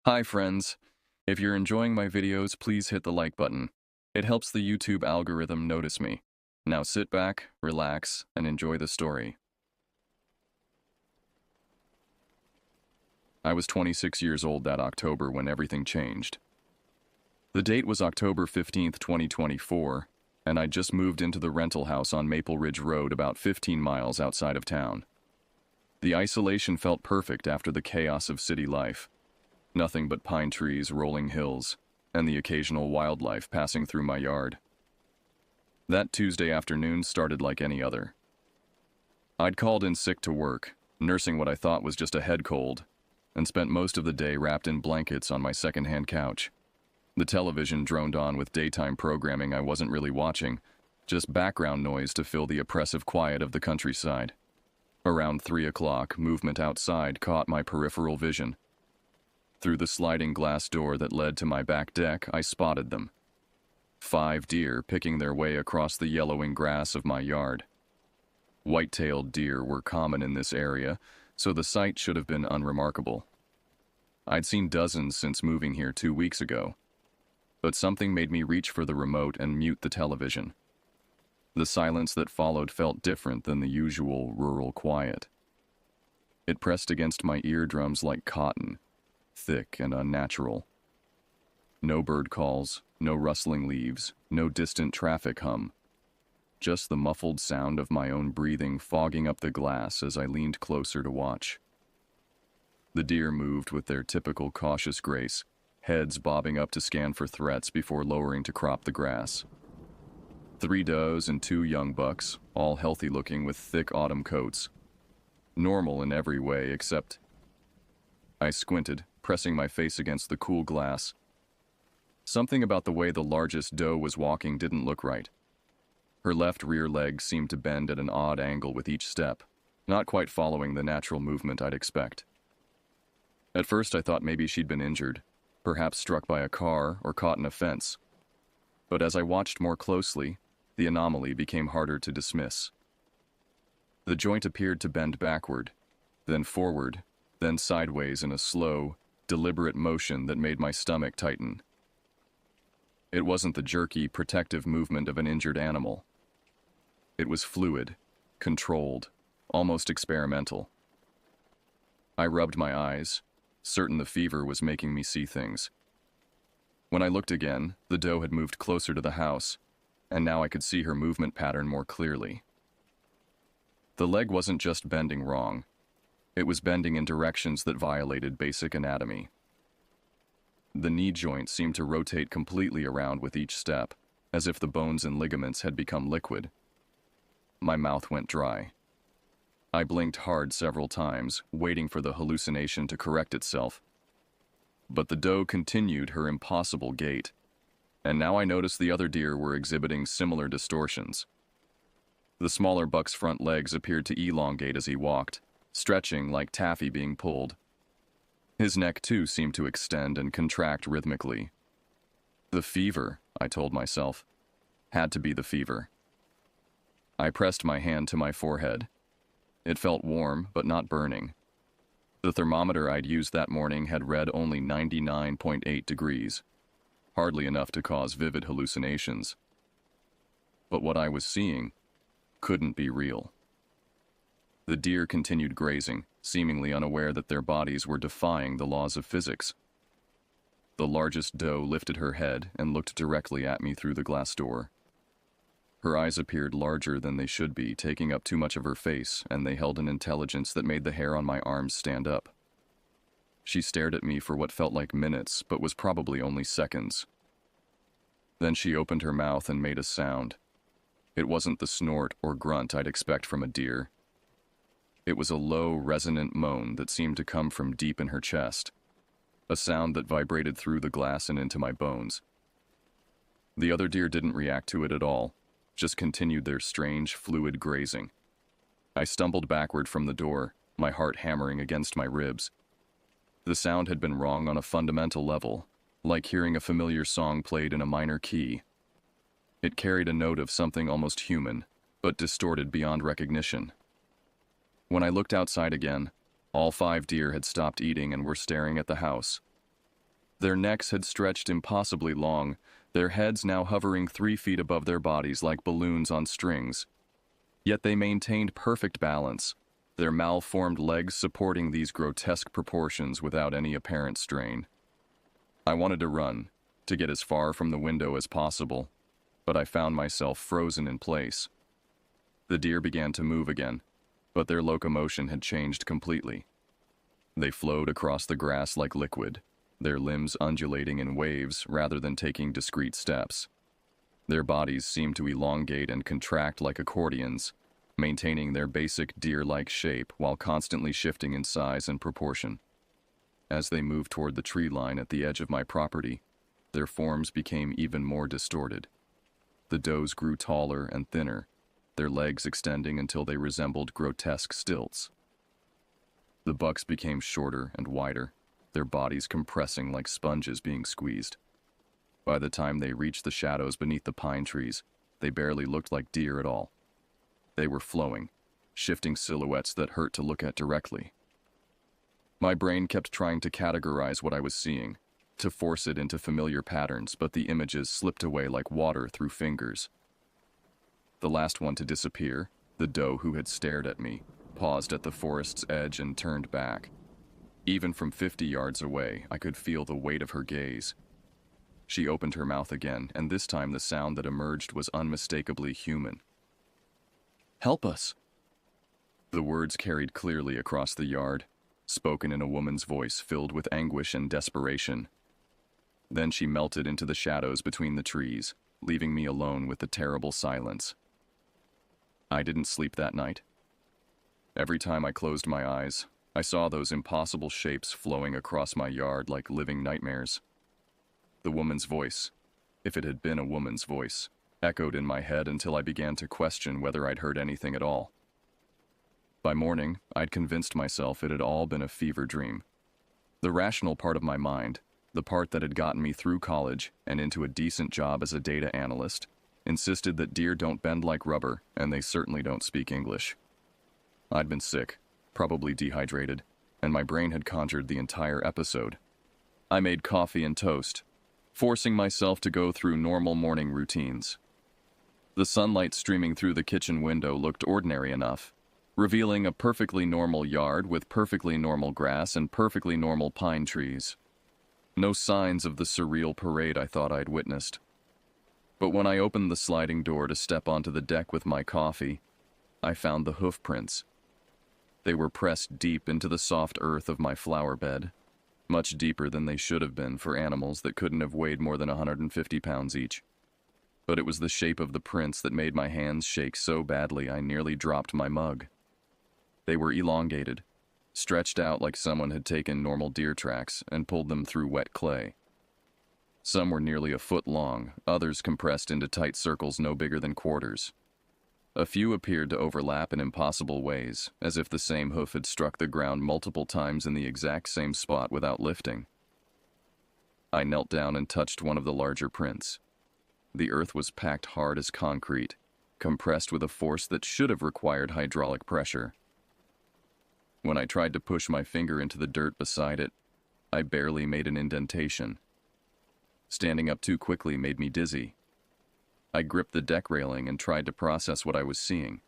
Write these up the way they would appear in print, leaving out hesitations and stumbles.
Hi friends. If you're enjoying my videos, please hit the like button. It helps the YouTube algorithm notice me. Now sit back, relax, and enjoy the story. I was 26 years old that October when everything changed. The date was October 15th, 2024, and I'd just moved into the rental house on Maple Ridge Road about 15 miles outside of town. The isolation felt perfect after the chaos of city life. Nothing but pine trees, rolling hills, and the occasional wildlife passing through my yard. That Tuesday afternoon started like any other. I'd called in sick to work, nursing what I thought was just a head cold, and spent most of the day wrapped in blankets on my secondhand couch. The television droned on with daytime programming I wasn't really watching, just background noise to fill the oppressive quiet of the countryside. Around 3 o'clock, movement outside caught my peripheral vision. Through the sliding glass door that led to my back deck, I spotted them. 5 deer picking their way across the yellowing grass of my yard. White-tailed deer were common in this area, so the sight should have been unremarkable. I'd seen dozens since moving here 2 weeks ago, but something made me reach for the remote and mute the television. The silence that followed felt different than the usual rural quiet. It pressed against my eardrums like cotton, thick and unnatural. No bird calls, no rustling leaves, no distant traffic hum. Just the muffled sound of my own breathing fogging up the glass as I leaned closer to watch. The deer moved with their typical cautious grace, heads bobbing up to scan for threats before lowering to crop the grass. 3 does and 2 young bucks, all healthy-looking with thick autumn coats. Normal in every way except... I squinted, pressing my face against the cool glass. Something about the way the largest doe was walking didn't look right. Her left rear leg seemed to bend at an odd angle with each step, not quite following the natural movement I'd expect. At first I thought maybe she'd been injured, perhaps struck by a car or caught in a fence. But as I watched more closely, the anomaly became harder to dismiss. The joint appeared to bend backward, then forward, then sideways in a slow, deliberate motion that made my stomach tighten. It wasn't the jerky, protective movement of an injured animal. It was fluid, controlled, almost experimental. I rubbed my eyes, certain the fever was making me see things. When I looked again, the doe had moved closer to the house, and now I could see her movement pattern more clearly. The leg wasn't just bending wrong. It was bending in directions that violated basic anatomy. The knee joint seemed to rotate completely around with each step, as if the bones and ligaments had become liquid. My mouth went dry. I blinked hard several times, waiting for the hallucination to correct itself. But the doe continued her impossible gait, and now I noticed the other deer were exhibiting similar distortions. The smaller buck's front legs appeared to elongate as he walked, stretching like taffy being pulled. His neck, too, seemed to extend and contract rhythmically. The fever, I told myself, had to be the fever. I pressed my hand to my forehead. It felt warm, but not burning. The thermometer I'd used that morning had read only 99.8 degrees, hardly enough to cause vivid hallucinations. But what I was seeing couldn't be real. The deer continued grazing, seemingly unaware that their bodies were defying the laws of physics. The largest doe lifted her head and looked directly at me through the glass door. Her eyes appeared larger than they should be, taking up too much of her face, and they held an intelligence that made the hair on my arms stand up. She stared at me for what felt like minutes, but was probably only seconds. Then she opened her mouth and made a sound. It wasn't the snort or grunt I'd expect from a deer. It was a low, resonant moan that seemed to come from deep in her chest, a sound that vibrated through the glass and into my bones. The other deer didn't react to it at all, just continued their strange, fluid grazing. I stumbled backward from the door, my heart hammering against my ribs. The sound had been wrong on a fundamental level, like hearing a familiar song played in a minor key. It carried a note of something almost human, but distorted beyond recognition. When I looked outside again, all 5 deer had stopped eating and were staring at the house. Their necks had stretched impossibly long, their heads now hovering 3 feet above their bodies like balloons on strings. Yet they maintained perfect balance, their malformed legs supporting these grotesque proportions without any apparent strain. I wanted to run, to get as far from the window as possible, but I found myself frozen in place. The deer began to move again, but their locomotion had changed completely. They flowed across the grass like liquid, their limbs undulating in waves rather than taking discrete steps. Their bodies seemed to elongate and contract like accordions, maintaining their basic deer-like shape while constantly shifting in size and proportion. As they moved toward the tree line at the edge of my property, their forms became even more distorted. The does grew taller and thinner, their legs extending until they resembled grotesque stilts. The bucks became shorter and wider, their bodies compressing like sponges being squeezed. By the time they reached the shadows beneath the pine trees, they barely looked like deer at all. They were flowing, shifting silhouettes that hurt to look at directly. My brain kept trying to categorize what I was seeing, to force it into familiar patterns, but the images slipped away like water through fingers. The last one to disappear, the doe who had stared at me, paused at the forest's edge and turned back. Even from 50 yards away, I could feel the weight of her gaze. She opened her mouth again, and this time the sound that emerged was unmistakably human. "Help us!" The words carried clearly across the yard, spoken in a woman's voice filled with anguish and desperation. Then she melted into the shadows between the trees, leaving me alone with the terrible silence. I didn't sleep that night. Every time I closed my eyes, I saw those impossible shapes flowing across my yard like living nightmares. The woman's voice, if it had been a woman's voice, echoed in my head until I began to question whether I'd heard anything at all. By morning, I'd convinced myself it had all been a fever dream. The rational part of my mind, the part that had gotten me through college and into a decent job as a data analyst, insisted that deer don't bend like rubber, and they certainly don't speak English. I'd been sick, probably dehydrated, and my brain had conjured the entire episode. I made coffee and toast, forcing myself to go through normal morning routines. The sunlight streaming through the kitchen window looked ordinary enough, revealing a perfectly normal yard with perfectly normal grass and perfectly normal pine trees. No signs of the surreal parade I thought I'd witnessed. But when I opened the sliding door to step onto the deck with my coffee, I found the hoof prints. They were pressed deep into the soft earth of my flower bed, much deeper than they should have been for animals that couldn't have weighed more than 150 pounds each. But it was the shape of the prints that made my hands shake so badly I nearly dropped my mug. They were elongated, stretched out like someone had taken normal deer tracks and pulled them through wet clay. Some were nearly a foot long, others compressed into tight circles no bigger than quarters. A few appeared to overlap in impossible ways, as if the same hoof had struck the ground multiple times in the exact same spot without lifting. I knelt down and touched one of the larger prints. The earth was packed hard as concrete, compressed with a force that should have required hydraulic pressure. When I tried to push my finger into the dirt beside it, I barely made an indentation. Standing up too quickly made me dizzy. I gripped the deck railing and tried to process what I was seeing.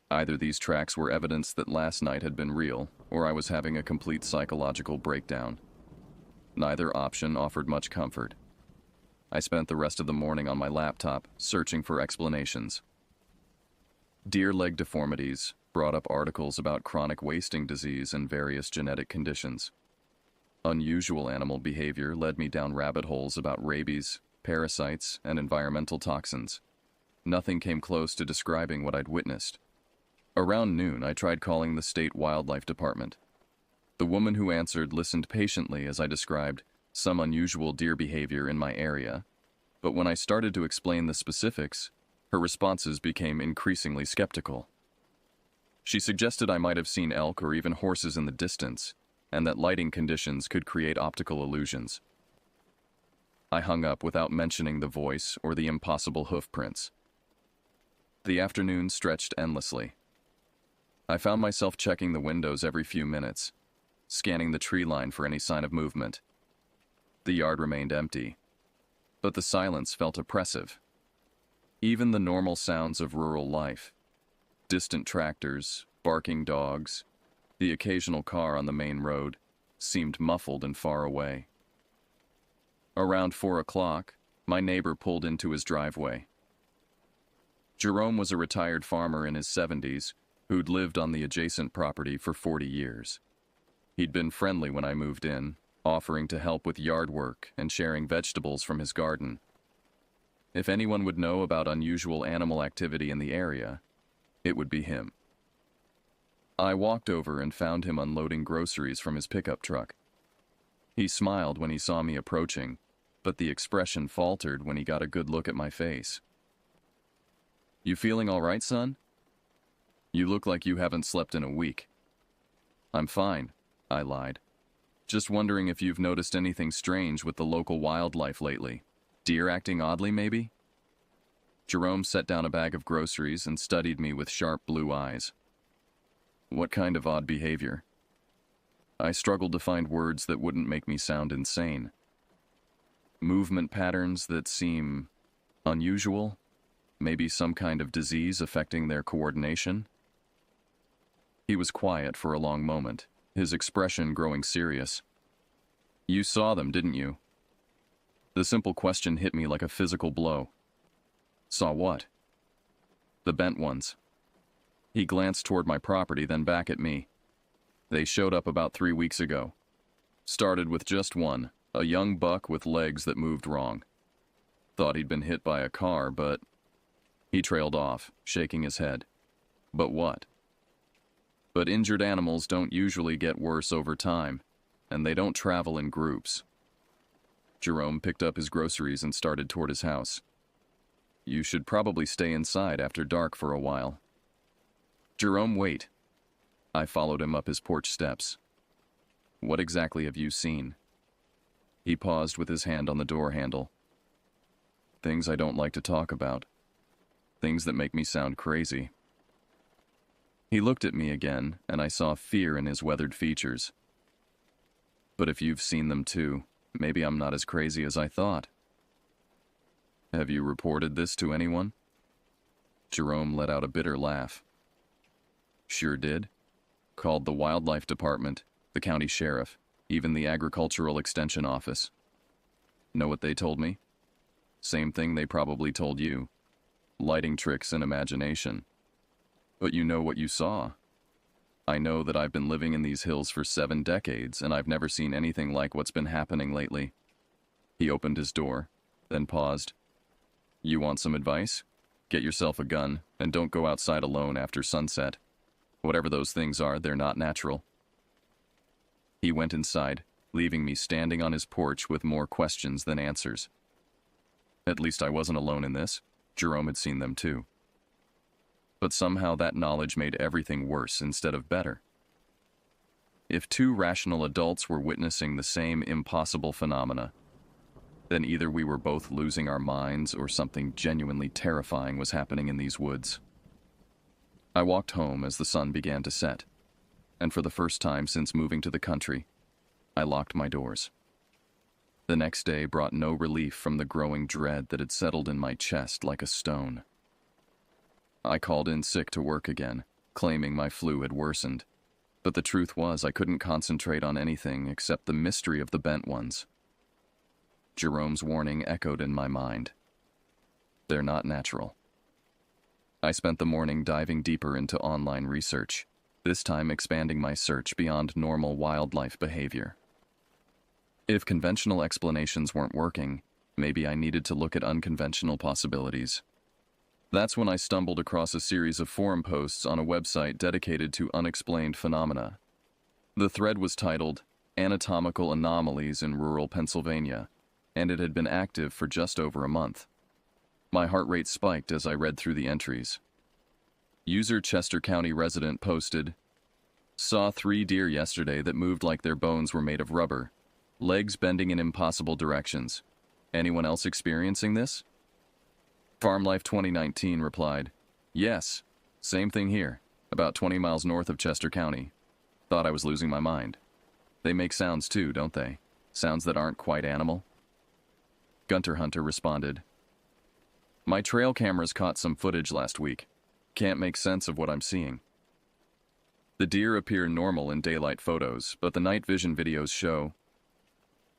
Either these tracks were evidence that last night had been real, or I was having a complete psychological breakdown. Neither option offered much comfort. I spent the rest of the morning on my laptop, searching for explanations. Deer leg deformities brought up articles about chronic wasting disease and various genetic conditions. Unusual animal behavior led me down rabbit holes about rabies, parasites, and environmental toxins. Nothing came close to describing what I'd witnessed. Around noon, I tried calling the state wildlife department. The woman who answered listened patiently as I described some unusual deer behavior in my area, but when I started to explain the specifics, her responses became increasingly skeptical. She suggested I might have seen elk or even horses in the distance, and that lighting conditions could create optical illusions. I hung up without mentioning the voice or the impossible hoof prints. The afternoon stretched endlessly. I found myself checking the windows every few minutes, scanning the tree line for any sign of movement. The yard remained empty, but the silence felt oppressive. Even the normal sounds of rural life, distant tractors, barking dogs, the occasional car on the main road, seemed muffled and far away. Around 4 o'clock, my neighbor pulled into his driveway. Jerome was a retired farmer in his 70s who'd lived on the adjacent property for 40 years. He'd been friendly when I moved in, offering to help with yard work and sharing vegetables from his garden. If anyone would know about unusual animal activity in the area, it would be him. I walked over and found him unloading groceries from his pickup truck. He smiled when he saw me approaching, but the expression faltered when he got a good look at my face. "You feeling all right, son? You look like you haven't slept in a week." "I'm fine," I lied. "Just wondering if you've noticed anything strange with the local wildlife lately. Deer acting oddly, maybe?" Jerome set down a bag of groceries and studied me with sharp blue eyes. "What kind of odd behavior?" I struggled to find words that wouldn't make me sound insane. "Movement patterns that seem unusual? Maybe some kind of disease affecting their coordination?" He was quiet for a long moment, his expression growing serious. "You saw them, didn't you?" The simple question hit me like a physical blow. "Saw what?" "The bent ones." He glanced toward my property, then back at me. "They showed up about 3 weeks ago. Started with just one, a young buck with legs that moved wrong. Thought he'd been hit by a car, but..." He trailed off, shaking his head. "But what?" "But injured animals don't usually get worse over time, and they don't travel in groups." Jerome picked up his groceries and started toward his house. "You should probably stay inside after dark for a while." "Jerome, wait." I followed him up his porch steps. "What exactly have you seen?" He paused with his hand on the door handle. "Things I don't like to talk about. Things that make me sound crazy." He looked at me again, and I saw fear in his weathered features. "But if you've seen them too, maybe I'm not as crazy as I thought." "Have you reported this to anyone?" Jerome let out a bitter laugh. "Sure did. Called the wildlife department, the county sheriff, even the agricultural extension office. Know what they told me? Same thing they probably told you. Lighting tricks and imagination. But you know what you saw. I know that I've been living in these hills for 7 decades, and I've never seen anything like what's been happening lately." He opened his door, then paused. "You want some advice? Get yourself a gun, and don't go outside alone after sunset. Whatever those things are, they're not natural." He went inside, leaving me standing on his porch with more questions than answers. At least I wasn't alone in this. Jerome had seen them too. But somehow that knowledge made everything worse instead of better. If 2 rational adults were witnessing the same impossible phenomena, then either we were both losing our minds or something genuinely terrifying was happening in these woods. I walked home as the sun began to set, and for the first time since moving to the country, I locked my doors. The next day brought no relief from the growing dread that had settled in my chest like a stone. I called in sick to work again, claiming my flu had worsened, but the truth was I couldn't concentrate on anything except the mystery of the bent ones. Jerome's warning echoed in my mind. They're not natural. I spent the morning diving deeper into online research, this time expanding my search beyond normal wildlife behavior. If conventional explanations weren't working, maybe I needed to look at unconventional possibilities. That's when I stumbled across a series of forum posts on a website dedicated to unexplained phenomena. The thread was titled, "Anatomical Anomalies in Rural Pennsylvania," and it had been active for just over a month. My heart rate spiked as I read through the entries. User Chester County resident posted, "Saw 3 deer yesterday that moved like their bones were made of rubber, legs bending in impossible directions. Anyone else experiencing this?" Farm Life 2019 replied, "Yes, same thing here, about 20 miles north of Chester County. Thought I was losing my mind. They make sounds too, don't they? Sounds that aren't quite animal? Gunter Hunter responded, "My trail cameras caught some footage last week. Can't make sense of what I'm seeing. The deer appear normal in daylight photos, but the night vision videos show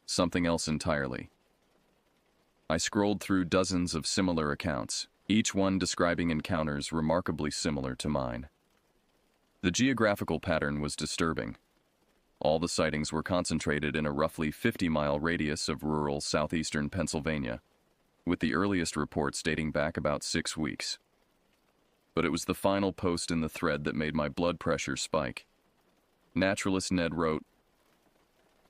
something else entirely." I scrolled through dozens of similar accounts, each one describing encounters remarkably similar to mine. The geographical pattern was disturbing. All the sightings were concentrated in a roughly 50-mile radius of rural southeastern Pennsylvania, with the earliest reports dating back about 6 weeks. But it was the final post in the thread that made my blood pressure spike. Naturalist Ned wrote,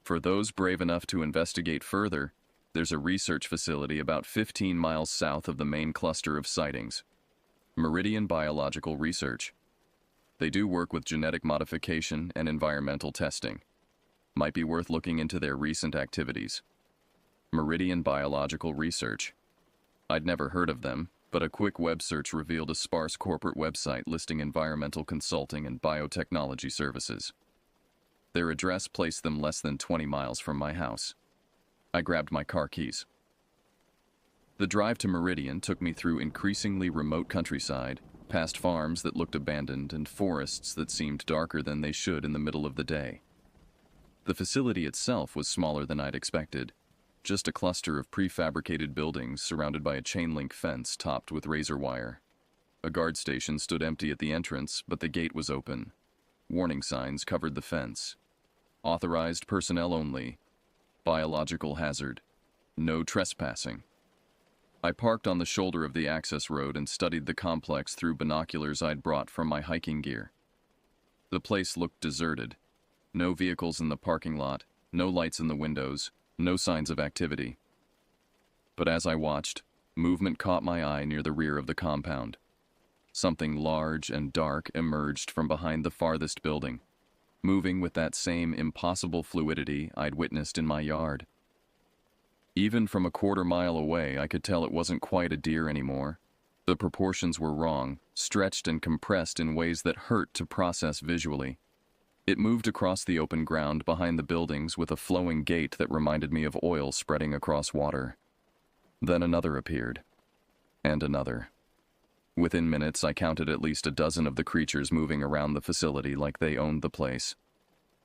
"For those brave enough to investigate further, there's a research facility about 15 miles south of the main cluster of sightings. Meridian Biological Research. They do work with genetic modification and environmental testing. Might be worth looking into their recent activities." Meridian Biological Research. I'd never heard of them, but a quick web search revealed a sparse corporate website listing environmental consulting and biotechnology services. Their address placed them less than 20 miles from my house. I grabbed my car keys. The drive to Meridian took me through increasingly remote countryside, past farms that looked abandoned and forests that seemed darker than they should in the middle of the day. The facility itself was smaller than I'd expected, just a cluster of prefabricated buildings surrounded by a chain-link fence topped with razor wire. A guard station stood empty at the entrance, but the gate was open. Warning signs covered the fence. Authorized personnel only. Biological hazard. No trespassing. I parked on the shoulder of the access road and studied the complex through binoculars I'd brought from my hiking gear. The place looked deserted. No vehicles in the parking lot, no lights in the windows, no signs of activity. But as I watched, movement caught my eye near the rear of the compound. Something large and dark emerged from behind the farthest building, moving with that same impossible fluidity I'd witnessed in my yard. Even from a quarter-mile away, I could tell it wasn't quite a deer anymore. The proportions were wrong, stretched and compressed in ways that hurt to process visually. It moved across the open ground behind the buildings with a flowing gait that reminded me of oil spreading across water. Then another appeared. And another. Within minutes, I counted at least a dozen of the creatures moving around the facility like they owned the place.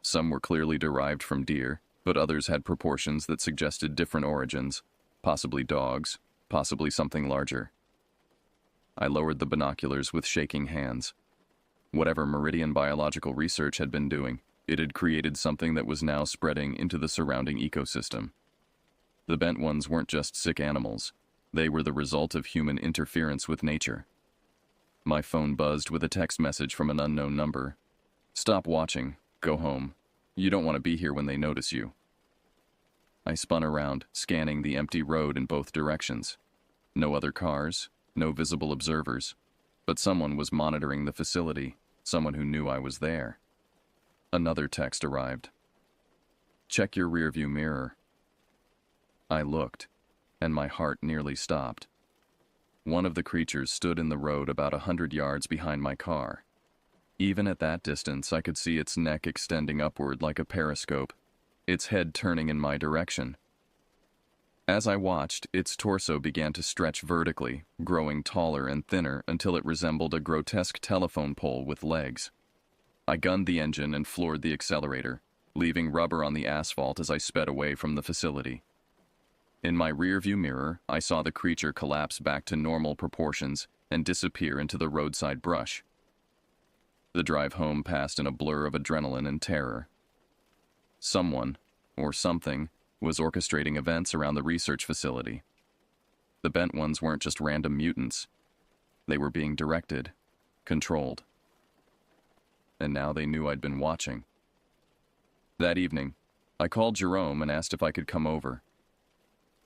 Some were clearly derived from deer, but others had proportions that suggested different origins, possibly dogs, possibly something larger. I lowered the binoculars with shaking hands. Whatever Meridian Biological Research had been doing, it had created something that was now spreading into the surrounding ecosystem. The bent ones weren't just sick animals. They were the result of human interference with nature. My phone buzzed with a text message from an unknown number. "Stop watching. Go home. You don't want to be here when they notice you." I spun around, scanning the empty road in both directions. No other cars, no visible observers, but someone was monitoring the facility, someone who knew I was there. Another text arrived. "Check your rearview mirror." I looked, and my heart nearly stopped. One of the creatures stood in the road about 100 yards behind my car. Even at that distance, I could see its neck extending upward like a periscope, its head turning in my direction. As I watched, its torso began to stretch vertically, growing taller and thinner until it resembled a grotesque telephone pole with legs. I gunned the engine and floored the accelerator, leaving rubber on the asphalt as I sped away from the facility. In my rearview mirror, I saw the creature collapse back to normal proportions and disappear into the roadside brush. The drive home passed in a blur of adrenaline and terror. Someone, or something, was orchestrating events around the research facility. The bent ones weren't just random mutants. They were being directed, controlled. And now they knew I'd been watching. That evening, I called Jerome and asked if I could come over.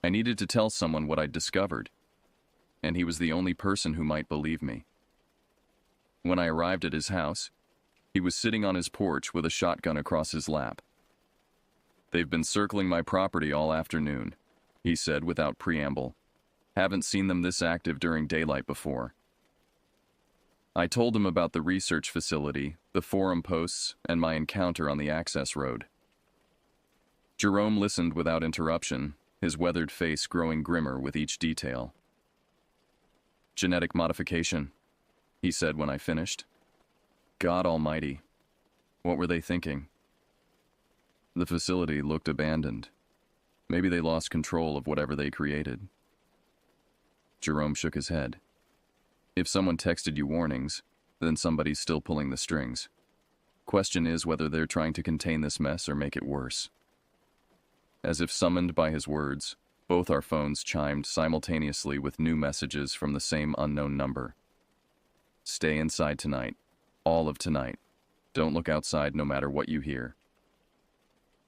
I needed to tell someone what I'd discovered, and he was the only person who might believe me. When I arrived at his house, he was sitting on his porch with a shotgun across his lap. "They've been circling my property all afternoon," he said without preamble. "Haven't seen them this active during daylight before." I told him about the research facility, the forum posts, and my encounter on the access road. Jerome listened without interruption, his weathered face growing grimmer with each detail. "Genetic modification," he said when I finished. God almighty. What were they thinking? The facility looked abandoned. Maybe they lost control of whatever they created. Jerome shook his head. If someone texted you warnings, then somebody's still pulling the strings. Question is whether they're trying to contain this mess or make it worse. As if summoned by his words, both our phones chimed simultaneously with new messages from the same unknown number. Stay inside tonight. All of tonight. Don't look outside no matter what you hear.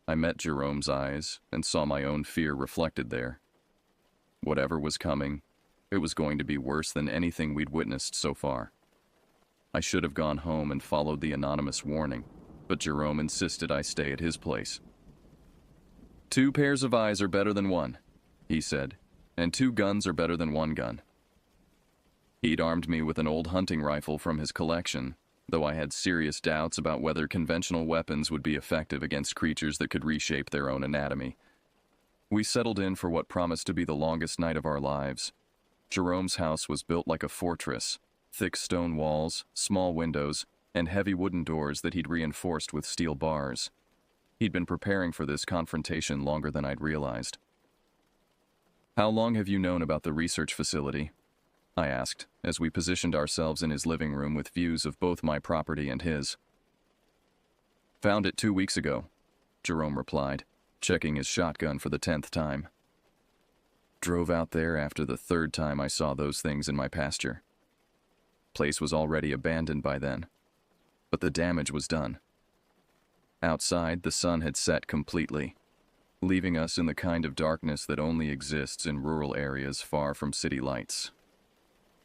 I met Jerome's eyes and saw my own fear reflected there. Whatever was coming, it was going to be worse than anything we'd witnessed so far. I should have gone home and followed the anonymous warning, but Jerome insisted I stay at his place. 2 pairs of eyes are better than 1, he said, and 2 guns are better than 1 gun. He'd armed me with an old hunting rifle from his collection, though I had serious doubts about whether conventional weapons would be effective against creatures that could reshape their own anatomy. We settled in for what promised to be the longest night of our lives. Jerome's house was built like a fortress, thick stone walls, small windows, and heavy wooden doors that he'd reinforced with steel bars. He'd been preparing for this confrontation longer than I'd realized. "How long have you known about the research facility?" I asked, as we positioned ourselves in his living room with views of both my property and his. "Found it 2 weeks ago," Jerome replied, checking his shotgun for the 10th time. Drove out there after the 3rd time I saw those things in my pasture. Place was already abandoned by then, but the damage was done. Outside, the sun had set completely, leaving us in the kind of darkness that only exists in rural areas far from city lights.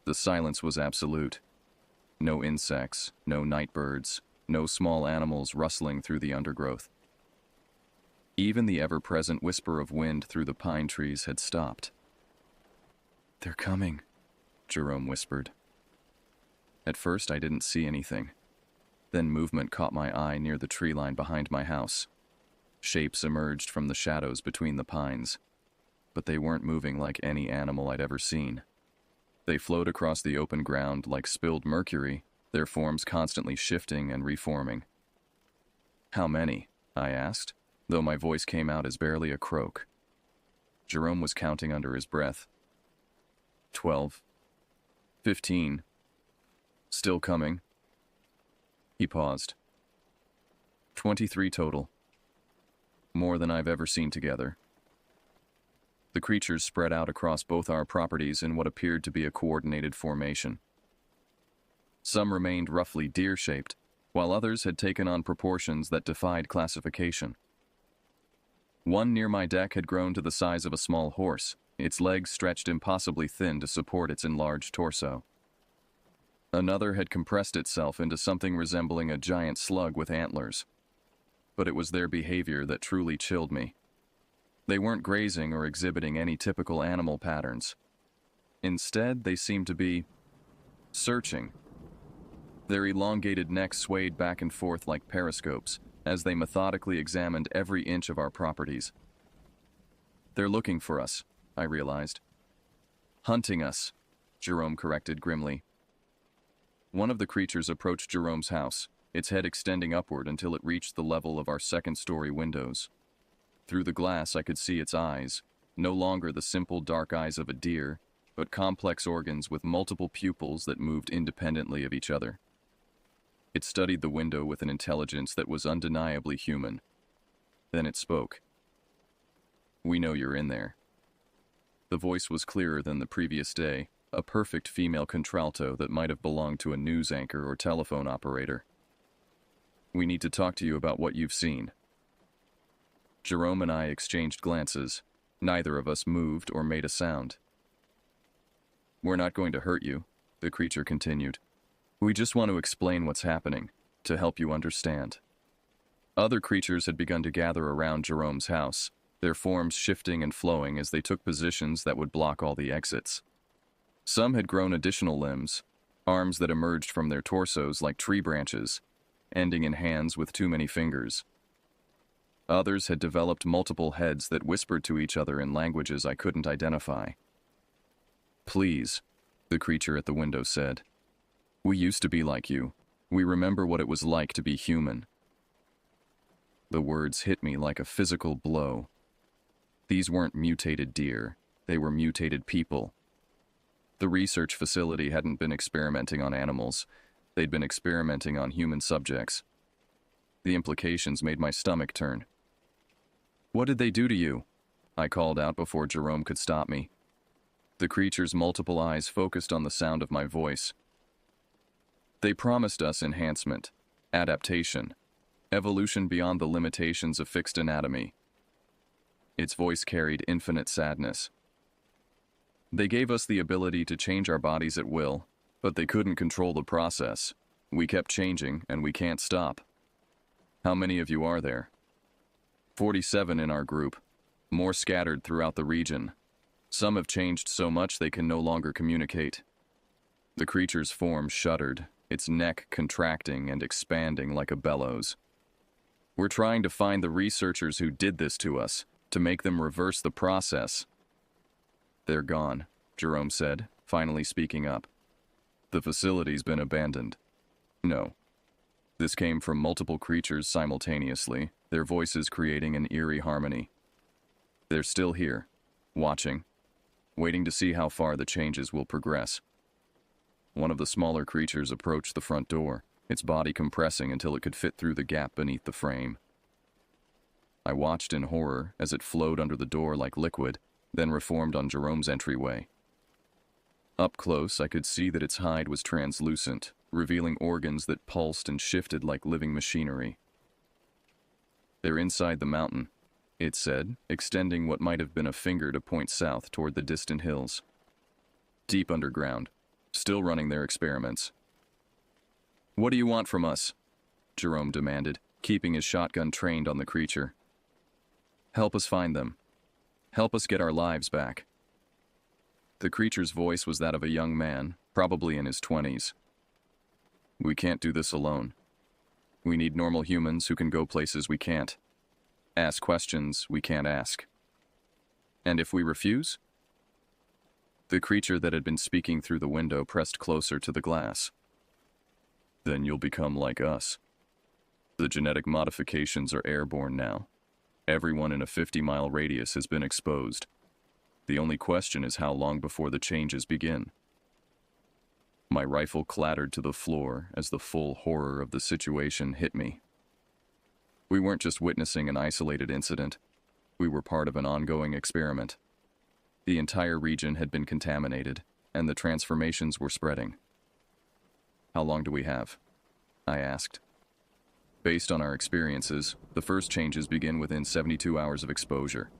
The silence was absolute. No insects, no night birds, no small animals rustling through the undergrowth. Even the ever-present whisper of wind through the pine trees had stopped. "They're coming," Jerome whispered. At first, I didn't see anything. Then movement caught my eye near the tree line behind my house. Shapes emerged from the shadows between the pines, but they weren't moving like any animal I'd ever seen. They flowed across the open ground like spilled mercury, their forms constantly shifting and reforming. "How many?" I asked, though my voice came out as barely a croak. Jerome was counting under his breath. 12. 15. Still coming. He paused. 23 total. More than I've ever seen together. The creatures spread out across both our properties in what appeared to be a coordinated formation. Some remained roughly deer-shaped, while others had taken on proportions that defied classification. One near my deck had grown to the size of a small horse, its legs stretched impossibly thin to support its enlarged torso. Another had compressed itself into something resembling a giant slug with antlers. But it was their behavior that truly chilled me. They weren't grazing or exhibiting any typical animal patterns. Instead, they seemed to be searching. Their elongated necks swayed back and forth like periscopes as they methodically examined every inch of our properties. "They're looking for us," I realized. "Hunting us," Jerome corrected grimly. One of the creatures approached Jerome's house, its head extending upward until it reached the level of our second-story windows. Through the glass, I could see its eyes, no longer the simple dark eyes of a deer, but complex organs with multiple pupils that moved independently of each other. It studied the window with an intelligence that was undeniably human. Then it spoke. "We know you're in there." The voice was clearer than the previous day, a perfect female contralto that might have belonged to a news anchor or telephone operator. "We need to talk to you about what you've seen." Jerome and I exchanged glances. Neither of us moved or made a sound. "We're not going to hurt you," the creature continued. "We just want to explain what's happening, to help you understand." Other creatures had begun to gather around Jerome's house, their forms shifting and flowing as they took positions that would block all the exits. Some had grown additional limbs, arms that emerged from their torsos like tree branches, ending in hands with too many fingers. Others had developed multiple heads that whispered to each other in languages I couldn't identify. "Please," the creature at the window said. "We used to be like you. We remember what it was like to be human." The words hit me like a physical blow. These weren't mutated deer. They were mutated people. The research facility hadn't been experimenting on animals. They'd been experimenting on human subjects. The implications made my stomach turn. "What did they do to you?" I called out before Jerome could stop me. The creature's multiple eyes focused on the sound of my voice. "They promised us enhancement, adaptation, evolution beyond the limitations of fixed anatomy." Its voice carried infinite sadness. "They gave us the ability to change our bodies at will, but they couldn't control the process. We kept changing, and we can't stop." "How many of you are there?" 47 in our group, more scattered throughout the region. Some have changed so much they can no longer communicate." The creature's form shuddered, its neck contracting and expanding like a bellows. "We're trying to find the researchers who did this to us, to make them reverse the process." "They're gone," Jerome said, finally speaking up. "The facility's been abandoned." "No." This came from multiple creatures simultaneously, their voices creating an eerie harmony. "They're still here, watching, waiting to see how far the changes will progress." One of the smaller creatures approached the front door, its body compressing until it could fit through the gap beneath the frame. I watched in horror as it flowed under the door like liquid, then reformed on Jerome's entryway. Up close, I could see that its hide was translucent, revealing organs that pulsed and shifted like living machinery. "They're inside the mountain," it said, extending what might have been a finger to point south toward the distant hills. "Deep underground, still running their experiments." "What do you want from us?" Jerome demanded, keeping his shotgun trained on the creature. "Help us find them. Help us get our lives back." The creature's voice was that of a young man, probably in his 20s. "We can't do this alone. We need normal humans who can go places we can't. Ask questions we can't ask." "And if we refuse?" The creature that had been speaking through the window pressed closer to the glass. "Then you'll become like us. The genetic modifications are airborne now. Everyone in a 50-mile radius has been exposed. The only question is how long before the changes begin." My rifle clattered to the floor as the full horror of the situation hit me. We weren't just witnessing an isolated incident. We were part of an ongoing experiment. The entire region had been contaminated, and the transformations were spreading. "How long do we have?" I asked. "Based on our experiences, the first changes begin within 72 hours of exposure,"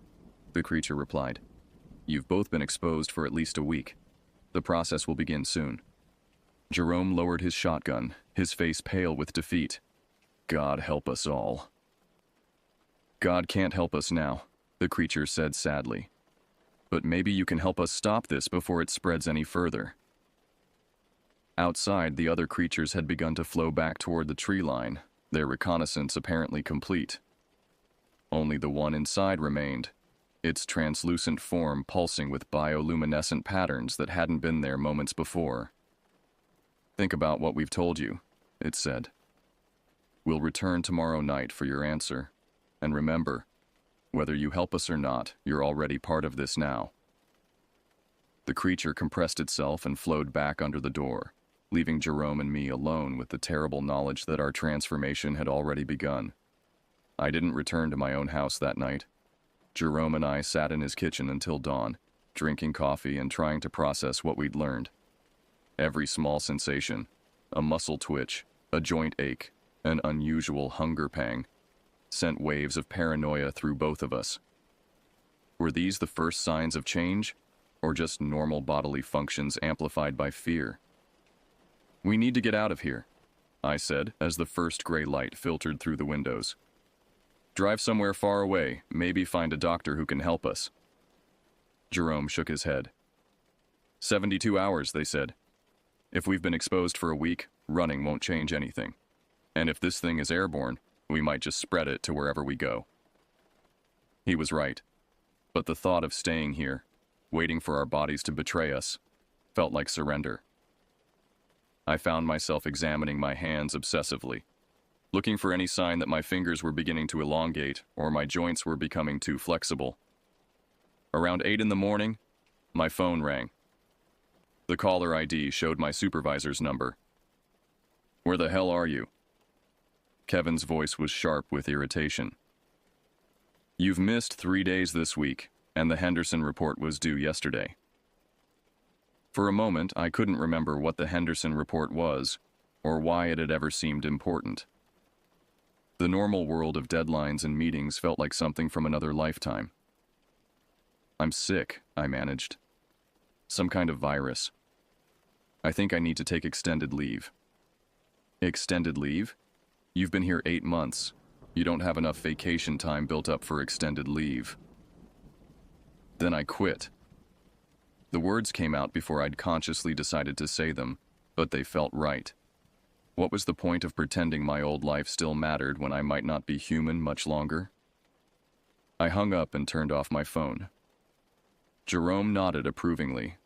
the creature replied. "You've both been exposed for at least a week. The process will begin soon." Jerome lowered his shotgun, his face pale with defeat. "God help us all." "God can't help us now," the creature said sadly. "But maybe you can help us stop this before it spreads any further." Outside, the other creatures had begun to flow back toward the tree line, their reconnaissance apparently complete. Only the one inside remained, its translucent form pulsing with bioluminescent patterns that hadn't been there moments before. "Think about what we've told you," it said. "We'll return tomorrow night for your answer. And remember, whether you help us or not, you're already part of this now." The creature compressed itself and flowed back under the door, leaving Jerome and me alone with the terrible knowledge that our transformation had already begun. I didn't return to my own house that night. Jerome and I sat in his kitchen until dawn, drinking coffee and trying to process what we'd learned. Every small sensation, a muscle twitch, a joint ache, an unusual hunger pang, sent waves of paranoia through both of us. Were these the first signs of change, or just normal bodily functions amplified by fear? "We need to get out of here," I said as the first gray light filtered through the windows. "Drive somewhere far away, maybe find a doctor who can help us." Jerome shook his head. 72 hours, they said. If we've been exposed for a week, running won't change anything. And if this thing is airborne, we might just spread it to wherever we go. He was right. But the thought of staying here, waiting for our bodies to betray us, felt like surrender. I found myself examining my hands obsessively, looking for any sign that my fingers were beginning to elongate or my joints were becoming too flexible. Around 8 in the morning, my phone rang. The caller ID showed my supervisor's number. "Where the hell are you?" Kevin's voice was sharp with irritation. "You've missed 3 days this week, and the Henderson report was due yesterday." For a moment, I couldn't remember what the Henderson report was, or why it had ever seemed important. The normal world of deadlines and meetings felt like something from another lifetime. "I'm sick," I managed. "Some kind of virus. I think I need to take extended leave." "Extended leave? You've been here 8 months. You don't have enough vacation time built up for extended leave." Then I quit. The words came out before I'd consciously decided to say them, but they felt right. What was the point of pretending my old life still mattered when I might not be human much longer? I hung up and turned off my phone. Jerome nodded approvingly.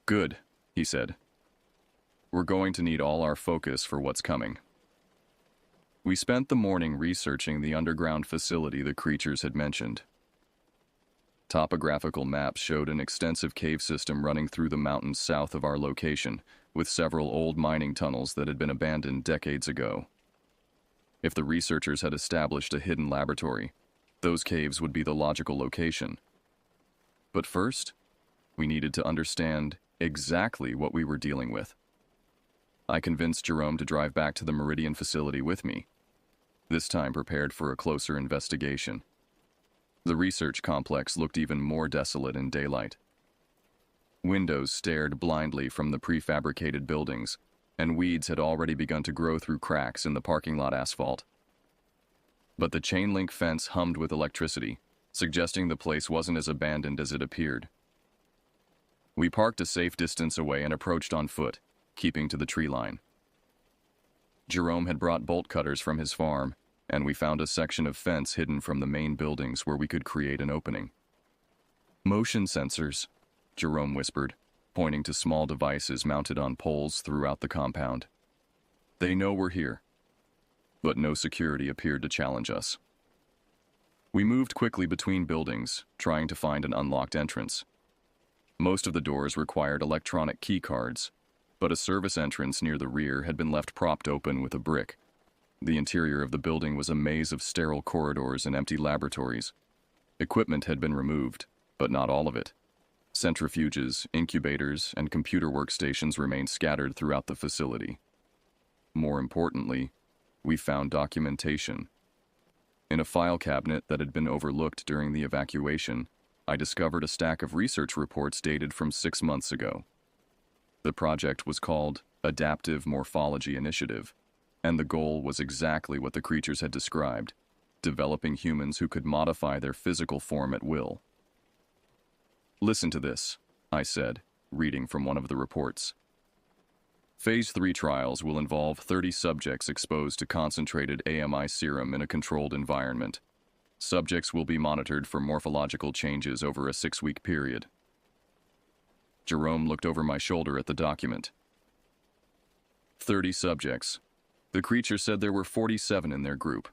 "Good," he said. "We're going to need all our focus for what's coming." We spent the morning researching the underground facility the creatures had mentioned. Topographical maps showed an extensive cave system running through the mountains south of our location, with several old mining tunnels that had been abandoned decades ago. If the researchers had established a hidden laboratory, those caves would be the logical location. But first, we needed to understand exactly what we were dealing with. I convinced Jerome to drive back to the Meridian facility with me, this time prepared for a closer investigation. The research complex looked even more desolate in daylight. Windows stared blindly from the prefabricated buildings, and weeds had already begun to grow through cracks in the parking lot asphalt. But the chain-link fence hummed with electricity, suggesting the place wasn't as abandoned as it appeared. We parked a safe distance away and approached on foot, keeping to the tree line. Jerome had brought bolt cutters from his farm, and we found a section of fence hidden from the main buildings where we could create an opening. "Motion sensors," Jerome whispered, pointing to small devices mounted on poles throughout the compound. "They know we're here." But no security appeared to challenge us. We moved quickly between buildings, trying to find an unlocked entrance. Most of the doors required electronic key cards, but a service entrance near the rear had been left propped open with a brick. The interior of the building was a maze of sterile corridors and empty laboratories. Equipment had been removed, but not all of it. Centrifuges, incubators, and computer workstations remained scattered throughout the facility. More importantly, we found documentation. In a file cabinet that had been overlooked during the evacuation, I discovered a stack of research reports dated from 6 months ago. The project was called Adaptive Morphology Initiative, and the goal was exactly what the creatures had described: developing humans who could modify their physical form at will. "Listen to this," I said, reading from one of the reports. "Phase 3 trials will involve 30 subjects exposed to concentrated AMI serum in a controlled environment. Subjects will be monitored for morphological changes over a 6-week period." Jerome looked over my shoulder at the document. 30 subjects. The creature said there were 47 in their group.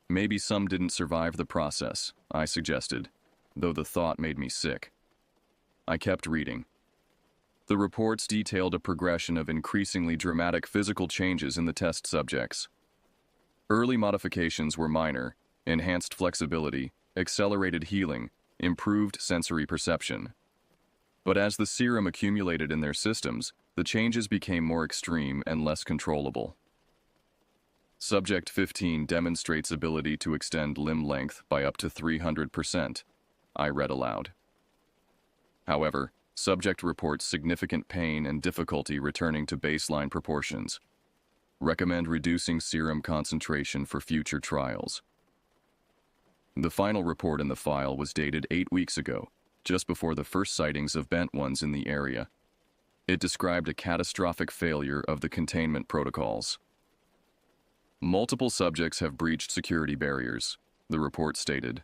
"Maybe some didn't survive the process," I suggested, though the thought made me sick. I kept reading. The reports detailed a progression of increasingly dramatic physical changes in the test subjects. Early modifications were minor: enhanced flexibility, accelerated healing, improved sensory perception. But as the serum accumulated in their systems, the changes became more extreme and less controllable. Subject 15 demonstrates ability to extend limb length by up to 300%, I read aloud. However, subject reports significant pain and difficulty returning to baseline proportions. Recommend reducing serum concentration for future trials. The final report in the file was dated 8 weeks ago, just before the first sightings of bent ones in the area. It described a catastrophic failure of the containment protocols. "Multiple subjects have breached security barriers. the report stated.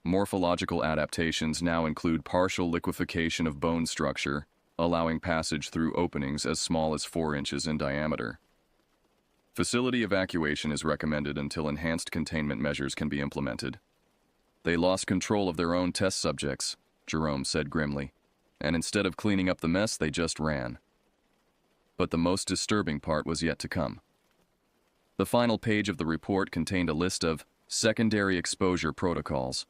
Morphological adaptations now include partial liquefaction of bone structure, allowing passage through openings as small as 4 inches in diameter. Facility evacuation is recommended until enhanced containment measures can be implemented. They lost control of their own test subjects, Jerome said grimly, and instead of cleaning up the mess, they just ran. But the most disturbing part was yet to come. The final page of the report contained a list of secondary exposure protocols,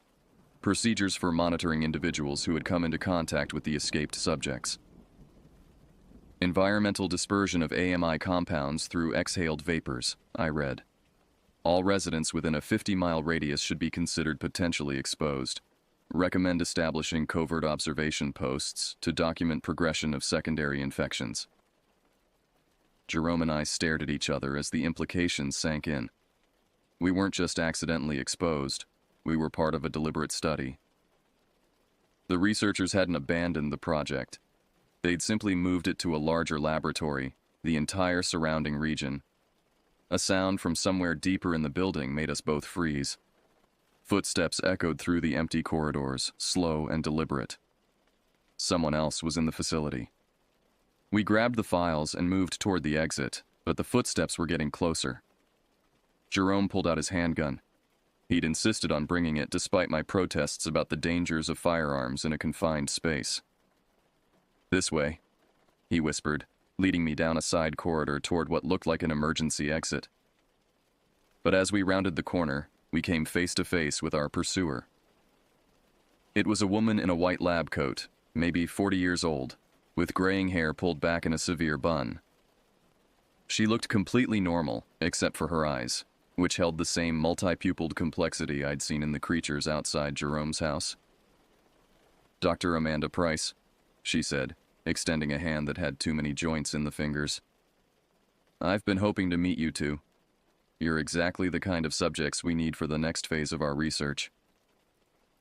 procedures for monitoring individuals who had come into contact with the escaped subjects. Environmental dispersion of AMI compounds through exhaled vapors, I read. All residents within a 50-mile radius should be considered potentially exposed. Recommend establishing covert observation posts to document progression of secondary infections. Jerome and I stared at each other as the implications sank in. We weren't just accidentally exposed, we were part of a deliberate study. The researchers hadn't abandoned the project. They'd simply moved it to a larger laboratory, the entire surrounding region. A sound from somewhere deeper in the building made us both freeze. Footsteps echoed through the empty corridors, slow and deliberate. Someone else was in the facility. We grabbed the files and moved toward the exit, but the footsteps were getting closer. Jerome pulled out his handgun. He'd insisted on bringing it despite my protests about the dangers of firearms in a confined space. "This way," he whispered, leading me down a side corridor toward what looked like an emergency exit. But as we rounded the corner, we came face to face with our pursuer. It was a woman in a white lab coat, maybe 40 years old, with graying hair pulled back in a severe bun. She looked completely normal, except for her eyes, which held the same multi-pupilled complexity I'd seen in the creatures outside Jerome's house. "Dr. Amanda Price," she said, extending a hand that had too many joints in the fingers. "I've been hoping to meet you two. You're exactly the kind of subjects we need for the next phase of our research."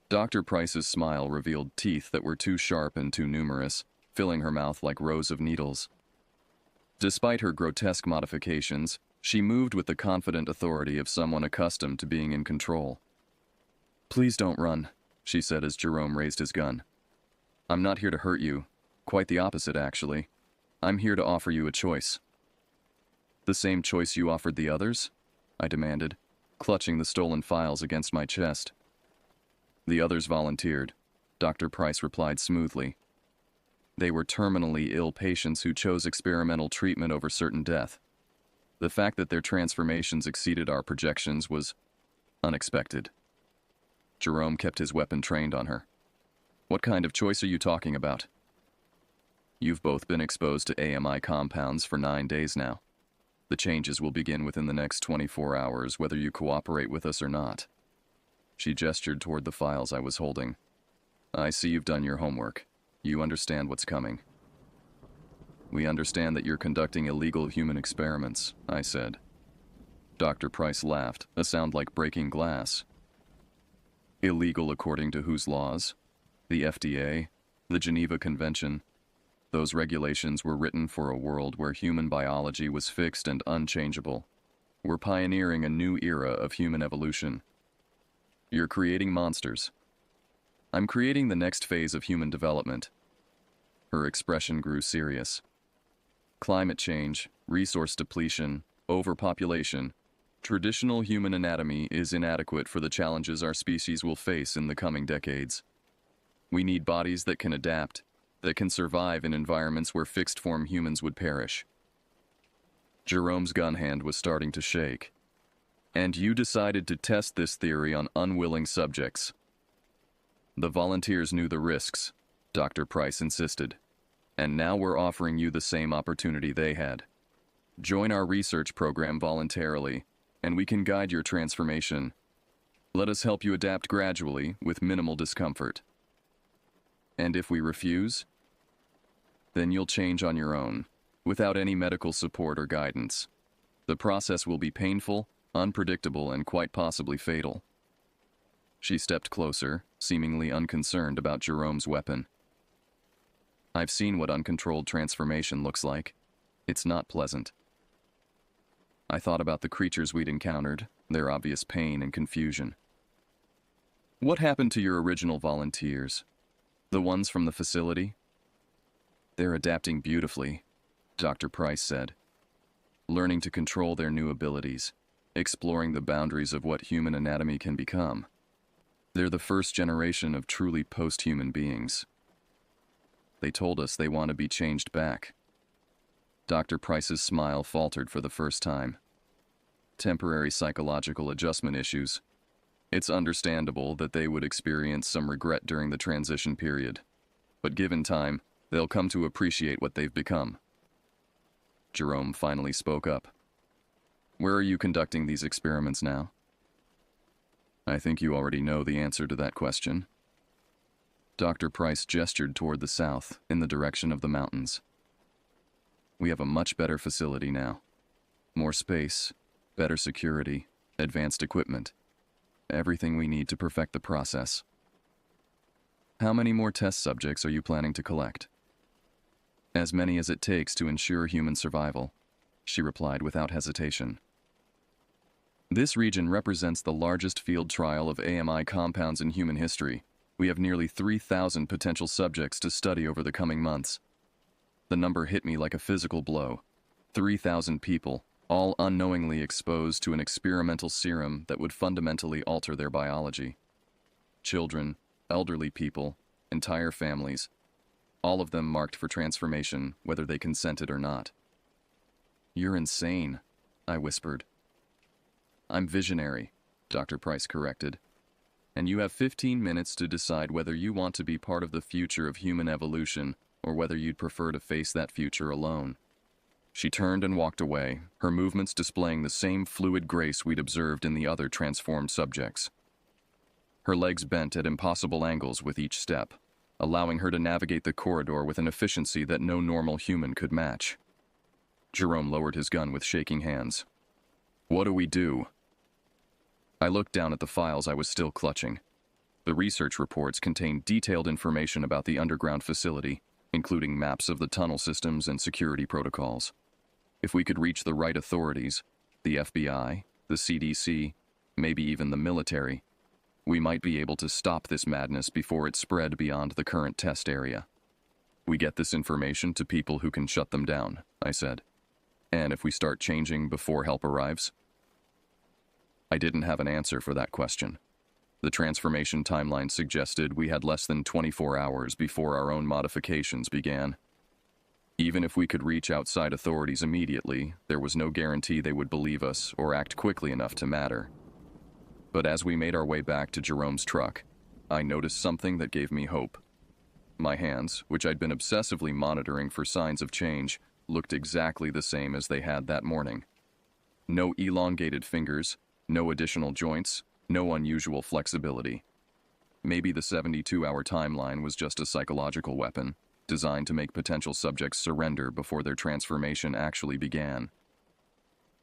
Dr. Price's smile revealed teeth that were too sharp and too numerous, filling her mouth like rows of needles. Despite her grotesque modifications, she moved with the confident authority of someone accustomed to being in control. "Please don't run," she said as Jerome raised his gun. "I'm not here to hurt you. Quite the opposite, actually. I'm here to offer you a choice." "The same choice you offered the others?" I demanded, clutching the stolen files against my chest. "The others volunteered," Dr. Price replied smoothly. "They were terminally ill patients who chose experimental treatment over certain death. The fact that their transformations exceeded our projections was unexpected." Jerome kept his weapon trained on her. "What kind of choice are you talking about?" "You've both been exposed to AMI compounds for 9 days now. The changes will begin within the next 24 hours, whether you cooperate with us or not." She gestured toward the files I was holding. "I see you've done your homework. You understand what's coming." "We understand that you're conducting illegal human experiments," I said. Dr. Price laughed, a sound like breaking glass. "Illegal according to whose laws? The FDA? The Geneva Convention? Those regulations were written for a world where human biology was fixed and unchangeable. We're pioneering a new era of human evolution. You're creating monsters. I'm creating the next phase of human development." Her expression grew serious. "Climate change, resource depletion, overpopulation. Traditional human anatomy is inadequate for the challenges our species will face in the coming decades. We need bodies that can adapt, that can survive in environments where fixed-form humans would perish." Jerome's gun hand was starting to shake. "And you decided to test this theory on unwilling subjects." "The volunteers knew the risks," Dr. Price insisted. "And now we're offering you the same opportunity they had. Join our research program voluntarily, and we can guide your transformation. Let us help you adapt gradually with minimal discomfort. And if we refuse, then you'll change on your own, without any medical support or guidance. The process will be painful, unpredictable, and quite possibly fatal." She stepped closer, seemingly unconcerned about Jerome's weapon. "I've seen what uncontrolled transformation looks like. It's not pleasant." I thought about the creatures we'd encountered, their obvious pain and confusion. What happened to your original volunteers? The ones from the facility? They're adapting beautifully, Dr. Price said. Learning to control their new abilities, exploring the boundaries of what human anatomy can become. They're the first generation of truly post-human beings. They told us they want to be changed back. Dr. Price's smile faltered for the first time. Temporary psychological adjustment issues. It's understandable that they would experience some regret during the transition period. But given time, they'll come to appreciate what they've become. Jerome finally spoke up. Where are you conducting these experiments now? I think you already know the answer to that question. Dr. Price gestured toward the south, in the direction of the mountains. We have a much better facility now. More space, better security, advanced equipment. Everything we need to perfect the process. How many more test subjects are you planning to collect? As many as it takes to ensure human survival, she replied without hesitation. This region represents the largest field trial of AMI compounds in human history. We have nearly 3,000 potential subjects to study over the coming months. The number hit me like a physical blow. 3,000 people, all unknowingly exposed to an experimental serum that would fundamentally alter their biology. Children, elderly people, entire families, all of them marked for transformation, whether they consented or not. You're insane, I whispered. I'm visionary, Dr. Price corrected. And you have 15 minutes to decide whether you want to be part of the future of human evolution or whether you'd prefer to face that future alone. She turned and walked away, her movements displaying the same fluid grace we'd observed in the other transformed subjects. Her legs bent at impossible angles with each step, allowing her to navigate the corridor with an efficiency that no normal human could match. Jerome lowered his gun with shaking hands. What do we do? I looked down at the files I was still clutching. The research reports contained detailed information about the underground facility, including maps of the tunnel systems and security protocols. If we could reach the right authorities, the FBI, the CDC, maybe even the military, we might be able to stop this madness before it spread beyond the current test area. We get this information to people who can shut them down, I said. And if we start changing before help arrives? I didn't have an answer for that question. The transformation timeline suggested we had less than 24 hours before our own modifications began. Even if we could reach outside authorities immediately, there was no guarantee they would believe us or act quickly enough to matter. But as we made our way back to Jerome's truck, I noticed something that gave me hope. My hands, which I'd been obsessively monitoring for signs of change, looked exactly the same as they had that morning. No elongated fingers, no additional joints, no unusual flexibility. Maybe the 72-hour timeline was just a psychological weapon, designed to make potential subjects surrender before their transformation actually began.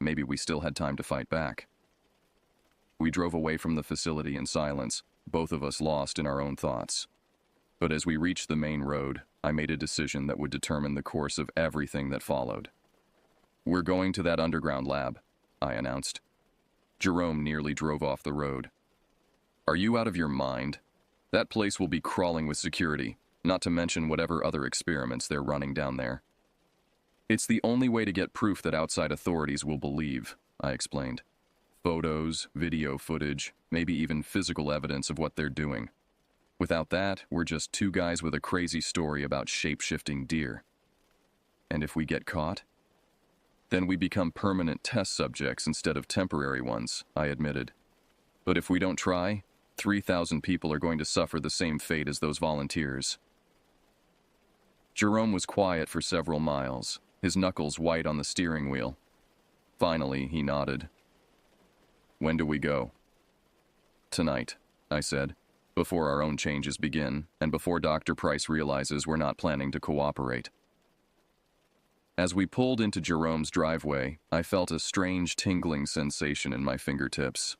Maybe we still had time to fight back. We drove away from the facility in silence, both of us lost in our own thoughts. But as we reached the main road, I made a decision that would determine the course of everything that followed. We're going to that underground lab, I announced. Jerome nearly drove off the road. Are you out of your mind? That place will be crawling with security, not to mention whatever other experiments they're running down there. It's the only way to get proof that outside authorities will believe, I explained. Photos, video footage, maybe even physical evidence of what they're doing. Without that, we're just two guys with a crazy story about shape-shifting deer. And if we get caught? Then we become permanent test subjects instead of temporary ones, I admitted. But if we don't try, 3,000 people are going to suffer the same fate as those volunteers. Jerome was quiet for several miles, his knuckles white on the steering wheel. Finally, he nodded. When do we go? Tonight, I said, before our own changes begin, and before Dr. Price realizes we're not planning to cooperate. As we pulled into Jerome's driveway, I felt a strange tingling sensation in my fingertips.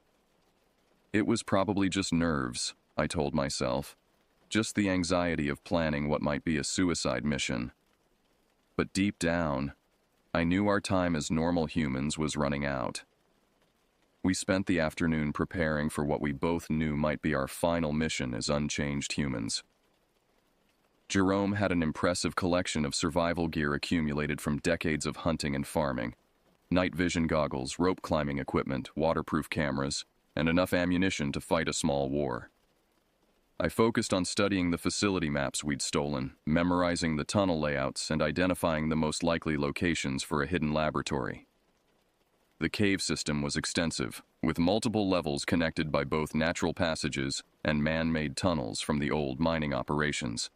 It was probably just nerves, I told myself, just the anxiety of planning what might be a suicide mission. But deep down, I knew our time as normal humans was running out. We spent the afternoon preparing for what we both knew might be our final mission as unchanged humans. Jerome had an impressive collection of survival gear accumulated from decades of hunting and farming: night vision goggles, rope climbing equipment, waterproof cameras, and enough ammunition to fight a small war. I focused on studying the facility maps we'd stolen, memorizing the tunnel layouts, and identifying the most likely locations for a hidden laboratory. The cave system was extensive, with multiple levels connected by both natural passages and man-made tunnels from the old mining operations.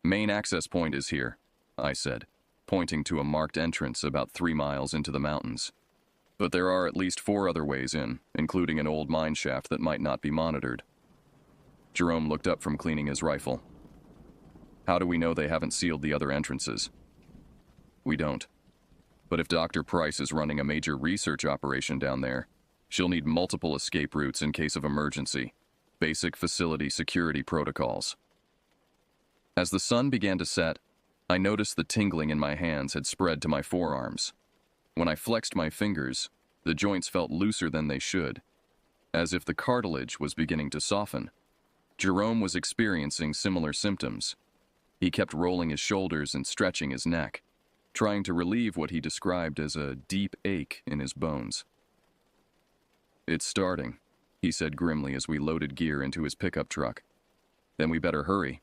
"Main access point is here," I said, pointing to a marked entrance about 3 miles into the mountains. "But there are at least 4 other ways in, including an old mine shaft that might not be monitored." Jerome looked up from cleaning his rifle. "How do we know they haven't sealed the other entrances?" "We don't. But if Dr. Price is running a major research operation down there, she'll need multiple escape routes in case of emergency. Basic facility security protocols." As the sun began to set, I noticed the tingling in my hands had spread to my forearms. When I flexed my fingers, the joints felt looser than they should, as if the cartilage was beginning to soften. Jerome was experiencing similar symptoms. He kept rolling his shoulders and stretching his neck, trying to relieve what he described as a deep ache in his bones. "It's starting," he said grimly as we loaded gear into his pickup truck. "Then we better hurry."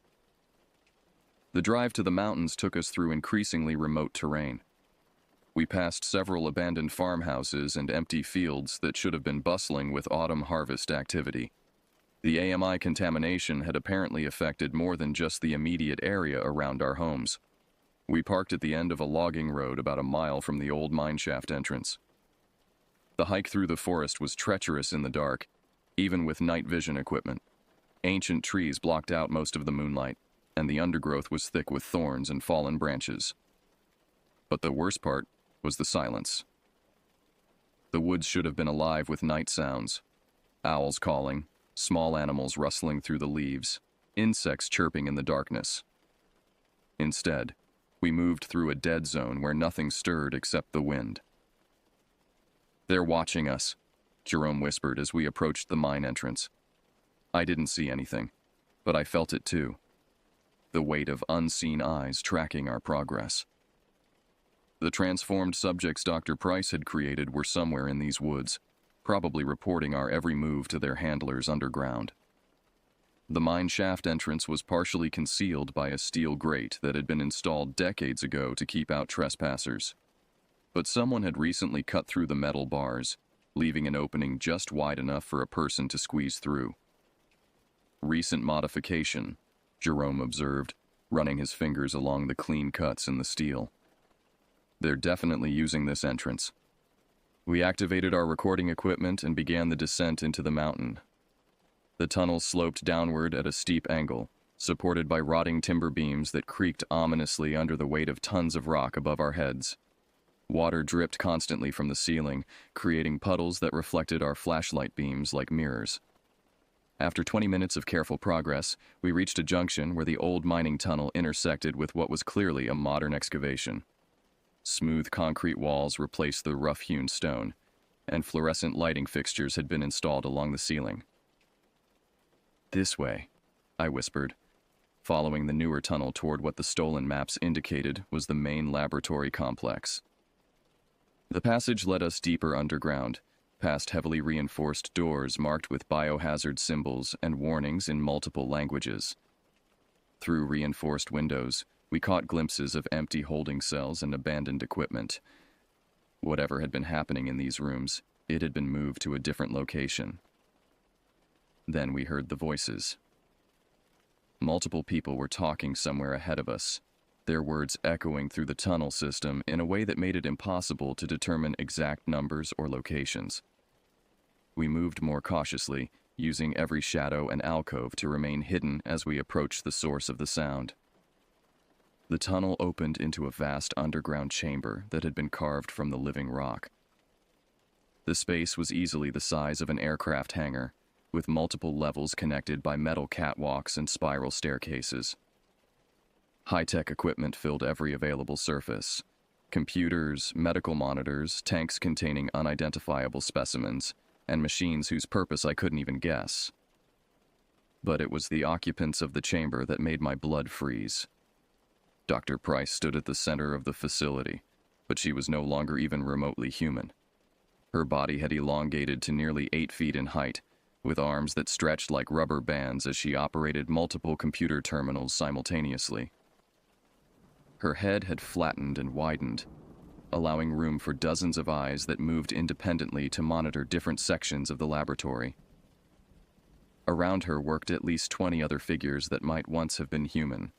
The drive to the mountains took us through increasingly remote terrain. We passed several abandoned farmhouses and empty fields that should have been bustling with autumn harvest activity. The AMI contamination had apparently affected more than just the immediate area around our homes. We parked at the end of a logging road about a mile from the old mineshaft entrance. The hike through the forest was treacherous in the dark, even with night vision equipment. Ancient trees blocked out most of the moonlight, and the undergrowth was thick with thorns and fallen branches. But the worst part was the silence. The woods should have been alive with night sounds: owls calling, small animals rustling through the leaves, insects chirping in the darkness. Instead, we moved through a dead zone where nothing stirred except the wind. "They're watching us," Jerome whispered as we approached the mine entrance. I didn't see anything, but I felt it too: the weight of unseen eyes tracking our progress. The transformed subjects Dr. Price had created were somewhere in these woods, probably reporting our every move to their handlers underground. The mine shaft entrance was partially concealed by a steel grate that had been installed decades ago to keep out trespassers. But someone had recently cut through the metal bars, leaving an opening just wide enough for a person to squeeze through. "Recent modification," Jerome observed, running his fingers along the clean cuts in the steel. "They're definitely using this entrance." We activated our recording equipment and began the descent into the mountain. The tunnel sloped downward at a steep angle, supported by rotting timber beams that creaked ominously under the weight of tons of rock above our heads. Water dripped constantly from the ceiling, creating puddles that reflected our flashlight beams like mirrors. After 20 minutes of careful progress, we reached a junction where the old mining tunnel intersected with what was clearly a modern excavation. Smooth concrete walls replaced the rough-hewn stone, and fluorescent lighting fixtures had been installed along the ceiling. "This way," I whispered, following the newer tunnel toward what the stolen maps indicated was the main laboratory complex. The passage led us deeper underground, past heavily reinforced doors marked with biohazard symbols and warnings in multiple languages. Through reinforced windows, we caught glimpses of empty holding cells and abandoned equipment. Whatever had been happening in these rooms, it had been moved to a different location. Then we heard the voices. Multiple people were talking somewhere ahead of us, their words echoing through the tunnel system in a way that made it impossible to determine exact numbers or locations. We moved more cautiously, using every shadow and alcove to remain hidden as we approached the source of the sound. The tunnel opened into a vast underground chamber that had been carved from the living rock. The space was easily the size of an aircraft hangar, with multiple levels connected by metal catwalks and spiral staircases. High-tech equipment filled every available surface: computers, medical monitors, tanks containing unidentifiable specimens, and machines whose purpose I couldn't even guess. But it was the occupants of the chamber that made my blood freeze. Dr. Price stood at the center of the facility, but she was no longer even remotely human. Her body had elongated to nearly 8 feet in height, with arms that stretched like rubber bands as she operated multiple computer terminals simultaneously. Her head had flattened and widened, allowing room for dozens of eyes that moved independently to monitor different sections of the laboratory. Around her worked at least 20 other figures that might once have been human.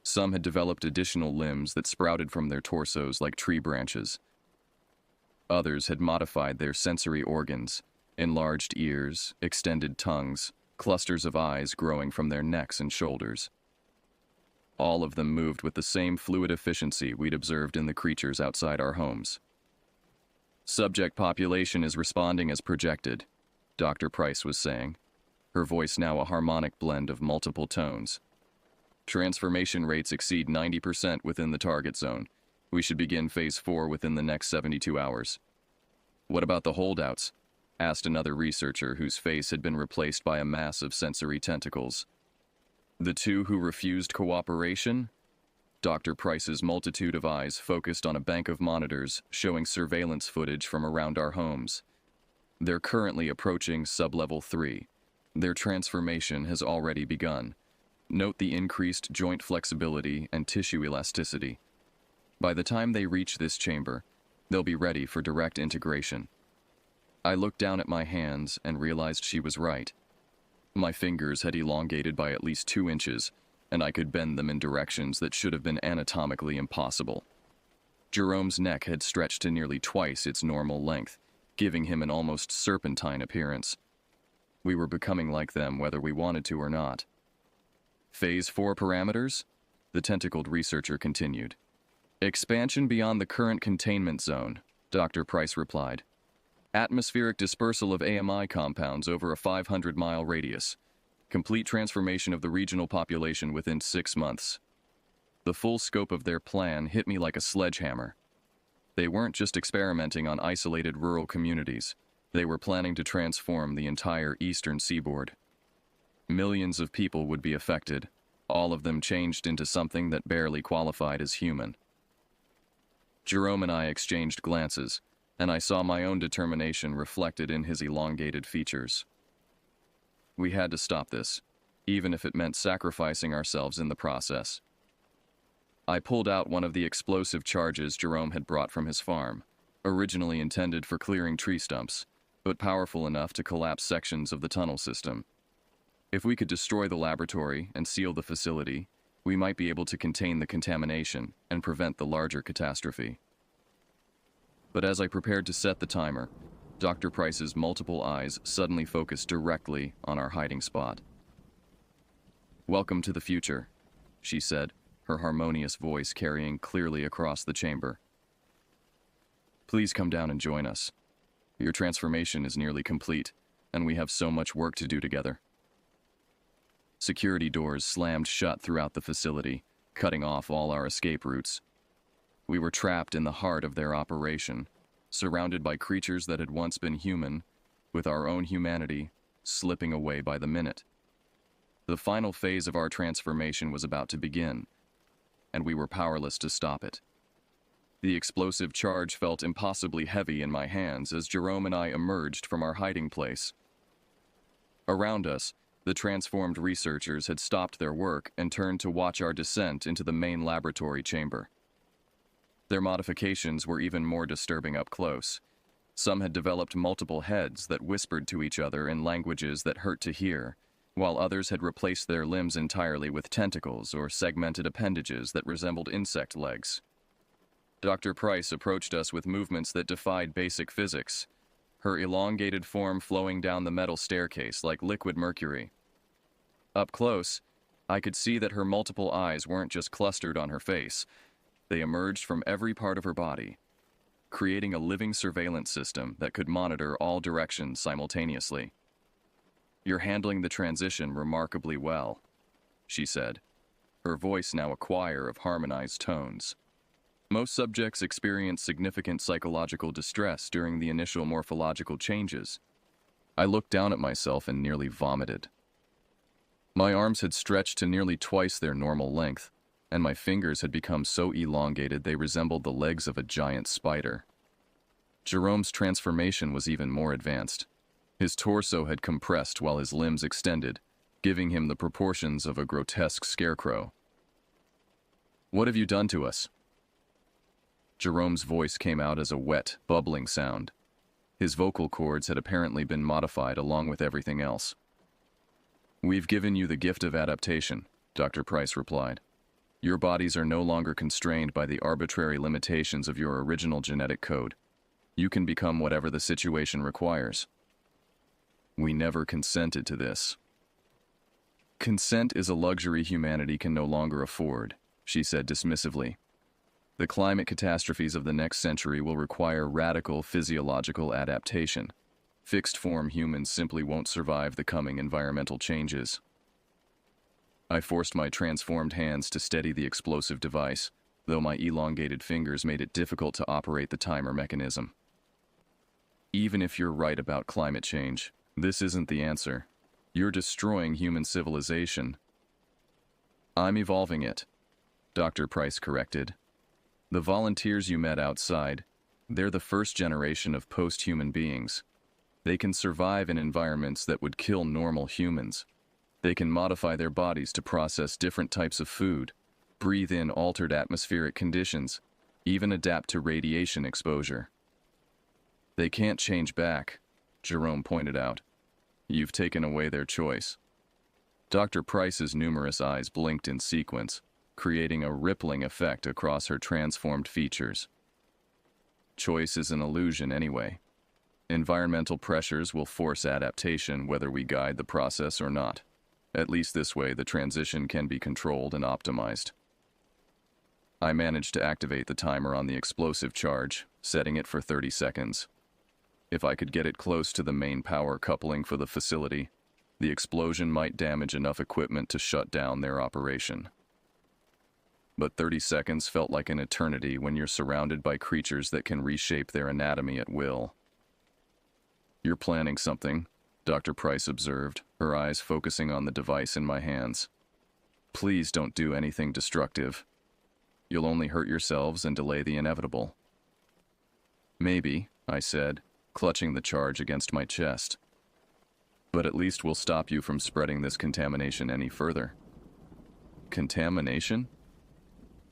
Some had developed additional limbs that sprouted from their torsos like tree branches. Others had modified their sensory organs, enlarged ears, extended tongues, clusters of eyes growing from their necks and shoulders. All of them moved with the same fluid efficiency we'd observed in the creatures outside our homes. Subject population is responding as projected, Dr. Price was saying, her voice now a harmonic blend of multiple tones. Transformation rates exceed 90% within the target zone. We should begin Phase 4 within the next 72 hours. What about the holdouts? Asked another researcher whose face had been replaced by a mass of sensory tentacles. The two who refused cooperation? Dr. Price's multitude of eyes focused on a bank of monitors showing surveillance footage from around our homes. They're currently approaching Sublevel 3. Their transformation has already begun. Note the increased joint flexibility and tissue elasticity. By the time they reach this chamber, they'll be ready for direct integration. I looked down at my hands and realized she was right. My fingers had elongated by at least 2 inches, and I could bend them in directions that should have been anatomically impossible. Jerome's neck had stretched to nearly twice its normal length, giving him an almost serpentine appearance. We were becoming like them whether we wanted to or not. Phase 4 parameters? The tentacled researcher continued. Expansion beyond the current containment zone, Dr. Price replied. Atmospheric dispersal of AMI compounds over a 500-mile radius. Complete transformation of the regional population within 6 months. The full scope of their plan hit me like a sledgehammer. They weren't just experimenting on isolated rural communities. They were planning to transform the entire eastern seaboard. Millions of people would be affected, all of them changed into something that barely qualified as human. Jerome and I exchanged glances, and I saw my own determination reflected in his elongated features. We had to stop this, even if it meant sacrificing ourselves in the process. I pulled out one of the explosive charges Jerome had brought from his farm, originally intended for clearing tree stumps, but powerful enough to collapse sections of the tunnel system. If we could destroy the laboratory and seal the facility, we might be able to contain the contamination and prevent the larger catastrophe. But as I prepared to set the timer, Dr. Price's multiple eyes suddenly focused directly on our hiding spot. "Welcome to the future," she said, her harmonious voice carrying clearly across the chamber. "Please come down and join us. Your transformation is nearly complete, and we have so much work to do together." Security doors slammed shut throughout the facility, cutting off all our escape routes. We were trapped in the heart of their operation, surrounded by creatures that had once been human, with our own humanity slipping away by the minute. The final phase of our transformation was about to begin, and we were powerless to stop it. The explosive charge felt impossibly heavy in my hands as Jerome and I emerged from our hiding place. Around us, the transformed researchers had stopped their work and turned to watch our descent into the main laboratory chamber. Their modifications were even more disturbing up close. Some had developed multiple heads that whispered to each other in languages that hurt to hear, while others had replaced their limbs entirely with tentacles or segmented appendages that resembled insect legs. Dr. Price approached us with movements that defied basic physics, her elongated form flowing down the metal staircase like liquid mercury. Up close, I could see that her multiple eyes weren't just clustered on her face. They emerged from every part of her body, creating a living surveillance system that could monitor all directions simultaneously. "You're handling the transition remarkably well," she said, her voice now a choir of harmonized tones. Most subjects experience significant psychological distress during the initial morphological changes. I looked down at myself and nearly vomited. My arms had stretched to nearly twice their normal length, and my fingers had become so elongated they resembled the legs of a giant spider. Jerome's transformation was even more advanced. His torso had compressed while his limbs extended, giving him the proportions of a grotesque scarecrow. "What have you done to us?" Jerome's voice came out as a wet, bubbling sound. His vocal cords had apparently been modified along with everything else. "We've given you the gift of adaptation," Dr. Price replied. "Your bodies are no longer constrained by the arbitrary limitations of your original genetic code. You can become whatever the situation requires." "We never consented to this." "Consent is a luxury humanity can no longer afford," she said dismissively. "The climate catastrophes of the next century will require radical physiological adaptation. Fixed-form humans simply won't survive the coming environmental changes." I forced my transformed hands to steady the explosive device, though my elongated fingers made it difficult to operate the timer mechanism. "Even if you're right about climate change, this isn't the answer. You're destroying human civilization." "I'm evolving it," Dr. Price corrected. "The volunteers you met outside, they're the first generation of post-human beings. They can survive in environments that would kill normal humans. They can modify their bodies to process different types of food, breathe in altered atmospheric conditions, even adapt to radiation exposure." "They can't change back," Jerome pointed out. "You've taken away their choice." Dr. Price's numerous eyes blinked in sequence, creating a rippling effect across her transformed features. "Choice is an illusion anyway. Environmental pressures will force adaptation whether we guide the process or not. At least this way the transition can be controlled and optimized." I managed to activate the timer on the explosive charge, setting it for 30 seconds. If I could get it close to the main power coupling for the facility, the explosion might damage enough equipment to shut down their operation. But 30 seconds felt like an eternity when you're surrounded by creatures that can reshape their anatomy at will. "You're planning something," Dr. Price observed, her eyes focusing on the device in my hands. "Please don't do anything destructive. You'll only hurt yourselves and delay the inevitable." "Maybe," I said, clutching the charge against my chest. "But at least we'll stop you from spreading this contamination any further." "Contamination?"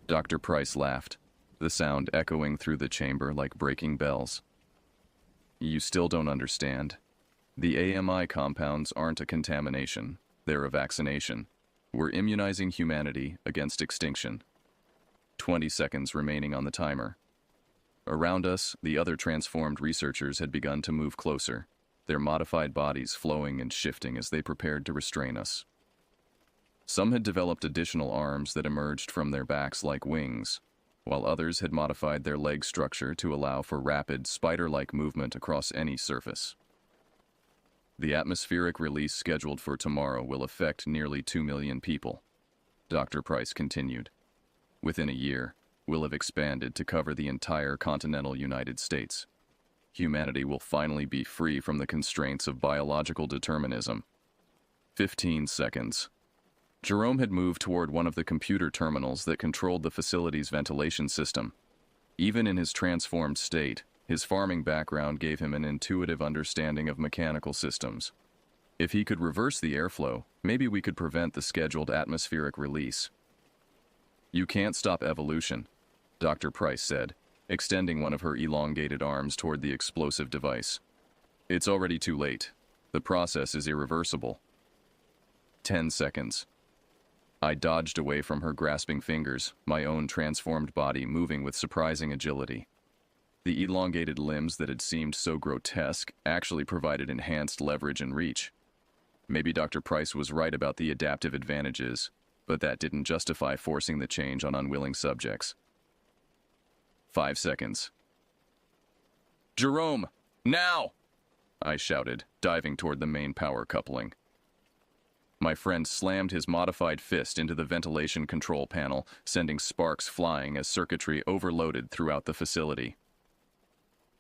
Dr. Price laughed, the sound echoing through the chamber like breaking bells. "You still don't understand. The AMI compounds aren't a contamination, they're a vaccination. We're immunizing humanity against extinction." 20 seconds remaining on the timer. Around us, the other transformed researchers had begun to move closer, their modified bodies flowing and shifting as they prepared to restrain us. Some had developed additional arms that emerged from their backs like wings, while others had modified their leg structure to allow for rapid, spider-like movement across any surface. "The atmospheric release scheduled for tomorrow will affect nearly 2 million people," Dr. Price continued. "Within a year, we'll have expanded to cover the entire continental United States. Humanity will finally be free from the constraints of biological determinism." 15 seconds. Jerome had moved toward one of the computer terminals that controlled the facility's ventilation system. Even in his transformed state, his farming background gave him an intuitive understanding of mechanical systems. If he could reverse the airflow, maybe we could prevent the scheduled atmospheric release. "You can't stop evolution," Dr. Price said, extending one of her elongated arms toward the explosive device. "It's already too late. The process is irreversible." 10 seconds. I dodged away from her grasping fingers, my own transformed body moving with surprising agility. The elongated limbs that had seemed so grotesque actually provided enhanced leverage and reach. Maybe Dr. Price was right about the adaptive advantages, but that didn't justify forcing the change on unwilling subjects. 5 seconds. "Jerome, now!" I shouted, diving toward the main power coupling. My friend slammed his modified fist into the ventilation control panel, sending sparks flying as circuitry overloaded throughout the facility.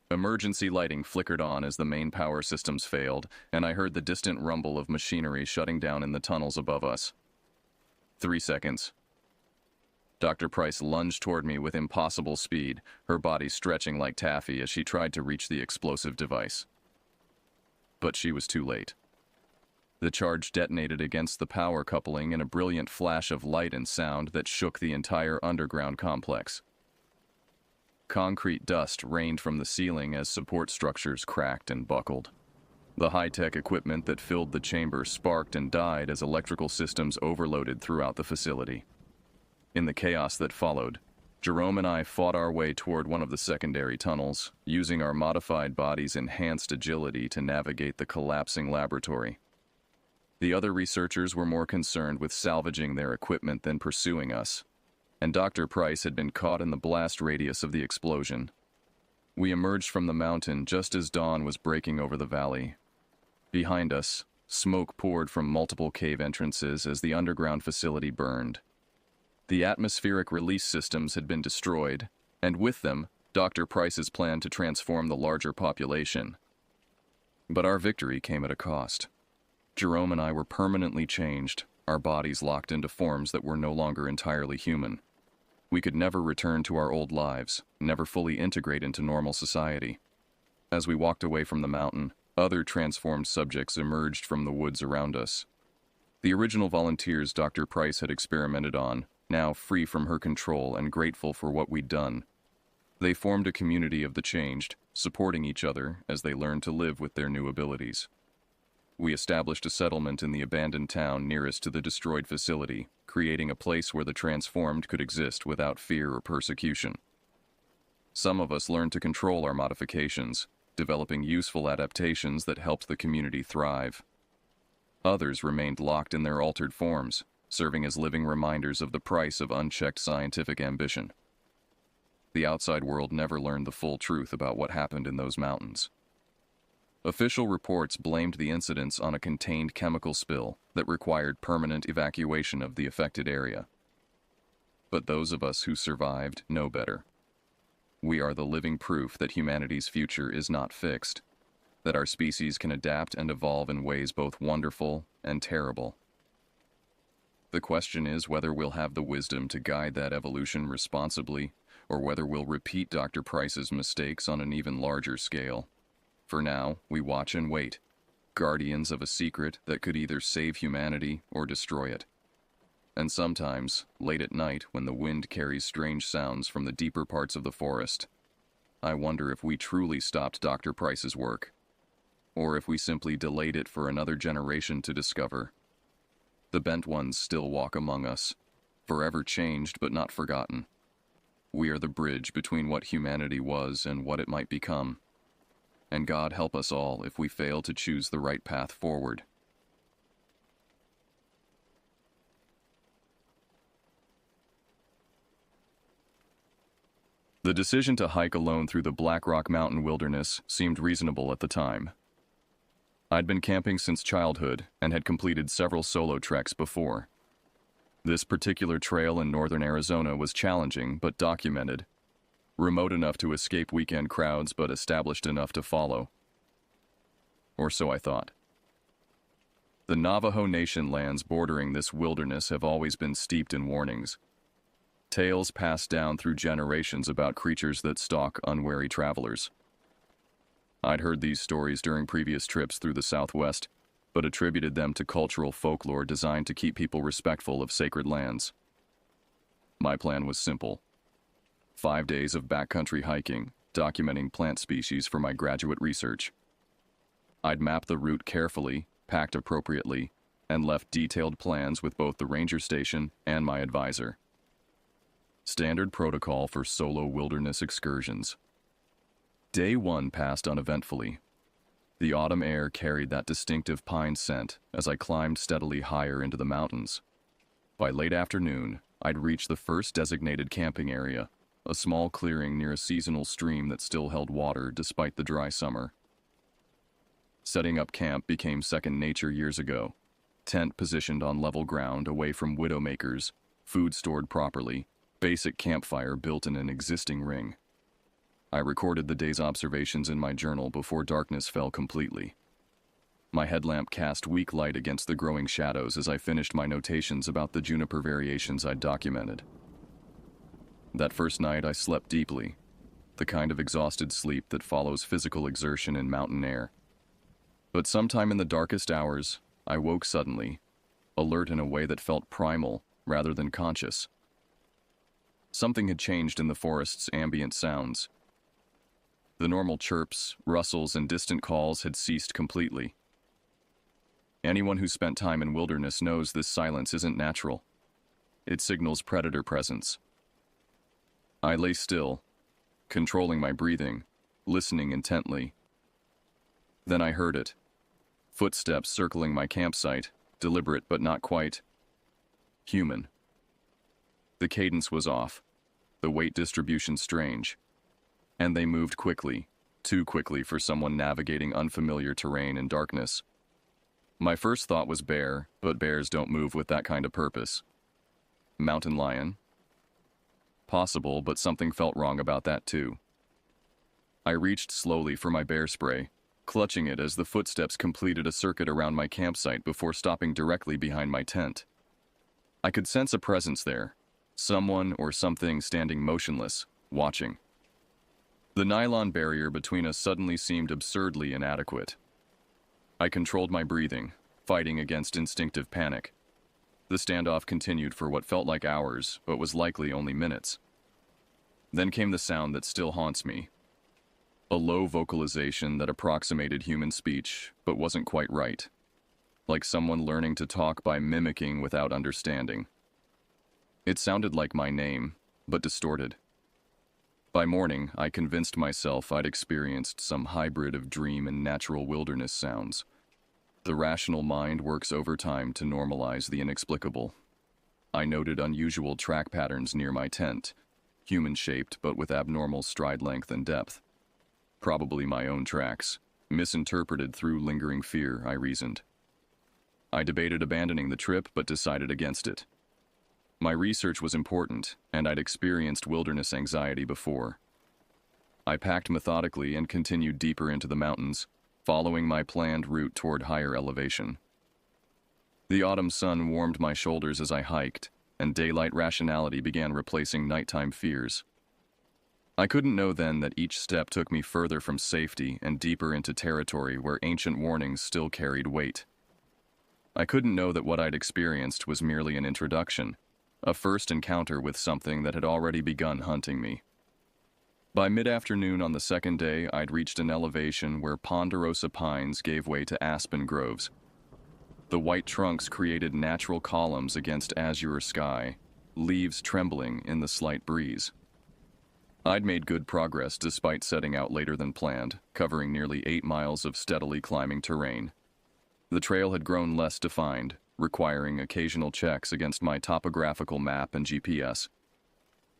Emergency lighting flickered on as the main power systems failed, and I heard the distant rumble of machinery shutting down in the tunnels above us. 3 seconds. Dr. Price lunged toward me with impossible speed, her body stretching like taffy as she tried to reach the explosive device. But she was too late. The charge detonated against the power coupling in a brilliant flash of light and sound that shook the entire underground complex. Concrete dust rained from the ceiling as support structures cracked and buckled. The high-tech equipment that filled the chamber sparked and died as electrical systems overloaded throughout the facility. In the chaos that followed, Jerome and I fought our way toward one of the secondary tunnels, using our modified bodies' enhanced agility to navigate the collapsing laboratory. The other researchers were more concerned with salvaging their equipment than pursuing us, and Dr. Price had been caught in the blast radius of the explosion. We emerged from the mountain just as dawn was breaking over the valley. Behind us, smoke poured from multiple cave entrances as the underground facility burned. The atmospheric release systems had been destroyed, and with them, Dr. Price's plan to transform the larger population. But our victory came at a cost. Jerome and I were permanently changed, our bodies locked into forms that were no longer entirely human. We could never return to our old lives, never fully integrate into normal society. As we walked away from the mountain, other transformed subjects emerged from the woods around us. The original volunteers Dr. Price had experimented on, now free from her control and grateful for what we'd done. They formed a community of the changed, supporting each other as they learned to live with their new abilities. We established a settlement in the abandoned town nearest to the destroyed facility, creating a place where the transformed could exist without fear or persecution. Some of us learned to control our modifications, developing useful adaptations that helped the community thrive. Others remained locked in their altered forms, serving as living reminders of the price of unchecked scientific ambition. The outside world never learned the full truth about what happened in those mountains. Official reports blamed the incidents on a contained chemical spill that required permanent evacuation of the affected area. But those of us who survived know better. We are the living proof that humanity's future is not fixed, that our species can adapt and evolve in ways both wonderful and terrible. The question is whether we'll have the wisdom to guide that evolution responsibly, or whether we'll repeat Dr. Price's mistakes on an even larger scale. For now, we watch and wait, guardians of a secret that could either save humanity or destroy it. And sometimes, late at night when the wind carries strange sounds from the deeper parts of the forest, I wonder if we truly stopped Dr. Price's work, or if we simply delayed it for another generation to discover. The bent ones still walk among us, forever changed but not forgotten. We are the bridge between what humanity was and what it might become. And God help us all if we fail to choose the right path forward. The decision to hike alone through the Black Rock Mountain wilderness seemed reasonable at the time. I'd been camping since childhood and had completed several solo treks before. This particular trail in northern Arizona was challenging but documented, remote enough to escape weekend crowds but established enough to follow. Or so I thought. The Navajo Nation lands bordering this wilderness have always been steeped in warnings. Tales passed down through generations about creatures that stalk unwary travelers. I'd heard these stories during previous trips through the Southwest, but attributed them to cultural folklore designed to keep people respectful of sacred lands. My plan was simple. 5 days of backcountry hiking, documenting plant species for my graduate research. I'd mapped the route carefully, packed appropriately, and left detailed plans with both the ranger station and my advisor. Standard protocol for solo wilderness excursions. Day 1 passed uneventfully. The autumn air carried that distinctive pine scent as I climbed steadily higher into the mountains. By late afternoon, I'd reached the first designated camping area, a small clearing near a seasonal stream that still held water despite the dry summer. Setting up camp became second nature years ago. tent positioned on level ground away from widowmakers, food stored properly, basic campfire built in an existing ring. I recorded the day's observations in my journal before darkness fell completely. My headlamp cast weak light against the growing shadows as I finished my notations about the juniper variations I'd documented. That first night I slept deeply, the kind of exhausted sleep that follows physical exertion in mountain air. But sometime in the darkest hours, I woke suddenly, alert in a way that felt primal rather than conscious. Something had changed in the forest's ambient sounds. The normal chirps, rustles, and distant calls had ceased completely. Anyone who spent time in wilderness knows this silence isn't natural. It signals predator presence. I lay still, controlling my breathing, listening intently. Then I heard it. Footsteps circling my campsite, deliberate but not quite human. The cadence was off, the weight distribution strange, and they moved quickly, too quickly for someone navigating unfamiliar terrain in darkness. My first thought was bear, but bears don't move with that kind of purpose. Mountain lion? Possible, but something felt wrong about that too. I reached slowly for my bear spray, clutching it as the footsteps completed a circuit around my campsite before stopping directly behind my tent. I could sense a presence there, someone or something standing motionless, watching. The nylon barrier between us suddenly seemed absurdly inadequate. I controlled my breathing, fighting against instinctive panic. The standoff continued for what felt like hours, but was likely only minutes. Then came the sound that still haunts me. A low vocalization that approximated human speech, but wasn't quite right. Like someone learning to talk by mimicking without understanding. It sounded like my name, but distorted. By morning, I convinced myself I'd experienced some hybrid of dream and natural wilderness sounds. The rational mind works overtime to normalize the inexplicable. I noted unusual track patterns near my tent, human-shaped but with abnormal stride length and depth. Probably my own tracks, misinterpreted through lingering fear, I reasoned. I debated abandoning the trip but decided against it. My research was important, and I'd experienced wilderness anxiety before. I packed methodically and continued deeper into the mountains, following my planned route toward higher elevation. The autumn sun warmed my shoulders as I hiked, and daylight rationality began replacing nighttime fears. I couldn't know then that each step took me further from safety and deeper into territory where ancient warnings still carried weight. I couldn't know that what I'd experienced was merely an introduction, a first encounter with something that had already begun hunting me. By mid-afternoon on the second day, I'd reached an elevation where ponderosa pines gave way to aspen groves. The white trunks created natural columns against azure sky, leaves trembling in the slight breeze. I'd made good progress despite setting out later than planned, covering nearly 8 miles of steadily climbing terrain. The trail had grown less defined, requiring occasional checks against my topographical map and GPS.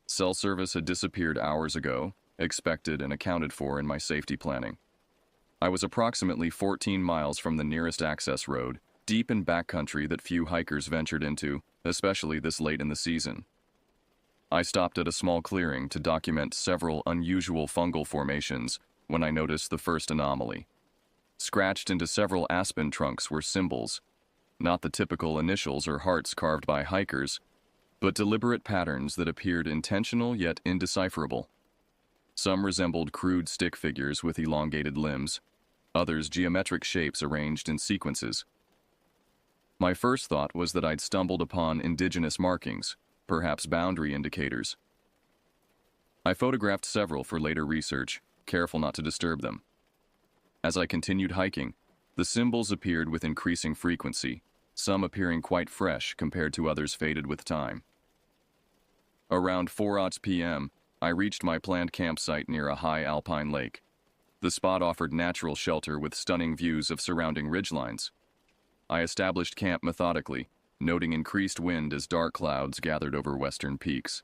Cell service had disappeared hours ago, expected and accounted for in my safety planning. I was approximately 14 miles from the nearest access road, deep in backcountry that few hikers ventured into, especially this late in the season. I stopped at a small clearing to document several unusual fungal formations when I noticed the first anomaly. Scratched into several aspen trunks were symbols, not the typical initials or hearts carved by hikers, but deliberate patterns that appeared intentional yet indecipherable. Some resembled crude stick figures with elongated limbs, others geometric shapes arranged in sequences. My first thought was that I'd stumbled upon indigenous markings, perhaps boundary indicators. I photographed several for later research, careful not to disturb them. As I continued hiking, the symbols appeared with increasing frequency, some appearing quite fresh compared to others faded with time. Around 4 p.m., I reached my planned campsite near a high alpine lake. The spot offered natural shelter with stunning views of surrounding ridgelines. I established camp methodically, noting increased wind as dark clouds gathered over western peaks.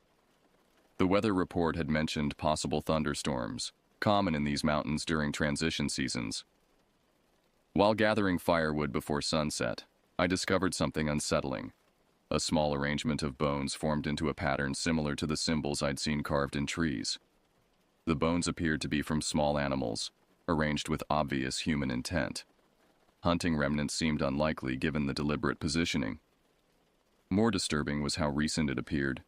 The weather report had mentioned possible thunderstorms, common in these mountains during transition seasons. While gathering firewood before sunset, I discovered something unsettling. A small arrangement of bones formed into a pattern similar to the symbols I'd seen carved in trees. The bones appeared to be from small animals, arranged with obvious human intent. Hunting remnants seemed unlikely given the deliberate positioning. More disturbing was how recent it appeared.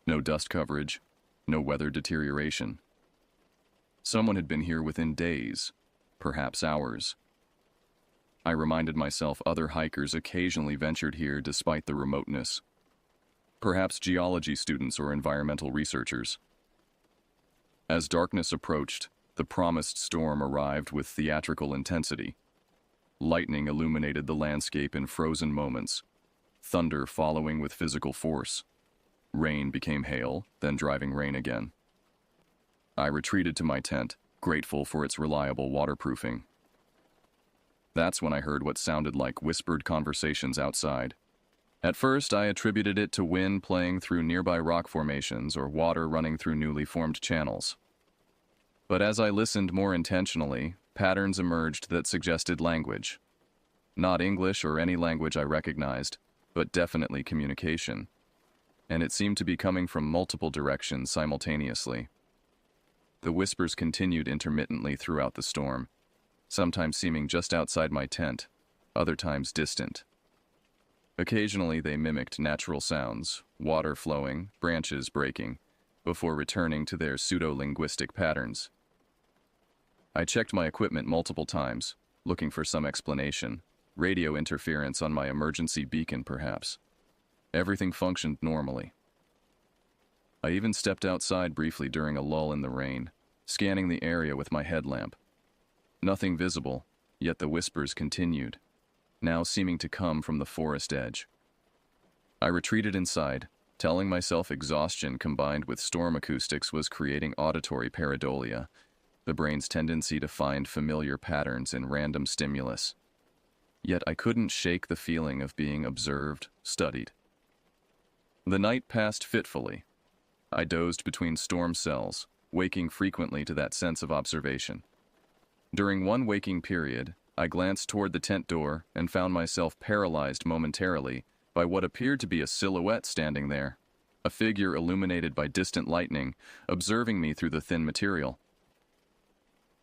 No dust coverage, no weather deterioration. Someone had been here within days, perhaps hours. I reminded myself other hikers occasionally ventured here despite the remoteness. Perhaps geology students or environmental researchers. As darkness approached, the promised storm arrived with theatrical intensity. Lightning illuminated the landscape in frozen moments, thunder following with physical force. Rain became hail, then driving rain again. I retreated to my tent, grateful for its reliable waterproofing. That's when I heard what sounded like whispered conversations outside. At first, I attributed it to wind playing through nearby rock formations or water running through newly formed channels. But as I listened more intentionally, patterns emerged that suggested language. Not English or any language I recognized, but definitely communication. And it seemed to be coming from multiple directions simultaneously. The whispers continued intermittently throughout the storm, sometimes seeming just outside my tent, other times distant. Occasionally they mimicked natural sounds, water flowing, branches breaking, before returning to their pseudo-linguistic patterns. I checked my equipment multiple times, looking for some explanation. Radio interference on my emergency beacon, perhaps. Everything functioned normally. I even stepped outside briefly during a lull in the rain, scanning the area with my headlamp. Nothing visible, yet the whispers continued, now seeming to come from the forest edge. I retreated inside, telling myself exhaustion combined with storm acoustics was creating auditory pareidolia, the brain's tendency to find familiar patterns in random stimulus. Yet I couldn't shake the feeling of being observed, studied. The night passed fitfully. I dozed between storm cells, waking frequently to that sense of observation. During one waking period, I glanced toward the tent door and found myself paralyzed momentarily by what appeared to be a silhouette standing there, a figure illuminated by distant lightning, observing me through the thin material.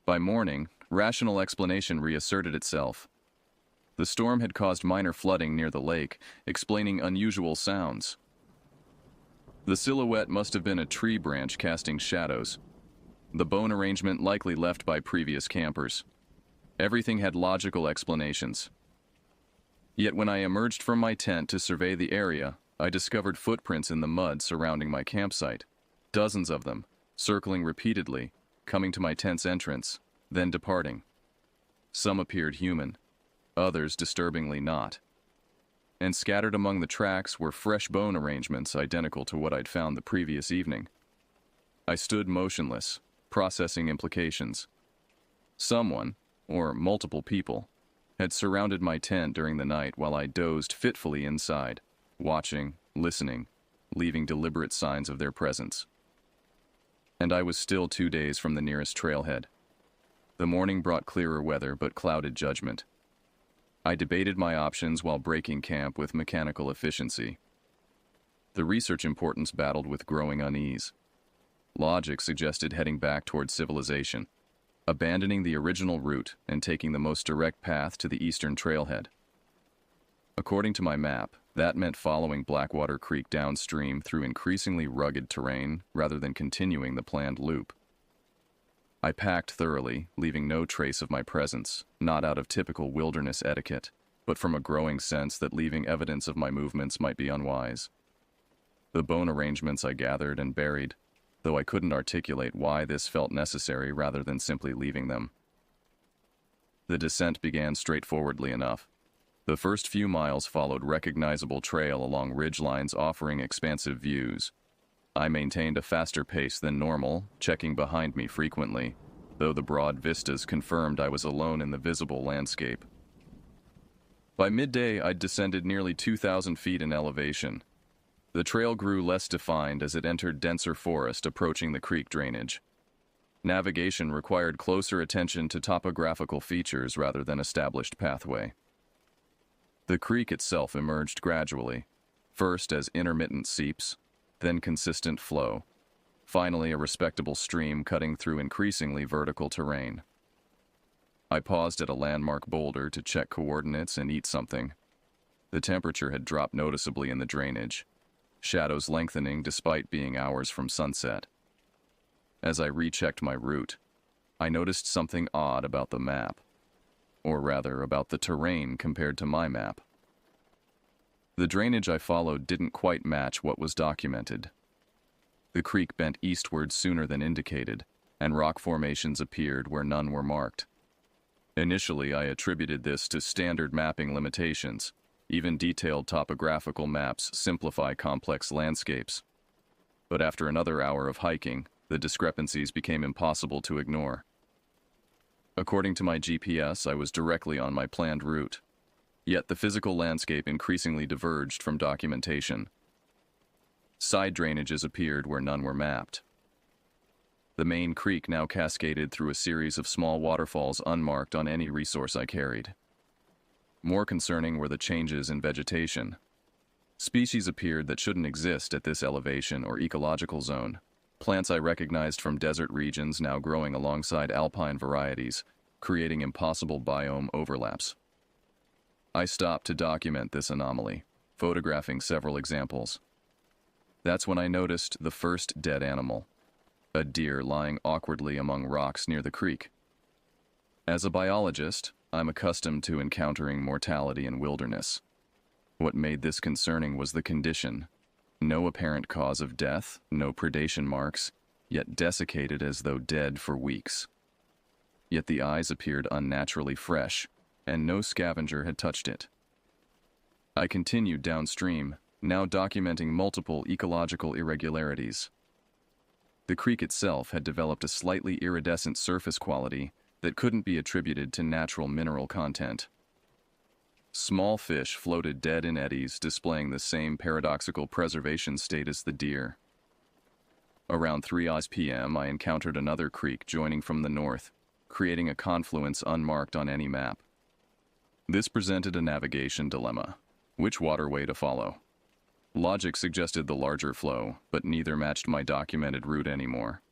By morning, rational explanation reasserted itself. The storm had caused minor flooding near the lake, explaining unusual sounds. The silhouette must have been a tree branch casting shadows. The bone arrangement likely left by previous campers. Everything had logical explanations. Yet when I emerged from my tent to survey the area, I discovered footprints in the mud surrounding my campsite. Dozens of them, circling repeatedly, coming to my tent's entrance, then departing. Some appeared human, others disturbingly not. And scattered among the tracks were fresh bone arrangements identical to what I'd found the previous evening. I stood motionless, processing implications. Someone, or multiple people, had surrounded my tent during the night while I dozed fitfully inside, watching, listening, leaving deliberate signs of their presence. And I was still 2 days from the nearest trailhead. The morning brought clearer weather but clouded judgment. I debated my options while breaking camp with mechanical efficiency. The research importance battled with growing unease. Logic suggested heading back toward civilization, abandoning the original route and taking the most direct path to the eastern trailhead. According to my map, that meant following Blackwater Creek downstream through increasingly rugged terrain rather than continuing the planned loop. I packed thoroughly, leaving no trace of my presence, not out of typical wilderness etiquette, but from a growing sense that leaving evidence of my movements might be unwise. The bone arrangements I gathered and buried, though I couldn't articulate why this felt necessary rather than simply leaving them. The descent began straightforwardly enough. The first few miles followed recognizable trail along ridgelines offering expansive views. I maintained a faster pace than normal, checking behind me frequently, though the broad vistas confirmed I was alone in the visible landscape. By midday, I'd descended nearly 2,000 feet in elevation. The trail grew less defined as it entered denser forest approaching the creek drainage. Navigation required closer attention to topographical features rather than established pathway. The creek itself emerged gradually, first as intermittent seeps, then consistent flow, finally a respectable stream cutting through increasingly vertical terrain. I paused at a landmark boulder to check coordinates and eat something. The temperature had dropped noticeably in the drainage, shadows lengthening despite being hours from sunset. As I rechecked my route, I noticed something odd about the map, or rather about the terrain compared to my map. The drainage I followed didn't quite match what was documented. The creek bent eastward sooner than indicated, and rock formations appeared where none were marked. Initially, I attributed this to standard mapping limitations. Even detailed topographical maps simplify complex landscapes. But after another hour of hiking, the discrepancies became impossible to ignore. According to my GPS, I was directly on my planned route. Yet the physical landscape increasingly diverged from documentation. Side drainages appeared where none were mapped. The main creek now cascaded through a series of small waterfalls unmarked on any resource I carried. More concerning were the changes in vegetation. Species appeared that shouldn't exist at this elevation or ecological zone. Plants I recognized from desert regions now growing alongside alpine varieties, creating impossible biome overlaps. I stopped to document this anomaly, photographing several examples. That's when I noticed the first dead animal, a deer lying awkwardly among rocks near the creek. As a biologist, I'm accustomed to encountering mortality in wilderness. What made this concerning was the condition. No apparent cause of death, no predation marks, yet desiccated as though dead for weeks. Yet the eyes appeared unnaturally fresh, and no scavenger had touched it. I continued downstream, now documenting multiple ecological irregularities. The creek itself had developed a slightly iridescent surface quality that couldn't be attributed to natural mineral content. Small fish floated dead in eddies, displaying the same paradoxical preservation state as the deer. Around 3 p.m., I encountered another creek joining from the north, creating a confluence unmarked on any map. This presented a navigation dilemma. Which waterway to follow? Logic suggested the larger flow, but neither matched my documented route anymore.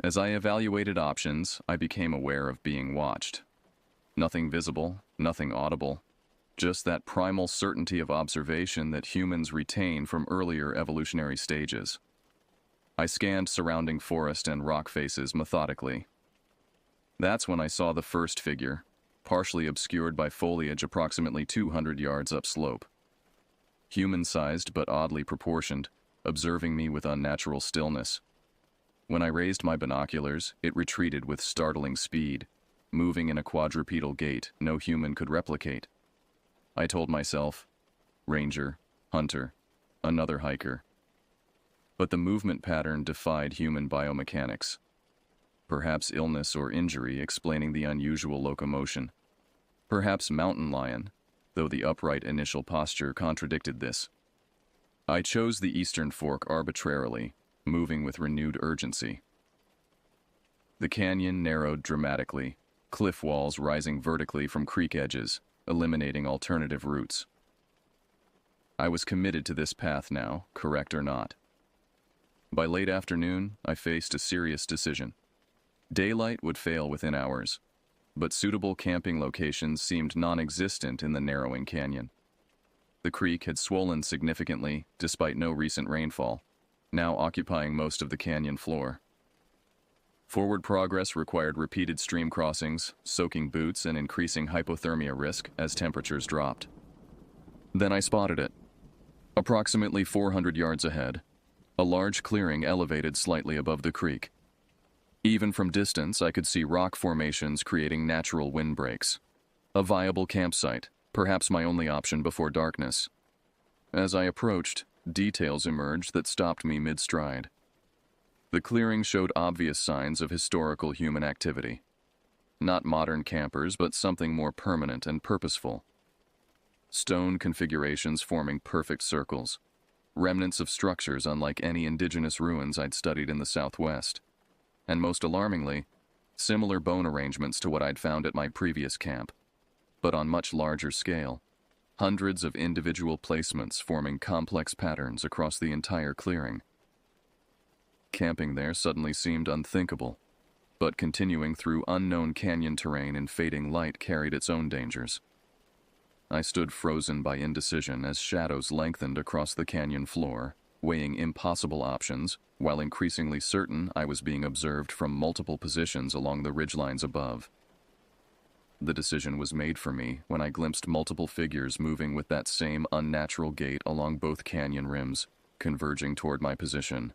As I evaluated options, I became aware of being watched. Nothing visible, nothing audible, just that primal certainty of observation that humans retain from earlier evolutionary stages. I scanned surrounding forest and rock faces methodically. That's when I saw the first figure, partially obscured by foliage approximately 200 yards upslope. Human-sized but oddly proportioned, observing me with unnatural stillness. When I raised my binoculars, it retreated with startling speed, moving in a quadrupedal gait no human could replicate. I told myself, ranger, hunter, another hiker. But the movement pattern defied human biomechanics. Perhaps illness or injury explaining the unusual locomotion. Perhaps mountain lion, though the upright initial posture contradicted this. I chose the eastern fork arbitrarily, moving with renewed urgency. The canyon narrowed dramatically, cliff walls rising vertically from creek edges, eliminating alternative routes. I was committed to this path now, correct or not. By late afternoon, I faced a serious decision. Daylight would fail within hours, but suitable camping locations seemed non-existent in the narrowing canyon. The creek had swollen significantly, despite no recent rainfall, now occupying most of the canyon floor. Forward progress required repeated stream crossings, soaking boots, and increasing hypothermia risk as temperatures dropped. Then I spotted it. Approximately 400 yards ahead, a large clearing elevated slightly above the creek. Even from distance, I could see rock formations creating natural windbreaks. A viable campsite, perhaps my only option before darkness. As I approached, details emerged that stopped me mid-stride. The clearing showed obvious signs of historical human activity. Not modern campers, but something more permanent and purposeful. Stone configurations forming perfect circles. Remnants of structures unlike any indigenous ruins I'd studied in the Southwest. And most alarmingly, similar bone arrangements to what I'd found at my previous camp, but on much larger scale. hundreds of individual placements forming complex patterns across the entire clearing. Camping there suddenly seemed unthinkable, but continuing through unknown canyon terrain in fading light carried its own dangers. I stood frozen by indecision as shadows lengthened across the canyon floor, weighing impossible options, while increasingly certain I was being observed from multiple positions along the ridgelines above. The decision was made for me when I glimpsed multiple figures moving with that same unnatural gait along both canyon rims, converging toward my position.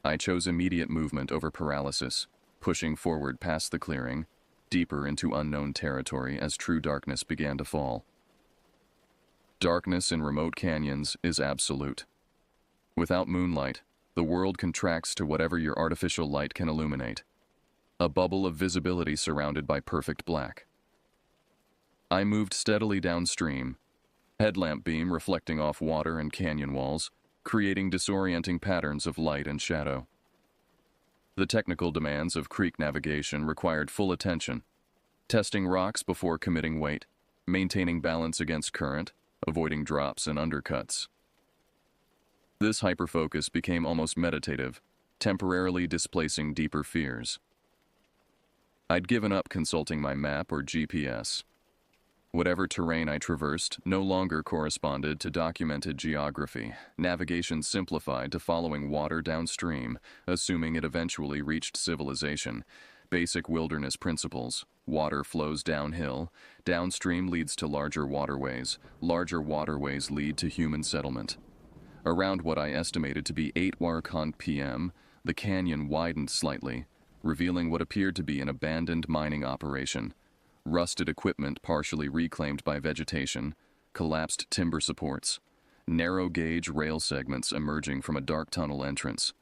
I chose immediate movement over paralysis, pushing forward past the clearing, deeper into unknown territory as true darkness began to fall. Darkness in remote canyons is absolute. Without moonlight, the world contracts to whatever your artificial light can illuminate. A bubble of visibility surrounded by perfect black. I moved steadily downstream, headlamp beam reflecting off water and canyon walls, creating disorienting patterns of light and shadow. The technical demands of creek navigation required full attention, testing rocks before committing weight, maintaining balance against current, avoiding drops and undercuts. This hyperfocus became almost meditative, temporarily displacing deeper fears. I'd given up consulting my map or GPS. Whatever terrain I traversed no longer corresponded to documented geography. Navigation simplified to following water downstream, assuming it eventually reached civilization. Basic wilderness principles. Water flows downhill. Downstream leads to larger waterways. Larger waterways lead to human settlement. Around what I estimated to be 8 Warkand p.m., the canyon widened slightly, revealing what appeared to be an abandoned mining operation. Rusted equipment partially reclaimed by vegetation, collapsed timber supports, narrow-gauge rail segments emerging from a dark tunnel entrance.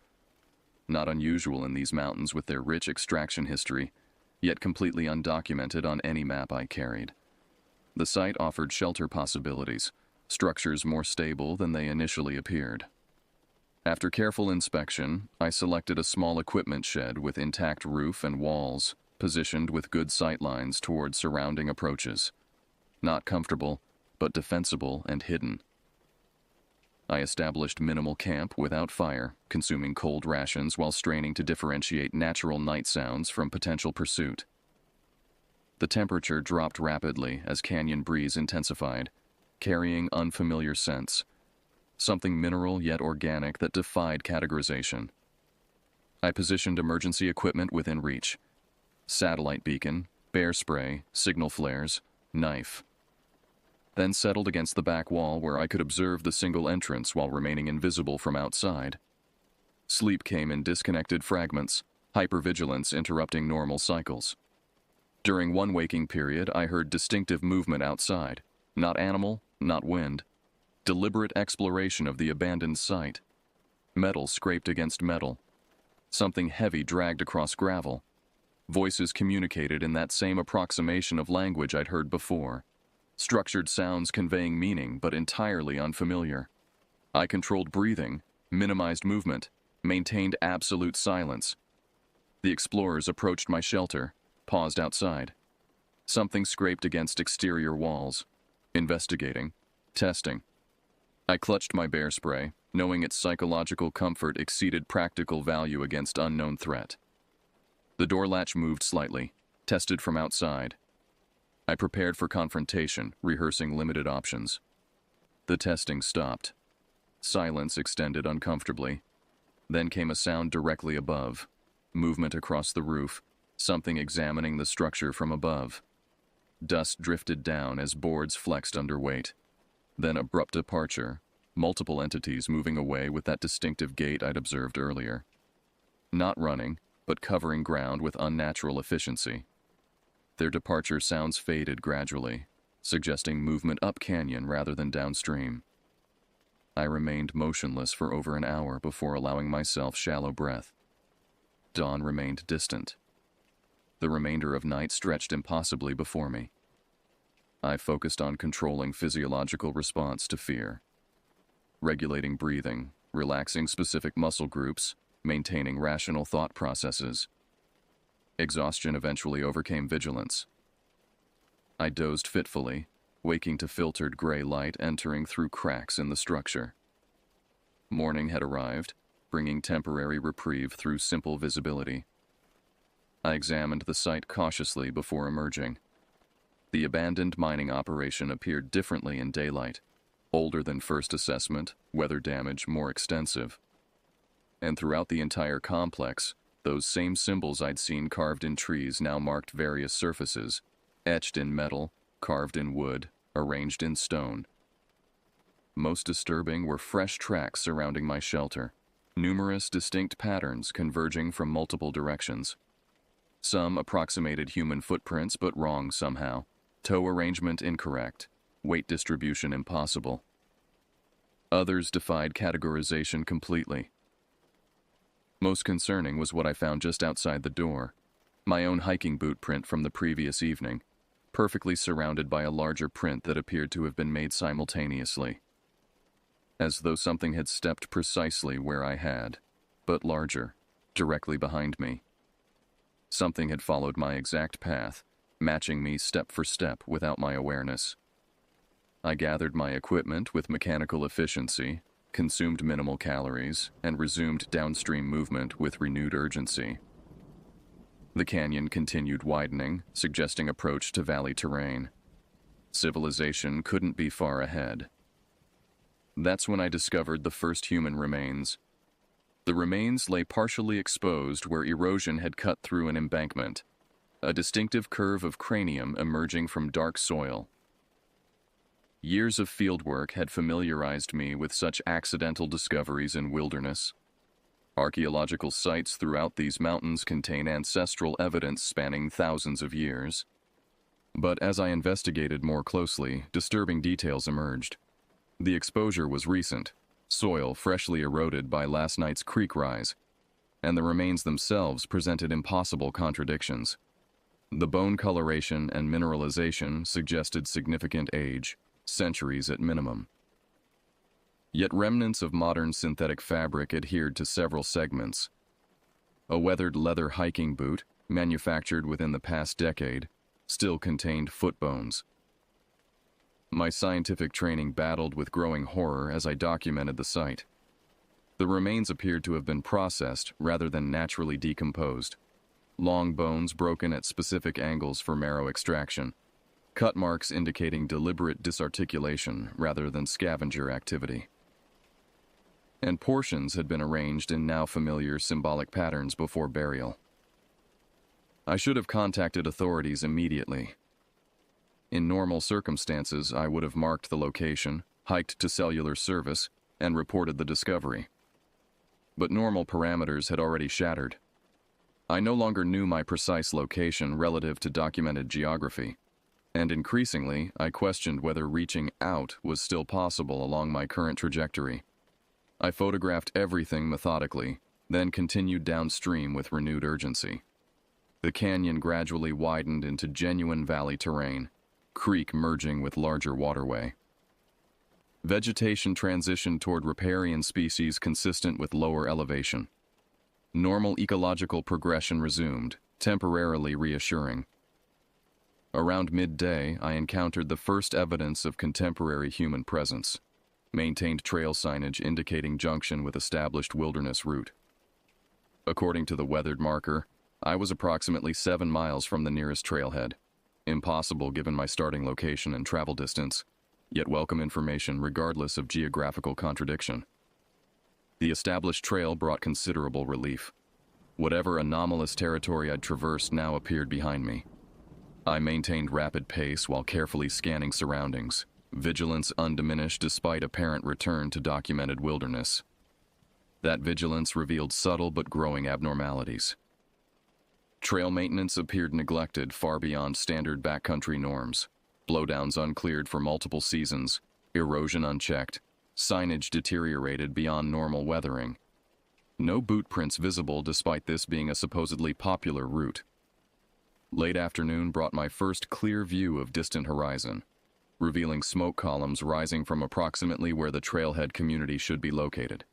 Not unusual in these mountains with their rich extraction history, yet completely undocumented on any map I carried. The site offered shelter possibilities, structures more stable than they initially appeared. After careful inspection, I selected a small equipment shed with intact roof and walls, positioned with good sightlines toward surrounding approaches. Not comfortable, but defensible and hidden. I established minimal camp without fire, consuming cold rations while straining to differentiate natural night sounds from potential pursuit. The temperature dropped rapidly as canyon breeze intensified, carrying unfamiliar scents. Something mineral yet organic that defied categorization. I positioned emergency equipment within reach. Satellite beacon, bear spray, signal flares, knife. Then settled against the back wall where I could observe the single entrance while remaining invisible from outside. Sleep came in disconnected fragments, hypervigilance interrupting normal cycles. During one waking period, I heard distinctive movement outside. Not animal, not wind. Deliberate exploration of the abandoned site. Metal scraped against metal. Something heavy dragged across gravel. Voices communicated in that same approximation of language I'd heard before. Structured sounds conveying meaning, but entirely unfamiliar. I controlled breathing, minimized movement, maintained absolute silence. The explorers approached my shelter, paused outside. Something scraped against exterior walls. Investigating. Testing. I clutched my bear spray, knowing its psychological comfort exceeded practical value against unknown threat. The door latch moved slightly, tested from outside. I prepared for confrontation, rehearsing limited options. The testing stopped. Silence extended uncomfortably. Then came a sound directly above. Movement across the roof, something examining the structure from above. Dust drifted down as boards flexed under weight. Then abrupt departure, multiple entities moving away with that distinctive gait I'd observed earlier. Not running, but covering ground with unnatural efficiency. Their departure sounds faded gradually, suggesting movement up canyon rather than downstream. I remained motionless for over an hour before allowing myself shallow breath. Dawn remained distant. The remainder of night stretched impossibly before me. I focused on controlling physiological response to fear. Regulating breathing, relaxing specific muscle groups, maintaining rational thought processes. Exhaustion eventually overcame vigilance. I dozed fitfully, waking to filtered gray light entering through cracks in the structure. Morning had arrived, bringing temporary reprieve through simple visibility. I examined the site cautiously before emerging. The abandoned mining operation appeared differently in daylight, older than first assessment, weather damage more extensive. And throughout the entire complex, those same symbols I'd seen carved in trees now marked various surfaces, etched in metal, carved in wood, arranged in stone. Most disturbing were fresh tracks surrounding my shelter, numerous distinct patterns converging from multiple directions. Some approximated human footprints but wrong somehow, toe arrangement incorrect, weight distribution impossible. Others defied categorization completely. Most concerning was what I found just outside the door, my own hiking boot print from the previous evening, perfectly surrounded by a larger print that appeared to have been made simultaneously. As though something had stepped precisely where I had, but larger, directly behind me. Something had followed my exact path, matching me step for step without my awareness. I gathered my equipment with mechanical efficiency, consumed minimal calories, and resumed downstream movement with renewed urgency. The canyon continued widening, suggesting approach to valley terrain. Civilization couldn't be far ahead. That's when I discovered the first human remains. The remains lay partially exposed where erosion had cut through an embankment, a distinctive curve of cranium emerging from dark soil. Years of fieldwork had familiarized me with such accidental discoveries in wilderness. Archaeological sites throughout these mountains contain ancestral evidence spanning thousands of years. But as I investigated more closely, disturbing details emerged. The exposure was recent, soil freshly eroded by last night's creek rise, and the remains themselves presented impossible contradictions. The bone coloration and mineralization suggested significant age, centuries at minimum. Yet remnants of modern synthetic fabric adhered to several segments. A weathered leather hiking boot, manufactured within the past decade, still contained foot bones. My scientific training battled with growing horror as I documented the site. The remains appeared to have been processed rather than naturally decomposed. Long bones broken at specific angles for marrow extraction. Cut marks indicating deliberate disarticulation rather than scavenger activity. And portions had been arranged in now familiar symbolic patterns before burial. I should have contacted authorities immediately. In normal circumstances, I would have marked the location, hiked to cellular service, and reported the discovery. But normal parameters had already shattered. I no longer knew my precise location relative to documented geography, and increasingly, I questioned whether reaching out was still possible along my current trajectory. I photographed everything methodically, then continued downstream with renewed urgency. The canyon gradually widened into genuine valley terrain, creek merging with larger waterway. Vegetation transitioned toward riparian species consistent with lower elevation. Normal ecological progression resumed, temporarily reassuring. Around midday, I encountered the first evidence of contemporary human presence. Maintained trail signage indicating junction with established wilderness route. According to the weathered marker, I was approximately 7 miles from the nearest trailhead. Impossible given my starting location and travel distance, yet welcome information regardless of geographical contradiction. The established trail brought considerable relief. Whatever anomalous territory I'd traversed now appeared behind me. I maintained rapid pace while carefully scanning surroundings, vigilance undiminished despite apparent return to documented wilderness. That vigilance revealed subtle but growing abnormalities. Trail maintenance appeared neglected far beyond standard backcountry norms. Blowdowns uncleared for multiple seasons, erosion unchecked, signage deteriorated beyond normal weathering. No boot prints visible despite this being a supposedly popular route. Late afternoon brought my first clear view of distant horizon, revealing smoke columns rising from approximately where the trailhead community should be located.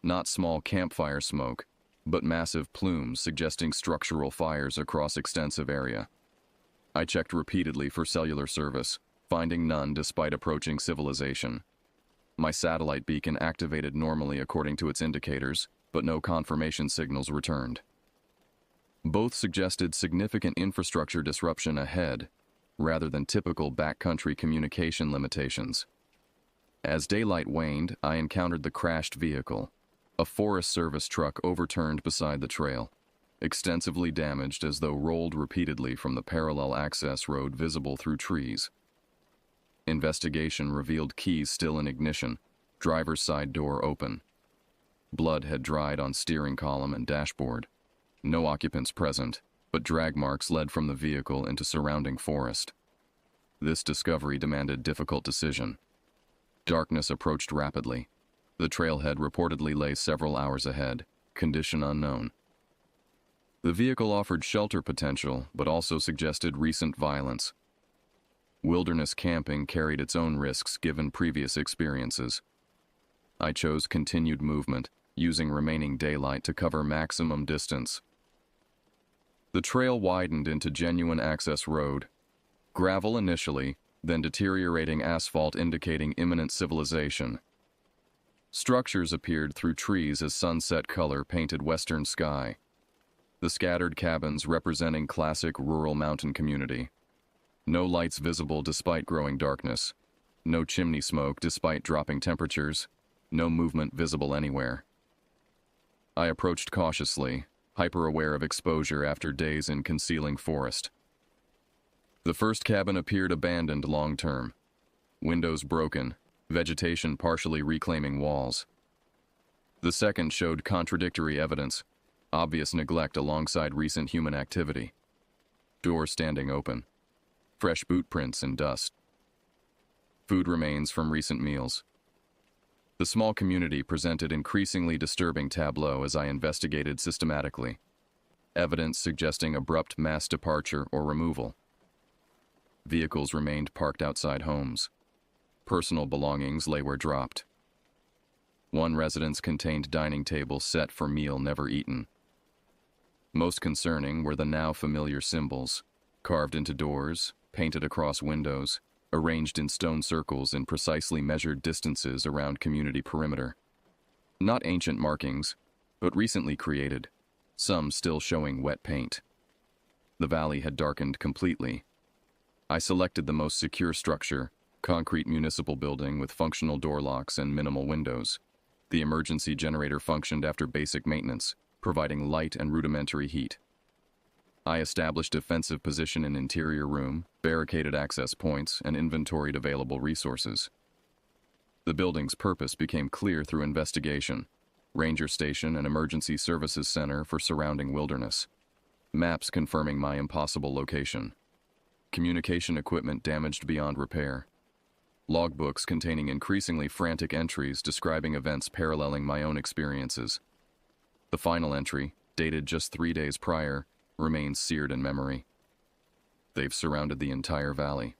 Not small campfire smoke, but massive plumes suggesting structural fires across extensive area. I checked repeatedly for cellular service, finding none despite approaching civilization. My satellite beacon activated normally according to its indicators, but no confirmation signals returned. Both suggested significant infrastructure disruption ahead, rather than typical backcountry communication limitations. As daylight waned, I encountered the crashed vehicle, a Forest Service truck overturned beside the trail, extensively damaged as though rolled repeatedly from the parallel access road visible through trees. Investigation revealed keys still in ignition, driver's side door open. Blood had dried on steering column and dashboard. No occupants present, but drag marks led from the vehicle into surrounding forest. This discovery demanded difficult decision. Darkness approached rapidly. The trailhead reportedly lay several hours ahead, condition unknown. The vehicle offered shelter potential, but also suggested recent violence. Wilderness camping carried its own risks given previous experiences. I chose continued movement, using remaining daylight to cover maximum distance. The trail widened into genuine access road. Gravel initially, then deteriorating asphalt indicating imminent civilization. Structures appeared through trees as sunset color painted western sky. The scattered cabins representing classic rural mountain community. No lights visible despite growing darkness. No chimney smoke despite dropping temperatures. No movement visible anywhere. I approached cautiously, hyper-aware of exposure after days in concealing forest. The first cabin appeared abandoned long-term. Windows broken, vegetation partially reclaiming walls. The second showed contradictory evidence, obvious neglect alongside recent human activity. Door standing open. Fresh boot prints and dust. Food remains from recent meals. The small community presented increasingly disturbing tableau as I investigated systematically. Evidence suggesting abrupt mass departure or removal. Vehicles remained parked outside homes. Personal belongings lay where dropped. One residence contained dining table set for meal never eaten. Most concerning were the now familiar symbols, carved into doors, painted across windows, arranged in stone circles in precisely measured distances around community perimeter. Not ancient markings, but recently created, some still showing wet paint. The valley had darkened completely. I selected the most secure structure, concrete municipal building with functional door locks and minimal windows. The emergency generator functioned after basic maintenance, providing light and rudimentary heat. I established defensive position in interior room, barricaded access points, and inventoried available resources. The building's purpose became clear through investigation. Ranger station and emergency services center for surrounding wilderness. Maps confirming my impossible location. Communication equipment damaged beyond repair. Logbooks containing increasingly frantic entries describing events paralleling my own experiences. The final entry, dated just 3 days prior, remains seared in memory. They've surrounded the entire valley.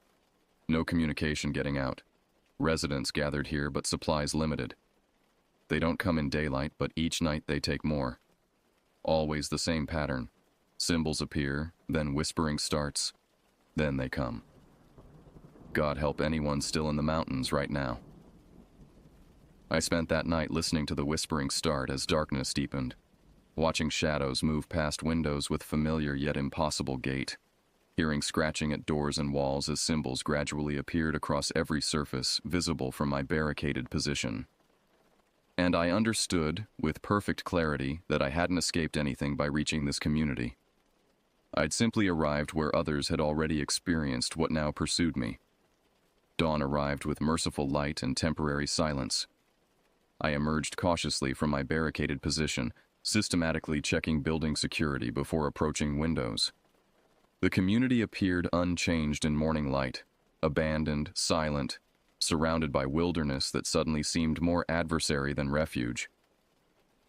No communication getting out. Residents gathered here but supplies limited. They don't come in daylight, but each night they take more. Always the same pattern. Symbols appear, then whispering starts. Then they come. God help anyone still in the mountains right now. I spent that night listening to the whispering start as darkness deepened, watching shadows move past windows with familiar yet impossible gait, hearing scratching at doors and walls as symbols gradually appeared across every surface visible from my barricaded position. And I understood, with perfect clarity, that I hadn't escaped anything by reaching this community. I'd simply arrived where others had already experienced what now pursued me. Dawn arrived with merciful light and temporary silence. I emerged cautiously from my barricaded position, systematically checking building security before approaching windows. The community appeared unchanged in morning light, abandoned, silent, surrounded by wilderness that suddenly seemed more adversary than refuge.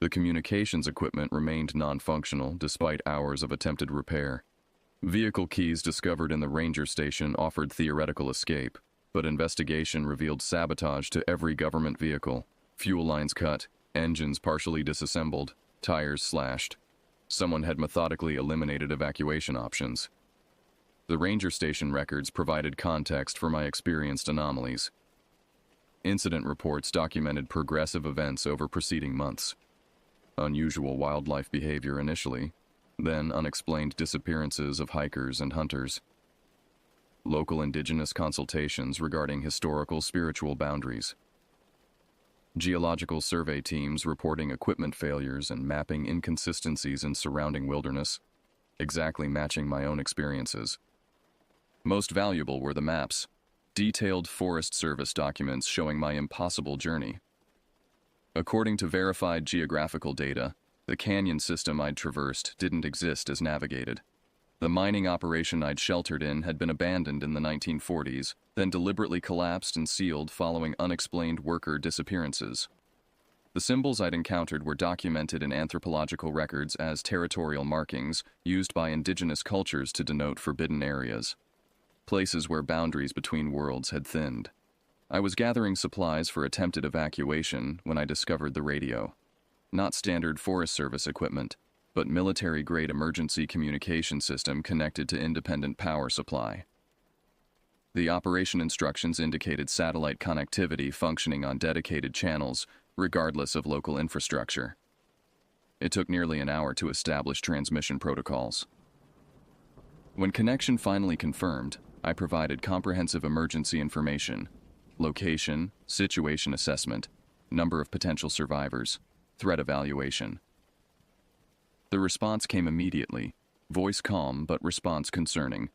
The communications equipment remained non-functional despite hours of attempted repair. Vehicle keys discovered in the ranger station offered theoretical escape, but investigation revealed sabotage to every government vehicle, fuel lines cut, engines partially disassembled, tires slashed. Someone had methodically eliminated evacuation options. The ranger station records provided context for my experienced anomalies. Incident reports documented progressive events over preceding months. Unusual wildlife behavior initially, then unexplained disappearances of hikers and hunters. Local indigenous consultations regarding historical spiritual boundaries. Geological survey teams reporting equipment failures and mapping inconsistencies in surrounding wilderness, exactly matching my own experiences. Most valuable were the maps, detailed Forest Service documents showing my impossible journey. According to verified geographical data, the canyon system I'd traversed didn't exist as navigated. The mining operation I'd sheltered in had been abandoned in the 1940s, then deliberately collapsed and sealed following unexplained worker disappearances. The symbols I'd encountered were documented in anthropological records as territorial markings used by indigenous cultures to denote forbidden areas, places where boundaries between worlds had thinned. I was gathering supplies for attempted evacuation when I discovered the radio. Not standard Forest Service equipment, but military-grade emergency communication system connected to independent power supply. The operation instructions indicated satellite connectivity functioning on dedicated channels, regardless of local infrastructure. It took nearly an hour to establish transmission protocols. When connection finally confirmed, I provided comprehensive emergency information, location, situation assessment, number of potential survivors, threat evaluation. The response came immediately, voice calm but response concerning.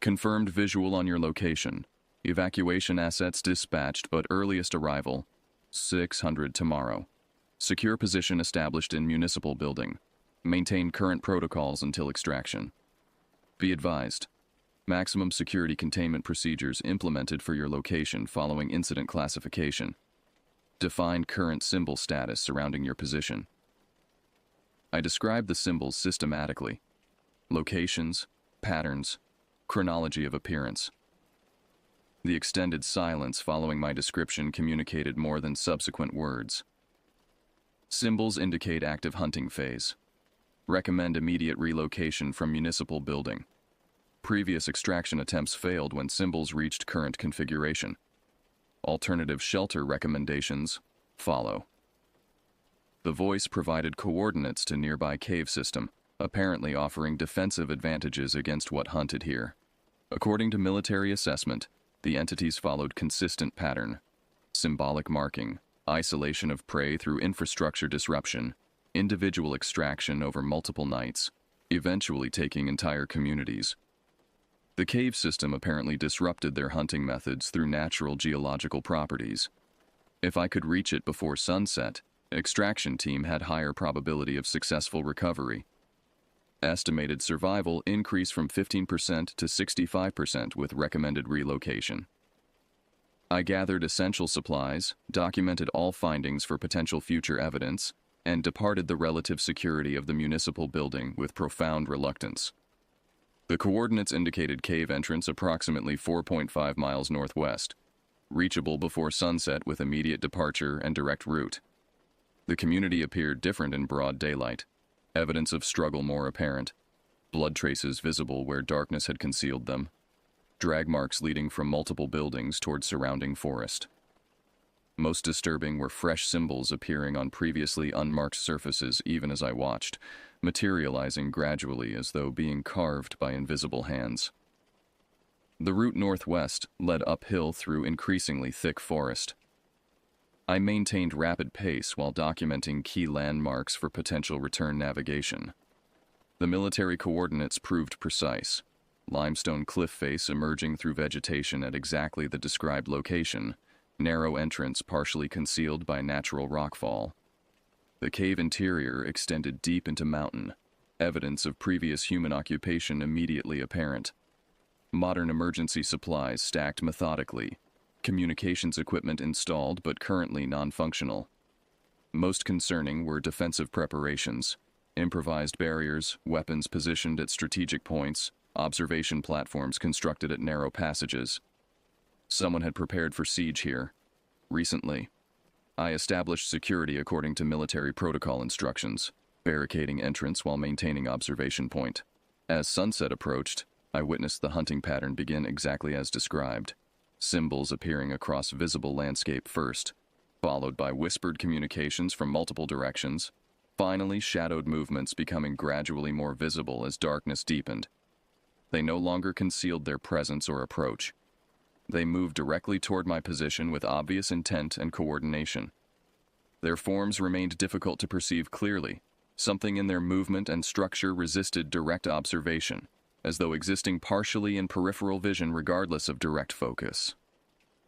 Confirmed visual on your location. Evacuation assets dispatched but earliest arrival, 600 tomorrow. Secure position established in municipal building. Maintain current protocols until extraction. Be advised. Maximum security containment procedures implemented for your location following incident classification. Define current symbol status surrounding your position. I described the symbols systematically. Locations, patterns, chronology of appearance. The extended silence following my description communicated more than subsequent words. Symbols indicate active hunting phase. Recommend immediate relocation from municipal building. Previous extraction attempts failed when symbols reached current configuration. Alternative shelter recommendations follow. The voice provided coordinates to nearby cave system, apparently offering defensive advantages against what hunted here. According to military assessment, the entities followed consistent pattern. Symbolic marking, isolation of prey through infrastructure disruption, individual extraction over multiple nights, eventually taking entire communities. The cave system apparently disrupted their hunting methods through natural geological properties. If I could reach it before sunset, extraction team had higher probability of successful recovery. Estimated survival increased from 15% to 65% with recommended relocation. I gathered essential supplies, documented all findings for potential future evidence, and departed the relative security of the municipal building with profound reluctance. The coordinates indicated cave entrance approximately 4.5 miles northwest, reachable before sunset with immediate departure and direct route. The community appeared different in broad daylight, evidence of struggle more apparent, blood traces visible where darkness had concealed them, drag marks leading from multiple buildings toward surrounding forest. Most disturbing were fresh symbols appearing on previously unmarked surfaces even as I watched, materializing gradually as though being carved by invisible hands. The route northwest led uphill through increasingly thick forest. I maintained rapid pace while documenting key landmarks for potential return navigation. The military coordinates proved precise. Limestone cliff face emerging through vegetation at exactly the described location, narrow entrance partially concealed by natural rockfall. The cave interior extended deep into mountain, evidence of previous human occupation immediately apparent. Modern emergency supplies stacked methodically, communications equipment installed but currently non-functional. Most concerning were defensive preparations, improvised barriers, weapons positioned at strategic points, observation platforms constructed at narrow passages. Someone had prepared for siege here. Recently, I established security according to military protocol instructions, barricading entrance while maintaining observation point. As sunset approached, I witnessed the hunting pattern begin exactly as described, symbols appearing across visible landscape first, followed by whispered communications from multiple directions, finally shadowed movements becoming gradually more visible as darkness deepened. They no longer concealed their presence or approach. They moved directly toward my position with obvious intent and coordination. Their forms remained difficult to perceive clearly. Something in their movement and structure resisted direct observation, as though existing partially in peripheral vision regardless of direct focus.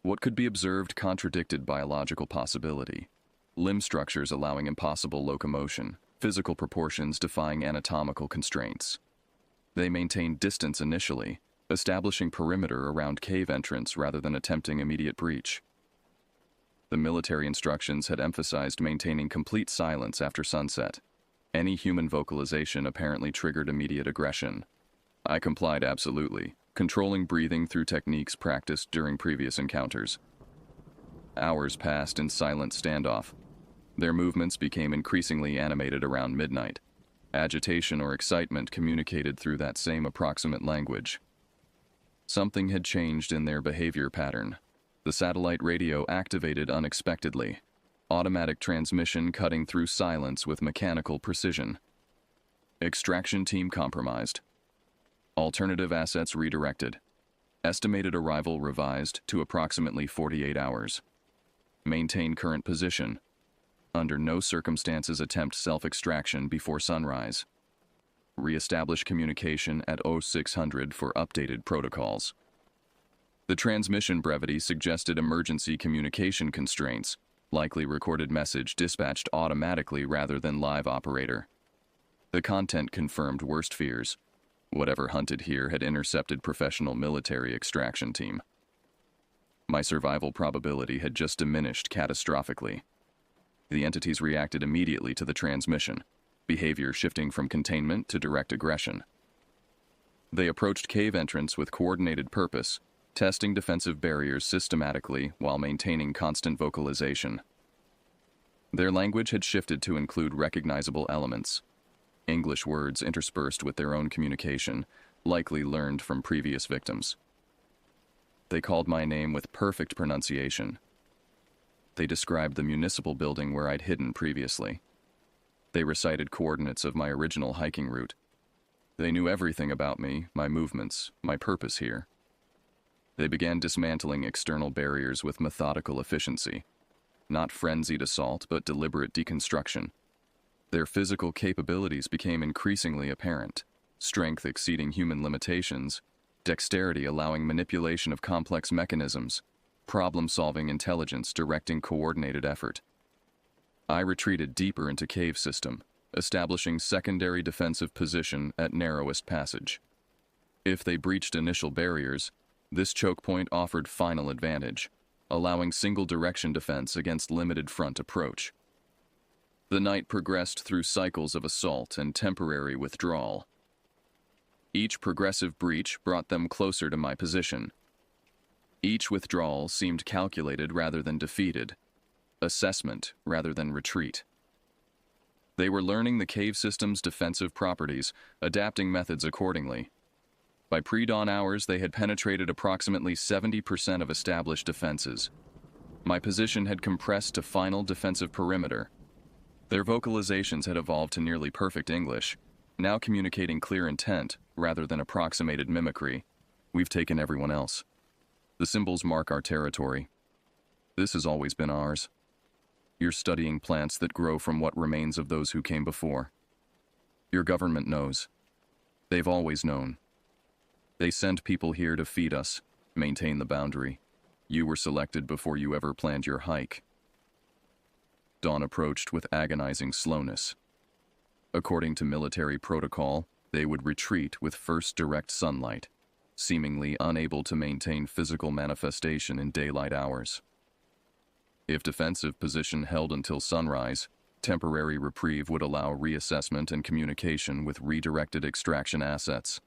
What could be observed contradicted biological possibility. Limb structures allowing impossible locomotion, physical proportions defying anatomical constraints. They maintained distance initially, establishing perimeter around cave entrance rather than attempting immediate breach. The military instructions had emphasized maintaining complete silence after sunset. Any human vocalization apparently triggered immediate aggression. I complied absolutely, controlling breathing through techniques practiced during previous encounters. Hours passed in silent standoff. Their movements became increasingly animated around midnight. Agitation or excitement communicated through that same approximate language. Something had changed in their behavior pattern. The satellite radio activated unexpectedly, automatic transmission cutting through silence with mechanical precision. Extraction team compromised. Alternative assets redirected. Estimated arrival revised to approximately 48 hours. Maintain current position. Under no circumstances attempt self-extraction before sunrise. Re-establish communication at 0600 for updated protocols. The transmission brevity suggested emergency communication constraints, likely recorded message dispatched automatically rather than live operator. The content confirmed worst fears. Whatever hunted here had intercepted professional military extraction team. My survival probability had just diminished catastrophically. The entities reacted immediately to the transmission, behavior shifting from containment to direct aggression. They approached cave entrance with coordinated purpose, testing defensive barriers systematically while maintaining constant vocalization. Their language had shifted to include recognizable elements, English words interspersed with their own communication, likely learned from previous victims. They called my name with perfect pronunciation. They described the municipal building where I'd hidden previously. They recited coordinates of my original hiking route. They knew everything about me, my movements, my purpose here. They began dismantling external barriers with methodical efficiency. Not frenzied assault, but deliberate deconstruction. Their physical capabilities became increasingly apparent, strength exceeding human limitations, dexterity allowing manipulation of complex mechanisms, problem-solving intelligence directing coordinated effort. I retreated deeper into cave system, establishing secondary defensive position at narrowest passage. If they breached initial barriers, this choke point offered final advantage, allowing single-direction defense against limited front approach. The night progressed through cycles of assault and temporary withdrawal. Each progressive breach brought them closer to my position. Each withdrawal seemed calculated rather than defeated, assessment rather than retreat. They were learning the cave system's defensive properties, adapting methods accordingly. By pre-dawn hours, they had penetrated approximately 70% of established defenses. My position had compressed to final defensive perimeter. Their vocalizations had evolved to nearly perfect English, now communicating clear intent rather than approximated mimicry. We've taken everyone else. The symbols mark our territory. This has always been ours. You're studying plants that grow from what remains of those who came before. Your government knows. They've always known. They sent people here to feed us, maintain the boundary. You were selected before you ever planned your hike. Dawn approached with agonizing slowness. According to military protocol, they would retreat with first direct sunlight, seemingly unable to maintain physical manifestation in daylight hours. If defensive position held until sunrise, temporary reprieve would allow reassessment and communication with redirected extraction assets.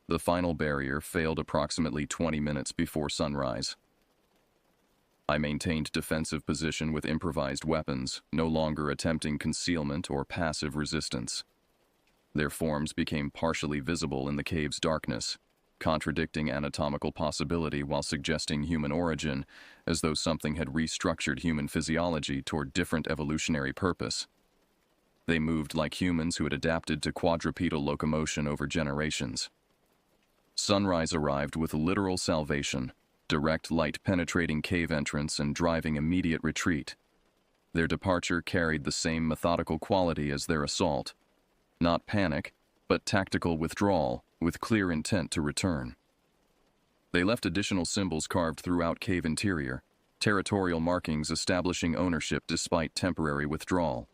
The final barrier failed approximately 20 minutes before sunrise. I maintained defensive position with improvised weapons, no longer attempting concealment or passive resistance. Their forms became partially visible in the cave's darkness, contradicting anatomical possibility while suggesting human origin, as though something had restructured human physiology toward different evolutionary purpose. They moved like humans who had adapted to quadrupedal locomotion over generations. Sunrise arrived with literal salvation, direct light-penetrating cave entrance and driving immediate retreat. Their departure carried the same methodical quality as their assault. Not panic, but tactical withdrawal, with clear intent to return. They left additional symbols carved throughout cave interior, territorial markings establishing ownership despite temporary withdrawal.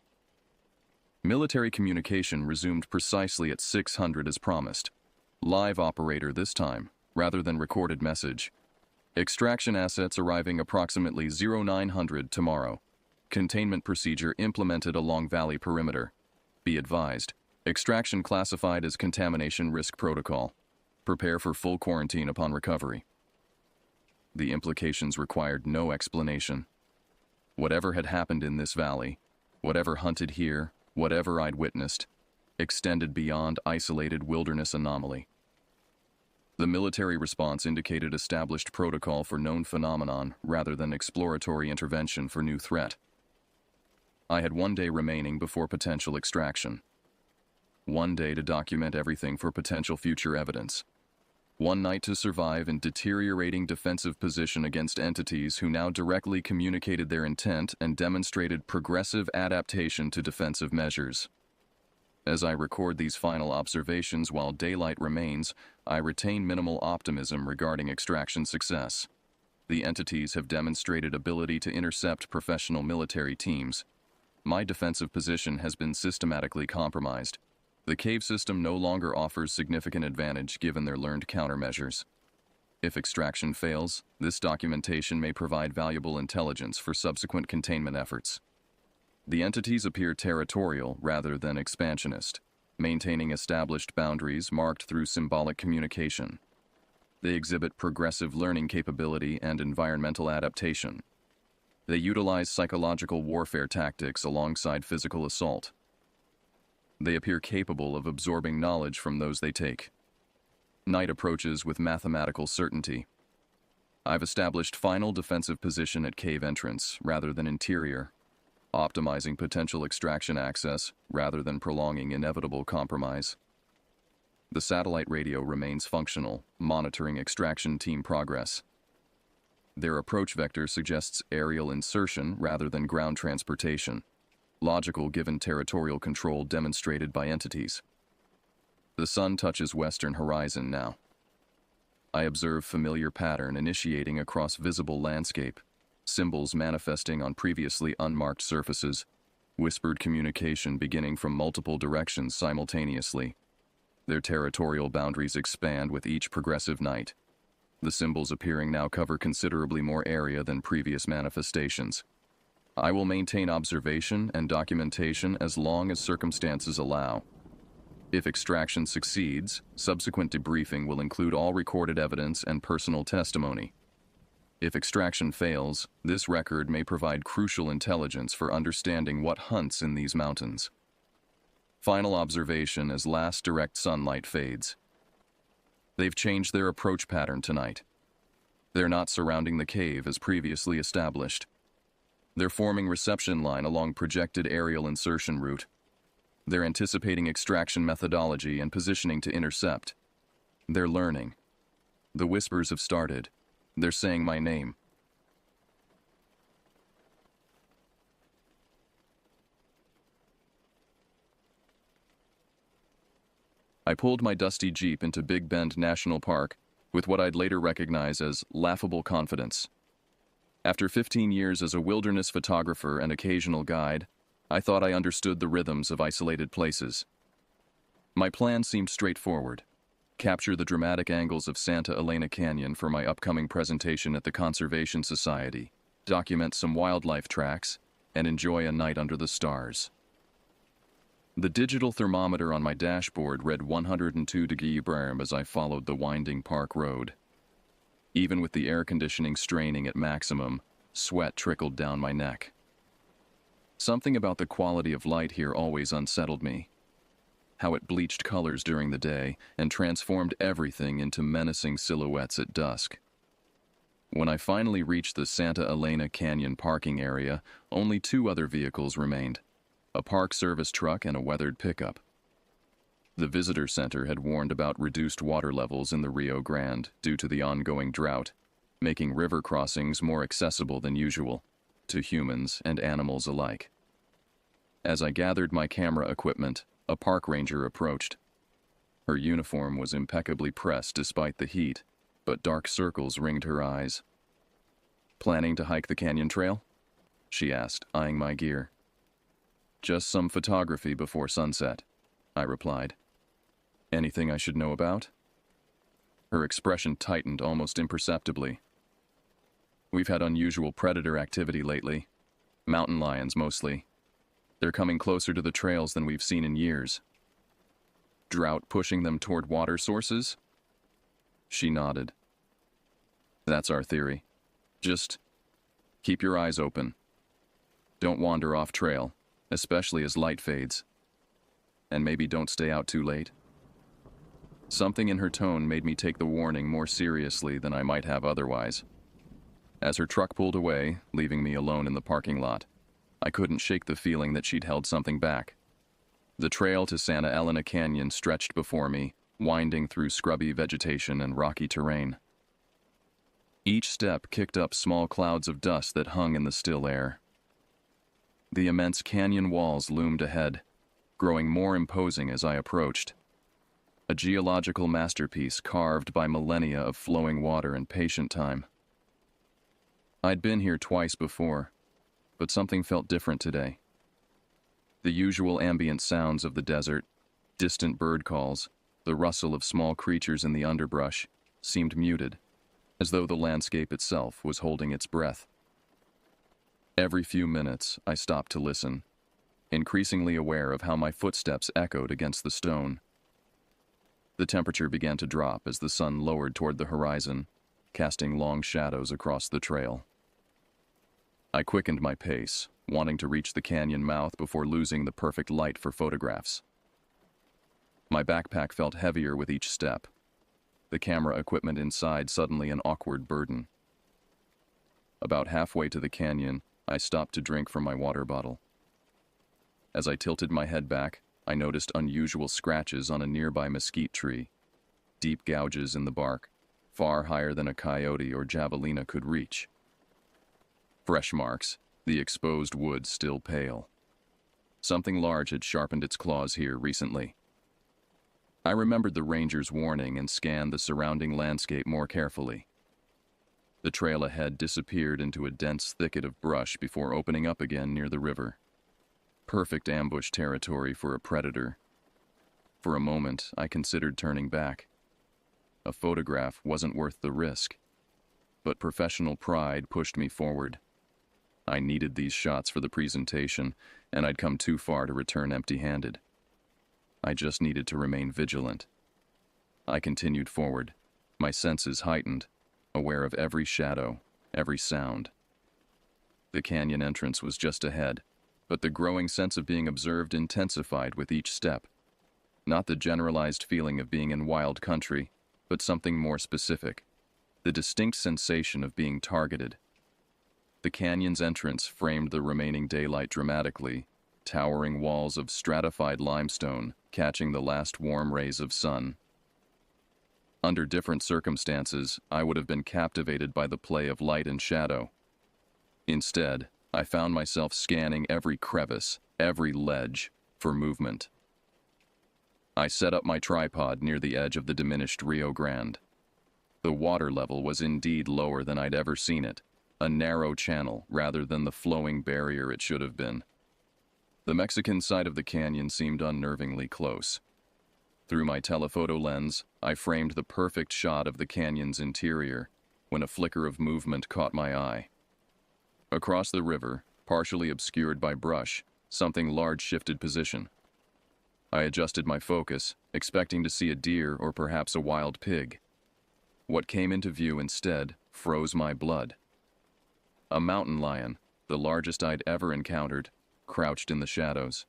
Military communication resumed precisely at 600 as promised. Live operator this time, rather than recorded message. Extraction assets arriving approximately 0900 tomorrow. Containment procedure implemented along valley perimeter. Be advised, extraction classified as contamination risk protocol. Prepare for full quarantine upon recovery. The implications required no explanation. Whatever had happened in this valley, whatever hunted here, whatever I'd witnessed, extended beyond isolated wilderness anomaly. The military response indicated established protocol for known phenomenon rather than exploratory intervention for new threat. I had 1 day remaining before potential extraction. 1 day to document everything for potential future evidence. 1 night to survive in deteriorating defensive position against entities who now directly communicated their intent and demonstrated progressive adaptation to defensive measures. As I record these final observations while daylight remains, I retain minimal optimism regarding extraction success. The entities have demonstrated ability to intercept professional military teams. My defensive position has been systematically compromised. The cave system no longer offers significant advantage given their learned countermeasures. If extraction fails, this documentation may provide valuable intelligence for subsequent containment efforts. The entities appear territorial rather than expansionist, maintaining established boundaries marked through symbolic communication. They exhibit progressive learning capability and environmental adaptation. They utilize psychological warfare tactics alongside physical assault. They appear capable of absorbing knowledge from those they take. Night approaches with mathematical certainty. I've established final defensive position at cave entrance rather than interior, optimizing potential extraction access rather than prolonging inevitable compromise. The satellite radio remains functional, monitoring extraction team progress. Their approach vector suggests aerial insertion rather than ground transportation, logical given territorial control demonstrated by entities. The sun touches western horizon now. I observe familiar pattern initiating across visible landscape, symbols manifesting on previously unmarked surfaces, whispered communication beginning from multiple directions simultaneously. Their territorial boundaries expand with each progressive night. The symbols appearing now cover considerably more area than previous manifestations. I will maintain observation and documentation as long as circumstances allow. If extraction succeeds, subsequent debriefing will include all recorded evidence and personal testimony. If extraction fails, this record may provide crucial intelligence for understanding what hunts in these mountains. Final observation as last direct sunlight fades. They've changed their approach pattern tonight. They're not surrounding the cave as previously established. They're forming reception line along projected aerial insertion route. They're anticipating extraction methodology and positioning to intercept. They're learning. The whispers have started. They're saying my name. I pulled my dusty Jeep into Big Bend National Park with what I'd later recognize as laughable confidence. After 15 years as a wilderness photographer and occasional guide, I thought I understood the rhythms of isolated places. My plan seemed straightforward. Capture the dramatic angles of Santa Elena Canyon for my upcoming presentation at the Conservation Society, document some wildlife tracks, and enjoy a night under the stars. The digital thermometer on my dashboard read 102 degrees as I followed the winding park road. Even with the air conditioning straining at maximum, sweat trickled down my neck. Something about the quality of light here always unsettled me. how it bleached colors during the day and transformed everything into menacing silhouettes at dusk. When I finally reached the Santa Elena Canyon parking area, only two other vehicles remained, a Park Service truck and a weathered pickup. The visitor center had warned about reduced water levels in the Rio Grande due to the ongoing drought, making river crossings more accessible than usual, to humans and animals alike. As I gathered my camera equipment, a park ranger approached. Her uniform was impeccably pressed despite the heat, but dark circles ringed her eyes. "Planning to hike the canyon trail?" she asked, eyeing my gear. "Just some photography before sunset," I replied. "Anything I should know about?" Her expression tightened almost imperceptibly. "We've had unusual predator activity lately. Mountain lions, mostly. They're coming closer to the trails than we've seen in years." "Drought pushing them toward water sources?" She nodded. "That's our theory. Just keep your eyes open. Don't wander off trail, especially as light fades. And maybe don't stay out too late." Something in her tone made me take the warning more seriously than I might have otherwise. As her truck pulled away, leaving me alone in the parking lot, I couldn't shake the feeling that she'd held something back. The trail to Santa Elena Canyon stretched before me, winding through scrubby vegetation and rocky terrain. Each step kicked up small clouds of dust that hung in the still air. The immense canyon walls loomed ahead, growing more imposing as I approached. A geological masterpiece carved by millennia of flowing water and patient time. I'd been here twice before, but something felt different today. The usual ambient sounds of the desert, distant bird calls, the rustle of small creatures in the underbrush, seemed muted, as though the landscape itself was holding its breath. Every few minutes, I stopped to listen, increasingly aware of how my footsteps echoed against the stone. The temperature began to drop as the sun lowered toward the horizon, casting long shadows across the trail. I quickened my pace, wanting to reach the canyon mouth before losing the perfect light for photographs. My backpack felt heavier with each step, the camera equipment inside suddenly an awkward burden. About halfway to the canyon, I stopped to drink from my water bottle. As I tilted my head back, I noticed unusual scratches on a nearby mesquite tree, deep gouges in the bark, far higher than a coyote or javelina could reach. Fresh marks, the exposed wood still pale. Something large had sharpened its claws here recently. I remembered the ranger's warning and scanned the surrounding landscape more carefully. The trail ahead disappeared into a dense thicket of brush before opening up again near the river. Perfect ambush territory for a predator. For a moment, I considered turning back. A photograph wasn't worth the risk, but professional pride pushed me forward. I needed these shots for the presentation, and I'd come too far to return empty-handed. I just needed to remain vigilant. I continued forward, my senses heightened, aware of every shadow, every sound. The canyon entrance was just ahead, but the growing sense of being observed intensified with each step. Not the generalized feeling of being in wild country, but something more specific, the distinct sensation of being targeted. The canyon's entrance framed the remaining daylight dramatically, towering walls of stratified limestone catching the last warm rays of sun. Under different circumstances, I would have been captivated by the play of light and shadow. Instead, I found myself scanning every crevice, every ledge, for movement. I set up my tripod near the edge of the diminished Rio Grande. The water level was indeed lower than I'd ever seen it, a narrow channel rather than the flowing barrier it should have been. The Mexican side of the canyon seemed unnervingly close. Through my telephoto lens, I framed the perfect shot of the canyon's interior when a flicker of movement caught my eye. Across the river, partially obscured by brush, something large shifted position. I adjusted my focus, expecting to see a deer or perhaps a wild pig. What came into view instead froze my blood. A mountain lion, the largest I'd ever encountered, crouched in the shadows.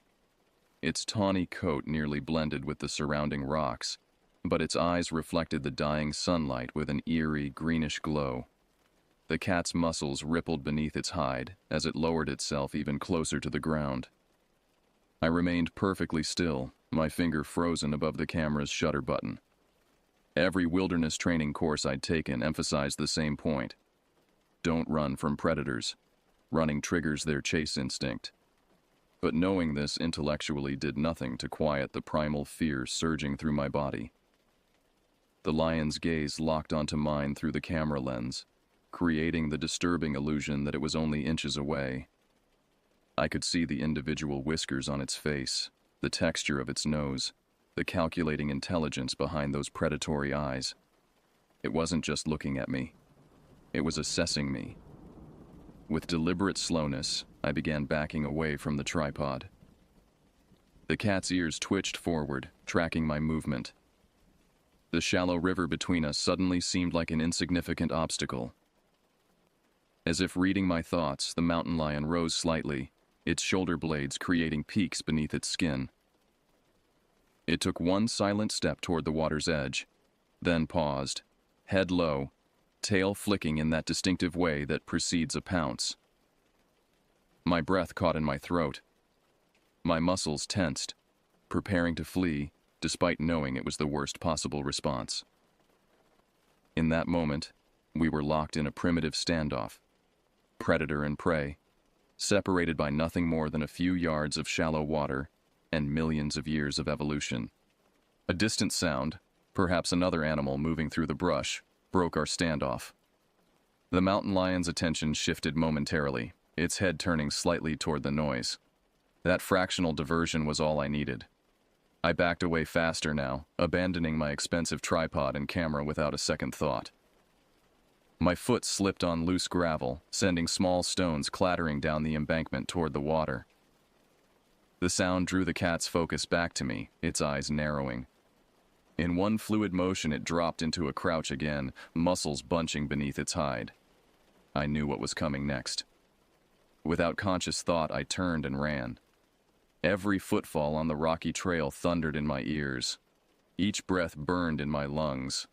Its tawny coat nearly blended with the surrounding rocks, but its eyes reflected the dying sunlight with an eerie, greenish glow. The cat's muscles rippled beneath its hide as it lowered itself even closer to the ground. I remained perfectly still, my finger frozen above the camera's shutter button. Every wilderness training course I'd taken emphasized the same point. Don't run from predators. Running triggers their chase instinct. But knowing this intellectually did nothing to quiet the primal fear surging through my body. The lion's gaze locked onto mine through the camera lens, creating the disturbing illusion that it was only inches away. I could see the individual whiskers on its face, the texture of its nose, the calculating intelligence behind those predatory eyes. It wasn't just looking at me. It was assessing me. With deliberate slowness, I began backing away from the tripod. The cat's ears twitched forward, tracking my movement. The shallow river between us suddenly seemed like an insignificant obstacle. As if reading my thoughts, the mountain lion rose slightly, its shoulder blades creating peaks beneath its skin. It took one silent step toward the water's edge, then paused, head low, tail flicking in that distinctive way that precedes a pounce. My breath caught in my throat. My muscles tensed, preparing to flee, despite knowing it was the worst possible response. In that moment, we were locked in a primitive standoff. Predator and prey, separated by nothing more than a few yards of shallow water and millions of years of evolution. A distant sound, perhaps another animal moving through the brush, broke our standoff. The mountain lion's attention shifted momentarily, its head turning slightly toward the noise. That fractional diversion was all I needed. I backed away faster now, abandoning my expensive tripod and camera without a second thought. My foot slipped on loose gravel, sending small stones clattering down the embankment toward the water. The sound drew the cat's focus back to me, its eyes narrowing. In one fluid motion, it dropped into a crouch again, muscles bunching beneath its hide. I knew what was coming next. Without conscious thought, I turned and ran. Every footfall on the rocky trail thundered in my ears. Each breath burned in my lungs.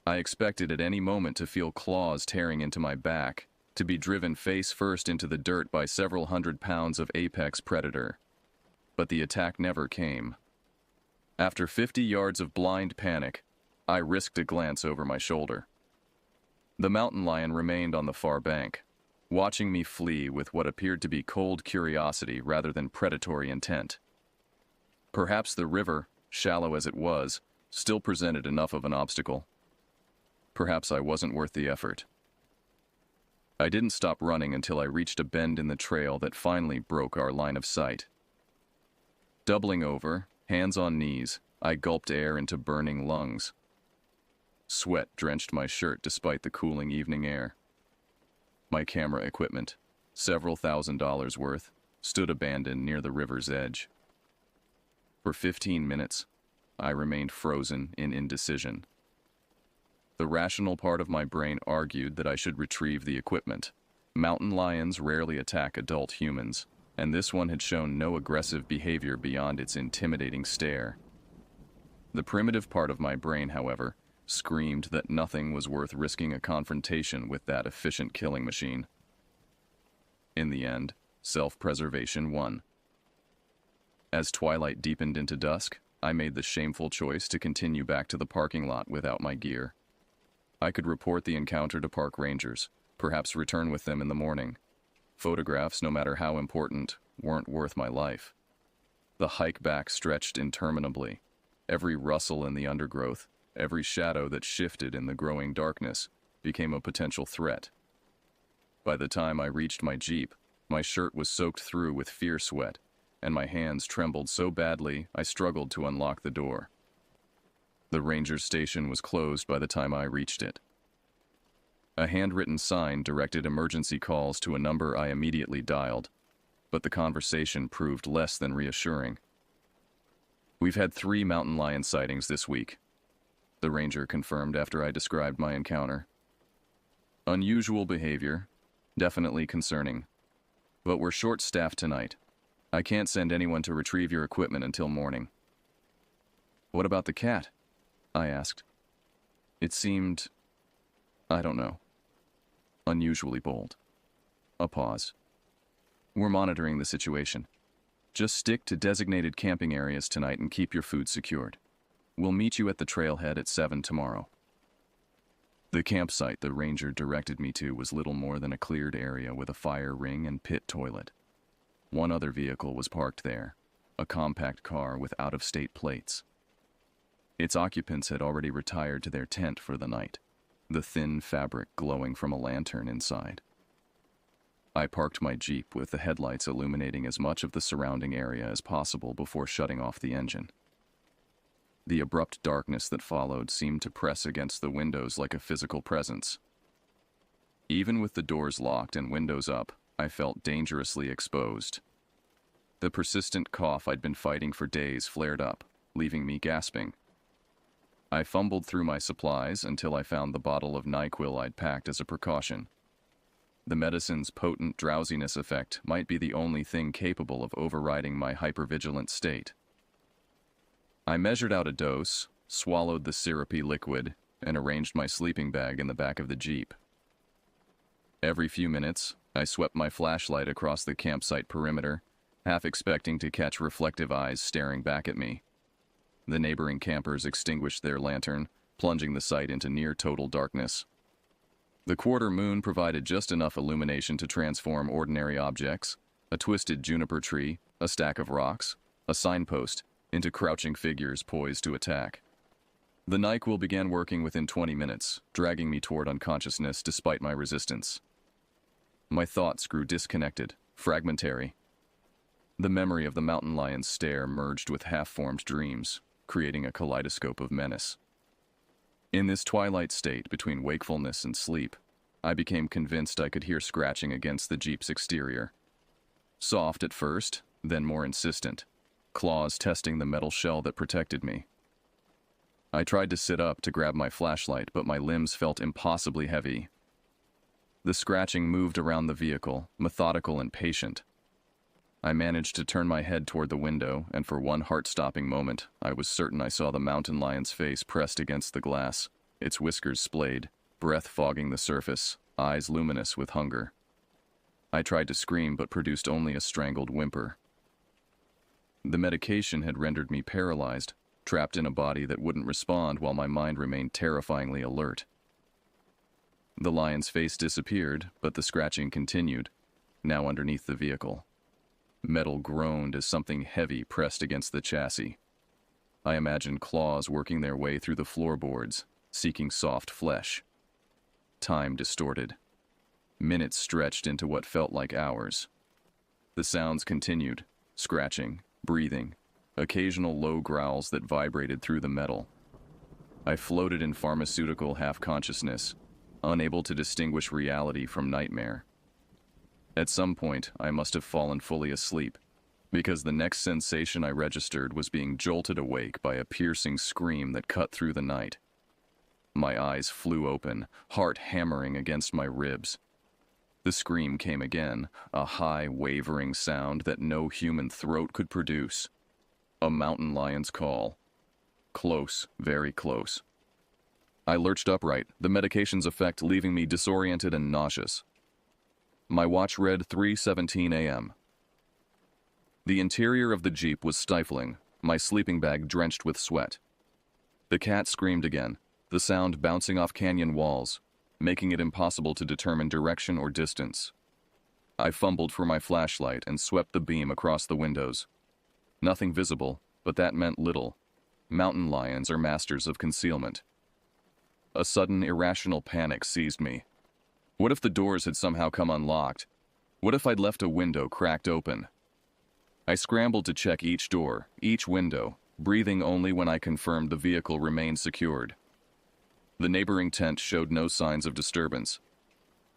I expected at any moment to feel claws tearing into my back, to be driven face first into the dirt by several 100 pounds of apex predator. But the attack never came. After 50 yards of blind panic, I risked a glance over my shoulder. The mountain lion remained on the far bank, watching me flee with what appeared to be cold curiosity rather than predatory intent. Perhaps the river, shallow as it was, still presented enough of an obstacle. Perhaps I wasn't worth the effort. I didn't stop running until I reached a bend in the trail that finally broke our line of sight. Doubling over, hands on knees, I gulped air into burning lungs. Sweat drenched my shirt despite the cooling evening air. My camera equipment, several $1,000s worth, stood abandoned near the river's edge. For 15 minutes, I remained frozen in indecision. The rational part of my brain argued that I should retrieve the equipment. Mountain lions rarely attack adult humans, and this one had shown no aggressive behavior beyond its intimidating stare. The primitive part of my brain, however, screamed that nothing was worth risking a confrontation with that efficient killing machine. In the end, self-preservation won. As twilight deepened into dusk, I made the shameful choice to continue back to the parking lot without my gear. I could report the encounter to park rangers, perhaps return with them in the morning. Photographs, no matter how important, weren't worth my life. The hike back stretched interminably. Every rustle in the undergrowth, every shadow that shifted in the growing darkness, became a potential threat. By the time I reached my Jeep, my shirt was soaked through with fear sweat, and my hands trembled so badly I struggled to unlock the door. The ranger's station was closed by the time I reached it. A handwritten sign directed emergency calls to a number I immediately dialed, but the conversation proved less than reassuring. "We've had 3 mountain lion sightings this week," the ranger confirmed after I described my encounter. "Unusual behavior, definitely concerning, but we're short-staffed tonight. I can't send anyone to retrieve your equipment until morning." "What about the cat?" I asked. It seemed, I don't know, unusually bold. A pause. "We're monitoring the situation. Just stick to designated camping areas tonight and keep your food secured. We'll meet you at the trailhead at 7 tomorrow." The campsite the ranger directed me to was little more than a cleared area with a fire ring and pit toilet. One other vehicle was parked there, a compact car with out-of-state plates. Its occupants had already retired to their tent for the night, the thin fabric glowing from a lantern inside. I parked my Jeep with the headlights illuminating as much of the surrounding area as possible before shutting off the engine. The abrupt darkness that followed seemed to press against the windows like a physical presence. Even with the doors locked and windows up, I felt dangerously exposed. The persistent cough I'd been fighting for days flared up, leaving me gasping. I fumbled through my supplies until I found the bottle of NyQuil I'd packed as a precaution. The medicine's potent drowsiness effect might be the only thing capable of overriding my hypervigilant state. I measured out a dose, swallowed the syrupy liquid, and arranged my sleeping bag in the back of the Jeep. Every few minutes, I swept my flashlight across the campsite perimeter, half expecting to catch reflective eyes staring back at me. The neighboring campers extinguished their lantern, plunging the site into near-total darkness. The quarter moon provided just enough illumination to transform ordinary objects, a twisted juniper tree, a stack of rocks, a signpost, into crouching figures poised to attack. The NyQuil began working within 20 minutes, dragging me toward unconsciousness despite my resistance. My thoughts grew disconnected, fragmentary. The memory of the mountain lion's stare merged with half-formed dreams, creating a kaleidoscope of menace. In this twilight state between wakefulness and sleep, I became convinced I could hear scratching against the Jeep's exterior. Soft at first, then more insistent, claws testing the metal shell that protected me. I tried to sit up to grab my flashlight, but my limbs felt impossibly heavy. The scratching moved around the vehicle, methodical and patient. I managed to turn my head toward the window, and for one heart-stopping moment, I was certain I saw the mountain lion's face pressed against the glass, its whiskers splayed, breath fogging the surface, eyes luminous with hunger. I tried to scream but produced only a strangled whimper. The medication had rendered me paralyzed, trapped in a body that wouldn't respond while my mind remained terrifyingly alert. The lion's face disappeared, but the scratching continued, now underneath the vehicle. Metal groaned as something heavy pressed against the chassis. I imagined claws working their way through the floorboards, seeking soft flesh. Time distorted. Minutes stretched into what felt like hours. The sounds continued, scratching, breathing, occasional low growls that vibrated through the metal. I floated in pharmaceutical half-consciousness, unable to distinguish reality from nightmare. At some point, I must have fallen fully asleep, because the next sensation I registered was being jolted awake by a piercing scream that cut through the night. My eyes flew open, heart hammering against my ribs. The scream came again, a high, wavering sound that no human throat could produce. A mountain lion's call. Close, very close. I lurched upright, the medication's effect leaving me disoriented and nauseous. My watch read 3:17 a.m. The interior of the Jeep was stifling, my sleeping bag drenched with sweat. The cat screamed again, the sound bouncing off canyon walls, making it impossible to determine direction or distance. I fumbled for my flashlight and swept the beam across the windows. Nothing visible, but that meant little. Mountain lions are masters of concealment. A sudden irrational panic seized me. What if the doors had somehow come unlocked? What if I'd left a window cracked open? I scrambled to check each door, each window, breathing only when I confirmed the vehicle remained secured. The neighboring tent showed no signs of disturbance.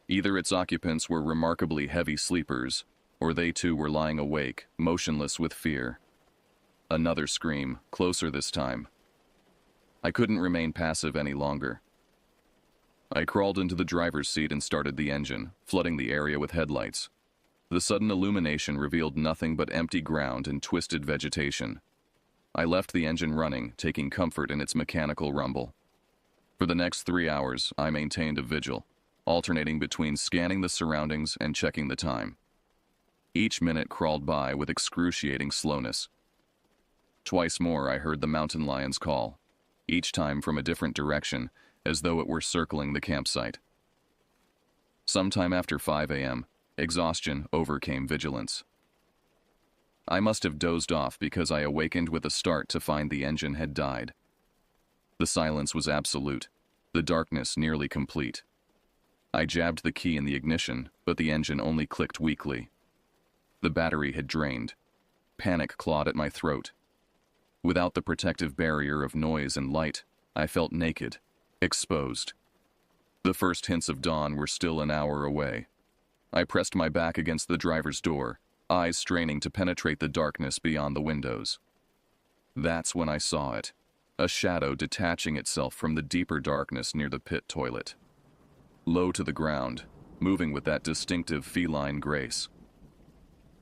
Either its occupants were remarkably heavy sleepers, or they too were lying awake, motionless with fear. Another scream, closer this time. I couldn't remain passive any longer. I crawled into the driver's seat and started the engine, flooding the area with headlights. The sudden illumination revealed nothing but empty ground and twisted vegetation. I left the engine running, taking comfort in its mechanical rumble. For the next 3 hours, I maintained a vigil, alternating between scanning the surroundings and checking the time. Each minute crawled by with excruciating slowness. Twice more I heard the mountain lion's call, each time from a different direction, as though it were circling the campsite. Sometime after 5 a.m., exhaustion overcame vigilance. I must have dozed off because I awakened with a start to find the engine had died. The silence was absolute, the darkness nearly complete. I jabbed the key in the ignition, but the engine only clicked weakly. The battery had drained. Panic clawed at my throat. Without the protective barrier of noise and light, I felt naked, exposed. The first hints of dawn were still an hour away. I pressed my back against the driver's door, eyes straining to penetrate the darkness beyond the windows. That's when I saw it, a shadow detaching itself from the deeper darkness near the pit toilet. Low to the ground, moving with that distinctive feline grace.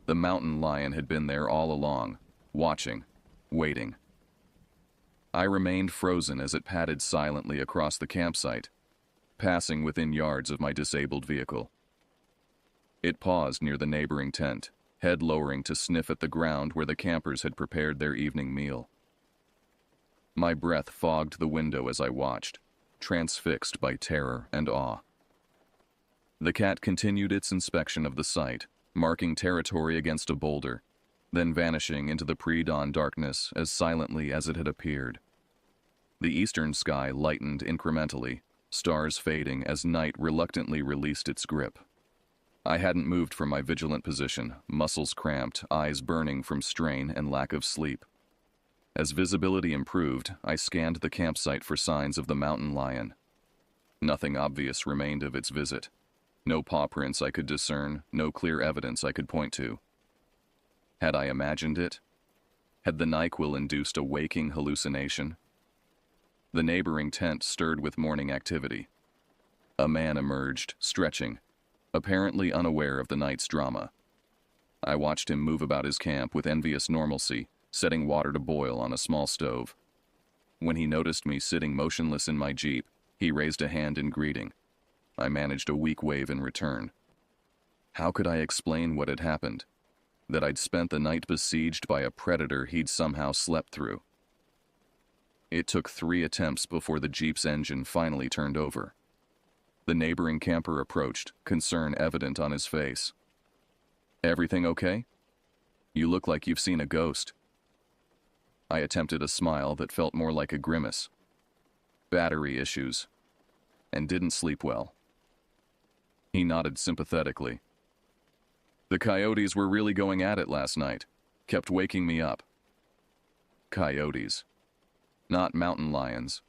The mountain lion had been there all along, watching, waiting. I remained frozen as it padded silently across the campsite, passing within yards of my disabled vehicle. It paused near the neighboring tent, head lowering to sniff at the ground where the campers had prepared their evening meal. My breath fogged the window as I watched, transfixed by terror and awe. The cat continued its inspection of the site, marking territory against a boulder, then vanishing into the pre-dawn darkness as silently as it had appeared. The eastern sky lightened incrementally, stars fading as night reluctantly released its grip. I hadn't moved from my vigilant position, muscles cramped, eyes burning from strain and lack of sleep. As visibility improved, I scanned the campsite for signs of the mountain lion. Nothing obvious remained of its visit. No paw prints I could discern, no clear evidence I could point to. Had I imagined it? Had the NyQuil induced a waking hallucination? The neighboring tent stirred with morning activity. A man emerged, stretching, apparently unaware of the night's drama. I watched him move about his camp with envious normalcy, setting water to boil on a small stove. When he noticed me sitting motionless in my Jeep, he raised a hand in greeting. I managed a weak wave in return. How could I explain what had happened? That I'd spent the night besieged by a predator he'd somehow slept through. It took 3 attempts before the Jeep's engine finally turned over. The neighboring camper approached, concern evident on his face. "Everything okay? You look like you've seen a ghost." I attempted a smile that felt more like a grimace. "Battery issues. And didn't sleep well." He nodded sympathetically. "The coyotes were really going at it last night. Kept waking me up." Coyotes. Not mountain lions.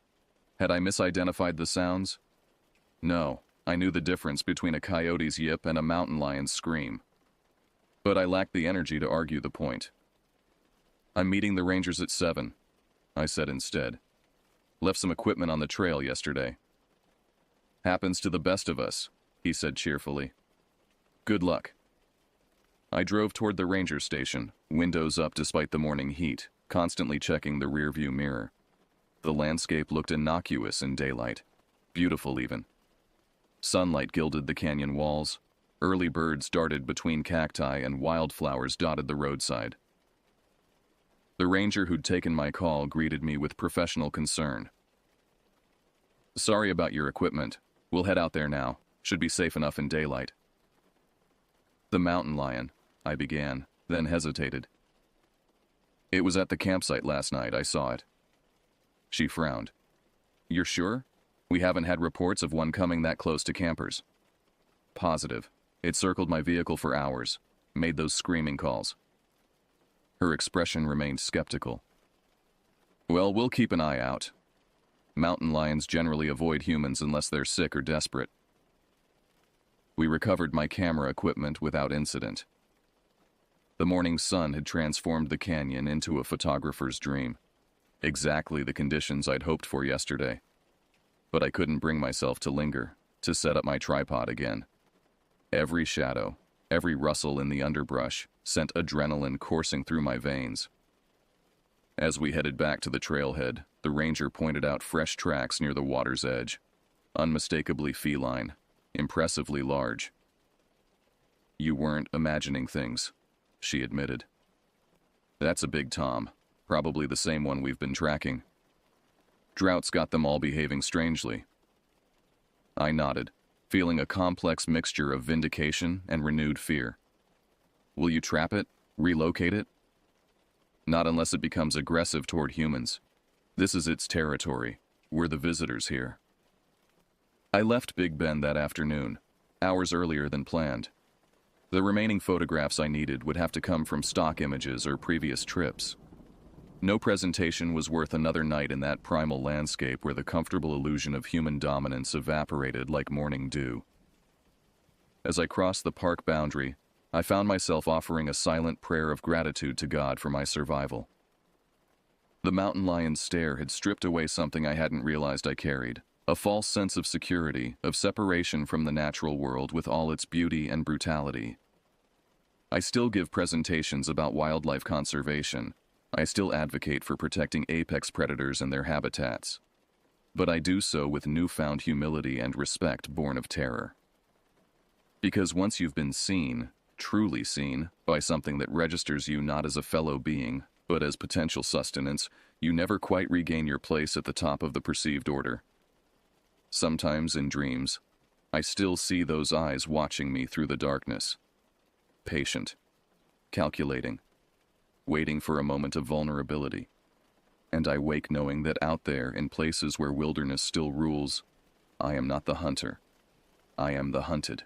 Had I misidentified the sounds? No, I knew the difference between a coyote's yip and a mountain lion's scream. But I lacked the energy to argue the point. "I'm meeting the rangers at 7, I said instead. "Left some equipment on the trail yesterday." "Happens to the best of us," he said cheerfully. "Good luck." I drove toward the ranger station, windows up despite the morning heat, constantly checking the rearview mirror. The landscape looked innocuous in daylight, beautiful even. Sunlight gilded the canyon walls, early birds darted between cacti and wildflowers dotted the roadside. The ranger who'd taken my call greeted me with professional concern. "Sorry about your equipment. We'll head out there now. Should be safe enough in daylight." "The mountain lion," I began, then hesitated. "It was at the campsite last night, I saw it." She frowned. "You're sure? We haven't had reports of one coming that close to campers." "Positive. It circled my vehicle for hours, made those screaming calls." Her expression remained skeptical. "Well, we'll keep an eye out. Mountain lions generally avoid humans unless they're sick or desperate." We recovered my camera equipment without incident. The morning sun had transformed the canyon into a photographer's dream. Exactly the conditions I'd hoped for yesterday. But I couldn't bring myself to linger, to set up my tripod again. Every shadow, Every rustle in the underbrush sent adrenaline coursing through my veins. As we headed back to the trailhead, the ranger pointed out fresh tracks near the water's edge. Unmistakably feline, impressively large. "You weren't imagining things," she admitted. "That's a big tom, probably the same one we've been tracking. Drought's got them all behaving strangely." I nodded, feeling a complex mixture of vindication and renewed fear. "Will you trap it? Relocate it?" "Not unless it becomes aggressive toward humans. This is its territory. We're the visitors here." I left Big Bend that afternoon, hours earlier than planned. The remaining photographs I needed would have to come from stock images or previous trips. No presentation was worth another night in that primal landscape where the comfortable illusion of human dominance evaporated like morning dew. As I crossed the park boundary, I found myself offering a silent prayer of gratitude to God for my survival. The mountain lion's stare had stripped away something I hadn't realized I carried, a false sense of security, of separation from the natural world with all its beauty and brutality. I still give presentations about wildlife conservation. I still advocate for protecting apex predators and their habitats. But I do so with newfound humility and respect born of terror. Because once you've been seen, truly seen, by something that registers you not as a fellow being, but as potential sustenance, you never quite regain your place at the top of the perceived order. Sometimes in dreams, I still see those eyes watching me through the darkness. Patient, calculating, waiting for a moment of vulnerability. And I wake knowing that out there, in places where wilderness still rules, I am not the hunter. I am the hunted.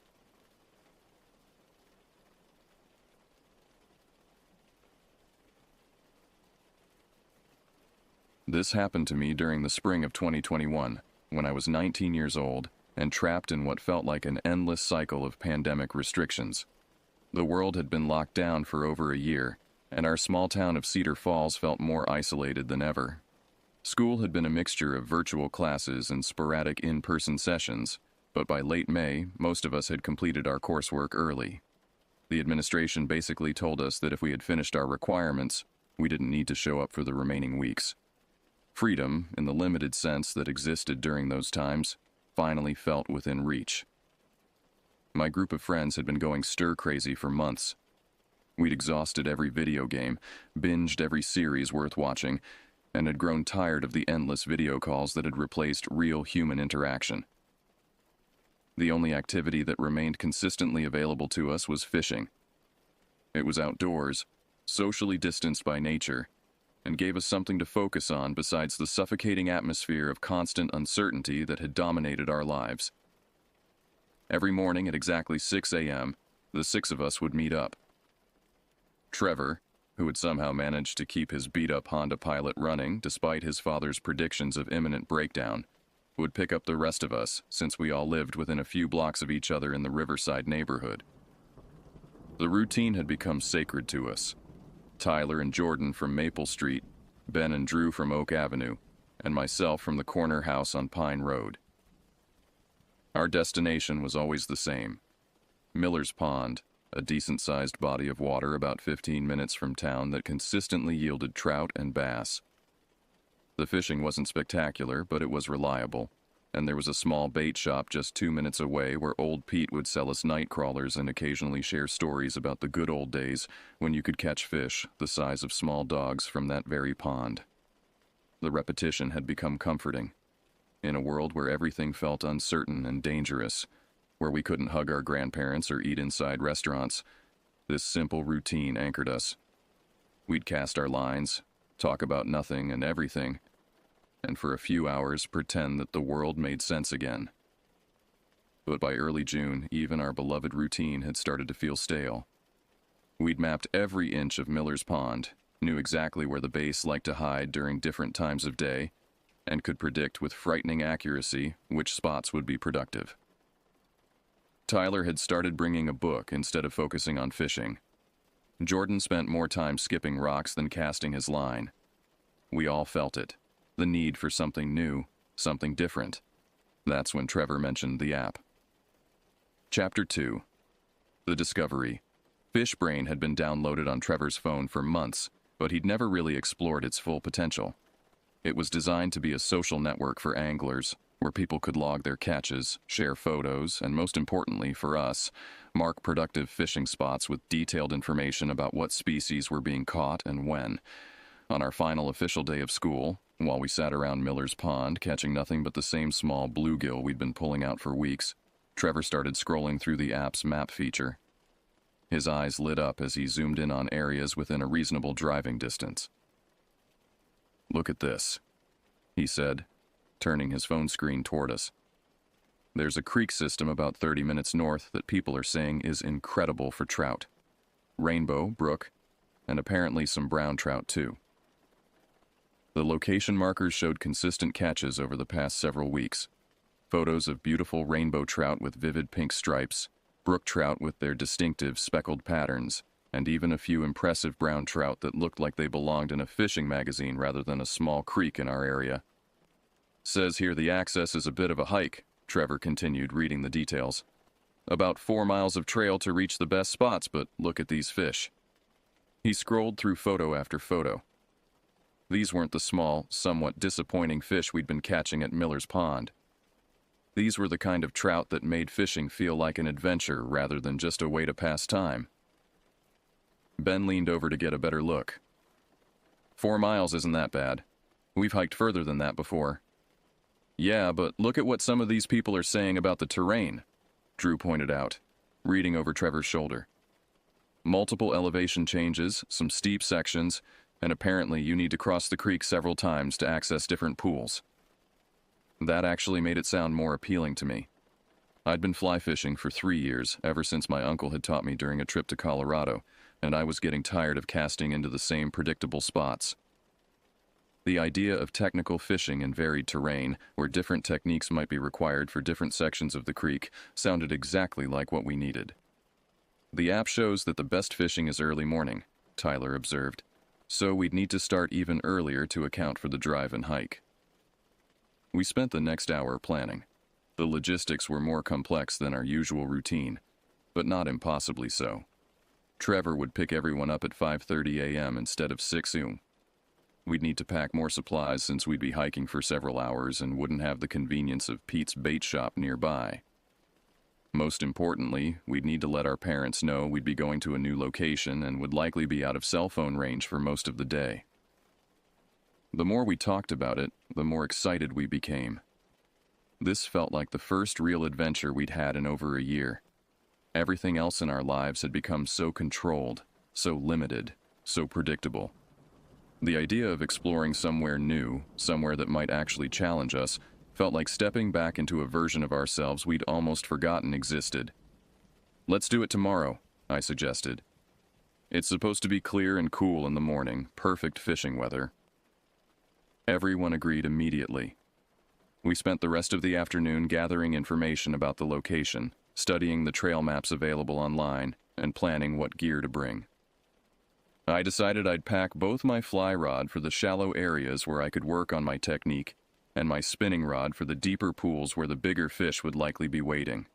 This happened to me during the spring of 2021, when I was 19 years old and trapped in what felt like an endless cycle of pandemic restrictions. The world had been locked down for over a year, and our small town of Cedar Falls felt more isolated than ever. School had been a mixture of virtual classes and sporadic in-person sessions, but by late May, most of us had completed our coursework early. The administration basically told us that if we had finished our requirements, we didn't need to show up for the remaining weeks. Freedom, in the limited sense that existed during those times, finally felt within reach. My group of friends had been going stir-crazy for months. We'd exhausted every video game, binged every series worth watching, and had grown tired of the endless video calls that had replaced real human interaction. The only activity that remained consistently available to us was fishing. It was outdoors, socially distanced by nature, and gave us something to focus on besides the suffocating atmosphere of constant uncertainty that had dominated our lives. Every morning at exactly 6 a.m., the six of us would meet up. Trevor, who had somehow managed to keep his beat-up Honda Pilot running despite his father's predictions of imminent breakdown, would pick up the rest of us since we all lived within a few blocks of each other in the Riverside neighborhood. The routine had become sacred to us. Tyler and Jordan from Maple Street, Ben and Drew from Oak Avenue, and myself from the corner house on Pine Road. Our destination was always the same: Miller's Pond, a decent-sized body of water about 15 minutes from town that consistently yielded trout and bass. The fishing wasn't spectacular, but it was reliable, and there was a small bait shop just 2 minutes away where old Pete would sell us night crawlers and occasionally share stories about the good old days when you could catch fish the size of small dogs from that very pond. The repetition had become comforting. In a world where everything felt uncertain and dangerous, where we couldn't hug our grandparents or eat inside restaurants, this simple routine anchored us. We'd cast our lines, talk about nothing and everything, and for a few hours pretend that the world made sense again. But by early June, even our beloved routine had started to feel stale. We'd mapped every inch of Miller's Pond, knew exactly where the base liked to hide during different times of day, and could predict with frightening accuracy which spots would be productive. Tyler had started bringing a book instead of focusing on fishing. Jordan spent more time skipping rocks than casting his line. We all felt it, the need for something new, something different. That's when Trevor mentioned the app. Chapter 2. The discovery. Fishbrain had been downloaded on Trevor's phone for months, but he'd never really explored its full potential. It was designed to be a social network for anglers, where people could log their catches, share photos, and most importantly for us, mark productive fishing spots with detailed information about what species were being caught and when. On our final official day of school, while we sat around Miller's Pond catching nothing but the same small bluegill we'd been pulling out for weeks, Trevor started scrolling through the app's map feature. His eyes lit up as he zoomed in on areas within a reasonable driving distance. "Look at this," he said, turning his phone screen toward us. "There's a creek system about 30 minutes north that people are saying is incredible for trout. Rainbow, brook, and apparently some brown trout too." The location markers showed consistent catches over the past several weeks. Photos of beautiful rainbow trout with vivid pink stripes, brook trout with their distinctive speckled patterns, and even a few impressive brown trout that looked like they belonged in a fishing magazine rather than a small creek in our area. "Says here the access is a bit of a hike," Trevor continued, reading the details. "About 4 miles of trail to reach the best spots, but look at these fish." He scrolled through photo after photo. These weren't the small, somewhat disappointing fish we'd been catching at Miller's Pond. These were the kind of trout that made fishing feel like an adventure rather than just a way to pass time. Ben leaned over to get a better look. 4 miles isn't that bad. We've hiked further than that before." "Yeah, but look at what some of these people are saying about the terrain," Drew pointed out, reading over Trevor's shoulder. "Multiple elevation changes, some steep sections, and apparently you need to cross the creek several times to access different pools." That actually made it sound more appealing to me. I'd been fly fishing for 3 years, ever since my uncle had taught me during a trip to Colorado, and I was getting tired of casting into the same predictable spots. The idea of technical fishing in varied terrain, where different techniques might be required for different sections of the creek, sounded exactly like what we needed. "The app shows that the best fishing is early morning," Tyler observed, "so we'd need to start even earlier to account for the drive and hike." We spent the next hour planning. The logistics were more complex than our usual routine, but not impossibly so. Trevor would pick everyone up at 5:30 a.m. instead of 6 a.m. We'd need to pack more supplies since we'd be hiking for several hours and wouldn't have the convenience of Pete's bait shop nearby. Most importantly, we'd need to let our parents know we'd be going to a new location and would likely be out of cell phone range for most of the day. The more we talked about it, the more excited we became. This felt like the first real adventure we'd had in over a year. Everything else in our lives had become so controlled, so limited, so predictable. The idea of exploring somewhere new, somewhere that might actually challenge us, felt like stepping back into a version of ourselves we'd almost forgotten existed. "Let's do it tomorrow," I suggested. "It's supposed to be clear and cool in the morning, perfect fishing weather." Everyone agreed immediately. We spent the rest of the afternoon gathering information about the location, studying the trail maps available online, and planning what gear to bring. I decided I'd pack both my fly rod for the shallow areas where I could work on my technique, and my spinning rod for the deeper pools where the bigger fish would likely be waiting.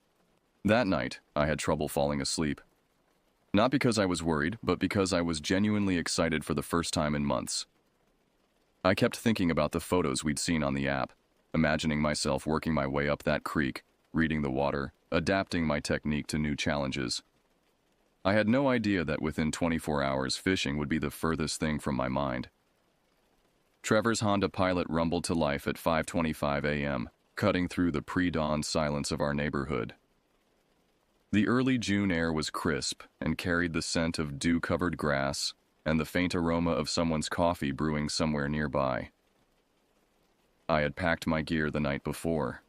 That night, I had trouble falling asleep. Not because I was worried, but because I was genuinely excited for the first time in months. I kept thinking about the photos we'd seen on the app, imagining myself working my way up that creek, reading the water, adapting my technique to new challenges. I had no idea that within 24 hours fishing would be the furthest thing from my mind. Trevor's Honda Pilot rumbled to life at 5:25 a.m., cutting through the pre-dawn silence of our neighborhood. The early June air was crisp and carried the scent of dew-covered grass and the faint aroma of someone's coffee brewing somewhere nearby. I had packed my gear the night before.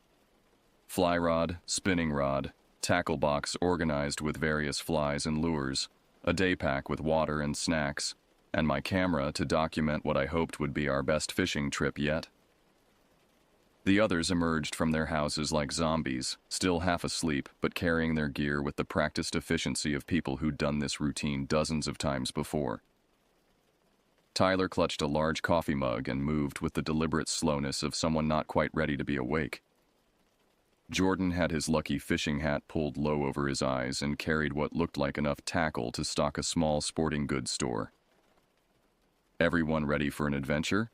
Fly rod, spinning rod, tackle box organized with various flies and lures, a day pack with water and snacks, and my camera to document what I hoped would be our best fishing trip yet. The others emerged from their houses like zombies, still half asleep, but carrying their gear with the practiced efficiency of people who'd done this routine dozens of times before. Tyler clutched a large coffee mug and moved with the deliberate slowness of someone not quite ready to be awake. Jordan had his lucky fishing hat pulled low over his eyes and carried what looked like enough tackle to stock a small sporting goods store. "Everyone ready for an adventure?"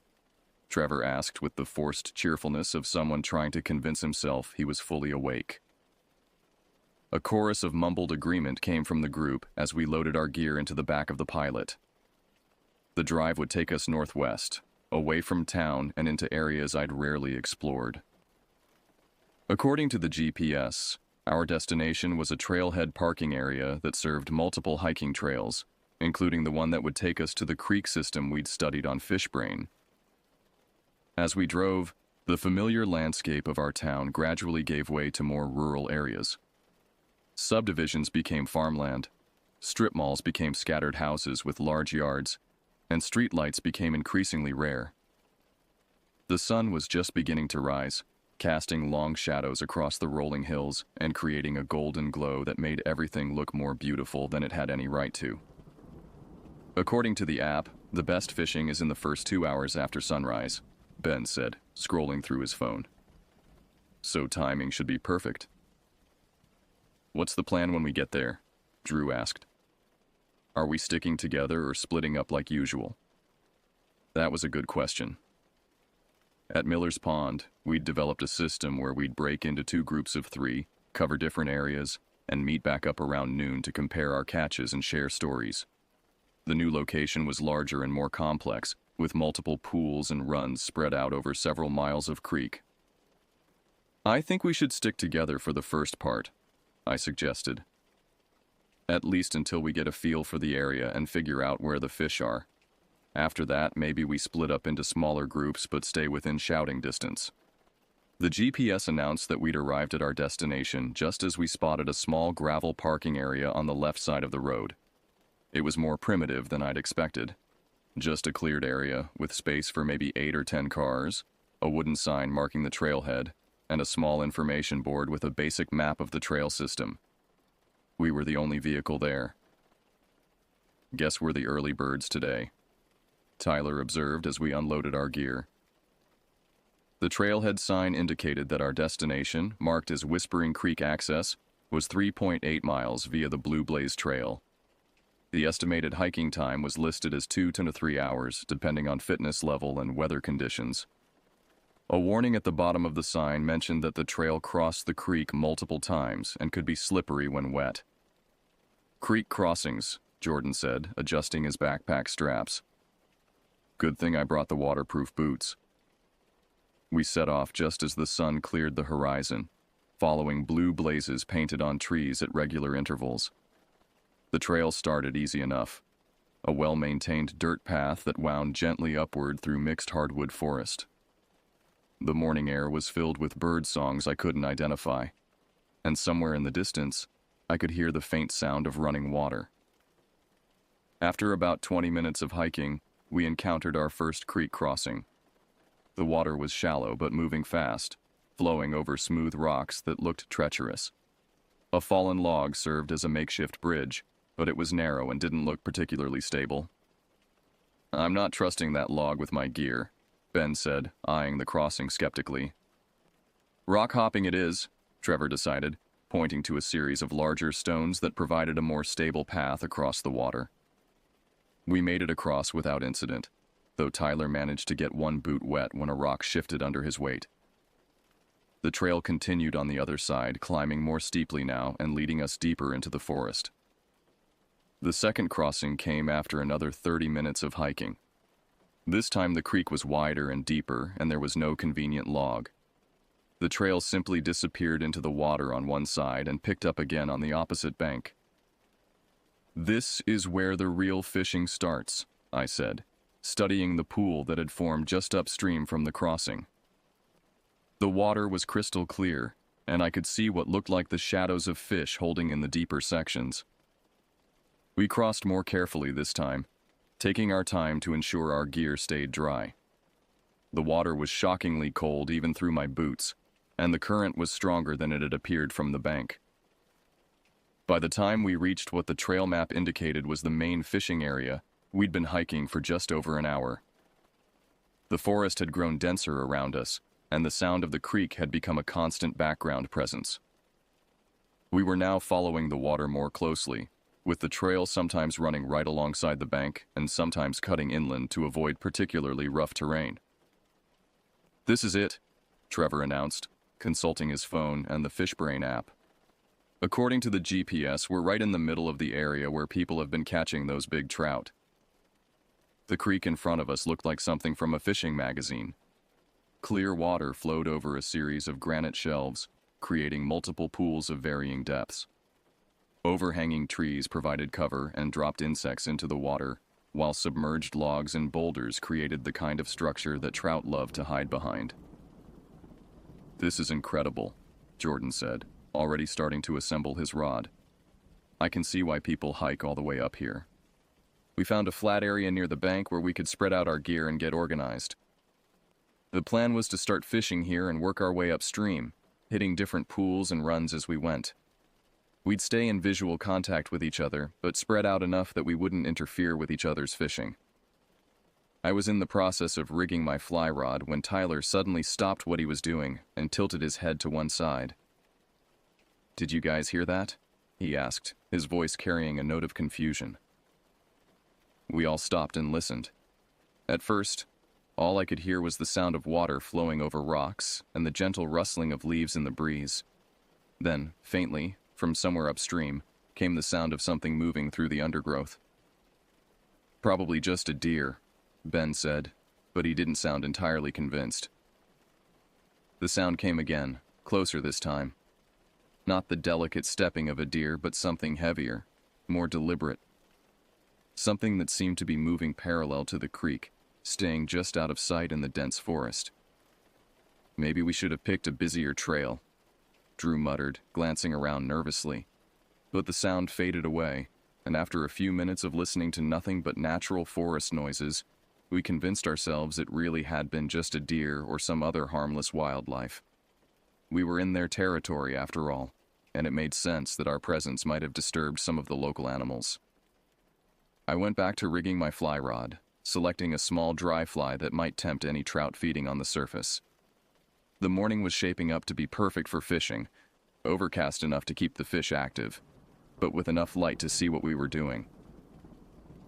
Trevor asked with the forced cheerfulness of someone trying to convince himself he was fully awake. A chorus of mumbled agreement came from the group as we loaded our gear into the back of the Pilot. The drive would take us northwest, away from town and into areas I'd rarely explored. According to the GPS, our destination was a trailhead parking area that served multiple hiking trails, including the one that would take us to the creek system we'd studied on Fishbrain. As we drove, the familiar landscape of our town gradually gave way to more rural areas. Subdivisions became farmland, strip malls became scattered houses with large yards, and streetlights became increasingly rare. The sun was just beginning to rise, casting long shadows across the rolling hills and creating a golden glow that made everything look more beautiful than it had any right to. According to the app, the best fishing is in the first 2 hours after sunrise, Ben said, scrolling through his phone. So timing should be perfect. "What's the plan when we get there?" Drew asked. "Are we sticking together or splitting up like usual?" That was a good question. At Miller's Pond, we'd developed a system where we'd break into 2 groups of 3, cover different areas, and meet back up around noon to compare our catches and share stories. The new location was larger and more complex, with multiple pools and runs spread out over several miles of creek. "I think we should stick together for the first part," I suggested. "At least until we get a feel for the area and figure out where the fish are. After that, maybe we split up into smaller groups but stay within shouting distance." The GPS announced that we'd arrived at our destination just as we spotted a small gravel parking area on the left side of the road. It was more primitive than I'd expected. Just a cleared area with space for maybe 8 or 10 cars, a wooden sign marking the trailhead, and a small information board with a basic map of the trail system. We were the only vehicle there. "Guess we're the early birds today," Tyler observed as we unloaded our gear. The trailhead sign indicated that our destination, marked as Whispering Creek Access, was 3.8 miles via the Blue Blaze Trail. The estimated hiking time was listed as 2 to 3 hours, depending on fitness level and weather conditions. A warning at the bottom of the sign mentioned that the trail crossed the creek multiple times and could be slippery when wet. "Creek crossings," Jordan said, adjusting his backpack straps. "Good thing I brought the waterproof boots." We set off just as the sun cleared the horizon, following blue blazes painted on trees at regular intervals. The trail started easy enough, a well-maintained dirt path that wound gently upward through mixed hardwood forest. The morning air was filled with bird songs I couldn't identify, and somewhere in the distance, I could hear the faint sound of running water. After about 20 minutes of hiking, we encountered our first creek crossing. The water was shallow but moving fast, flowing over smooth rocks that looked treacherous. A fallen log served as a makeshift bridge, but it was narrow and didn't look particularly stable. "I'm not trusting that log with my gear," Ben said, eyeing the crossing skeptically. "Rock hopping it is," Trevor decided, pointing to a series of larger stones that provided a more stable path across the water. We made it across without incident, though Tyler managed to get one boot wet when a rock shifted under his weight. The trail continued on the other side, climbing more steeply now and leading us deeper into the forest. The second crossing came after another 30 minutes of hiking. This time the creek was wider and deeper, and there was no convenient log. The trail simply disappeared into the water on one side and picked up again on the opposite bank. "This is where the real fishing starts," I said, studying the pool that had formed just upstream from the crossing. The water was crystal clear, and I could see what looked like the shadows of fish holding in the deeper sections. We crossed more carefully this time, taking our time to ensure our gear stayed dry. The water was shockingly cold even through my boots, and the current was stronger than it had appeared from the bank. By the time we reached what the trail map indicated was the main fishing area, we'd been hiking for just over an hour. The forest had grown denser around us, and the sound of the creek had become a constant background presence. We were now following the water more closely, with the trail sometimes running right alongside the bank and sometimes cutting inland to avoid particularly rough terrain. "This is it," Trevor announced, consulting his phone and the Fishbrain app. "According to the GPS, we're right in the middle of the area where people have been catching those big trout." The creek in front of us looked like something from a fishing magazine. Clear water flowed over a series of granite shelves, creating multiple pools of varying depths. Overhanging trees provided cover and dropped insects into the water, while submerged logs and boulders created the kind of structure that trout love to hide behind. "This is incredible," Jordan said, already starting to assemble his rod. "I can see why people hike all the way up here. We found a flat area near the bank where we could spread out our gear and get organized. The plan was to start fishing here and work our way upstream, hitting different pools and runs as we went. We'd stay in visual contact with each other, but spread out enough that we wouldn't interfere with each other's fishing. I was in the process of rigging my fly rod when Tyler suddenly stopped what he was doing and tilted his head to one side. "Did you guys hear that?" he asked, his voice carrying a note of confusion. We all stopped and listened. At first, all I could hear was the sound of water flowing over rocks and the gentle rustling of leaves in the breeze. Then, faintly, from somewhere upstream, came the sound of something moving through the undergrowth. "Probably just a deer," Ben said, but he didn't sound entirely convinced. The sound came again, closer this time. Not the delicate stepping of a deer, but something heavier, more deliberate. Something that seemed to be moving parallel to the creek, staying just out of sight in the dense forest. "Maybe we should have picked a busier trail," Drew muttered, glancing around nervously. But the sound faded away, and after a few minutes of listening to nothing but natural forest noises, we convinced ourselves it really had been just a deer or some other harmless wildlife. We were in their territory after all, and it made sense that our presence might have disturbed some of the local animals. I went back to rigging my fly rod, selecting a small dry fly that might tempt any trout feeding on the surface. The morning was shaping up to be perfect for fishing, overcast enough to keep the fish active, but with enough light to see what we were doing.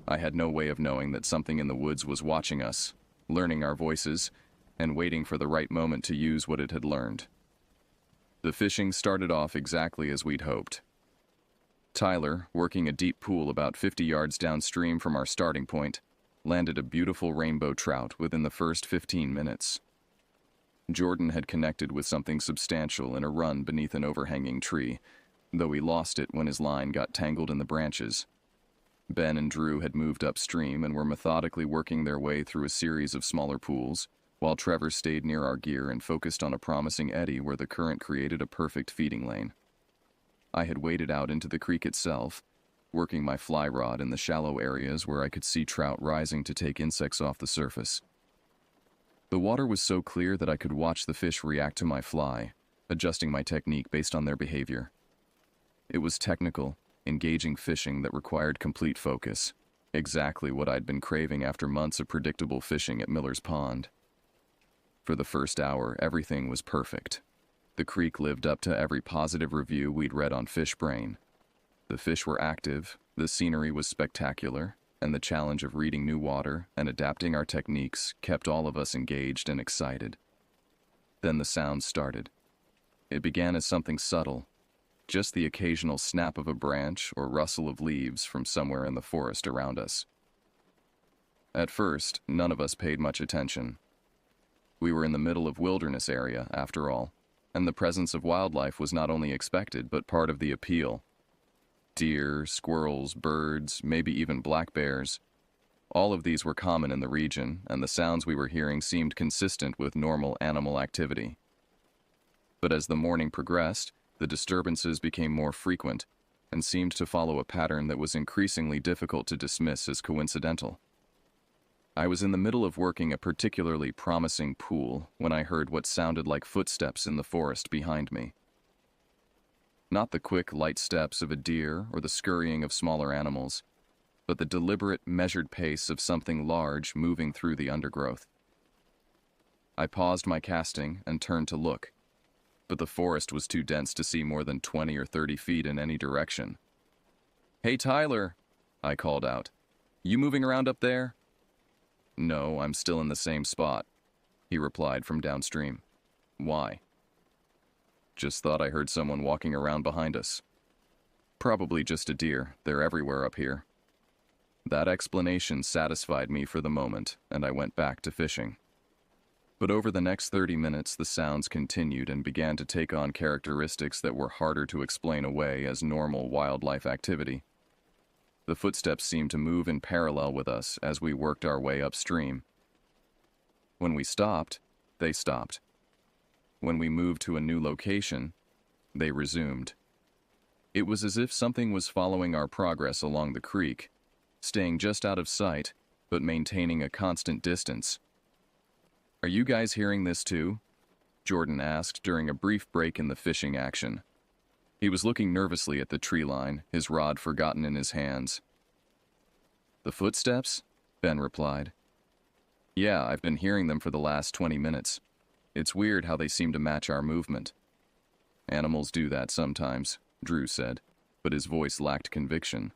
I had no way of knowing that something in the woods was watching us, learning our voices, and waiting for the right moment to use what it had learned. The fishing started off exactly as we'd hoped. Tyler, working a deep pool about 50 yards downstream from our starting point, landed a beautiful rainbow trout within the first 15 minutes. Jordan had connected with something substantial in a run beneath an overhanging tree, though he lost it when his line got tangled in the branches. Ben and Drew had moved upstream and were methodically working their way through a series of smaller pools, while Trevor stayed near our gear and focused on a promising eddy where the current created a perfect feeding lane. I had waded out into the creek itself, working my fly rod in the shallow areas where I could see trout rising to take insects off the surface. The water was so clear that I could watch the fish react to my fly, adjusting my technique based on their behavior. It was technical, engaging fishing that required complete focus, exactly what I'd been craving after months of predictable fishing at Miller's Pond. For the first hour, everything was perfect. The creek lived up to every positive review we'd read on Fishbrain. The fish were active, the scenery was spectacular, and the challenge of reading new water and adapting our techniques kept all of us engaged and excited. Then the sound started. It began as something subtle, just the occasional snap of a branch or rustle of leaves from somewhere in the forest around us. At first, none of us paid much attention. We were in the middle of wilderness area, after all, and the presence of wildlife was not only expected but part of the appeal. Deer, squirrels, birds, maybe even black bears. All of these were common in the region, and the sounds we were hearing seemed consistent with normal animal activity. But as the morning progressed, the disturbances became more frequent and seemed to follow a pattern that was increasingly difficult to dismiss as coincidental. I was in the middle of working a particularly promising pool when I heard what sounded like footsteps in the forest behind me. Not the quick, light steps of a deer or the scurrying of smaller animals, but the deliberate, measured pace of something large moving through the undergrowth. I paused my casting and turned to look, but the forest was too dense to see more than 20 or 30 feet in any direction. "Hey, Tyler," I called out. "You moving around up there?" "No, I'm still in the same spot," he replied from downstream. "Why?" "Just thought I heard someone walking around behind us." "Probably just a deer. They're everywhere up here." That explanation satisfied me for the moment, and I went back to fishing. But over the next 30 minutes, the sounds continued and began to take on characteristics that were harder to explain away as normal wildlife activity. The footsteps seemed to move in parallel with us as we worked our way upstream. When we stopped, they stopped. When we moved to a new location, they resumed. It was as if something was following our progress along the creek, staying just out of sight, but maintaining a constant distance. "Are you guys hearing this too?" Jordan asked during a brief break in the fishing action. He was looking nervously at the tree line, his rod forgotten in his hands. "The footsteps?" Ben replied. "Yeah, I've been hearing them for the last 20 minutes. It's weird how they seem to match our movement." "Animals do that sometimes," Drew said, but his voice lacked conviction.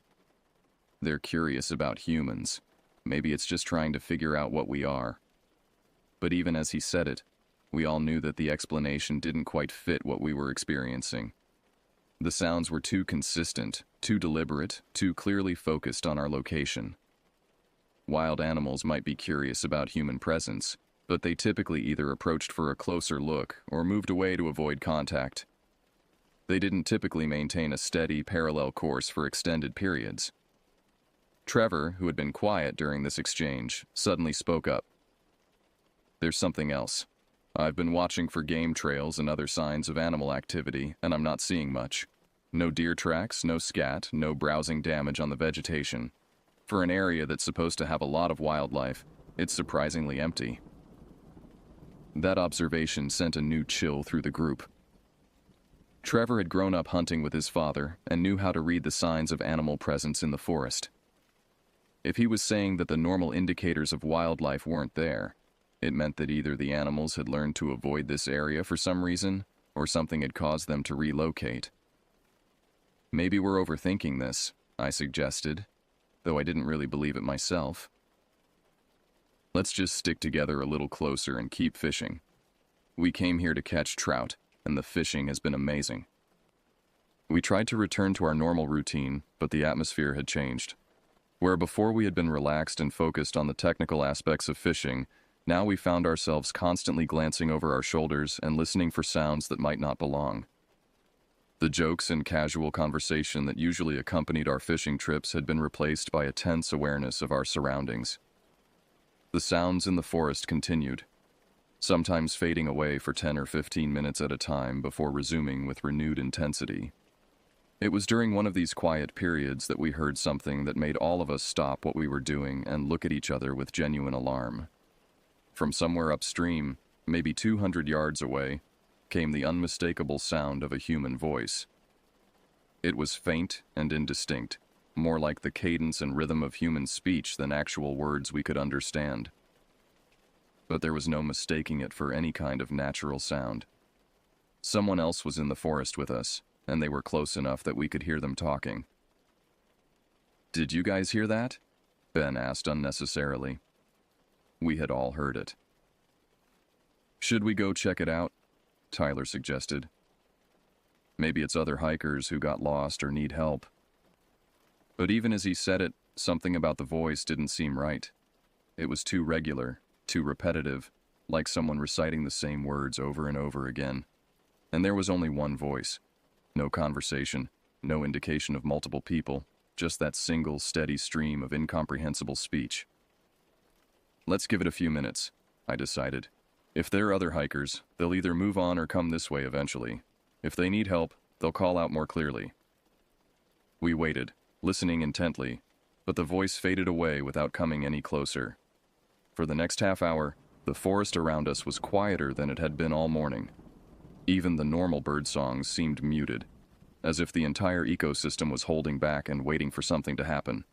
"They're curious about humans. Maybe it's just trying to figure out what we are." But even as he said it, we all knew that the explanation didn't quite fit what we were experiencing. The sounds were too consistent, too deliberate, too clearly focused on our location. Wild animals might be curious about human presence, but they typically either approached for a closer look or moved away to avoid contact. They didn't typically maintain a steady, parallel course for extended periods. Trevor, who had been quiet during this exchange, suddenly spoke up. "There's something else. I've been watching for game trails and other signs of animal activity, and I'm not seeing much. No deer tracks, no scat, no browsing damage on the vegetation. For an area that's supposed to have a lot of wildlife, it's surprisingly empty." That observation sent a new chill through the group. Trevor had grown up hunting with his father and knew how to read the signs of animal presence in the forest. If he was saying that the normal indicators of wildlife weren't there, it meant that either the animals had learned to avoid this area for some reason, or something had caused them to relocate. "Maybe we're overthinking this," I suggested, though I didn't really believe it myself. "Let's just stick together a little closer and keep fishing. We came here to catch trout, and the fishing has been amazing." We tried to return to our normal routine, but the atmosphere had changed. Where before we had been relaxed and focused on the technical aspects of fishing, now we found ourselves constantly glancing over our shoulders and listening for sounds that might not belong. The jokes and casual conversation that usually accompanied our fishing trips had been replaced by a tense awareness of our surroundings. The sounds in the forest continued, sometimes fading away for 10 or 15 minutes at a time before resuming with renewed intensity. It was during one of these quiet periods that we heard something that made all of us stop what we were doing and look at each other with genuine alarm. From somewhere upstream, maybe 200 yards away, came the unmistakable sound of a human voice. It was faint and indistinct, more like the cadence and rhythm of human speech than actual words we could understand. But there was no mistaking it for any kind of natural sound. Someone else was in the forest with us, and they were close enough that we could hear them talking. "Did you guys hear that?" Ben asked unnecessarily. We had all heard it. "Should we go check it out?" Tyler suggested. "Maybe it's other hikers who got lost or need help." But even as he said it, something about the voice didn't seem right. It was too regular, too repetitive, like someone reciting the same words over and over again. And there was only one voice. No conversation, no indication of multiple people, just that single, steady stream of incomprehensible speech. "Let's give it a few minutes," I decided. "If there are other hikers, they'll either move on or come this way eventually. If they need help, they'll call out more clearly." We waited, listening intently, but the voice faded away without coming any closer. For the next half hour, the forest around us was quieter than it had been all morning. Even the normal bird songs seemed muted, as if the entire ecosystem was holding back and waiting for something to happen.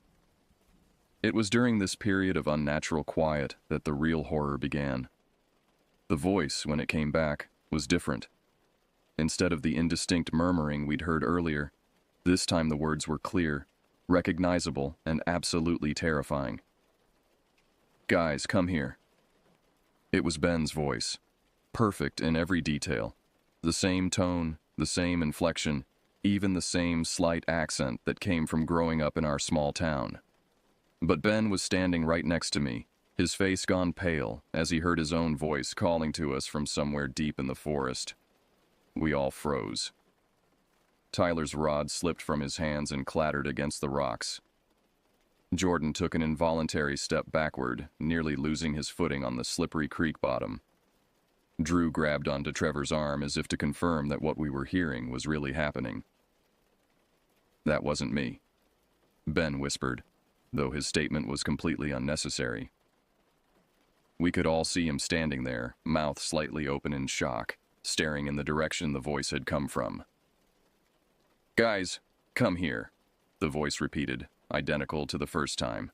It was during this period of unnatural quiet that the real horror began. The voice, when it came back, was different. Instead of the indistinct murmuring we'd heard earlier, this time the words were clear, recognizable, and absolutely terrifying. "Guys, come here." It was Ben's voice, perfect in every detail. The same tone, the same inflection, even the same slight accent that came from growing up in our small town. But Ben was standing right next to me, his face gone pale as he heard his own voice calling to us from somewhere deep in the forest. We all froze. Tyler's rod slipped from his hands and clattered against the rocks. Jordan took an involuntary step backward, nearly losing his footing on the slippery creek bottom. Drew grabbed onto Trevor's arm as if to confirm that what we were hearing was really happening. "That wasn't me," Ben whispered, though his statement was completely unnecessary. We could all see him standing there, mouth slightly open in shock, staring in the direction the voice had come from. "Guys, come here," the voice repeated, identical to the first time.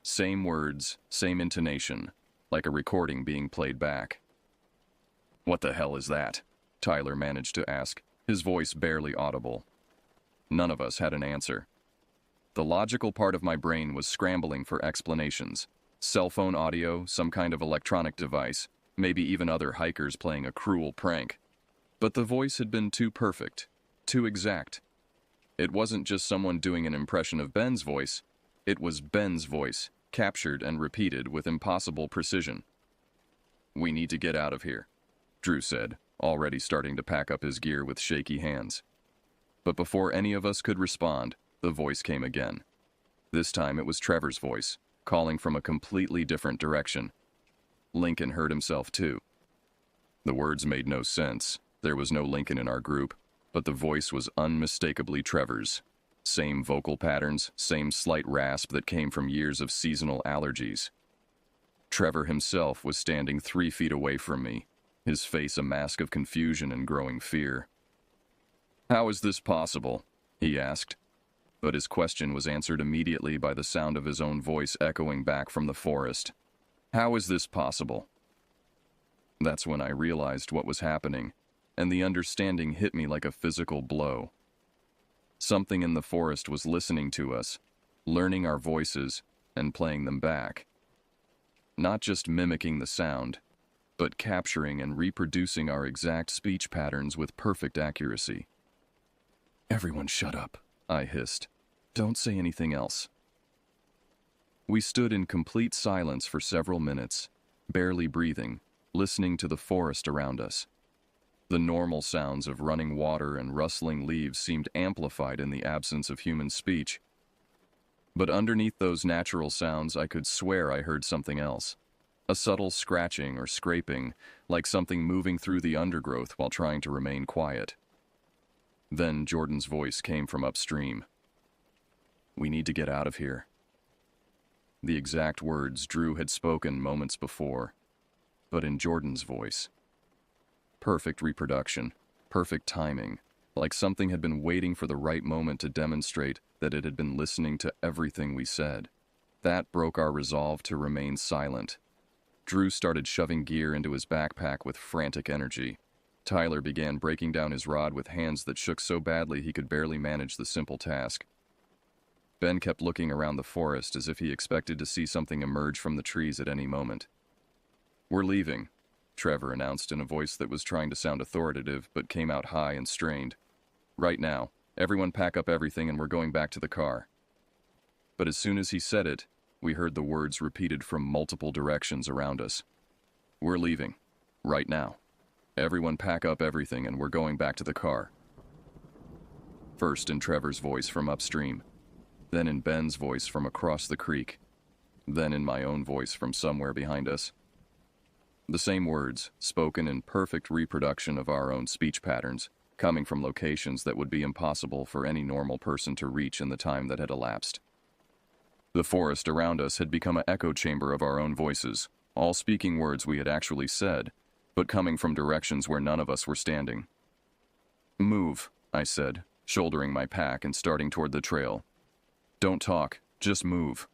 Same words, same intonation, like a recording being played back. "What the hell is that?" Tyler managed to ask, his voice barely audible. None of us had an answer. The logical part of my brain was scrambling for explanations. Cell phone audio, some kind of electronic device, maybe even other hikers playing a cruel prank. But the voice had been too perfect, too exact. It wasn't just someone doing an impression of Ben's voice, it was Ben's voice, captured and repeated with impossible precision. "We need to get out of here," Drew said, already starting to pack up his gear with shaky hands. But before any of us could respond, the voice came again. This time it was Trevor's voice, calling from a completely different direction. Lincoln heard himself too. The words made no sense. There was no Lincoln in our group, but the voice was unmistakably Trevor's. Same vocal patterns, same slight rasp that came from years of seasonal allergies. Trevor himself was standing 3 feet away from me, his face a mask of confusion and growing fear. "How is this possible?" he asked. But his question was answered immediately by the sound of his own voice echoing back from the forest. "How is this possible?" That's when I realized what was happening, and the understanding hit me like a physical blow. Something in the forest was listening to us, learning our voices, and playing them back. Not just mimicking the sound, but capturing and reproducing our exact speech patterns with perfect accuracy. "Everyone shut up," I hissed. "Don't say anything else." We stood in complete silence for several minutes, barely breathing, listening to the forest around us. The normal sounds of running water and rustling leaves seemed amplified in the absence of human speech. But underneath those natural sounds, I could swear I heard something else. A subtle scratching or scraping, like something moving through the undergrowth while trying to remain quiet. Then Jordan's voice came from upstream. "We need to get out of here." The exact words Drew had spoken moments before, but in Jordan's voice. Perfect reproduction, perfect timing, like something had been waiting for the right moment to demonstrate that it had been listening to everything we said. That broke our resolve to remain silent. Drew started shoving gear into his backpack with frantic energy. Tyler began breaking down his rod with hands that shook so badly he could barely manage the simple task. Ben kept looking around the forest as if he expected to see something emerge from the trees at any moment. "We're leaving," Trevor announced in a voice that was trying to sound authoritative but came out high and strained. "Right now, everyone pack up everything and we're going back to the car." But as soon as he said it, we heard the words repeated from multiple directions around us. "We're leaving. Right now. Everyone pack up everything and we're going back to the car." First in Trevor's voice from upstream, then in Ben's voice from across the creek, then in my own voice from somewhere behind us. The same words, spoken in perfect reproduction of our own speech patterns, coming from locations that would be impossible for any normal person to reach in the time that had elapsed. The forest around us had become an echo chamber of our own voices, all speaking words we had actually said, but coming from directions where none of us were standing. "Move," I said, shouldering my pack and starting toward the trail. "Don't talk, just move."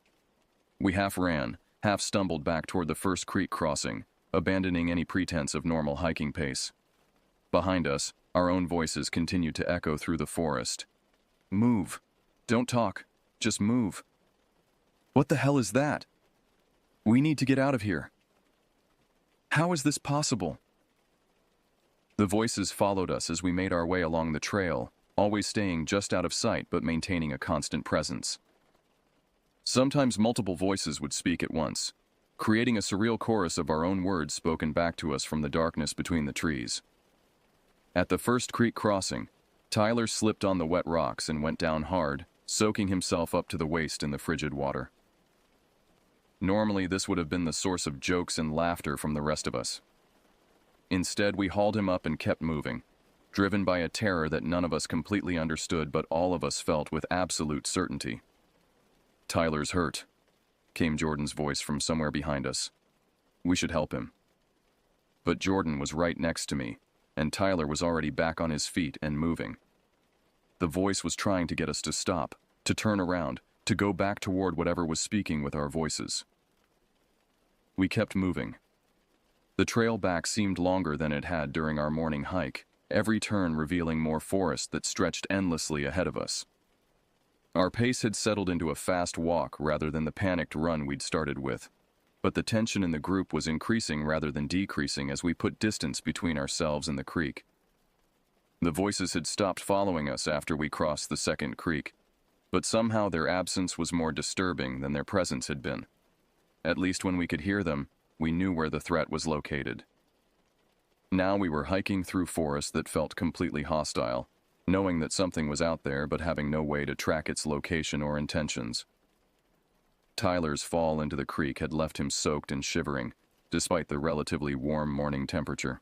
We half ran, half stumbled back toward the first creek crossing, abandoning any pretense of normal hiking pace. Behind us, our own voices continued to echo through the forest. Move. Don't talk. Just move. What the hell is that? We need to get out of here. How is this possible? The voices followed us as we made our way along the trail, always staying just out of sight but maintaining a constant presence. Sometimes multiple voices would speak at once, creating a surreal chorus of our own words spoken back to us from the darkness between the trees. At the first creek crossing, Tyler slipped on the wet rocks and went down hard, soaking himself up to the waist in the frigid water. Normally, this would have been the source of jokes and laughter from the rest of us. Instead, we hauled him up and kept moving, driven by a terror that none of us completely understood but all of us felt with absolute certainty. Tyler's hurt, came Jordan's voice from somewhere behind us. We should help him. But Jordan was right next to me, and Tyler was already back on his feet and moving. The voice was trying to get us to stop, to turn around, to go back toward whatever was speaking with our voices. We kept moving. The trail back seemed longer than it had during our morning hike, every turn revealing more forest that stretched endlessly ahead of us. Our pace had settled into a fast walk rather than the panicked run we'd started with, but the tension in the group was increasing rather than decreasing as we put distance between ourselves and the creek. The voices had stopped following us after we crossed the second creek, but somehow their absence was more disturbing than their presence had been. At least when we could hear them, we knew where the threat was located. Now we were hiking through forest that felt completely hostile, knowing that something was out there but having no way to track its location or intentions. Tyler's fall into the creek had left him soaked and shivering, despite the relatively warm morning temperature.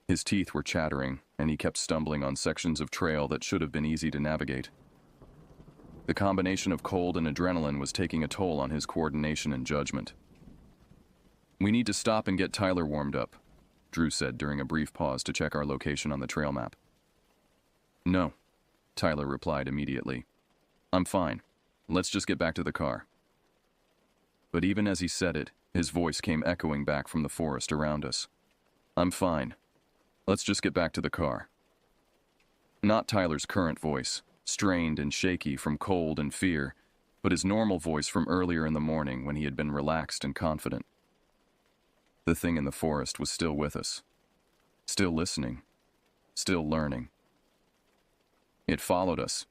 His teeth were chattering, and he kept stumbling on sections of trail that should have been easy to navigate. The combination of cold and adrenaline was taking a toll on his coordination and judgment. We need to stop and get Tyler warmed up, Drew said during a brief pause to check our location on the trail map. No, Tyler replied immediately. I'm fine. Let's just get back to the car. But even as he said it, his voice came echoing back from the forest around us. I'm fine. Let's just get back to the car. Not Tyler's current voice, strained and shaky from cold and fear, but his normal voice from earlier in the morning when he had been relaxed and confident. The thing in the forest was still with us, still listening, still learning. It followed us,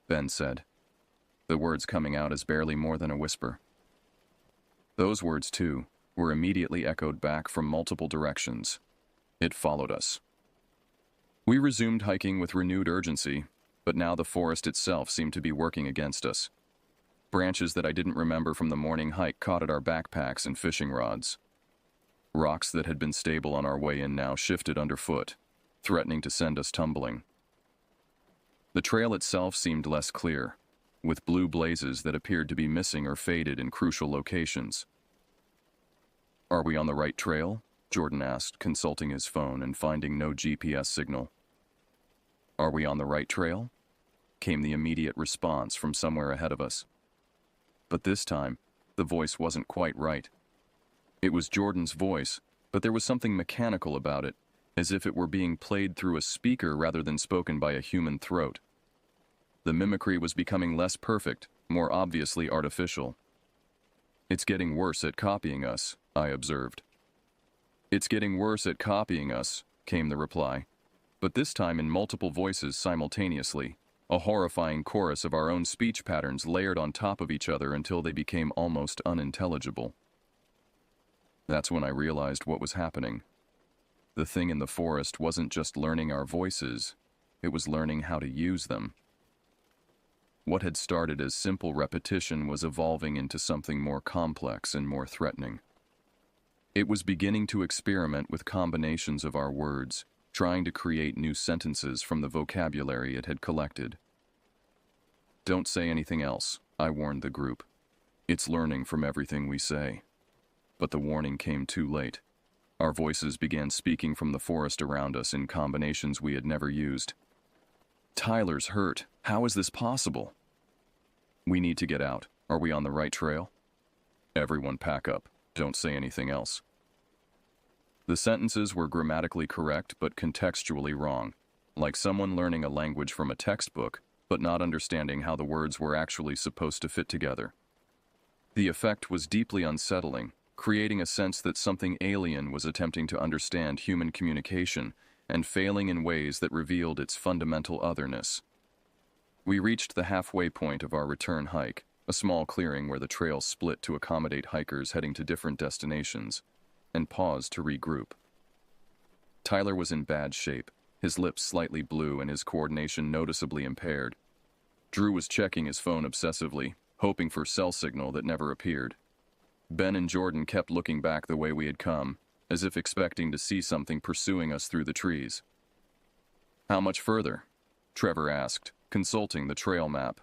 Ben said, the words coming out as barely more than a whisper. Those words, too, were immediately echoed back from multiple directions. It followed us. We resumed hiking with renewed urgency, but now the forest itself seemed to be working against us. Branches that I didn't remember from the morning hike caught at our backpacks and fishing rods. Rocks that had been stable on our way in now shifted underfoot, threatening to send us tumbling. The trail itself seemed less clear, with blue blazes that appeared to be missing or faded in crucial locations. Are we on the right trail? Jordan asked, consulting his phone and finding no GPS signal. Are we on the right trail? Came the immediate response from somewhere ahead of us. But this time, the voice wasn't quite right. It was Jordan's voice, but there was something mechanical about it, as if it were being played through a speaker rather than spoken by a human throat. The mimicry was becoming less perfect, more obviously artificial. It's getting worse at copying us, I observed. It's getting worse at copying us, came the reply, but this time in multiple voices simultaneously, a horrifying chorus of our own speech patterns layered on top of each other until they became almost unintelligible. That's when I realized what was happening. The thing in the forest wasn't just learning our voices, it was learning how to use them. What had started as simple repetition was evolving into something more complex and more threatening. It was beginning to experiment with combinations of our words, trying to create new sentences from the vocabulary it had collected. Don't say anything else, I warned the group. It's learning from everything we say. But the warning came too late. Our voices began speaking from the forest around us in combinations we had never used. Tyler's hurt. How is this possible? We need to get out. Are we on the right trail? Everyone pack up. Don't say anything else. The sentences were grammatically correct but contextually wrong, like someone learning a language from a textbook but not understanding how the words were actually supposed to fit together. The effect was deeply unsettling, creating a sense that something alien was attempting to understand human communication and failing in ways that revealed its fundamental otherness. We reached the halfway point of our return hike, a small clearing where the trail split to accommodate hikers heading to different destinations, and paused to regroup. Tyler was in bad shape, his lips slightly blue and his coordination noticeably impaired. Drew was checking his phone obsessively, hoping for cell signal that never appeared. Ben and Jordan kept looking back the way we had come, as if expecting to see something pursuing us through the trees. "How much further?" Trevor asked, consulting the trail map.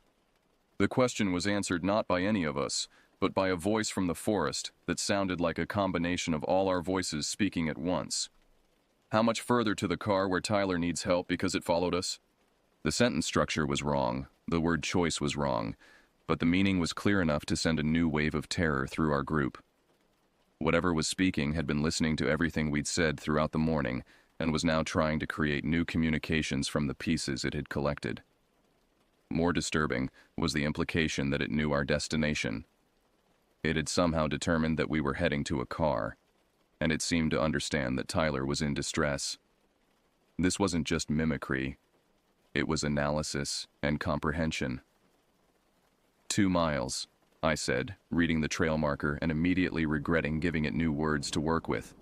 The question was answered not by any of us, but by a voice from the forest that sounded like a combination of all our voices speaking at once. "How much further to the car where Tyler needs help because it followed us?" The sentence structure was wrong, the word choice was wrong, but the meaning was clear enough to send a new wave of terror through our group. Whatever was speaking had been listening to everything we'd said throughout the morning and was now trying to create new communications from the pieces it had collected. More disturbing was the implication that it knew our destination. It had somehow determined that we were heading to a car, and it seemed to understand that Tyler was in distress. This wasn't just mimicry, it was analysis and comprehension. 2 miles, I said, reading the trail marker and immediately regretting giving it new words to work with.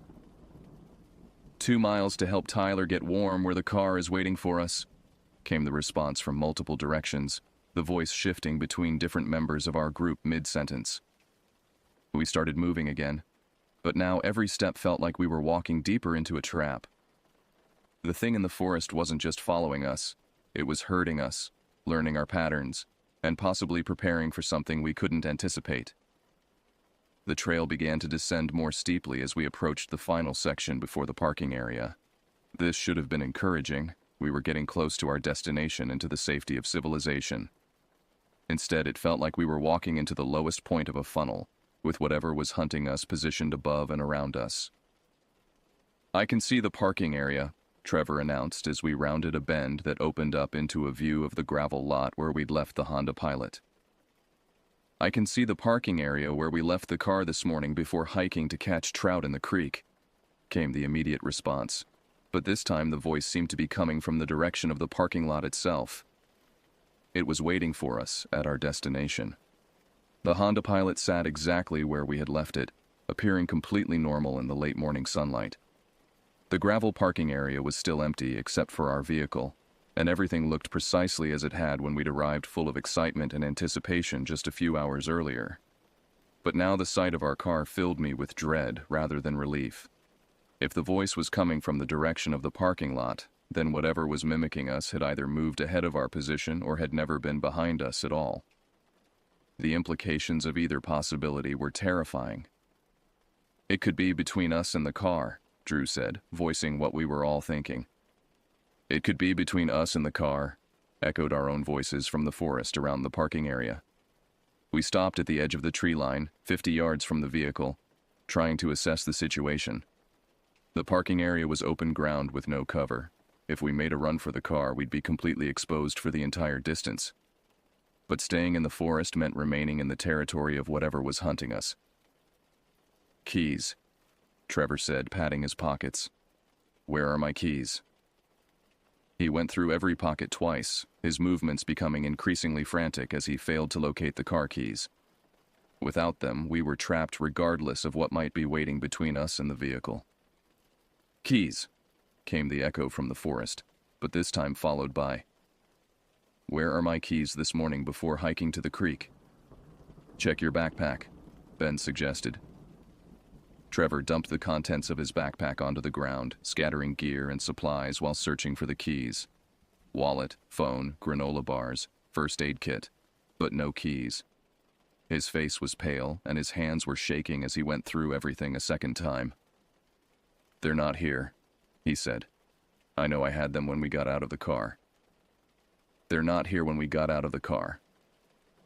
2 miles to help Tyler get warm where the car is waiting for us, came the response from multiple directions, the voice shifting between different members of our group mid-sentence. We started moving again, but now every step felt like we were walking deeper into a trap. The thing in the forest wasn't just following us, it was herding us, learning our patterns, and possibly preparing for something we couldn't anticipate. The trail began to descend more steeply as we approached the final section before the parking area. This should have been encouraging. We were getting close to our destination and to the safety of civilization. Instead, it felt like we were walking into the lowest point of a funnel, with whatever was hunting us positioned above and around us. "I can see the parking area," Trevor announced as we rounded a bend that opened up into a view of the gravel lot where we'd left the Honda Pilot. "I can see the parking area where we left the car this morning before hiking to catch trout in the creek," came the immediate response. But this time the voice seemed to be coming from the direction of the parking lot itself. It was waiting for us at our destination. The Honda Pilot sat exactly where we had left it, appearing completely normal in the late morning sunlight. The gravel parking area was still empty except for our vehicle, and everything looked precisely as it had when we'd arrived, full of excitement and anticipation just a few hours earlier. But now the sight of our car filled me with dread rather than relief. If the voice was coming from the direction of the parking lot, then whatever was mimicking us had either moved ahead of our position or had never been behind us at all. The implications of either possibility were terrifying. "It could be between us and the car," Drew said, voicing what we were all thinking. "It could be between us and the car," echoed our own voices from the forest around the parking area. We stopped at the edge of the tree line, 50 yards from the vehicle, trying to assess the situation. The parking area was open ground with no cover. If we made a run for the car, we'd be completely exposed for the entire distance. But staying in the forest meant remaining in the territory of whatever was hunting us. "Keys," Trevor said, patting his pockets. "Where are my keys?" He went through every pocket twice, his movements becoming increasingly frantic as he failed to locate the car keys. Without them, we were trapped regardless of what might be waiting between us and the vehicle. "Keys," came the echo from the forest, but this time followed by, "Where are my keys this morning before hiking to the creek?" "Check your backpack," Ben suggested. Trevor dumped the contents of his backpack onto the ground, scattering gear and supplies while searching for the keys. Wallet, phone, granola bars, first aid kit, but no keys. His face was pale and his hands were shaking as he went through everything a second time. "They're not here," he said. "I know I had them when we got out of the car." "They're not here when we got out of the car."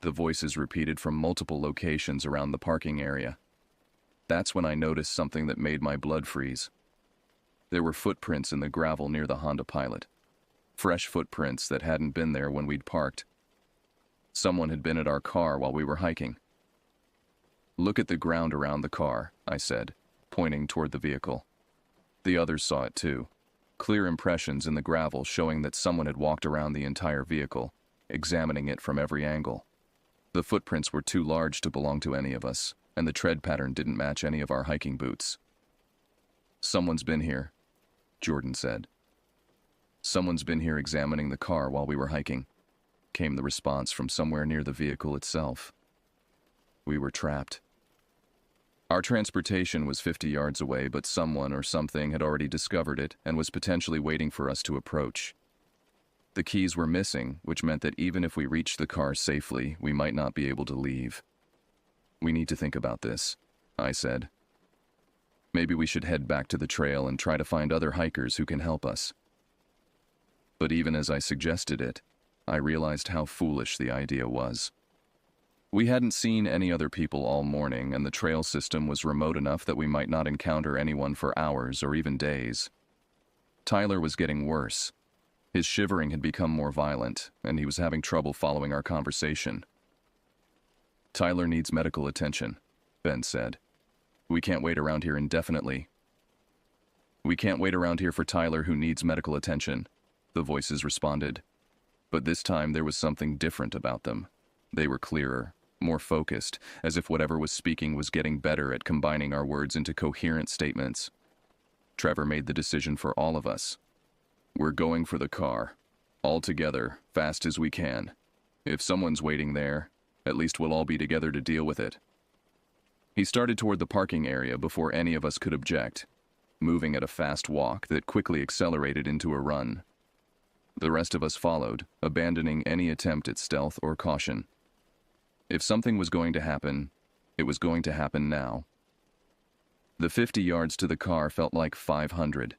The voices repeated from multiple locations around the parking area. That's when I noticed something that made my blood freeze. There were footprints in the gravel near the Honda Pilot. Fresh footprints that hadn't been there when we'd parked. Someone had been at our car while we were hiking. "Look at the ground around the car," I said, pointing toward the vehicle. The others saw it too. Clear impressions in the gravel showing that someone had walked around the entire vehicle, examining it from every angle. The footprints were too large to belong to any of us, and the tread pattern didn't match any of our hiking boots. "Someone's been here," Jordan said. "Someone's been here examining the car while we were hiking," came the response from somewhere near the vehicle itself. We were trapped. Our transportation was 50 yards away, but someone or something had already discovered it and was potentially waiting for us to approach. The keys were missing, which meant that even if we reached the car safely, we might not be able to leave. "We need to think about this," I said. "Maybe we should head back to the trail and try to find other hikers who can help us." But even as I suggested it, I realized how foolish the idea was. We hadn't seen any other people all morning, and the trail system was remote enough that we might not encounter anyone for hours or even days. Tyler was getting worse. His shivering had become more violent, and he was having trouble following our conversation. "Tyler needs medical attention," Ben said. "We can't wait around here indefinitely." "We can't wait around here for Tyler who needs medical attention," the voices responded. But this time there was something different about them. They were clearer, more focused, as if whatever was speaking was getting better at combining our words into coherent statements. Trevor made the decision for all of us. "We're going for the car. All together, fast as we can. If someone's waiting there, at least we'll all be together to deal with it." He started toward the parking area before any of us could object, moving at a fast walk that quickly accelerated into a run. The rest of us followed, abandoning any attempt at stealth or caution. If something was going to happen, it was going to happen now. The 50 yards to the car felt like 500.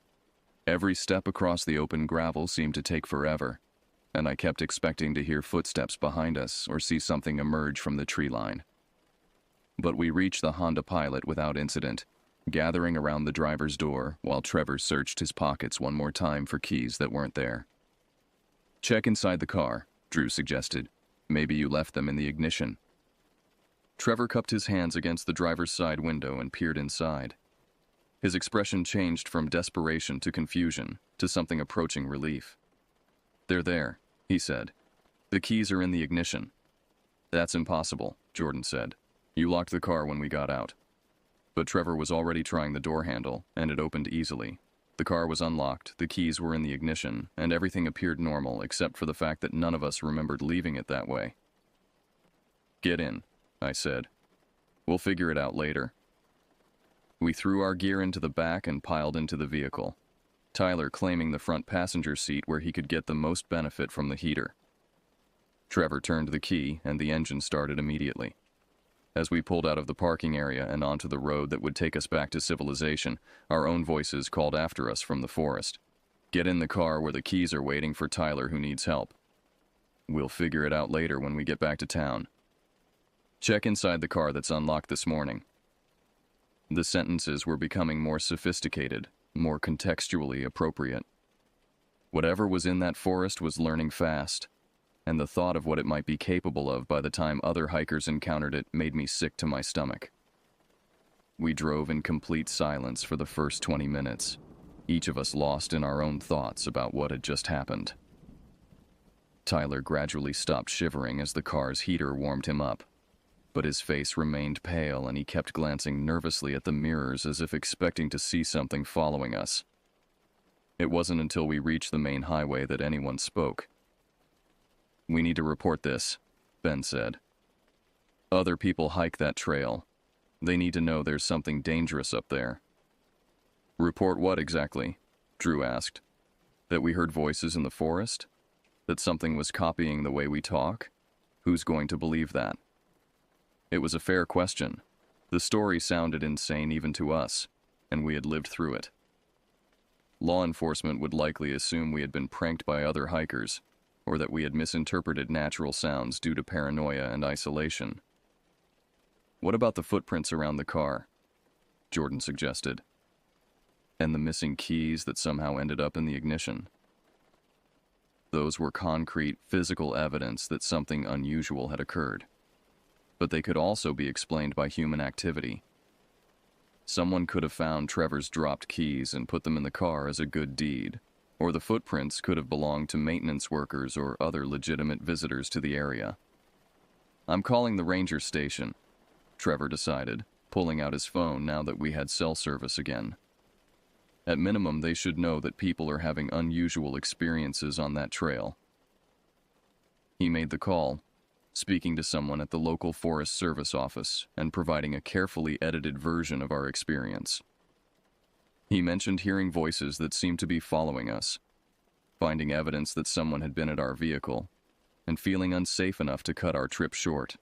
Every step across the open gravel seemed to take forever, and I kept expecting to hear footsteps behind us or see something emerge from the tree line. But we reached the Honda Pilot without incident, gathering around the driver's door while Trevor searched his pockets one more time for keys that weren't there. "Check inside the car," Drew suggested. "Maybe you left them in the ignition." Trevor cupped his hands against the driver's side window and peered inside. His expression changed from desperation to confusion to something approaching relief. "They're there," he said. "The keys are in the ignition." "That's impossible," Jordan said. "You locked the car when we got out." But Trevor was already trying the door handle, and it opened easily. The car was unlocked, the keys were in the ignition, and everything appeared normal except for the fact that none of us remembered leaving it that way. "Get in," I said. "We'll figure it out later." We threw our gear into the back and piled into the vehicle, Tyler claiming the front passenger seat where he could get the most benefit from the heater. Trevor turned the key, and the engine started immediately. As we pulled out of the parking area and onto the road that would take us back to civilization, our own voices called after us from the forest. "Get in the car where the keys are waiting for Tyler who needs help. We'll figure it out later when we get back to town. Check inside the car that's unlocked this morning." The sentences were becoming more sophisticated, more contextually appropriate. Whatever was in that forest was learning fast, and the thought of what it might be capable of by the time other hikers encountered it made me sick to my stomach. We drove in complete silence for the first 20 minutes, each of us lost in our own thoughts about what had just happened. Tyler gradually stopped shivering as the car's heater warmed him up, but his face remained pale and he kept glancing nervously at the mirrors as if expecting to see something following us. It wasn't until we reached the main highway that anyone spoke. "We need to report this," Ben said. "Other people hike that trail. They need to know there's something dangerous up there." "Report what exactly?" Drew asked. "That we heard voices in the forest? That something was copying the way we talk? Who's going to believe that?" It was a fair question. The story sounded insane even to us, and we had lived through it. Law enforcement would likely assume we had been pranked by other hikers, or that we had misinterpreted natural sounds due to paranoia and isolation. "What about the footprints around the car?" Jordan suggested. and the missing keys that somehow ended up in the ignition. Those were concrete, physical evidence that something unusual had occurred. But they could also be explained by human activity. Someone could have found Trevor's dropped keys and put them in the car as a good deed, or the footprints could have belonged to maintenance workers or other legitimate visitors to the area. "I'm calling the ranger station," Trevor decided, pulling out his phone now that we had cell service again. At minimum, they should know that people are having unusual experiences on that trail. He made the call, speaking to someone at the local Forest Service office and providing a carefully edited version of our experience. He mentioned hearing voices that seemed to be following us, finding evidence that someone had been at our vehicle, and feeling unsafe enough to cut our trip short.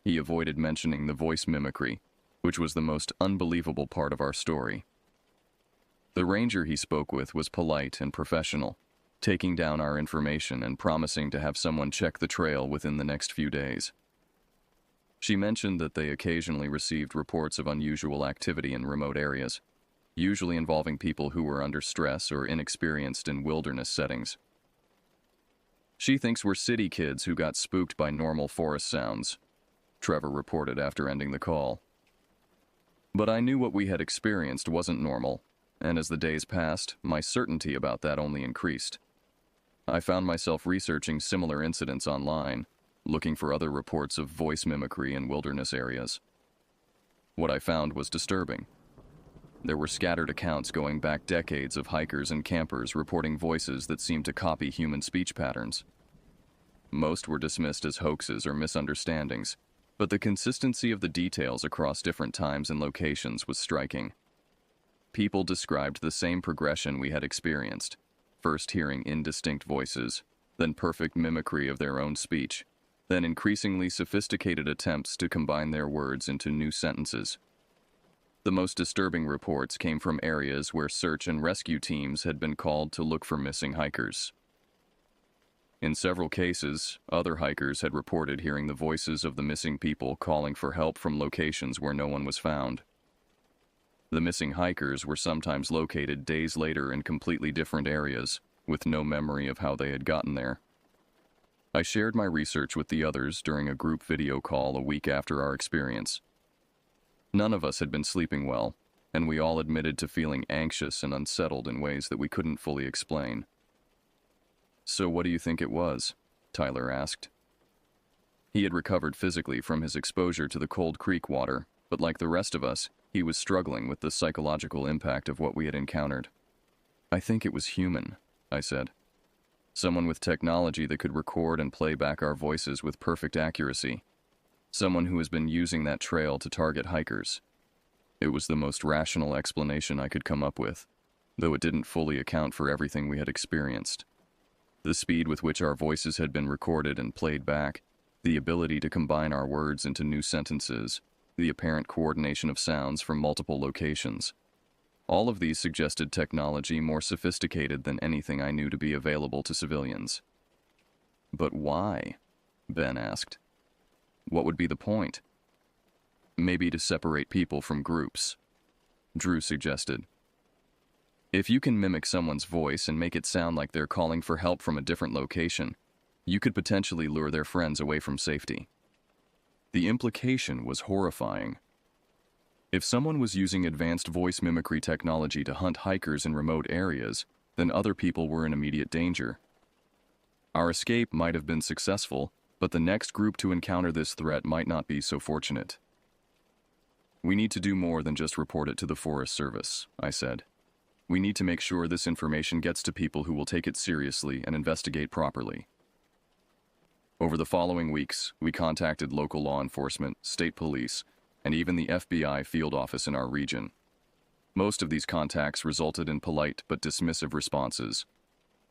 He avoided mentioning the voice mimicry, which was the most unbelievable part of our story. The ranger he spoke with was polite and professional, taking down our information and promising to have someone check the trail within the next few days. She mentioned that they occasionally received reports of unusual activity in remote areas, usually involving people who were under stress or inexperienced in wilderness settings. "She thinks we're city kids who got spooked by normal forest sounds," Trevor reported after ending the call. But I knew what we had experienced wasn't normal, and as the days passed, my certainty about that only increased. I found myself researching similar incidents online, looking for other reports of voice mimicry in wilderness areas. What I found was disturbing. There were scattered accounts going back decades of hikers and campers reporting voices that seemed to copy human speech patterns. Most were dismissed as hoaxes or misunderstandings, but the consistency of the details across different times and locations was striking. People described the same progression we had experienced, first hearing indistinct voices, then perfect mimicry of their own speech, then increasingly sophisticated attempts to combine their words into new sentences. The most disturbing reports came from areas where search and rescue teams had been called to look for missing hikers. In several cases, other hikers had reported hearing the voices of the missing people calling for help from locations where no one was found. The missing hikers were sometimes located days later in completely different areas, with no memory of how they had gotten there. I shared my research with the others during a group video call a week after our experience. None of us had been sleeping well, and we all admitted to feeling anxious and unsettled in ways that we couldn't fully explain. "So what do you think it was?" Tyler asked. He had recovered physically from his exposure to the cold creek water, but like the rest of us, he was struggling with the psychological impact of what we had encountered. "I think it was human," I said. "Someone with technology that could record and play back our voices with perfect accuracy. Someone who has been using that trail to target hikers." It was the most rational explanation I could come up with, though it didn't fully account for everything we had experienced. The speed with which our voices had been recorded and played back, the ability to combine our words into new sentences, the apparent coordination of sounds from multiple locations. All of these suggested technology more sophisticated than anything I knew to be available to civilians. "But why?" Ben asked. "What would be the point?" "Maybe to separate people from groups," Drew suggested. "If you can mimic someone's voice and make it sound like they're calling for help from a different location, you could potentially lure their friends away from safety." The implication was horrifying. If someone was using advanced voice mimicry technology to hunt hikers in remote areas, then other people were in immediate danger. Our escape might have been successful, but the next group to encounter this threat might not be so fortunate. "We need to do more than just report it to the Forest Service," I said. "We need to make sure this information gets to people who will take it seriously and investigate properly." Over the following weeks, we contacted local law enforcement, state police, and even the FBI field office in our region. Most of these contacts resulted in polite but dismissive responses.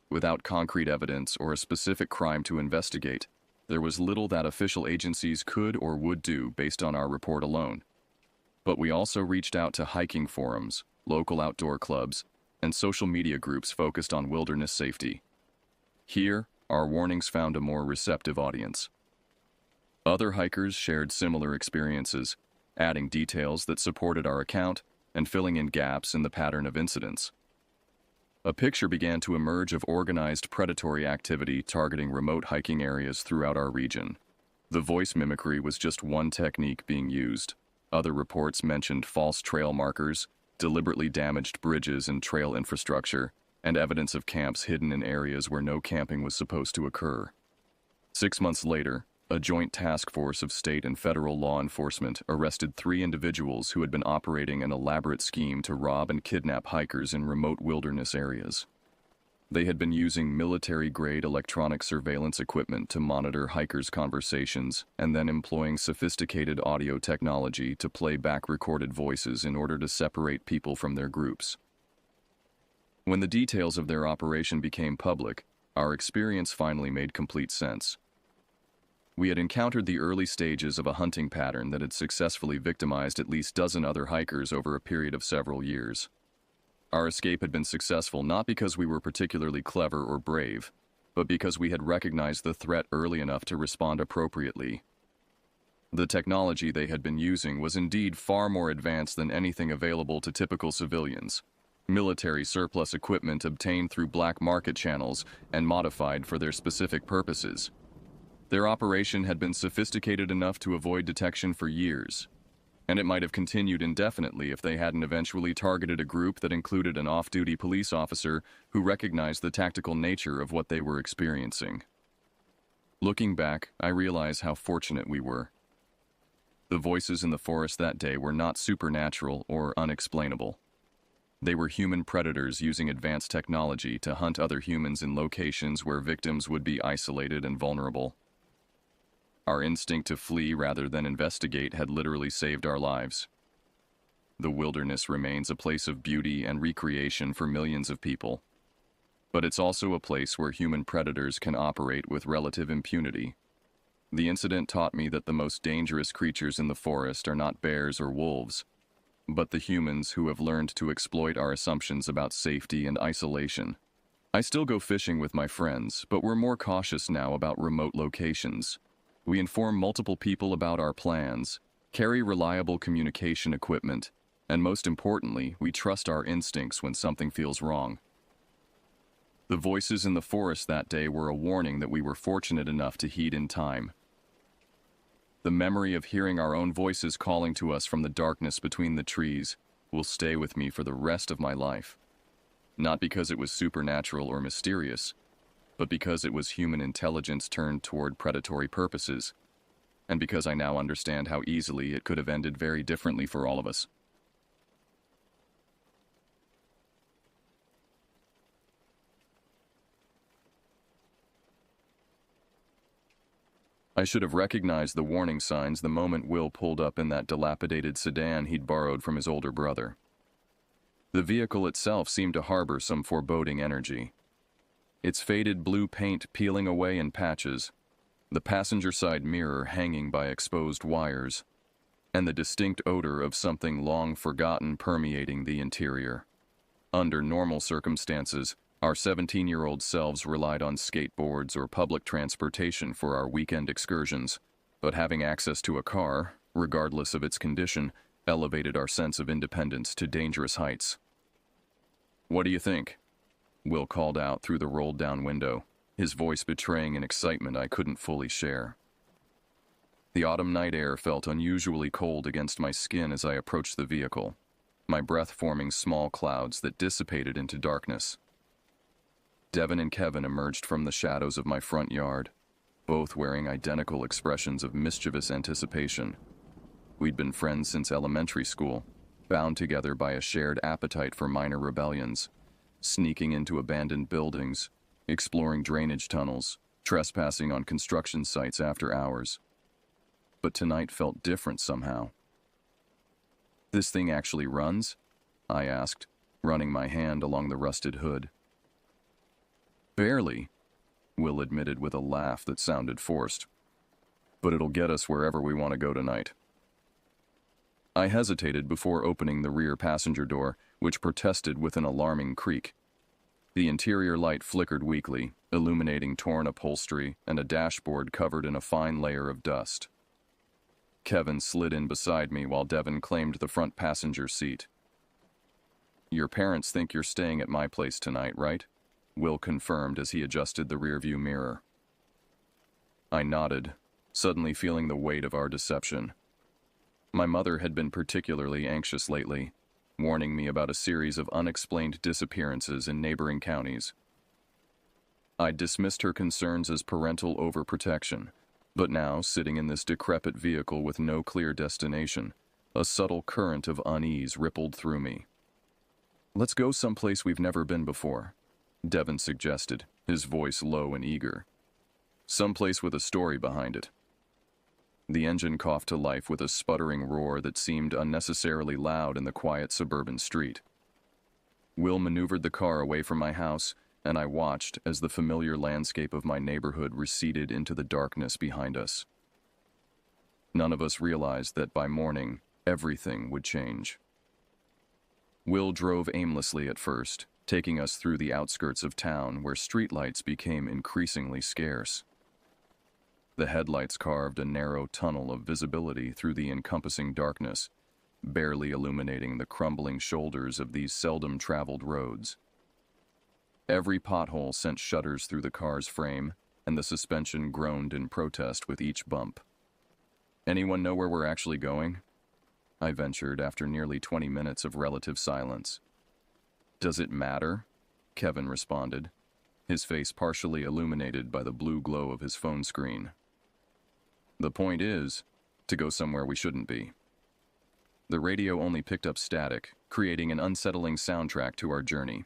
Without concrete evidence or a specific crime to investigate, there was little that official agencies could or would do based on our report alone. But we also reached out to hiking forums, local outdoor clubs, and social media groups focused on wilderness safety. Here, our warnings found a more receptive audience. Other hikers shared similar experiences, adding details that supported our account, and filling in gaps in the pattern of incidents. A picture began to emerge of organized predatory activity targeting remote hiking areas throughout our region. The voice mimicry was just one technique being used. Other reports mentioned false trail markers, deliberately damaged bridges and trail infrastructure, and evidence of camps hidden in areas where no camping was supposed to occur. 6 months later, a joint task force of state and federal law enforcement arrested 3 individuals who had been operating an elaborate scheme to rob and kidnap hikers in remote wilderness areas. They had been using military-grade electronic surveillance equipment to monitor hikers' conversations and then employing sophisticated audio technology to play back recorded voices in order to separate people from their groups. When the details of their operation became public, our experience finally made complete sense. We had encountered the early stages of a hunting pattern that had successfully victimized at least a dozen other hikers over a period of several years. Our escape had been successful not because we were particularly clever or brave, but because we had recognized the threat early enough to respond appropriately. The technology they had been using was indeed far more advanced than anything available to typical civilians. Military surplus equipment obtained through black market channels and modified for their specific purposes. Their operation had been sophisticated enough to avoid detection for years, and it might have continued indefinitely if they hadn't eventually targeted a group that included an off-duty police officer who recognized the tactical nature of what they were experiencing. Looking back, I realize how fortunate we were. The voices in the forest that day were not supernatural or unexplainable. They were human predators using advanced technology to hunt other humans in locations where victims would be isolated and vulnerable. Our instinct to flee rather than investigate had literally saved our lives. The wilderness remains a place of beauty and recreation for millions of people. But it's also a place where human predators can operate with relative impunity. The incident taught me that the most dangerous creatures in the forest are not bears or wolves, but the humans who have learned to exploit our assumptions about safety and isolation. I still go fishing with my friends, but we're more cautious now about remote locations. We inform multiple people about our plans, carry reliable communication equipment, and most importantly, we trust our instincts when something feels wrong. The voices in the forest that day were a warning that we were fortunate enough to heed in time. The memory of hearing our own voices calling to us from the darkness between the trees will stay with me for the rest of my life. Not because it was supernatural or mysterious, but because it was human intelligence turned toward predatory purposes, and because I now understand how easily it could have ended very differently for all of us. I should have recognized the warning signs the moment Will pulled up in that dilapidated sedan he'd borrowed from his older brother. The vehicle itself seemed to harbor some foreboding energy. Its faded blue paint peeling away in patches, the passenger side mirror hanging by exposed wires, and the distinct odor of something long forgotten permeating the interior. Under normal circumstances, our 17-year-old selves relied on skateboards or public transportation for our weekend excursions, but having access to a car, regardless of its condition, elevated our sense of independence to dangerous heights. "What do you think?" Will called out through the rolled-down window, his voice betraying an excitement I couldn't fully share. The autumn night air felt unusually cold against my skin as I approached the vehicle, my breath forming small clouds that dissipated into darkness. Devin and Kevin emerged from the shadows of my front yard, both wearing identical expressions of mischievous anticipation. We'd been friends since elementary school, bound together by a shared appetite for minor rebellions, sneaking into abandoned buildings, exploring drainage tunnels, trespassing on construction sites after hours. But tonight felt different somehow. "This thing actually runs?" I asked, running my hand along the rusted hood. "Barely," Will admitted with a laugh that sounded forced. "But it'll get us wherever we want to go tonight." I hesitated before opening the rear passenger door, which protested with an alarming creak. The interior light flickered weakly, illuminating torn upholstery and a dashboard covered in a fine layer of dust. Kevin slid in beside me while Devin claimed the front passenger seat. Your parents think you're staying at my place tonight, right? Will confirmed as he adjusted the rearview mirror. I nodded, suddenly feeling the weight of our deception. My mother had been particularly anxious lately, warning me about a series of unexplained disappearances in neighboring counties. I dismissed her concerns as parental overprotection, but now, sitting in this decrepit vehicle with no clear destination, a subtle current of unease rippled through me. Let's go someplace we've never been before, Devon suggested, his voice low and eager. Someplace with a story behind it. The engine coughed to life with a sputtering roar that seemed unnecessarily loud in the quiet suburban street. Will maneuvered the car away from my house, and I watched as the familiar landscape of my neighborhood receded into the darkness behind us. None of us realized that by morning, everything would change. Will drove aimlessly at first, taking us through the outskirts of town where streetlights became increasingly scarce. The headlights carved a narrow tunnel of visibility through the encompassing darkness, barely illuminating the crumbling shoulders of these seldom traveled roads. Every pothole sent shudders through the car's frame, and the suspension groaned in protest with each bump. Anyone know where we're actually going? I ventured after nearly 20 minutes of relative silence. Does it matter? Kevin responded, his face partially illuminated by the blue glow of his phone screen. The point is, to go somewhere we shouldn't be. The radio only picked up static, creating an unsettling soundtrack to our journey.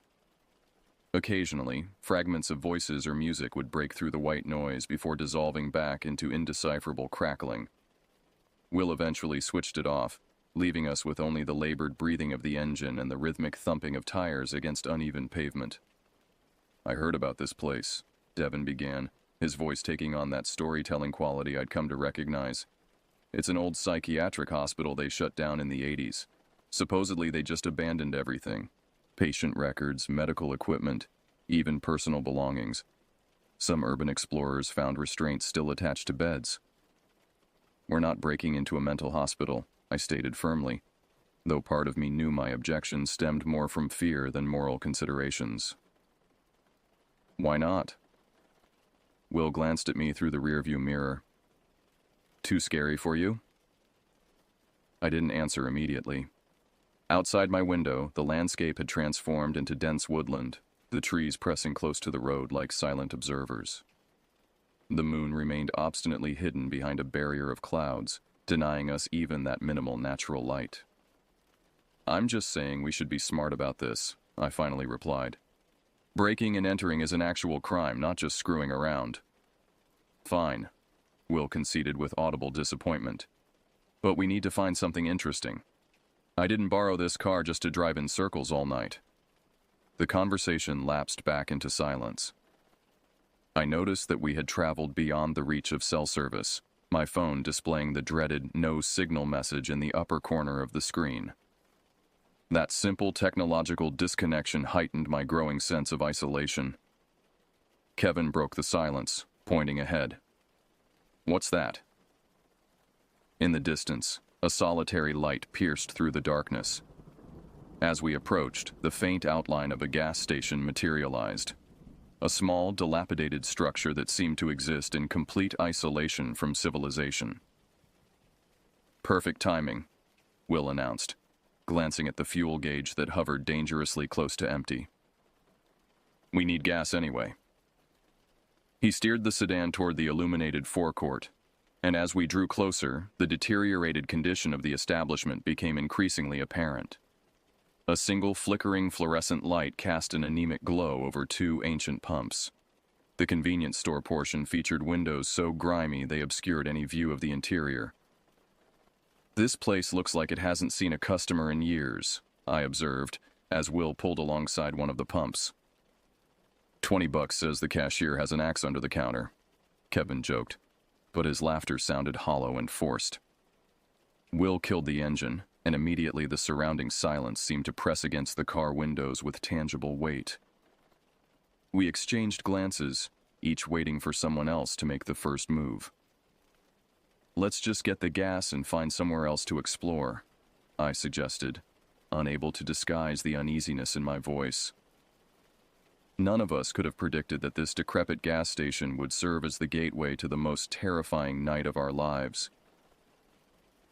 Occasionally, fragments of voices or music would break through the white noise before dissolving back into indecipherable crackling. Will eventually switched it off, leaving us with only the labored breathing of the engine and the rhythmic thumping of tires against uneven pavement. I heard about this place, Devon began, his voice taking on that storytelling quality I'd come to recognize. It's an old psychiatric hospital they shut down in the 80s. Supposedly they just abandoned everything. Patient records, medical equipment, even personal belongings. Some urban explorers found restraints still attached to beds. We're not breaking into a mental hospital, I stated firmly, though part of me knew my objections stemmed more from fear than moral considerations. Why not? Will glanced at me through the rearview mirror. Too scary for you? I didn't answer immediately. Outside my window, the landscape had transformed into dense woodland, the trees pressing close to the road like silent observers. The moon remained obstinately hidden behind a barrier of clouds, denying us even that minimal natural light. I'm just saying we should be smart about this, I finally replied. Breaking and entering is an actual crime, not just screwing around. Fine, Will conceded with audible disappointment. But we need to find something interesting. I didn't borrow this car just to drive in circles all night. The conversation lapsed back into silence. I noticed that we had traveled beyond the reach of cell service, my phone displaying the dreaded no signal message in the upper corner of the screen. That simple technological disconnection heightened my growing sense of isolation. Kevin broke the silence, pointing ahead. What's that? In the distance, a solitary light pierced through the darkness. As we approached, the faint outline of a gas station materialized. A small, dilapidated structure that seemed to exist in complete isolation from civilization. Perfect timing, Will announced, glancing at the fuel gauge that hovered dangerously close to empty. We need gas anyway. He steered the sedan toward the illuminated forecourt, and as we drew closer, the deteriorated condition of the establishment became increasingly apparent. A single flickering fluorescent light cast an anemic glow over two ancient pumps. The convenience store portion featured windows so grimy they obscured any view of the interior. This place looks like it hasn't seen a customer in years, I observed, as Will pulled alongside one of the pumps. $20 says the cashier has an axe under the counter, Kevin joked, but his laughter sounded hollow and forced. Will killed the engine, and immediately the surrounding silence seemed to press against the car windows with tangible weight. We exchanged glances, each waiting for someone else to make the first move. Let's just get the gas and find somewhere else to explore, I suggested, unable to disguise the uneasiness in my voice. None of us could have predicted that this decrepit gas station would serve as the gateway to the most terrifying night of our lives.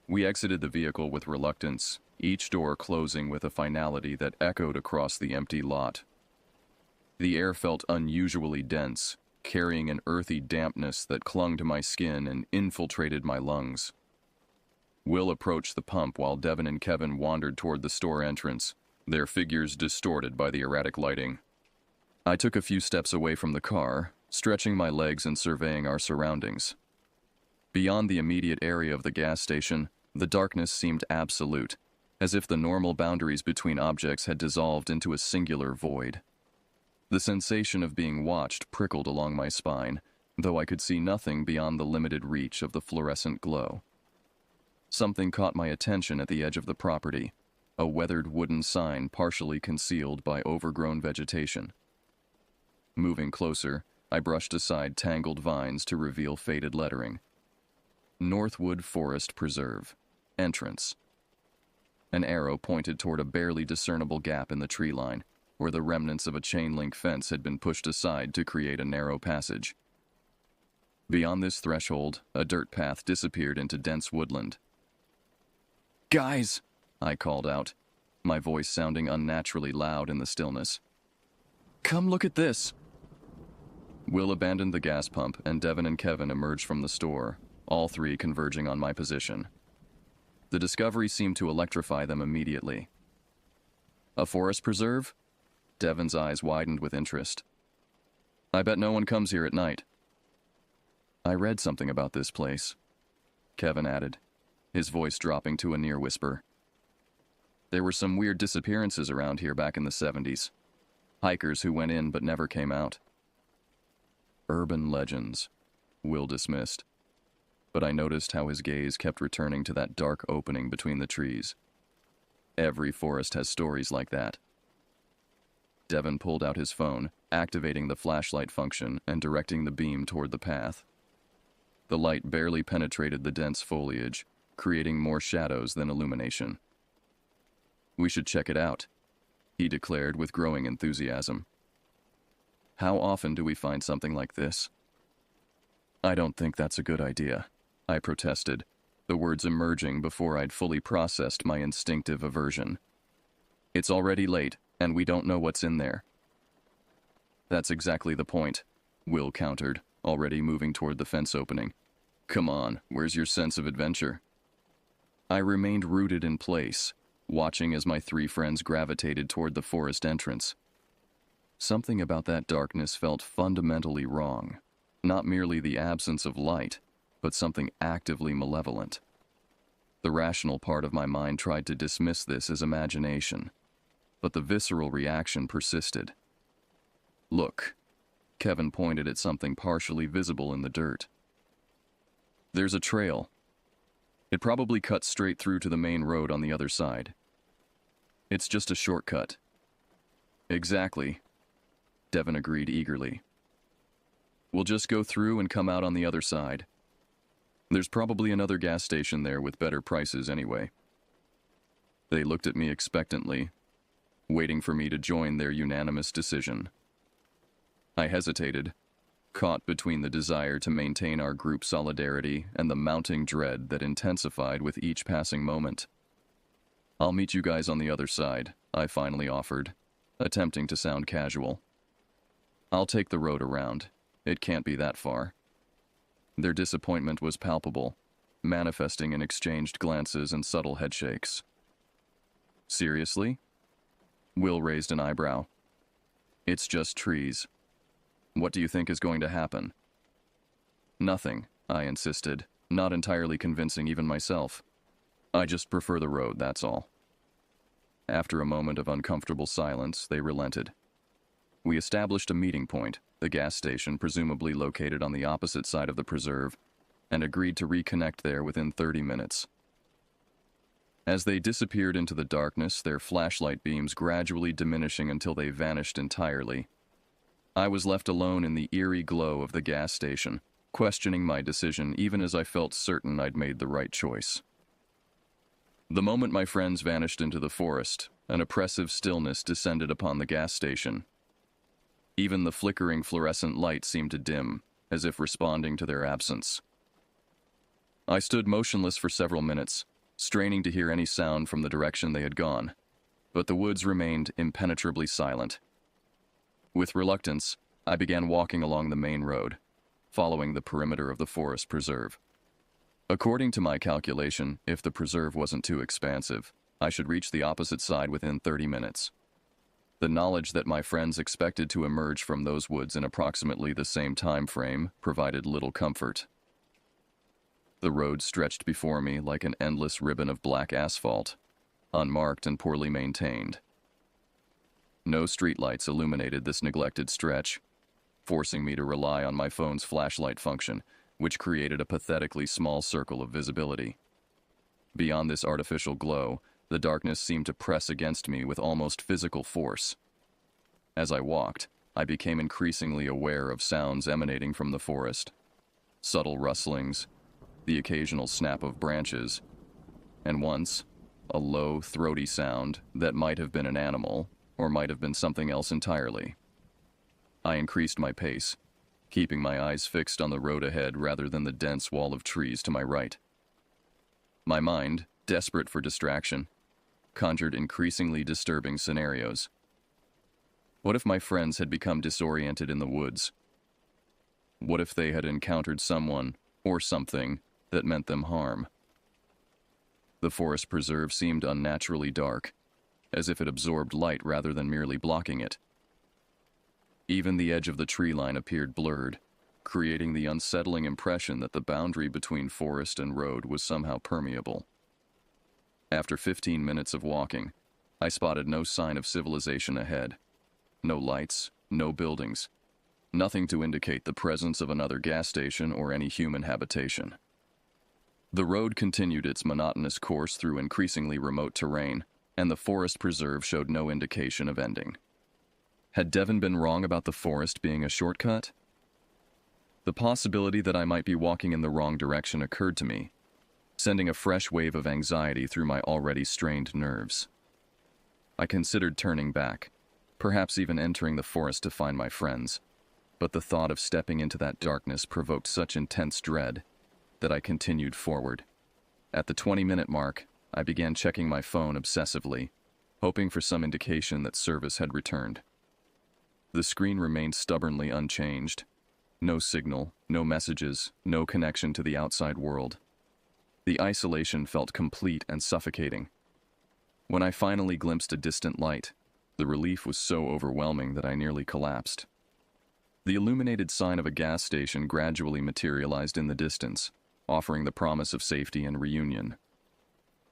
We exited the vehicle with reluctance, each door closing with a finality that echoed across the empty lot. The air felt unusually dense, carrying an earthy dampness that clung to my skin and infiltrated my lungs. Will approached the pump while Devin and Kevin wandered toward the store entrance, their figures distorted by the erratic lighting. I took a few steps away from the car, stretching my legs and surveying our surroundings. Beyond the immediate area of the gas station, the darkness seemed absolute, as if the normal boundaries between objects had dissolved into a singular void. The sensation of being watched prickled along my spine, though I could see nothing beyond the limited reach of the fluorescent glow. Something caught my attention at the edge of the property, a weathered wooden sign partially concealed by overgrown vegetation. Moving closer, I brushed aside tangled vines to reveal faded lettering. Northwood Forest Preserve. Entrance. An arrow pointed toward a barely discernible gap in the tree line, where the remnants of a chain-link fence had been pushed aside to create a narrow passage. Beyond this threshold, a dirt path disappeared into dense woodland. "Guys!" I called out, my voice sounding unnaturally loud in the stillness. "Come look at this!" Will abandoned the gas pump, and Devin and Kevin emerged from the store, all three converging on my position. The discovery seemed to electrify them immediately. "A forest preserve?" Devin's eyes widened with interest. "I bet no one comes here at night." "I read something about this place," Kevin added, his voice dropping to a near whisper. "There were some weird disappearances around here back in the 70s. Hikers who went in but never came out." "Urban legends," Will dismissed, but I noticed how his gaze kept returning to that dark opening between the trees. "Every forest has stories like that." Devin pulled out his phone, activating the flashlight function and directing the beam toward the path. The light barely penetrated the dense foliage, creating more shadows than illumination. "We should check it out," he declared with growing enthusiasm. "How often do we find something like this?" "I don't think that's a good idea," I protested, the words emerging before I'd fully processed my instinctive aversion. "It's already late, and we don't know what's in there." "That's exactly the point," Will countered, already moving toward the fence opening. "Come on, where's your sense of adventure?" I remained rooted in place, watching as my three friends gravitated toward the forest entrance. Something about that darkness felt fundamentally wrong. Not merely the absence of light, but something actively malevolent. The rational part of my mind tried to dismiss this as imagination, but the visceral reaction persisted. "Look," Kevin pointed at something partially visible in the dirt. "There's a trail. It probably cuts straight through to the main road on the other side. It's just a shortcut." "Exactly," Devin agreed eagerly. "We'll just go through and come out on the other side. There's probably another gas station there with better prices anyway." They looked at me expectantly, waiting for me to join their unanimous decision. I hesitated, caught between the desire to maintain our group solidarity and the mounting dread that intensified with each passing moment. "I'll meet you guys on the other side," I finally offered, attempting to sound casual. "I'll take the road around. It can't be that far." Their disappointment was palpable, manifesting in exchanged glances and subtle headshakes. "Seriously?" Will raised an eyebrow. "It's just trees. What do you think is going to happen?" "Nothing," I insisted, not entirely convincing even myself. "I just prefer the road, that's all." After a moment of uncomfortable silence, they relented. We established a meeting point, the gas station presumably located on the opposite side of the preserve, and agreed to reconnect there within 30 minutes. As they disappeared into the darkness, their flashlight beams gradually diminishing until they vanished entirely, I was left alone in the eerie glow of the gas station, questioning my decision even as I felt certain I'd made the right choice. The moment my friends vanished into the forest, An oppressive stillness descended upon the gas station. Even the flickering fluorescent light seemed to dim, as if responding to their absence. I stood motionless for several minutes, straining to hear any sound from the direction they had gone, but the woods remained impenetrably silent. With reluctance, I began walking along the main road, following the perimeter of the forest preserve. According to my calculation, if the preserve wasn't too expansive, I should reach the opposite side within 30 minutes. The knowledge that my friends expected to emerge from those woods in approximately the same time frame provided little comfort. The road stretched before me like an endless ribbon of black asphalt, unmarked and poorly maintained. No streetlights illuminated this neglected stretch, forcing me to rely on my phone's flashlight function, which created a pathetically small circle of visibility. Beyond this artificial glow, the darkness seemed to press against me with almost physical force. As I walked, I became increasingly aware of sounds emanating from the forest. Subtle rustlings, the occasional snap of branches, and once, a low, throaty sound that might have been an animal, or might have been something else entirely. I increased my pace, keeping my eyes fixed on the road ahead rather than the dense wall of trees to my right. My mind, desperate for distraction, conjured increasingly disturbing scenarios. What if my friends had become disoriented in the woods? What if they had encountered someone, or something, that meant them harm? The forest preserve seemed unnaturally dark, as if it absorbed light rather than merely blocking it. Even the edge of the tree line appeared blurred, creating the unsettling impression that the boundary between forest and road was somehow permeable. After 15 minutes of walking, I spotted no sign of civilization ahead. No lights, no buildings, nothing to indicate the presence of another gas station or any human habitation. The road continued its monotonous course through increasingly remote terrain, and the forest preserve showed no indication of ending. Had Devon been wrong about the forest being a shortcut? The possibility that I might be walking in the wrong direction occurred to me, sending a fresh wave of anxiety through my already strained nerves. I considered turning back, perhaps even entering the forest to find my friends, but the thought of stepping into that darkness provoked such intense dread that I continued forward. At the 20-minute mark, I began checking my phone obsessively, hoping for some indication that service had returned. The screen remained stubbornly unchanged. No signal, no messages, no connection to the outside world. The isolation felt complete and suffocating. When I finally glimpsed a distant light, the relief was so overwhelming that I nearly collapsed. The illuminated sign of a gas station gradually materialized in the distance, offering the promise of safety and reunion.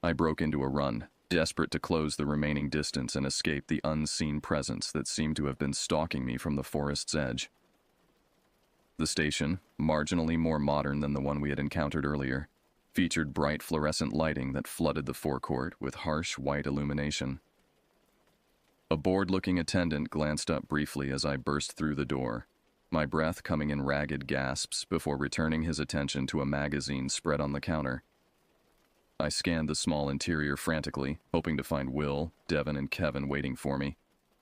I broke into a run, desperate to close the remaining distance and escape the unseen presence that seemed to have been stalking me from the forest's edge. The station, marginally more modern than the one we had encountered earlier, featured bright fluorescent lighting that flooded the forecourt with harsh white illumination. A bored-looking attendant glanced up briefly as I burst through the door, my breath coming in ragged gasps before returning his attention to a magazine spread on the counter. I scanned the small interior frantically, hoping to find Will, Devon, and Kevin waiting for me,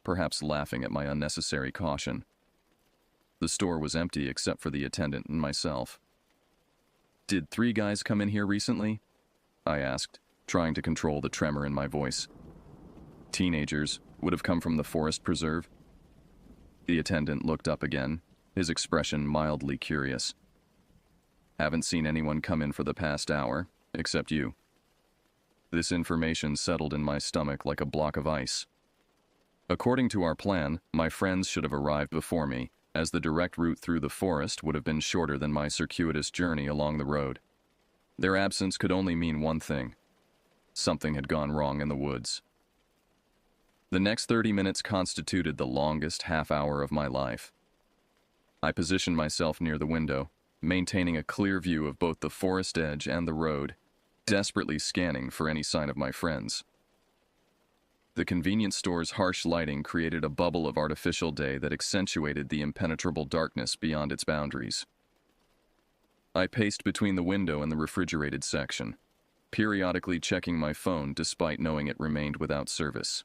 perhaps laughing at my unnecessary caution. The store was empty except for the attendant and myself. "Did 3 guys come in here recently?" I asked, trying to control the tremor in my voice. "Teenagers, would have come from the forest preserve." The attendant looked up again, his expression mildly curious. "Haven't seen anyone come in for the past hour, except you." This information settled in my stomach like a block of ice. According to our plan, my friends should have arrived before me, as the direct route through the forest would have been shorter than my circuitous journey along the road. Their absence could only mean one thing. Something had gone wrong in the woods. The next 30 minutes constituted the longest half-hour of my life. I positioned myself near the window, maintaining a clear view of both the forest edge and the road, desperately scanning for any sign of my friends. The convenience store's harsh lighting created a bubble of artificial day that accentuated the impenetrable darkness beyond its boundaries. I paced between the window and the refrigerated section, periodically checking my phone despite knowing it remained without service.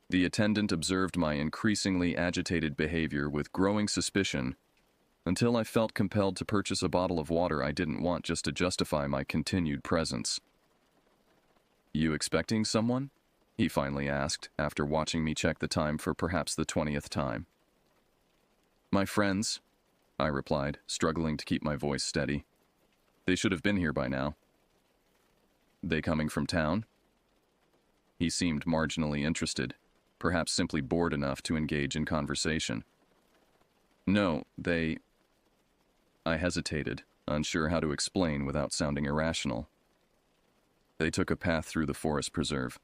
The attendant observed my increasingly agitated behavior with growing suspicion until I felt compelled to purchase a bottle of water I didn't want just to justify my continued presence. "You expecting someone?" he finally asked after watching me check the time for perhaps the 20th time. "My friends," I replied, struggling to keep my voice steady. "They should have been here by now." "They coming from town?" He seemed marginally interested, perhaps simply bored enough to engage in conversation. "No, they—" I hesitated, unsure how to explain without sounding irrational. "They took a path through the forest preserve."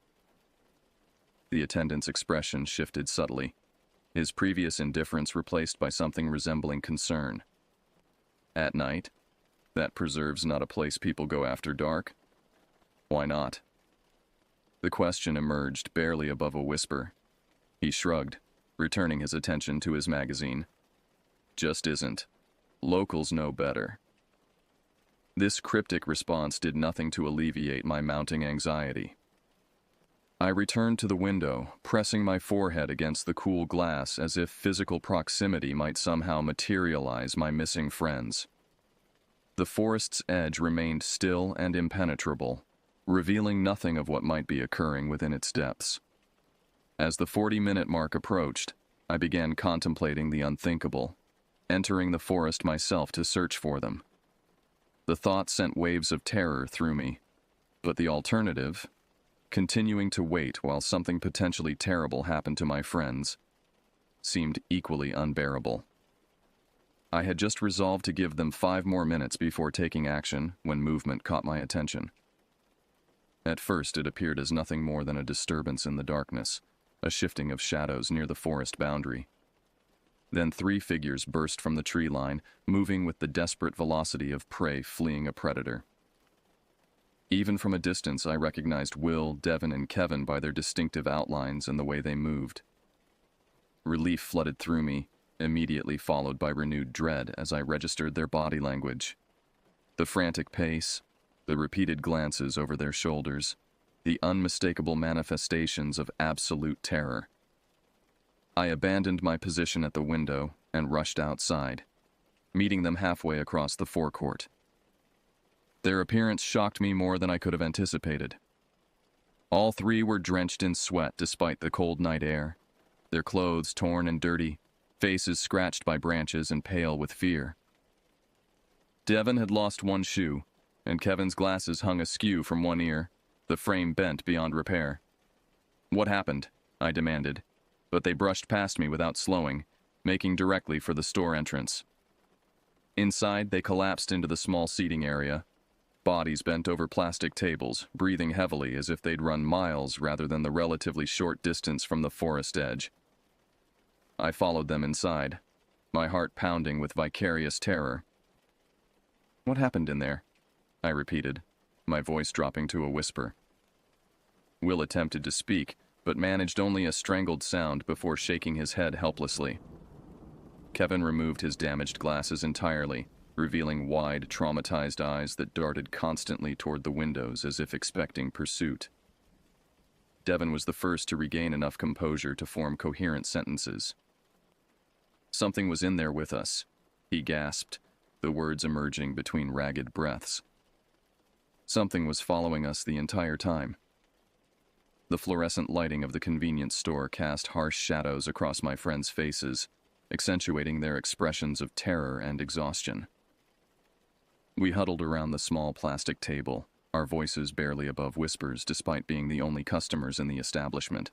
The attendant's expression shifted subtly, his previous indifference replaced by something resembling concern. "At night? That preserve's not a place people go after dark?" "Why not?" The question emerged barely above a whisper. He shrugged, returning his attention to his magazine. "Just isn't. Locals know better." This cryptic response did nothing to alleviate my mounting anxiety. I returned to the window, pressing my forehead against the cool glass as if physical proximity might somehow materialize my missing friends. The forest's edge remained still and impenetrable, revealing nothing of what might be occurring within its depths. As the 40-minute mark approached, I began contemplating the unthinkable, entering the forest myself to search for them. The thought sent waves of terror through me, but the alternative, continuing to wait while something potentially terrible happened to my friends, seemed equally unbearable. I had just resolved to give them 5 more minutes before taking action when movement caught my attention. At first, it appeared as nothing more than a disturbance in the darkness, a shifting of shadows near the forest boundary. Then 3 figures burst from the tree line, moving with the desperate velocity of prey fleeing a predator. Even from a distance, I recognized Will, Devin, and Kevin by their distinctive outlines and the way they moved. Relief flooded through me, immediately followed by renewed dread as I registered their body language. The frantic pace, the repeated glances over their shoulders, the unmistakable manifestations of absolute terror. I abandoned my position at the window and rushed outside, meeting them halfway across the forecourt. Their appearance shocked me more than I could have anticipated. All 3 were drenched in sweat despite the cold night air, their clothes torn and dirty, faces scratched by branches and pale with fear. Devin had lost one shoe, and Kevin's glasses hung askew from one ear, the frame bent beyond repair. "What happened?" I demanded, but they brushed past me without slowing, making directly for the store entrance. Inside, they collapsed into the small seating area, bodies bent over plastic tables, breathing heavily as if they'd run miles rather than the relatively short distance from the forest edge. I followed them inside, my heart pounding with vicarious terror. "What happened in there?" I repeated, my voice dropping to a whisper. Will attempted to speak, but managed only a strangled sound before shaking his head helplessly. Kevin removed his damaged glasses entirely, revealing wide, traumatized eyes that darted constantly toward the windows as if expecting pursuit. Devin was the first to regain enough composure to form coherent sentences. "Something was in there with us," he gasped, the words emerging between ragged breaths. "Something was following us the entire time." The fluorescent lighting of the convenience store cast harsh shadows across my friends' faces, accentuating their expressions of terror and exhaustion. We huddled around the small plastic table, our voices barely above whispers despite being the only customers in the establishment.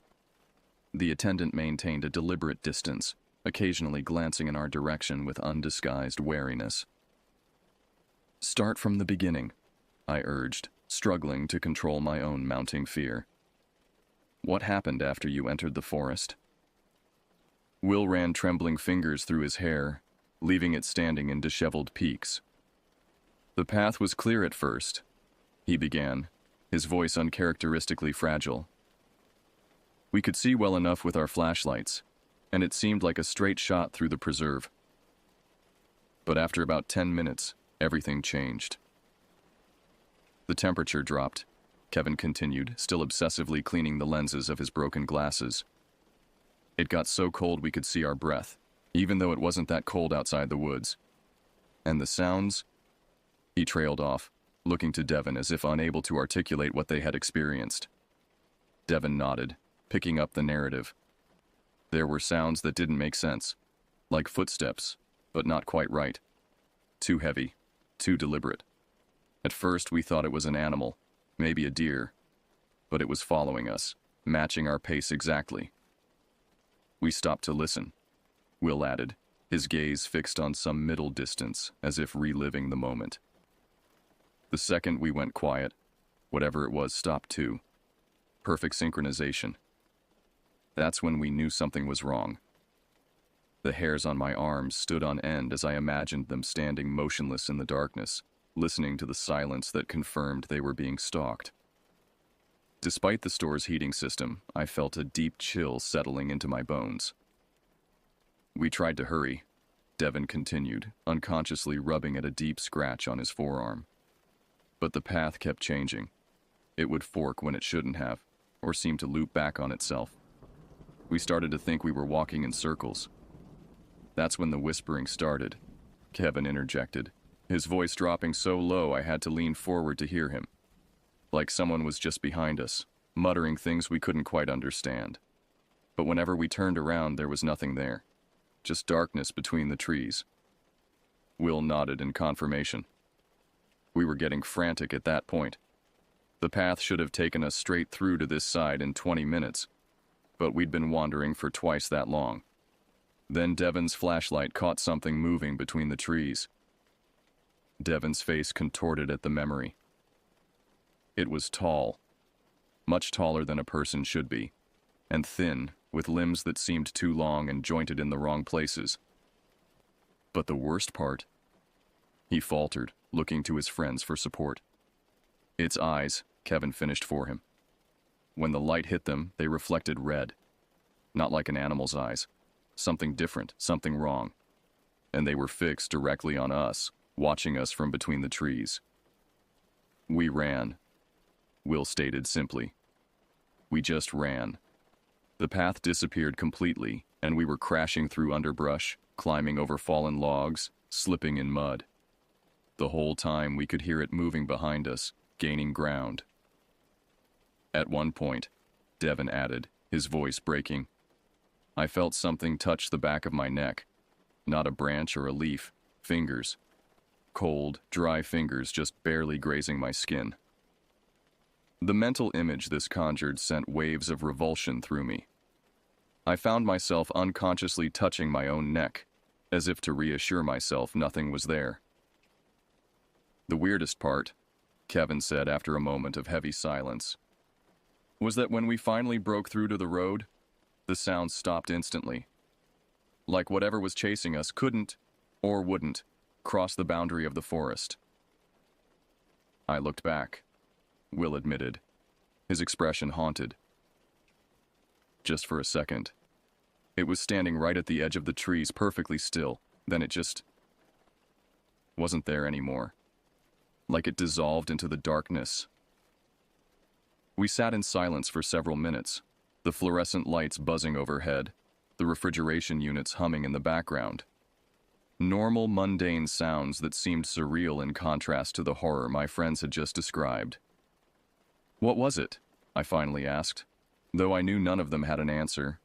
The attendant maintained a deliberate distance, occasionally glancing in our direction with undisguised wariness. "Start from the beginning," I urged, struggling to control my own mounting fear. "What happened after you entered the forest?" Will ran trembling fingers through his hair, leaving it standing in disheveled peaks. "The path was clear at first," he began, his voice uncharacteristically fragile. "We could see well enough with our flashlights, and it seemed like a straight shot through the preserve. But after about 10 minutes, everything changed." "The temperature dropped," Kevin continued, still obsessively cleaning the lenses of his broken glasses. It got so cold we could see our breath, even though it wasn't that cold outside the woods. And the sounds? He trailed off, looking to Devon as if unable to articulate what they had experienced. Devon nodded, picking up the narrative. There were sounds that didn't make sense, like footsteps, but not quite right. Too heavy, too deliberate. At first we thought it was an animal, maybe a deer, but it was following us, matching our pace exactly. We stopped to listen, Will added, his gaze fixed on some middle distance, as if reliving the moment. The second we went quiet, whatever it was stopped too. Perfect synchronization. That's when we knew something was wrong. The hairs on my arms stood on end as I imagined them standing motionless in the darkness, listening to the silence that confirmed they were being stalked. Despite the store's heating system, I felt a deep chill settling into my bones. We tried to hurry, Devon continued, unconsciously rubbing at a deep scratch on his forearm. But the path kept changing. It would fork when it shouldn't have, or seem to loop back on itself. We started to think we were walking in circles. That's when the whispering started, Kevin interjected, his voice dropping so low I had to lean forward to hear him. Like someone was just behind us, muttering things we couldn't quite understand. But whenever we turned around, there was nothing there. Just darkness between the trees. Will nodded in confirmation. We were getting frantic at that point. The path should have taken us straight through to this side in 20 minutes, but we'd been wandering for twice that long. Then Devon's flashlight caught something moving between the trees. Devon's face contorted at the memory. It was tall, much taller than a person should be, and thin, with limbs that seemed too long and jointed in the wrong places. But the worst part? He faltered, looking to his friends for support. Its eyes, Kevin finished for him. When the light hit them, they reflected red. Not like an animal's eyes. Something different, something wrong. And they were fixed directly on us, watching us from between the trees. We ran, Will stated simply. We just ran. The path disappeared completely, and we were crashing through underbrush, climbing over fallen logs, slipping in mud. The whole time we could hear it moving behind us, gaining ground. At one point, Devon added, his voice breaking, I felt something touch the back of my neck. Not a branch or a leaf, fingers. Cold, dry fingers just barely grazing my skin. The mental image this conjured sent waves of revulsion through me. I found myself unconsciously touching my own neck, as if to reassure myself nothing was there. The weirdest part, Kevin said after a moment of heavy silence, was that when we finally broke through to the road, the sound stopped instantly. Like whatever was chasing us couldn't, or wouldn't, cross the boundary of the forest. I looked back, Will admitted, his expression haunted. Just for a second. It was standing right at the edge of the trees, perfectly still. Then it just wasn't there anymore. Like it dissolved into the darkness. We sat in silence for several minutes, the fluorescent lights buzzing overhead, the refrigeration units humming in the background. Normal, mundane sounds that seemed surreal in contrast to the horror my friends had just described. What was it? I finally asked, though I knew none of them had an answer.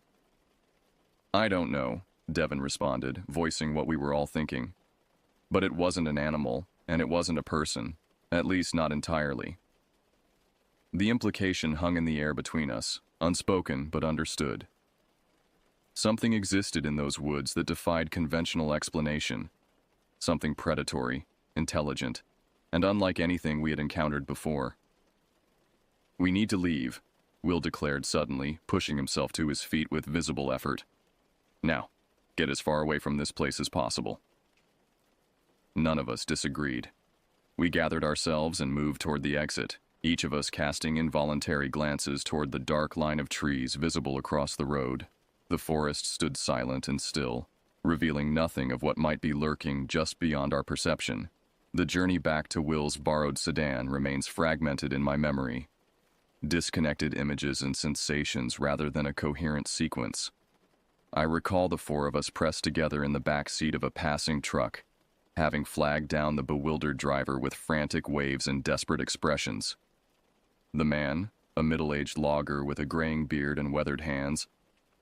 I don't know, Devon responded, voicing what we were all thinking. But it wasn't an animal, and it wasn't a person, at least not entirely. The implication hung in the air between us, unspoken but understood. Something existed in those woods that defied conventional explanation. Something predatory, intelligent, and unlike anything we had encountered before. We need to leave, Will declared suddenly, pushing himself to his feet with visible effort. Now, get as far away from this place as possible. None of us disagreed. We gathered ourselves and moved toward the exit, each of us casting involuntary glances toward the dark line of trees visible across the road. The forest stood silent and still, revealing nothing of what might be lurking just beyond our perception. The journey back to Will's borrowed sedan remains fragmented in my memory. Disconnected images and sensations rather than a coherent sequence. I recall the four of us pressed together in the back seat of a passing truck, having flagged down the bewildered driver with frantic waves and desperate expressions. The man, a middle-aged logger with a graying beard and weathered hands,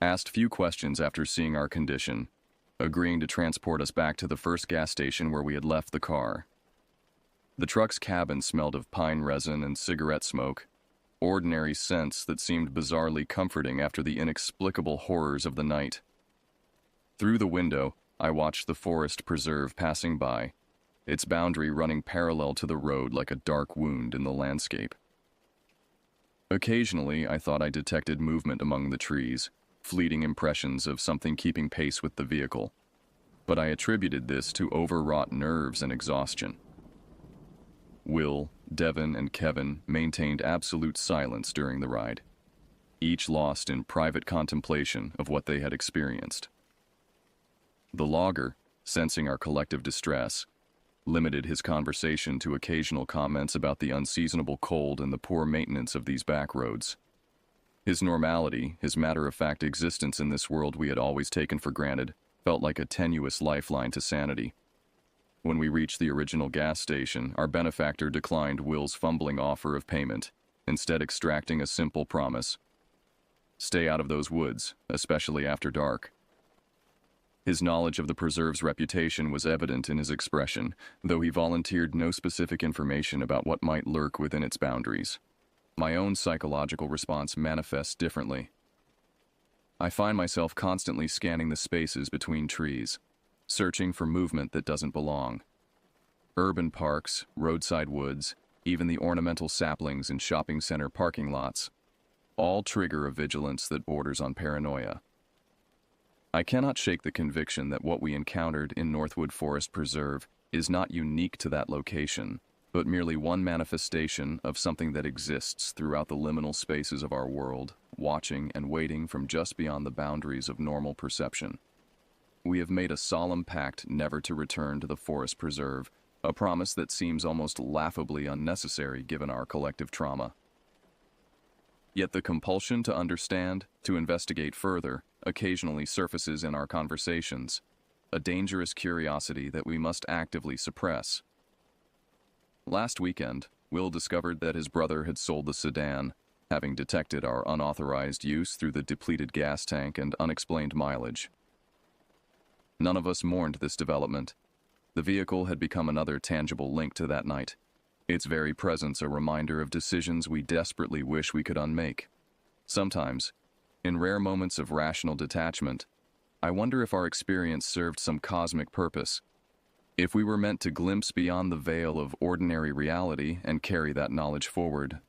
asked few questions after seeing our condition, agreeing to transport us back to the first gas station where we had left the car. The truck's cabin smelled of pine resin and cigarette smoke, ordinary scents that seemed bizarrely comforting after the inexplicable horrors of the night. Through the window, I watched the forest preserve passing by, its boundary running parallel to the road like a dark wound in the landscape. Occasionally, I thought I detected movement among the trees, fleeting impressions of something keeping pace with the vehicle, but I attributed this to overwrought nerves and exhaustion. Will, Devin, and Kevin maintained absolute silence during the ride, each lost in private contemplation of what they had experienced. The logger, sensing our collective distress, limited his conversation to occasional comments about the unseasonable cold and the poor maintenance of these back roads. His normality, his matter-of-fact existence in this world we had always taken for granted, felt like a tenuous lifeline to sanity. When we reached the original gas station, our benefactor declined Will's fumbling offer of payment, instead extracting a simple promise: stay out of those woods, especially after dark. His knowledge of the preserve's reputation was evident in his expression, though he volunteered no specific information about what might lurk within its boundaries. My own psychological response manifests differently. I find myself constantly scanning the spaces between trees, searching for movement that doesn't belong. Urban parks, roadside woods, even the ornamental saplings in shopping center parking lots, all trigger a vigilance that borders on paranoia. I cannot shake the conviction that what we encountered in Northwood Forest Preserve is not unique to that location, but merely one manifestation of something that exists throughout the liminal spaces of our world, watching and waiting from just beyond the boundaries of normal perception. We have made a solemn pact never to return to the forest preserve, a promise that seems almost laughably unnecessary given our collective trauma. Yet the compulsion to understand, to investigate further, occasionally surfaces in our conversations, a dangerous curiosity that we must actively suppress. Last weekend, Will discovered that his brother had sold the sedan, having detected our unauthorized use through the depleted gas tank and unexplained mileage. None of us mourned this development. The vehicle had become another tangible link to that night, its very presence a reminder of decisions we desperately wish we could unmake. Sometimes, in rare moments of rational detachment, I wonder if our experience served some cosmic purpose, if we were meant to glimpse beyond the veil of ordinary reality and carry that knowledge forward.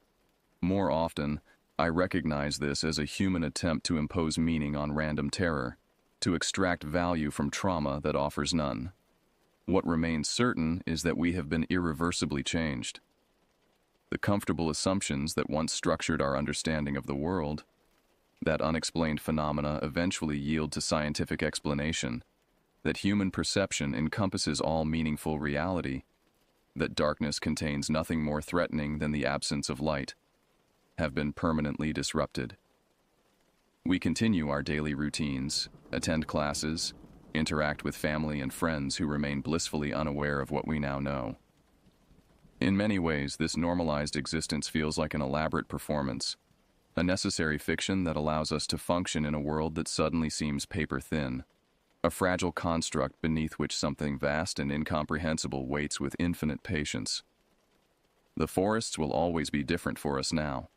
More often, I recognize this as a human attempt to impose meaning on random terror, to extract value from trauma that offers none. What remains certain is that we have been irreversibly changed. The comfortable assumptions that once structured our understanding of the world, that unexplained phenomena eventually yield to scientific explanation, that human perception encompasses all meaningful reality, that darkness contains nothing more threatening than the absence of light, have been permanently disrupted. We continue our daily routines, attend classes, interact with family and friends who remain blissfully unaware of what we now know. In many ways, this normalized existence feels like an elaborate performance, a necessary fiction that allows us to function in a world that suddenly seems paper-thin, a fragile construct beneath which something vast and incomprehensible waits with infinite patience. The forests will always be different for us now.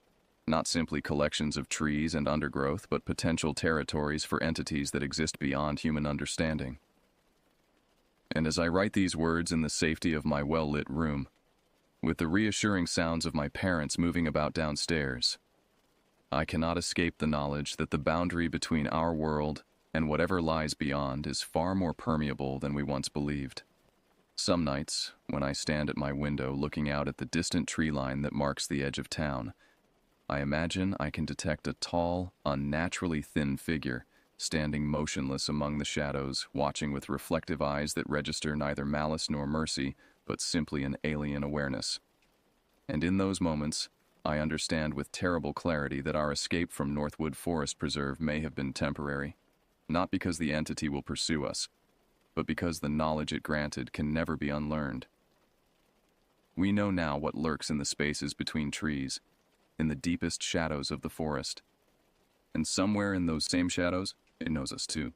Not simply collections of trees and undergrowth, but potential territories for entities that exist beyond human understanding. And as I write these words in the safety of my well-lit room, with the reassuring sounds of my parents moving about downstairs, I cannot escape the knowledge that the boundary between our world and whatever lies beyond is far more permeable than we once believed. Some nights, when I stand at my window looking out at the distant tree line that marks the edge of town, I imagine I can detect a tall, unnaturally thin figure standing motionless among the shadows, watching with reflective eyes that register neither malice nor mercy, but simply an alien awareness. And in those moments, I understand with terrible clarity that our escape from Northwood Forest Preserve may have been temporary. not because the entity will pursue us, but because the knowledge it granted can never be unlearned. We know now what lurks in the spaces between trees, in the deepest shadows of the forest. And somewhere in those same shadows, it knows us too.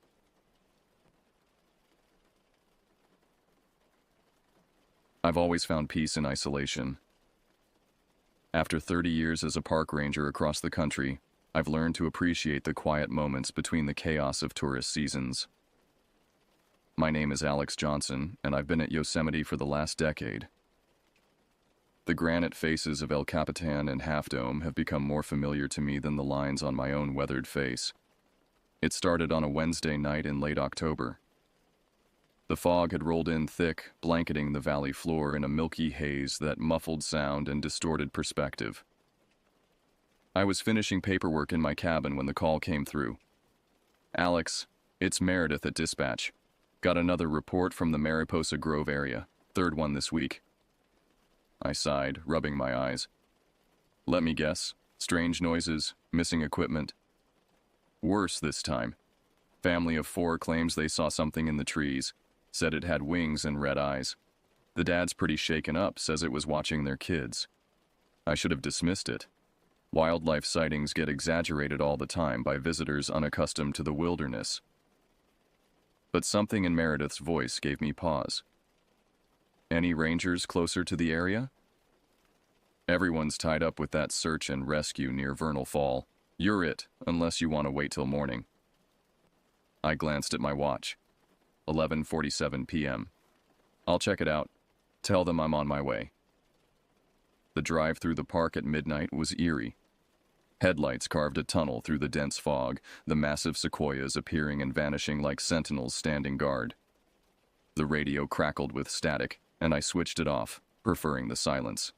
I've always found peace in isolation. After 30 years as a park ranger across the country, I've learned to appreciate the quiet moments between the chaos of tourist seasons. My name is Alex Johnson, and I've been at Yosemite for the last decade. The granite faces of El Capitan and Half Dome have become more familiar to me than the lines on my own weathered face. It started on a Wednesday night in late October. The fog had rolled in thick, blanketing the valley floor in a milky haze that muffled sound and distorted perspective. I was finishing paperwork in my cabin when the call came through. "Alex, it's Meredith at Dispatch. Got another report from the Mariposa Grove area, third one this week." I sighed, rubbing my eyes. "Let me guess. Strange noises, missing equipment." "Worse this time. Family of 4 claims they saw something in the trees. Said it had wings and red eyes. The dad's pretty shaken up, says it was watching their kids. I should have dismissed it. Wildlife sightings get exaggerated all the time by visitors unaccustomed to the wilderness." But something in Meredith's voice gave me pause. "Any rangers closer to the area?" "Everyone's tied up with that search and rescue near Vernal Fall. You're it, unless you want to wait till morning." I glanced at my watch. 11:47 p.m. "I'll check it out. Tell them I'm on my way." The drive through the park at midnight was eerie. Headlights carved a tunnel through the dense fog, the massive sequoias appearing and vanishing like sentinels standing guard. The radio crackled with static, and I switched it off, preferring the silence.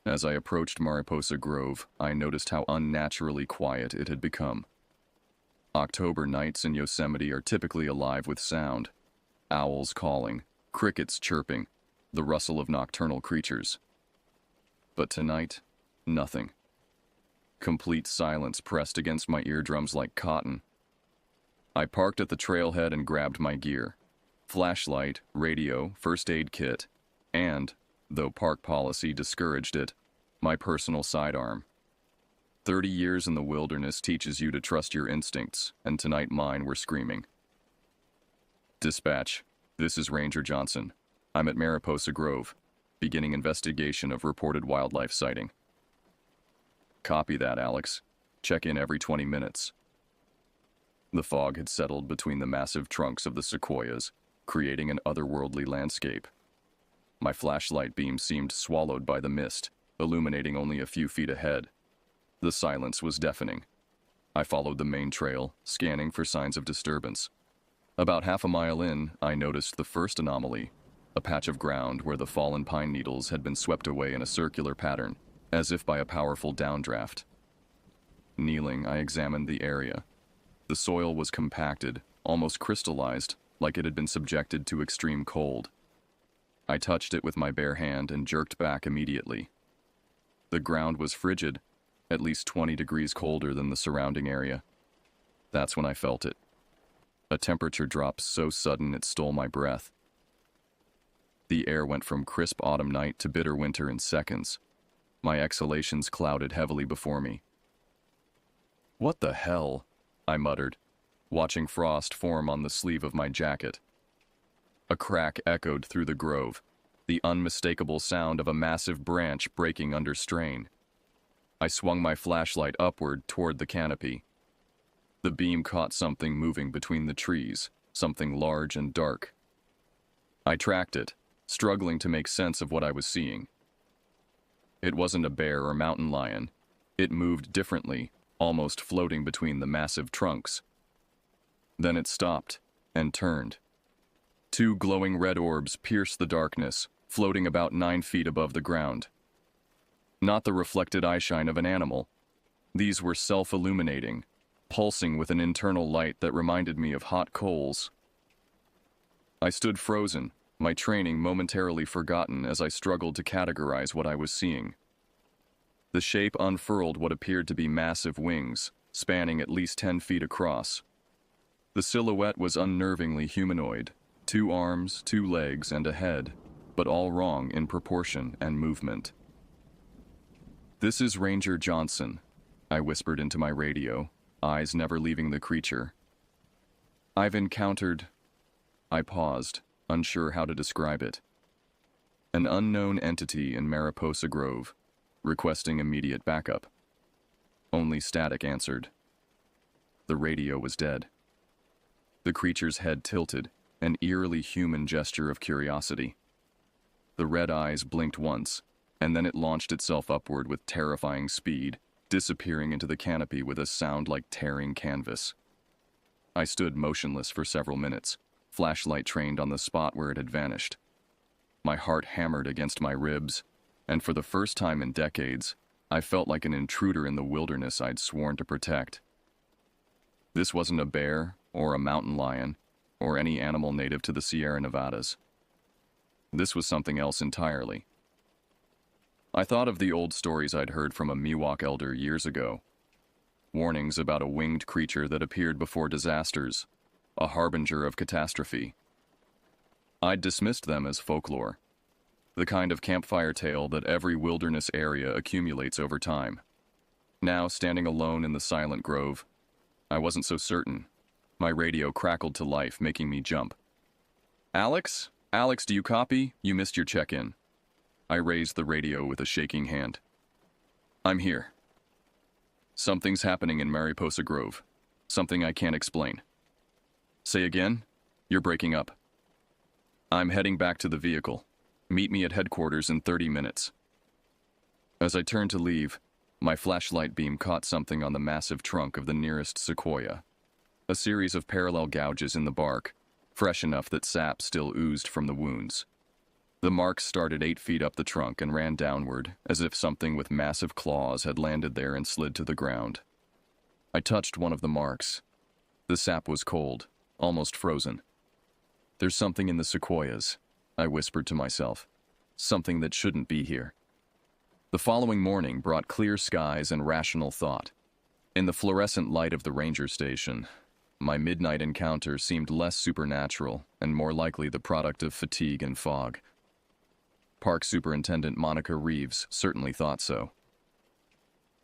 As I approached Mariposa Grove, I noticed how unnaturally quiet it had become. October nights in Yosemite are typically alive with sound. Owls calling, crickets chirping, the rustle of nocturnal creatures. But tonight, nothing. Complete silence pressed against my eardrums like cotton. I parked at the trailhead and grabbed my gear. Flashlight, radio, first aid kit, and, though park policy discouraged it, my personal sidearm. 30 years in the wilderness teaches you to trust your instincts, and tonight mine were screaming. "Dispatch, this is Ranger Johnson. I'm at Mariposa Grove, beginning investigation of reported wildlife sighting." "Copy that, Alex. Check in every 20 minutes. The fog had settled between the massive trunks of the sequoias, creating an otherworldly landscape. My flashlight beam seemed swallowed by the mist, illuminating only a few feet ahead. The silence was deafening. I followed the main trail, scanning for signs of disturbance. About half a mile in, I noticed the first anomaly, a patch of ground where the fallen pine needles had been swept away in a circular pattern, as if by a powerful downdraft. Kneeling, I examined the area. The soil was compacted, almost crystallized, like it had been subjected to extreme cold. I touched it with my bare hand and jerked back immediately. The ground was frigid, at least 20 degrees colder than the surrounding area. That's when I felt it. A temperature drop so sudden it stole my breath. The air went from crisp autumn night to bitter winter in seconds. My exhalations clouded heavily before me. "What the hell?" I muttered, watching frost form on the sleeve of my jacket. A crack echoed through the grove, the unmistakable sound of a massive branch breaking under strain. I swung my flashlight upward toward the canopy. The beam caught something moving between the trees, something large and dark. I tracked it, struggling to make sense of what I was seeing. It wasn't a bear or mountain lion. It moved differently, almost floating between the massive trunks. Then it stopped and turned. 2 glowing red orbs pierced the darkness, floating about 9 feet above the ground. Not the reflected eyeshine of an animal. These were self-illuminating, pulsing with an internal light that reminded me of hot coals. I stood frozen, my training momentarily forgotten as I struggled to categorize what I was seeing. The shape unfurled what appeared to be massive wings, spanning at least 10 feet across. The silhouette was unnervingly humanoid. 2 arms, 2 legs, and a head, but all wrong in proportion and movement. "This is Ranger Johnson," I whispered into my radio, eyes never leaving the creature. "I've encountered..." I paused, unsure how to describe it. "An unknown entity in Mariposa Grove, requesting immediate backup." Only static answered. The radio was dead. The creature's head tilted, an eerily human gesture of curiosity. The red eyes blinked once, and then it launched itself upward with terrifying speed, disappearing into the canopy with a sound like tearing canvas. I stood motionless for several minutes, flashlight trained on the spot where it had vanished. My heart hammered against my ribs, and for the first time in decades, I felt like an intruder in the wilderness I'd sworn to protect. This wasn't a bear, or a mountain lion, or any animal native to the Sierra Nevadas. This was something else entirely. I thought of the old stories I'd heard from a Miwok elder years ago. Warnings about a winged creature that appeared before disasters, a harbinger of catastrophe. I'd dismissed them as folklore, the kind of campfire tale that every wilderness area accumulates over time. Now, standing alone in the silent grove, I wasn't so certain. My radio crackled to life, making me jump. "Alex? Alex, do you copy? You missed your check-in." I raised the radio with a shaking hand. "I'm here. Something's happening in Mariposa Grove. Something I can't explain." "Say again? You're breaking up." "I'm heading back to the vehicle. Meet me at headquarters in 30 minutes. As I turned to leave, my flashlight beam caught something on the massive trunk of the nearest sequoia. A series of parallel gouges in the bark, fresh enough that sap still oozed from the wounds. The marks started 8 feet up the trunk and ran downward, as if something with massive claws had landed there and slid to the ground. I touched one of the marks. The sap was cold, almost frozen. "There's something in the sequoias," I whispered to myself. "Something that shouldn't be here." The following morning brought clear skies and rational thought. In the fluorescent light of the ranger station, my midnight encounter seemed less supernatural and more likely the product of fatigue and fog. Park Superintendent Monica Reeves certainly thought so.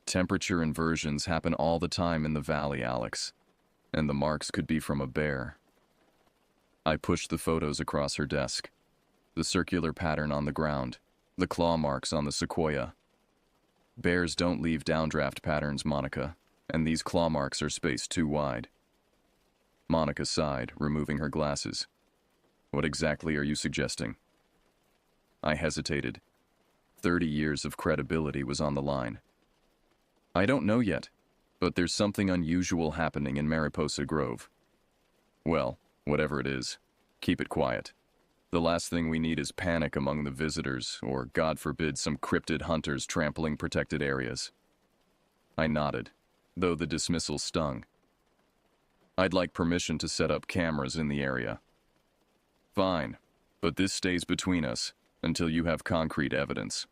"Temperature inversions happen all the time in the valley, Alex, and the marks could be from a bear." I pushed the photos across her desk. The circular pattern on the ground, the claw marks on the sequoia. "Bears don't leave downdraft patterns, Monica, and these claw marks are spaced too wide." Monica sighed, removing her glasses. "What exactly are you suggesting?" I hesitated. 30 years of credibility was on the line. "I don't know yet, but there's something unusual happening in Mariposa Grove." "Well, whatever it is, keep it quiet. The last thing we need is panic among the visitors, or, God forbid, some cryptid hunters trampling protected areas." I nodded, though the dismissal stung. "I'd like permission to set up cameras in the area." "Fine, but this stays between us until you have concrete evidence."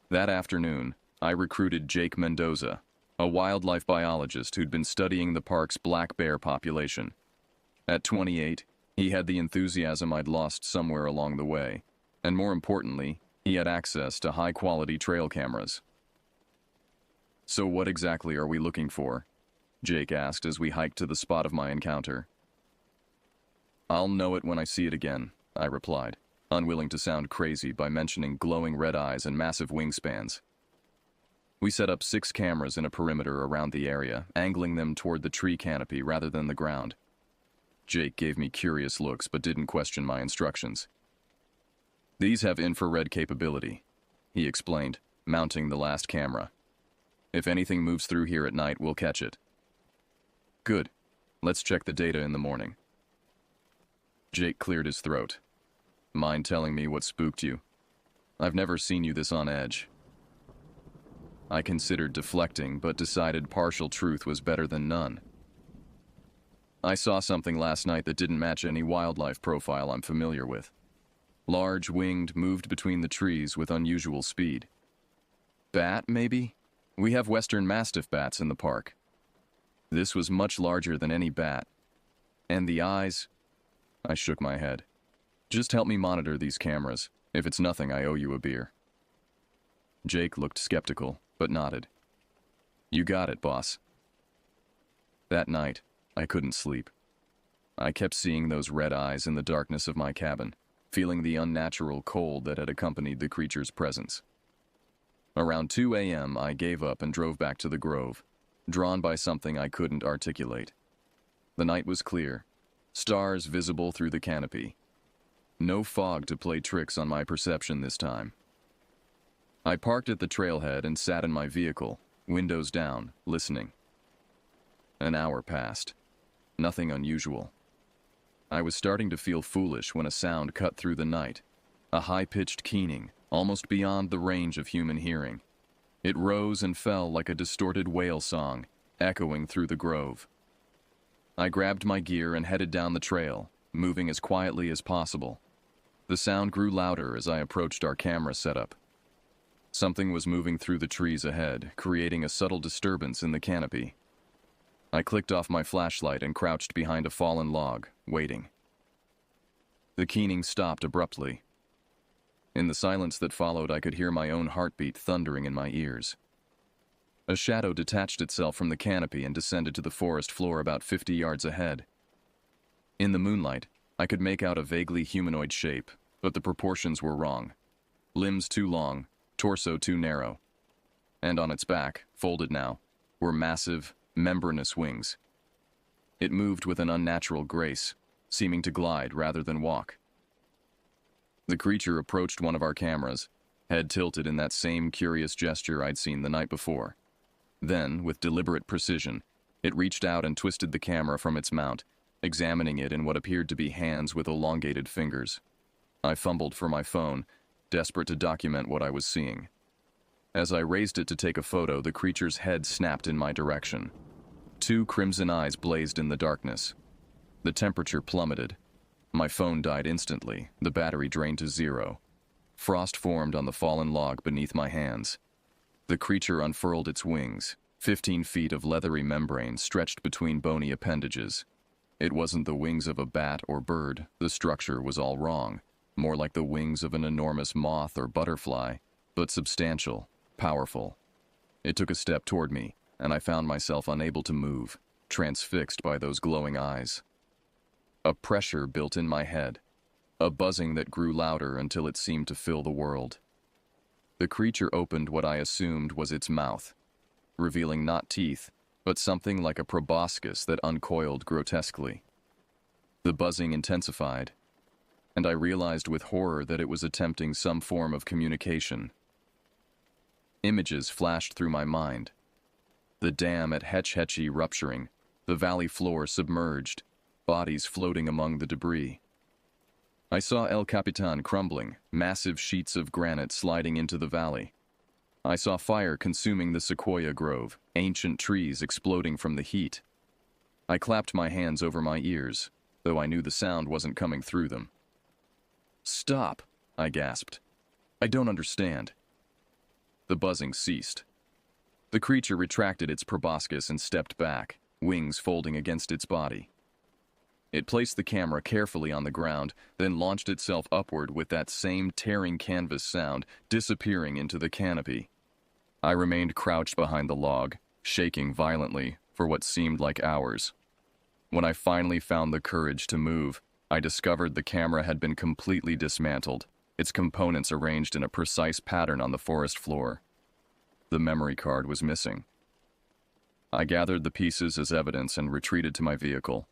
That afternoon, I recruited Jake Mendoza, a wildlife biologist who'd been studying the park's black bear population. At 28, he had the enthusiasm I'd lost somewhere along the way, and more importantly, he had access to high-quality trail cameras. "So what exactly are we looking for?" Jake asked as we hiked to the spot of my encounter. "I'll know it when I see it again," I replied, unwilling to sound crazy by mentioning glowing red eyes and massive wingspans. We set up 6 cameras in a perimeter around the area, angling them toward the tree canopy rather than the ground. Jake gave me curious looks but didn't question my instructions. "These have infrared capability," he explained, mounting the last camera. "If anything moves through here at night, we'll catch it." "Good. Let's check the data in the morning." Jake cleared his throat. "Mind telling me what spooked you? I've never seen you this on edge." I considered deflecting, but decided partial truth was better than none. "I saw something last night that didn't match any wildlife profile I'm familiar with. Large, winged, moved between the trees with unusual speed. Bat, maybe? We have western mastiff bats in the park. This was much larger than any bat. And the eyes? I shook my head. Just help me monitor these cameras. If it's nothing, I owe you a beer. Jake looked skeptical, but nodded. You got it, boss. That night, I couldn't sleep. I kept seeing those red eyes in the darkness of my cabin, feeling the unnatural cold that had accompanied the creature's presence. Around 2 a.m., I gave up and drove back to the Grove, drawn by something I couldn't articulate. The night was clear, stars visible through the canopy. No fog to play tricks on my perception this time. I parked at the trailhead and sat in my vehicle, windows down, listening. An hour passed. Nothing unusual. I was starting to feel foolish when a sound cut through the night. A high-pitched keening, almost beyond the range of human hearing. It rose and fell like a distorted whale song, echoing through the Grove. I grabbed my gear and headed down the trail, moving as quietly as possible. The sound grew louder as I approached our camera setup. Something was moving through the trees ahead, creating a subtle disturbance in the canopy. I clicked off my flashlight and crouched behind a fallen log, waiting. The keening stopped abruptly. In the silence that followed, I could hear my own heartbeat thundering in my ears. A shadow detached itself from the canopy and descended to the forest floor about 50 yards ahead. In the moonlight, I could make out a vaguely humanoid shape, but the proportions were wrong. Limbs too long, torso too narrow. And on its back, folded now, were massive, membranous wings. It moved with an unnatural grace, seeming to glide rather than walk. The creature approached one of our cameras, head tilted in that same curious gesture I'd seen the night before. Then, with deliberate precision, it reached out and twisted the camera from its mount, examining it in what appeared to be hands with elongated fingers. I fumbled for my phone, desperate to document what I was seeing. As I raised it to take a photo, the creature's head snapped in my direction. 2 crimson eyes blazed in the darkness. The temperature plummeted. My phone died instantly, the battery drained to 0. Frost formed on the fallen log beneath my hands. The creature unfurled its wings. 15 feet of leathery membrane stretched between bony appendages. It wasn't the wings of a bat or bird. The structure was all wrong. More like the wings of an enormous moth or butterfly, but substantial, powerful. It took a step toward me, and I found myself unable to move, transfixed by those glowing eyes. A pressure built in my head, a buzzing that grew louder until it seemed to fill the world. The creature opened what I assumed was its mouth, revealing not teeth, but something like a proboscis that uncoiled grotesquely. The buzzing intensified, and I realized with horror that it was attempting some form of communication. Images flashed through my mind. The dam at Hetch Hetchy rupturing, the valley floor submerged, bodies floating among the debris. I saw El Capitan crumbling, massive sheets of granite sliding into the valley. I saw fire consuming the sequoia grove, ancient trees exploding from the heat. I clapped my hands over my ears, though I knew the sound wasn't coming through them. "Stop," I gasped. "I don't understand." The buzzing ceased. The creature retracted its proboscis and stepped back, wings folding against its body. It placed the camera carefully on the ground, then launched itself upward with that same tearing canvas sound, disappearing into the canopy. I remained crouched behind the log, shaking violently for what seemed like hours. When I finally found the courage to move, I discovered the camera had been completely dismantled, its components arranged in a precise pattern on the forest floor. The memory card was missing. I gathered the pieces as evidence and retreated to my vehicle.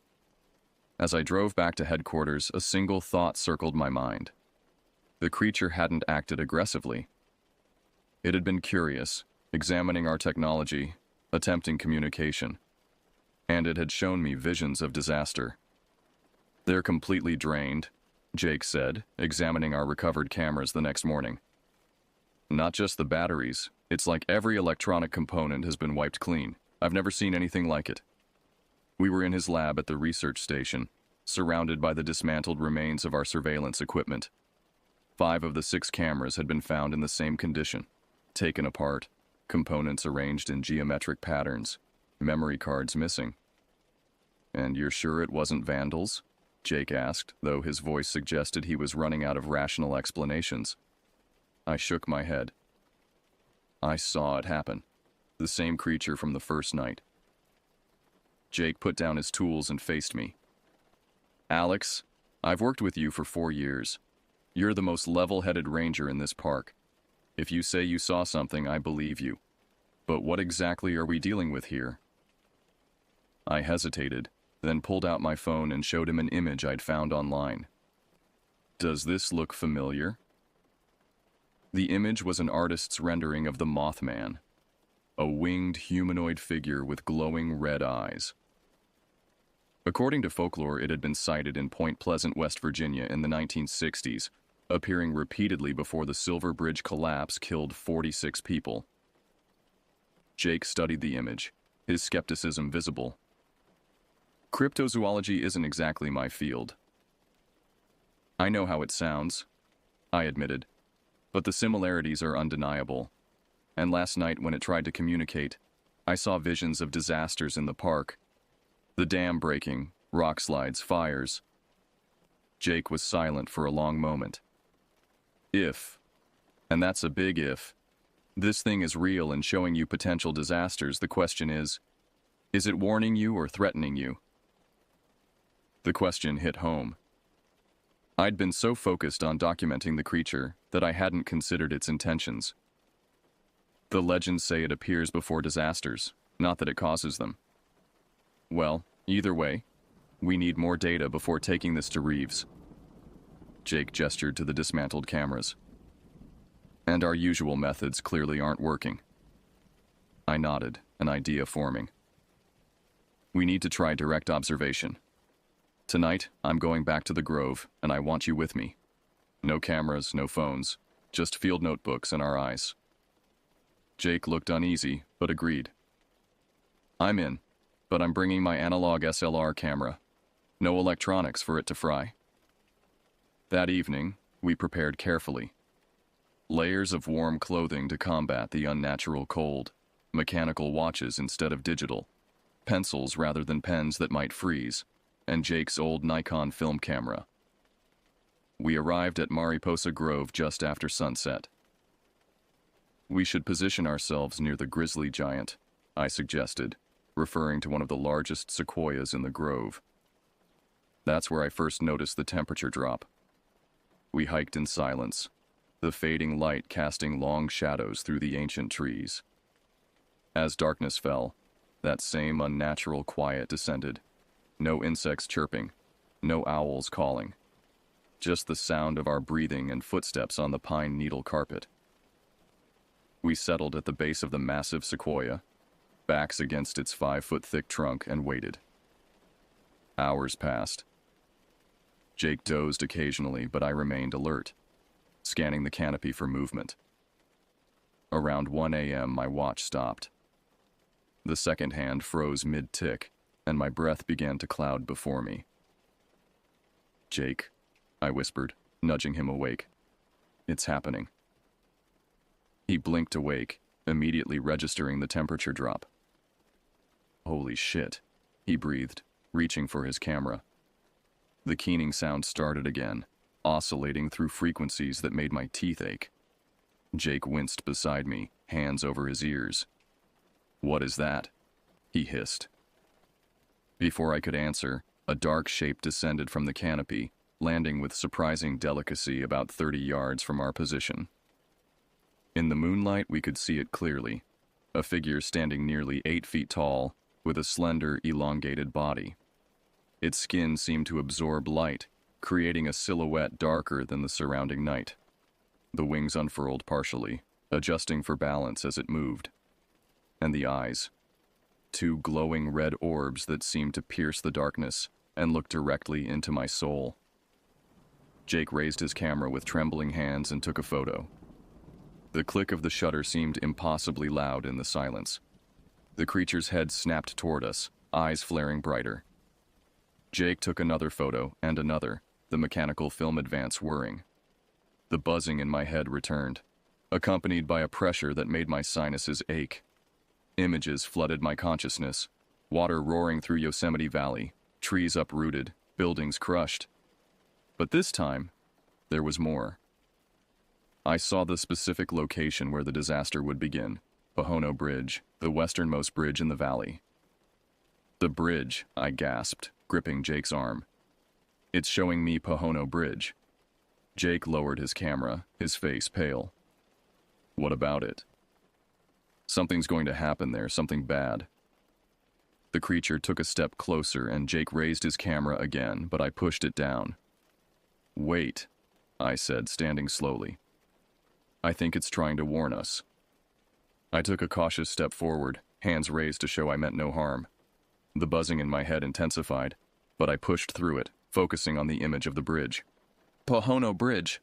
As I drove back to headquarters, a single thought circled my mind. The creature hadn't acted aggressively. It had been curious, examining our technology, attempting communication. And it had shown me visions of disaster. "They're completely drained," Jake said, examining our recovered cameras the next morning. "Not just the batteries. It's like every electronic component has been wiped clean. I've never seen anything like it." We were in his lab at the research station, surrounded by the dismantled remains of our surveillance equipment. 5 of the 6 cameras had been found in the same condition, taken apart, components arranged in geometric patterns, memory cards missing. And you're sure it wasn't vandals? Jake asked, though his voice suggested he was running out of rational explanations. I shook my head. I saw it happen. The same creature from the first night. Jake put down his tools and faced me. Alex, I've worked with you for 4 years. You're the most level-headed ranger in this park. If you say you saw something, I believe you. But what exactly are we dealing with here? I hesitated, then pulled out my phone and showed him an image I'd found online. Does this look familiar? The image was an artist's rendering of the Mothman, a winged humanoid figure with glowing red eyes. According to folklore, it had been sighted in Point Pleasant, West Virginia in the 1960s, appearing repeatedly before the Silver Bridge collapse killed 46 people. Jake studied the image, his skepticism visible. Cryptozoology isn't exactly my field. I know how it sounds, I admitted, but the similarities are undeniable. And last night when it tried to communicate, I saw visions of disasters in the park. The dam breaking, rock slides, fires. Jake was silent for a long moment. If, and that's a big if, this thing is real and showing you potential disasters, the question is it warning you or threatening you? The question hit home. I'd been so focused on documenting the creature that I hadn't considered its intentions. The legends say it appears before disasters, not that it causes them. Well, either way, we need more data before taking this to Reeves. Jake gestured to the dismantled cameras. And our usual methods clearly aren't working. I nodded, an idea forming. We need to try direct observation. Tonight, I'm going back to the Grove, and I want you with me. No cameras, no phones, just field notebooks and our eyes. Jake looked uneasy, but agreed. I'm in, but I'm bringing my analog SLR camera. No electronics for it to fry. That evening, we prepared carefully. Layers of warm clothing to combat the unnatural cold, mechanical watches instead of digital, pencils rather than pens that might freeze, and Jake's old Nikon film camera. We arrived at Mariposa Grove just after sunset. We should position ourselves near the grizzly giant, I suggested, referring to one of the largest sequoias in the grove. That's where I first noticed the temperature drop. We hiked in silence, the fading light casting long shadows through the ancient trees. As darkness fell, that same unnatural quiet descended. No insects chirping, no owls calling. Just the sound of our breathing and footsteps on the pine needle carpet. We settled at the base of the massive sequoia, backs against its 5-foot-thick trunk, and waited. Hours passed. Jake dozed occasionally, but I remained alert, scanning the canopy for movement. Around 1 a.m., my watch stopped. The second hand froze mid-tick, and my breath began to cloud before me. Jake, I whispered, nudging him awake. It's happening. He blinked awake, immediately registering the temperature drop. Holy shit, he breathed, reaching for his camera. The keening sound started again, oscillating through frequencies that made my teeth ache. Jake winced beside me, hands over his ears. What is that? He hissed. Before I could answer, a dark shape descended from the canopy, landing with surprising delicacy about 30 yards from our position. In the moonlight, we could see it clearly, a figure standing nearly 8 feet tall, with a slender, elongated body. Its skin seemed to absorb light, creating a silhouette darker than the surrounding night. The wings unfurled partially, adjusting for balance as it moved. And the eyes. 2 glowing red orbs that seemed to pierce the darkness and look directly into my soul. Jake raised his camera with trembling hands and took a photo. The click of the shutter seemed impossibly loud in the silence. The creature's head snapped toward us, eyes flaring brighter. Jake took another photo and another, the mechanical film advance whirring. The buzzing in my head returned, accompanied by a pressure that made my sinuses ache. Images flooded my consciousness, water roaring through Yosemite Valley, trees uprooted, buildings crushed. But this time, there was more. I saw the specific location where the disaster would begin, Pohono Bridge, the westernmost bridge in the valley. The bridge, I gasped, gripping Jake's arm. It's showing me Pohono Bridge. Jake lowered his camera, his face pale. What about it? Something's going to happen there, something bad. The creature took a step closer and Jake raised his camera again, but I pushed it down. Wait, I said, standing slowly. I think it's trying to warn us. I took a cautious step forward, hands raised to show I meant no harm. The buzzing in my head intensified, but I pushed through it, focusing on the image of the bridge. Pohono Bridge,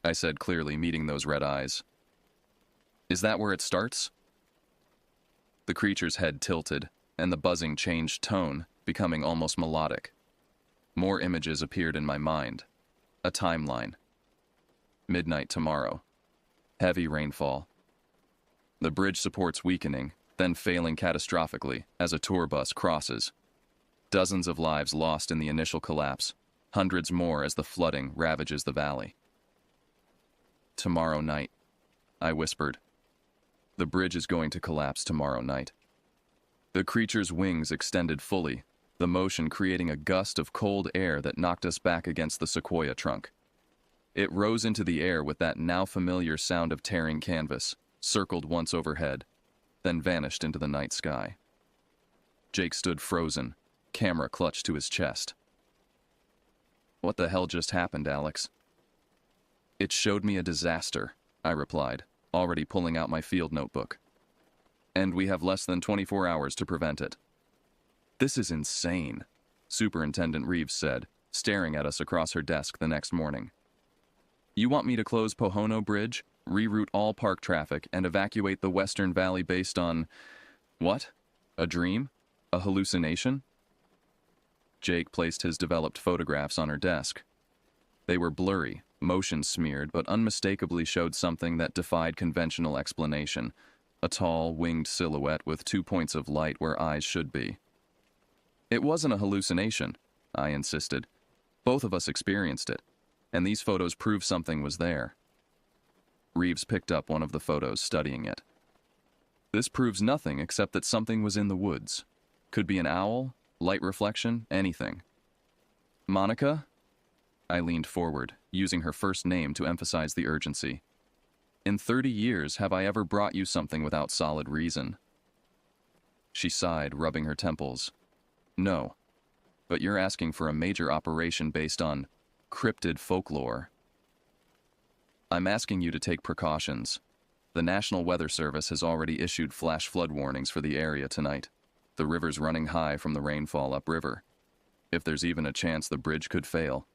I said clearly, meeting those red eyes. Is that where it starts? The creature's head tilted, and the buzzing changed tone, becoming almost melodic. More images appeared in my mind. A timeline. Midnight tomorrow. Heavy rainfall. The bridge supports weakening, then failing catastrophically as a tour bus crosses. Dozens of lives lost in the initial collapse, hundreds more as the flooding ravages the valley. Tomorrow night, I whispered. The bridge is going to collapse tomorrow night. The creature's wings extended fully, the motion creating a gust of cold air that knocked us back against the sequoia trunk. It rose into the air with that now familiar sound of tearing canvas, circled once overhead, then vanished into the night sky. Jake stood frozen, camera clutched to his chest. What the hell just happened, Alex? It showed me a disaster, I replied, already pulling out my field notebook. And we have less than 24 hours to prevent it. This is insane, Superintendent Reeves said, staring at us across her desk the next morning. You want me to close Pohono Bridge, reroute all park traffic, and evacuate the Western Valley based on... what? A dream? A hallucination? Jake placed his developed photographs on her desk. They were blurry, motion-smeared, but unmistakably showed something that defied conventional explanation. A tall, winged silhouette with 2 points of light where eyes should be. It wasn't a hallucination, I insisted. Both of us experienced it, and these photos prove something was there. Reeves picked up one of the photos, studying it. This proves nothing except that something was in the woods. Could be an owl, light reflection, anything. Monica? I leaned forward, using her first name to emphasize the urgency. In 30 years, have I ever brought you something without solid reason? She sighed, rubbing her temples. No, but you're asking for a major operation based on cryptid folklore. I'm asking you to take precautions. The National Weather Service has already issued flash flood warnings for the area tonight. The river's running high from the rainfall upriver. If there's even a chance the bridge could fail.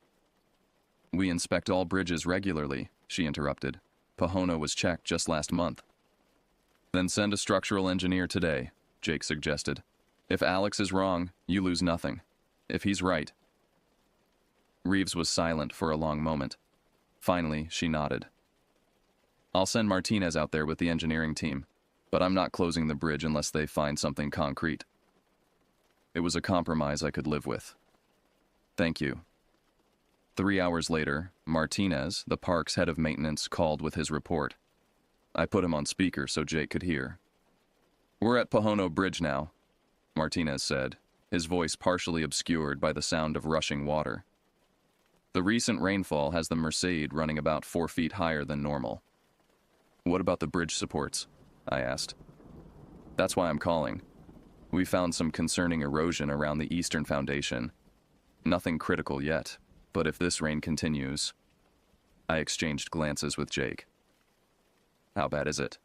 We inspect all bridges regularly, she interrupted. Pohono was checked just last month. Then send a structural engineer today, Jake suggested. If Alex is wrong, you lose nothing. If he's right. Reeves was silent for a long moment. Finally, she nodded. I'll send Martinez out there with the engineering team, but I'm not closing the bridge unless they find something concrete. It was a compromise I could live with. Thank you. 3 hours later, Martinez, the park's head of maintenance, called with his report. I put him on speaker so Jake could hear. We're at Pohono Bridge now, Martinez said, his voice partially obscured by the sound of rushing water. The recent rainfall has the Merced running about 4 feet higher than normal. What about the bridge supports? I asked. That's why I'm calling. We found some concerning erosion around the eastern foundation. Nothing critical yet, but if this rain continues... I exchanged glances with Jake. How bad is it?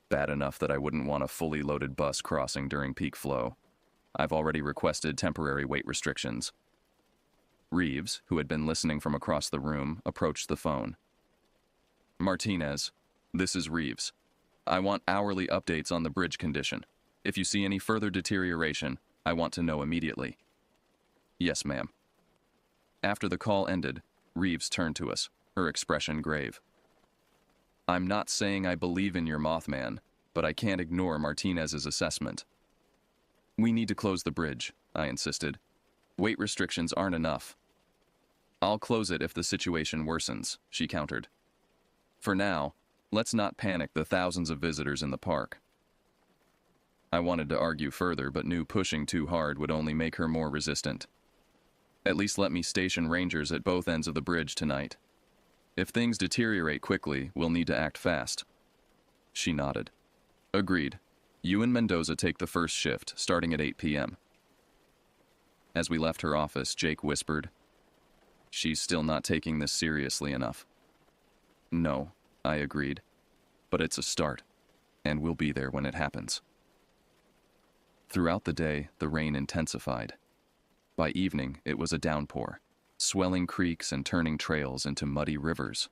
Bad enough that I wouldn't want a fully loaded bus crossing during peak flow. I've already requested temporary weight restrictions. Reeves, who had been listening from across the room, approached the phone. Martinez, this is Reeves. I want hourly updates on the bridge condition. If you see any further deterioration, I want to know immediately. Yes, ma'am. After the call ended, Reeves turned to us, her expression grave. I'm not saying I believe in your Mothman, but I can't ignore Martinez's assessment. We need to close the bridge, I insisted. Weight restrictions aren't enough. I'll close it if the situation worsens, she countered. For now, let's not panic the thousands of visitors in the park. I wanted to argue further, but knew pushing too hard would only make her more resistant. At least let me station rangers at both ends of the bridge tonight. If things deteriorate quickly, we'll need to act fast. She nodded. Agreed. You and Mendoza take the first shift, starting at 8 p.m. As we left her office, Jake whispered, "She's still not taking this seriously enough." No, I agreed. But it's a start, and we'll be there when it happens. Throughout the day, the rain intensified. By evening, it was a downpour, swelling creeks and turning trails into muddy rivers.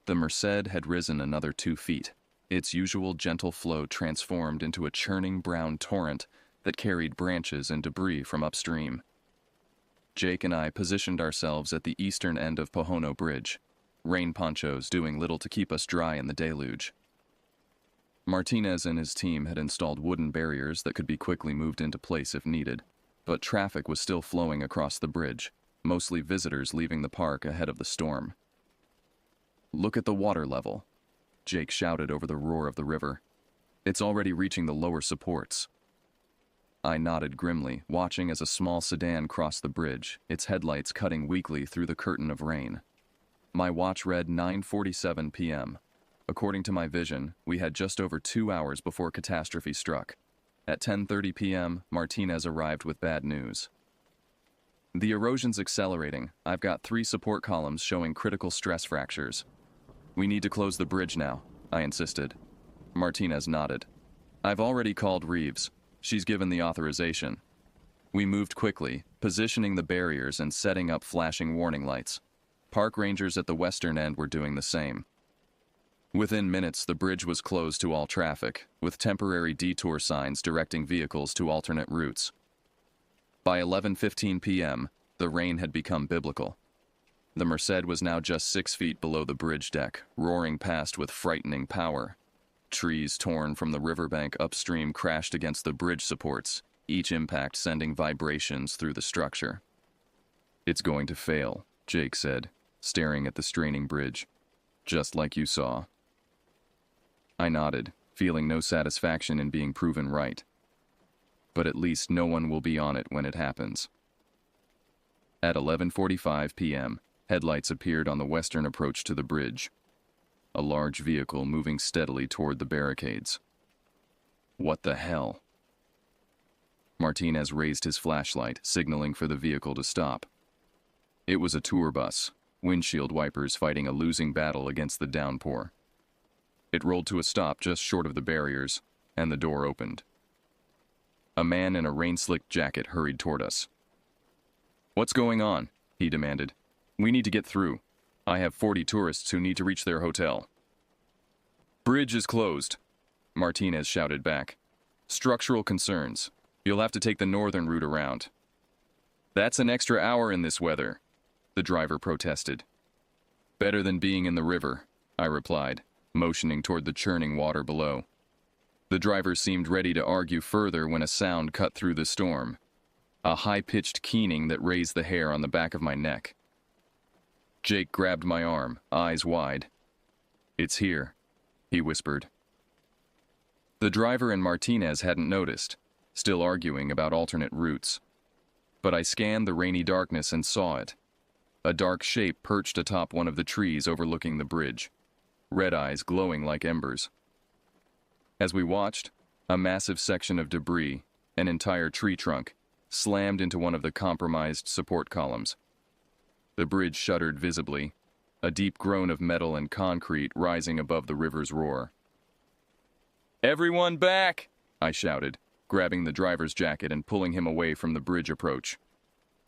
The Merced had risen another 2 feet, its usual gentle flow transformed into a churning brown torrent that carried branches and debris from upstream. Jake and I positioned ourselves at the eastern end of Pohono Bridge, rain ponchos doing little to keep us dry in the deluge. Martinez and his team had installed wooden barriers that could be quickly moved into place if needed, but traffic was still flowing across the bridge, mostly visitors leaving the park ahead of the storm. "Look at the water level," Jake shouted over the roar of the river. "It's already reaching the lower supports." I nodded grimly, watching as a small sedan crossed the bridge, its headlights cutting weakly through the curtain of rain. My watch read 9:47 p.m. According to my vision, we had just over 2 hours before catastrophe struck. At 10:30 p.m., Martinez arrived with bad news. "The erosion's accelerating. I've got 3 support columns showing critical stress fractures. We need to close the bridge now," I insisted. Martinez nodded. "I've already called Reeves. She's given the authorization." We moved quickly, positioning the barriers and setting up flashing warning lights. Park rangers at the western end were doing the same. Within minutes, the bridge was closed to all traffic, with temporary detour signs directing vehicles to alternate routes. By 11:15 p.m., the rain had become biblical. The Merced was now just 6 feet below the bridge deck, roaring past with frightening power. Trees torn from the riverbank upstream crashed against the bridge supports, each impact sending vibrations through the structure. "It's going to fail," Jake said, staring at the straining bridge. "Just like you saw." I nodded, feeling no satisfaction in being proven right. But at least no one will be on it when it happens. At 11:45 p.m., headlights appeared on the western approach to the bridge. A large vehicle moving steadily toward the barricades. What the hell? Martinez raised his flashlight, signaling for the vehicle to stop. It was a tour bus, windshield wipers fighting a losing battle against the downpour. It rolled to a stop just short of the barriers, and the door opened. A man in a rain-slicked jacket hurried toward us. "What's going on?" he demanded. "We need to get through. I have 40 tourists who need to reach their hotel." "Bridge is closed," Martinez shouted back. "Structural concerns. You'll have to take the northern route around." "That's an extra hour in this weather," the driver protested. "Better than being in the river," I replied, motioning toward the churning water below. The driver seemed ready to argue further when a sound cut through the storm. A high-pitched keening that raised the hair on the back of my neck. Jake grabbed my arm, eyes wide. "It's here," he whispered. The driver and Martinez hadn't noticed, still arguing about alternate routes. But I scanned the rainy darkness and saw it. A dark shape perched atop one of the trees overlooking the bridge, red eyes glowing like embers. As we watched, a massive section of debris, an entire tree trunk, slammed into one of the compromised support columns. The bridge shuddered visibly, a deep groan of metal and concrete rising above the river's roar. "Everyone back!" I shouted, grabbing the driver's jacket and pulling him away from the bridge approach.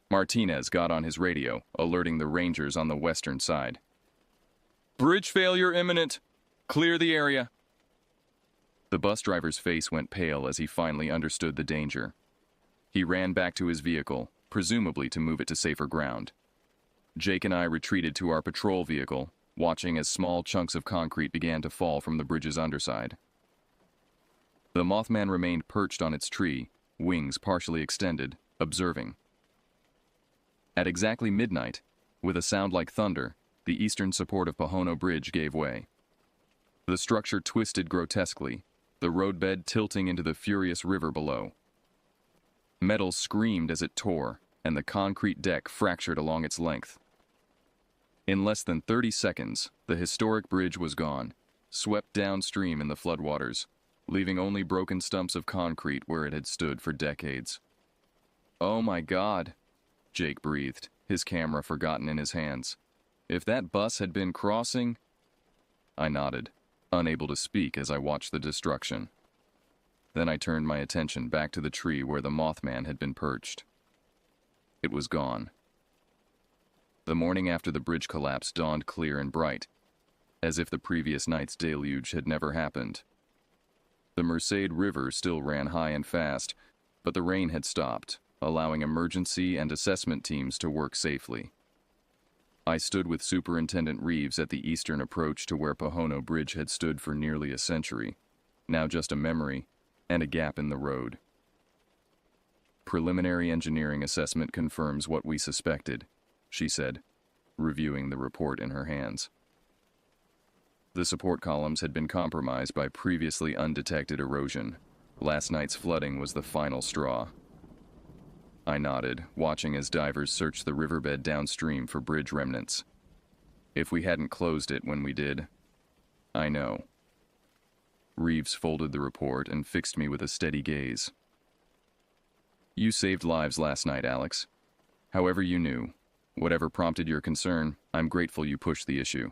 Martinez got on his radio, alerting the rangers on the western side. "Bridge failure imminent. Clear the area." The bus driver's face went pale as he finally understood the danger. He ran back to his vehicle, presumably to move it to safer ground. Jake and I retreated to our patrol vehicle, watching as small chunks of concrete began to fall from the bridge's underside. The Mothman remained perched on its tree, wings partially extended, observing. At exactly midnight, with a sound like thunder, the eastern support of Pohono Bridge gave way. The structure twisted grotesquely, the roadbed tilting into the furious river below. Metal screamed as it tore, and the concrete deck fractured along its length. In less than 30 seconds, the historic bridge was gone, swept downstream in the floodwaters, leaving only broken stumps of concrete where it had stood for decades. "Oh my God," Jake breathed, his camera forgotten in his hands. "If that bus had been crossing—" I nodded, unable to speak as I watched the destruction. Then I turned my attention back to the tree where the Mothman had been perched. It was gone. The morning after the bridge collapse dawned clear and bright, as if the previous night's deluge had never happened. The Merced River still ran high and fast, but the rain had stopped, allowing emergency and assessment teams to work safely. I stood with Superintendent Reeves at the eastern approach to where Pohono Bridge had stood for nearly a century, now just a memory and a gap in the road. "Preliminary engineering assessment confirms what we suspected," she said, reviewing the report in her hands. The support columns had been compromised by previously undetected erosion. Last night's flooding was the final straw. I nodded, watching as divers searched the riverbed downstream for bridge remnants. If we hadn't closed it when we did, I know. Reeves folded the report and fixed me with a steady gaze. "You saved lives last night, Alex. However you knew, whatever prompted your concern, I'm grateful you pushed the issue."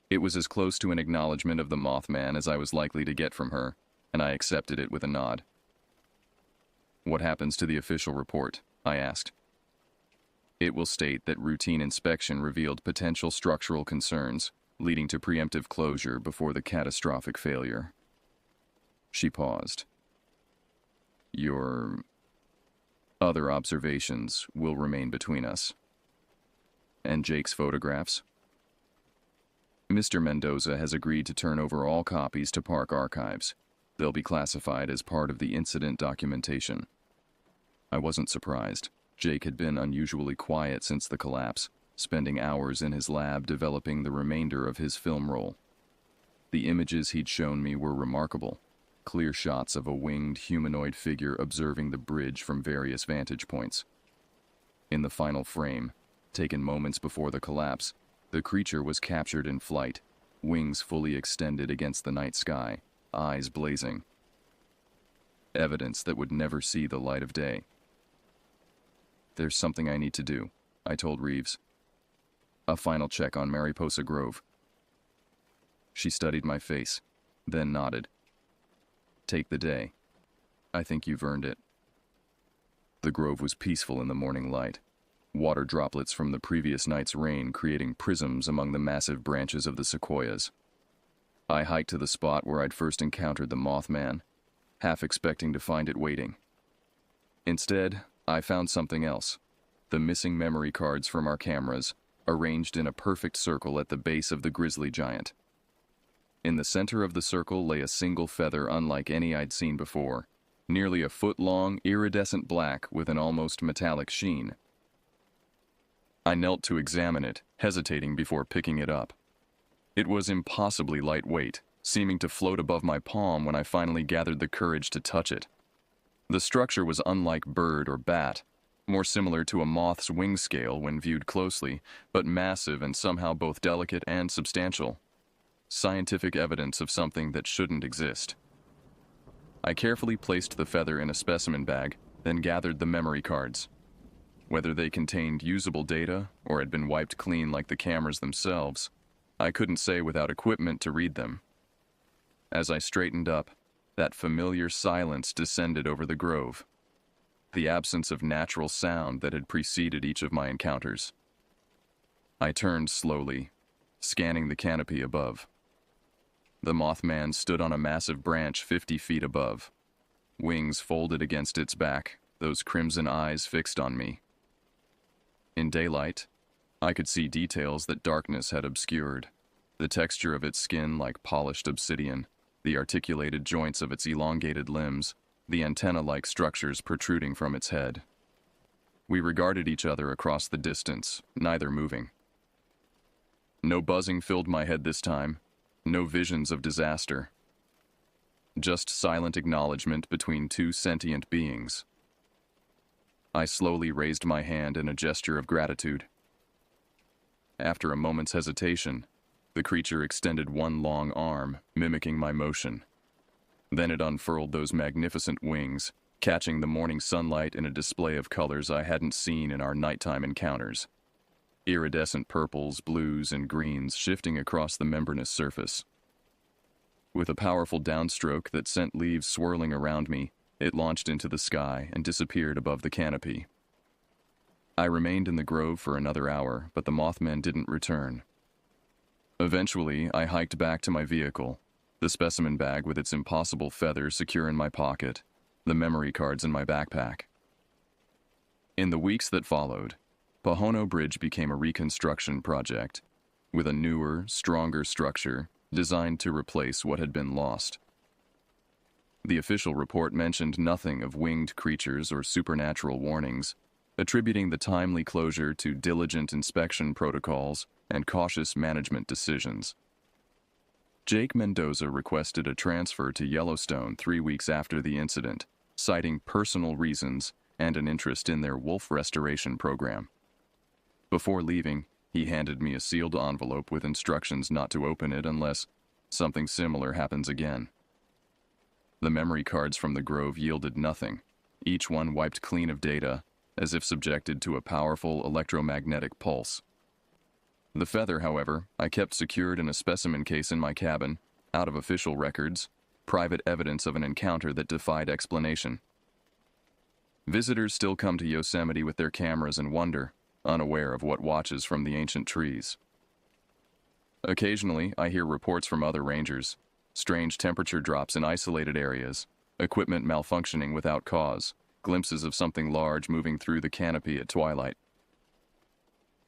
It was as close to an acknowledgement of the Mothman as I was likely to get from her, and I accepted it with a nod. "What happens to the official report?" I asked. "It will state that routine inspection revealed potential structural concerns, leading to preemptive closure before the catastrophic failure." She paused. "Your other observations will remain between us." "And Jake's photographs?" "Mr. Mendoza has agreed to turn over all copies to Park Archives. They'll be classified as part of the incident documentation." I wasn't surprised. Jake had been unusually quiet since the collapse, spending hours in his lab developing the remainder of his film roll. The images he'd shown me were remarkable. Clear shots of a winged humanoid figure observing the bridge from various vantage points. In the final frame, taken moments before the collapse, the creature was captured in flight, wings fully extended against the night sky, eyes blazing. Evidence that would never see the light of day. "There's something I need to do," I told Reeves. "A final check on Mariposa Grove." She studied my face, then nodded. "Take the day. I think you've earned it." The grove was peaceful in the morning light, water droplets from the previous night's rain creating prisms among the massive branches of the sequoias. I hiked to the spot where I'd first encountered the Mothman, half expecting to find it waiting. Instead, I found something else: the missing memory cards from our cameras, arranged in a perfect circle at the base of the grizzly giant. In the center of the circle lay a single feather unlike any I'd seen before, nearly a foot long, iridescent black with an almost metallic sheen. I knelt to examine it, hesitating before picking it up. It was impossibly lightweight, seeming to float above my palm when I finally gathered the courage to touch it. The structure was unlike bird or bat, more similar to a moth's wing scale when viewed closely, but massive and somehow both delicate and substantial. Scientific evidence of something that shouldn't exist. I carefully placed the feather in a specimen bag, then gathered the memory cards. Whether they contained usable data or had been wiped clean like the cameras themselves, I couldn't say without equipment to read them. As I straightened up, that familiar silence descended over the grove, the absence of natural sound that had preceded each of my encounters. I turned slowly, scanning the canopy above. The Mothman stood on a massive branch 50 feet above, wings folded against its back, those crimson eyes fixed on me. In daylight, I could see details that darkness had obscured: the texture of its skin like polished obsidian, the articulated joints of its elongated limbs, the antenna-like structures protruding from its head. We regarded each other across the distance, neither moving. No buzzing filled my head this time, no visions of disaster. Just silent acknowledgement between two sentient beings. I slowly raised my hand in a gesture of gratitude. After a moment's hesitation, the creature extended one long arm, mimicking my motion. Then it unfurled those magnificent wings, catching the morning sunlight in a display of colors I hadn't seen in our nighttime encounters. Iridescent purples, blues, and greens shifting across the membranous surface. With a powerful downstroke that sent leaves swirling around me, it launched into the sky and disappeared above the canopy. I remained in the grove for another hour, but the Mothman didn't return. Eventually, I hiked back to my vehicle, the specimen bag with its impossible feather secure in my pocket, the memory cards in my backpack. In the weeks that followed, Pohono Bridge became a reconstruction project, with a newer, stronger structure designed to replace what had been lost. The official report mentioned nothing of winged creatures or supernatural warnings, attributing the timely closure to diligent inspection protocols and cautious management decisions. Jake Mendoza requested a transfer to Yellowstone 3 weeks after the incident, citing personal reasons and an interest in their wolf restoration program. Before leaving, he handed me a sealed envelope with instructions not to open it unless something similar happens again. The memory cards from the grove yielded nothing, each one wiped clean of data, as if subjected to a powerful electromagnetic pulse. The feather, however, I kept secured in a specimen case in my cabin, out of official records, private evidence of an encounter that defied explanation. Visitors still come to Yosemite with their cameras and wonder, unaware of what watches from the ancient trees. Occasionally, I hear reports from other rangers, strange temperature drops in isolated areas, equipment malfunctioning without cause, glimpses of something large moving through the canopy at twilight.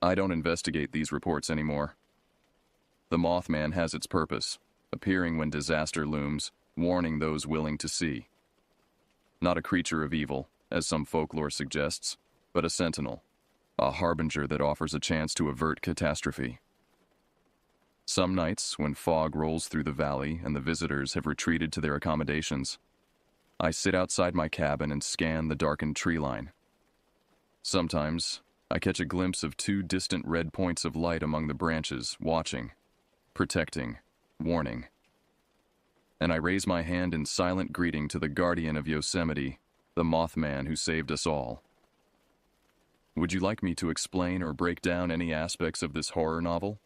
I don't investigate these reports anymore. The Mothman has its purpose, appearing when disaster looms, warning those willing to see. Not a creature of evil, as some folklore suggests, but a sentinel, a harbinger that offers a chance to avert catastrophe. Some nights, when fog rolls through the valley and the visitors have retreated to their accommodations, I sit outside my cabin and scan the darkened tree line. Sometimes, I catch a glimpse of two distant red points of light among the branches, watching, protecting, warning. And I raise my hand in silent greeting to the guardian of Yosemite, the Mothman who saved us all. Would you like me to explain or break down any aspects of this horror novel?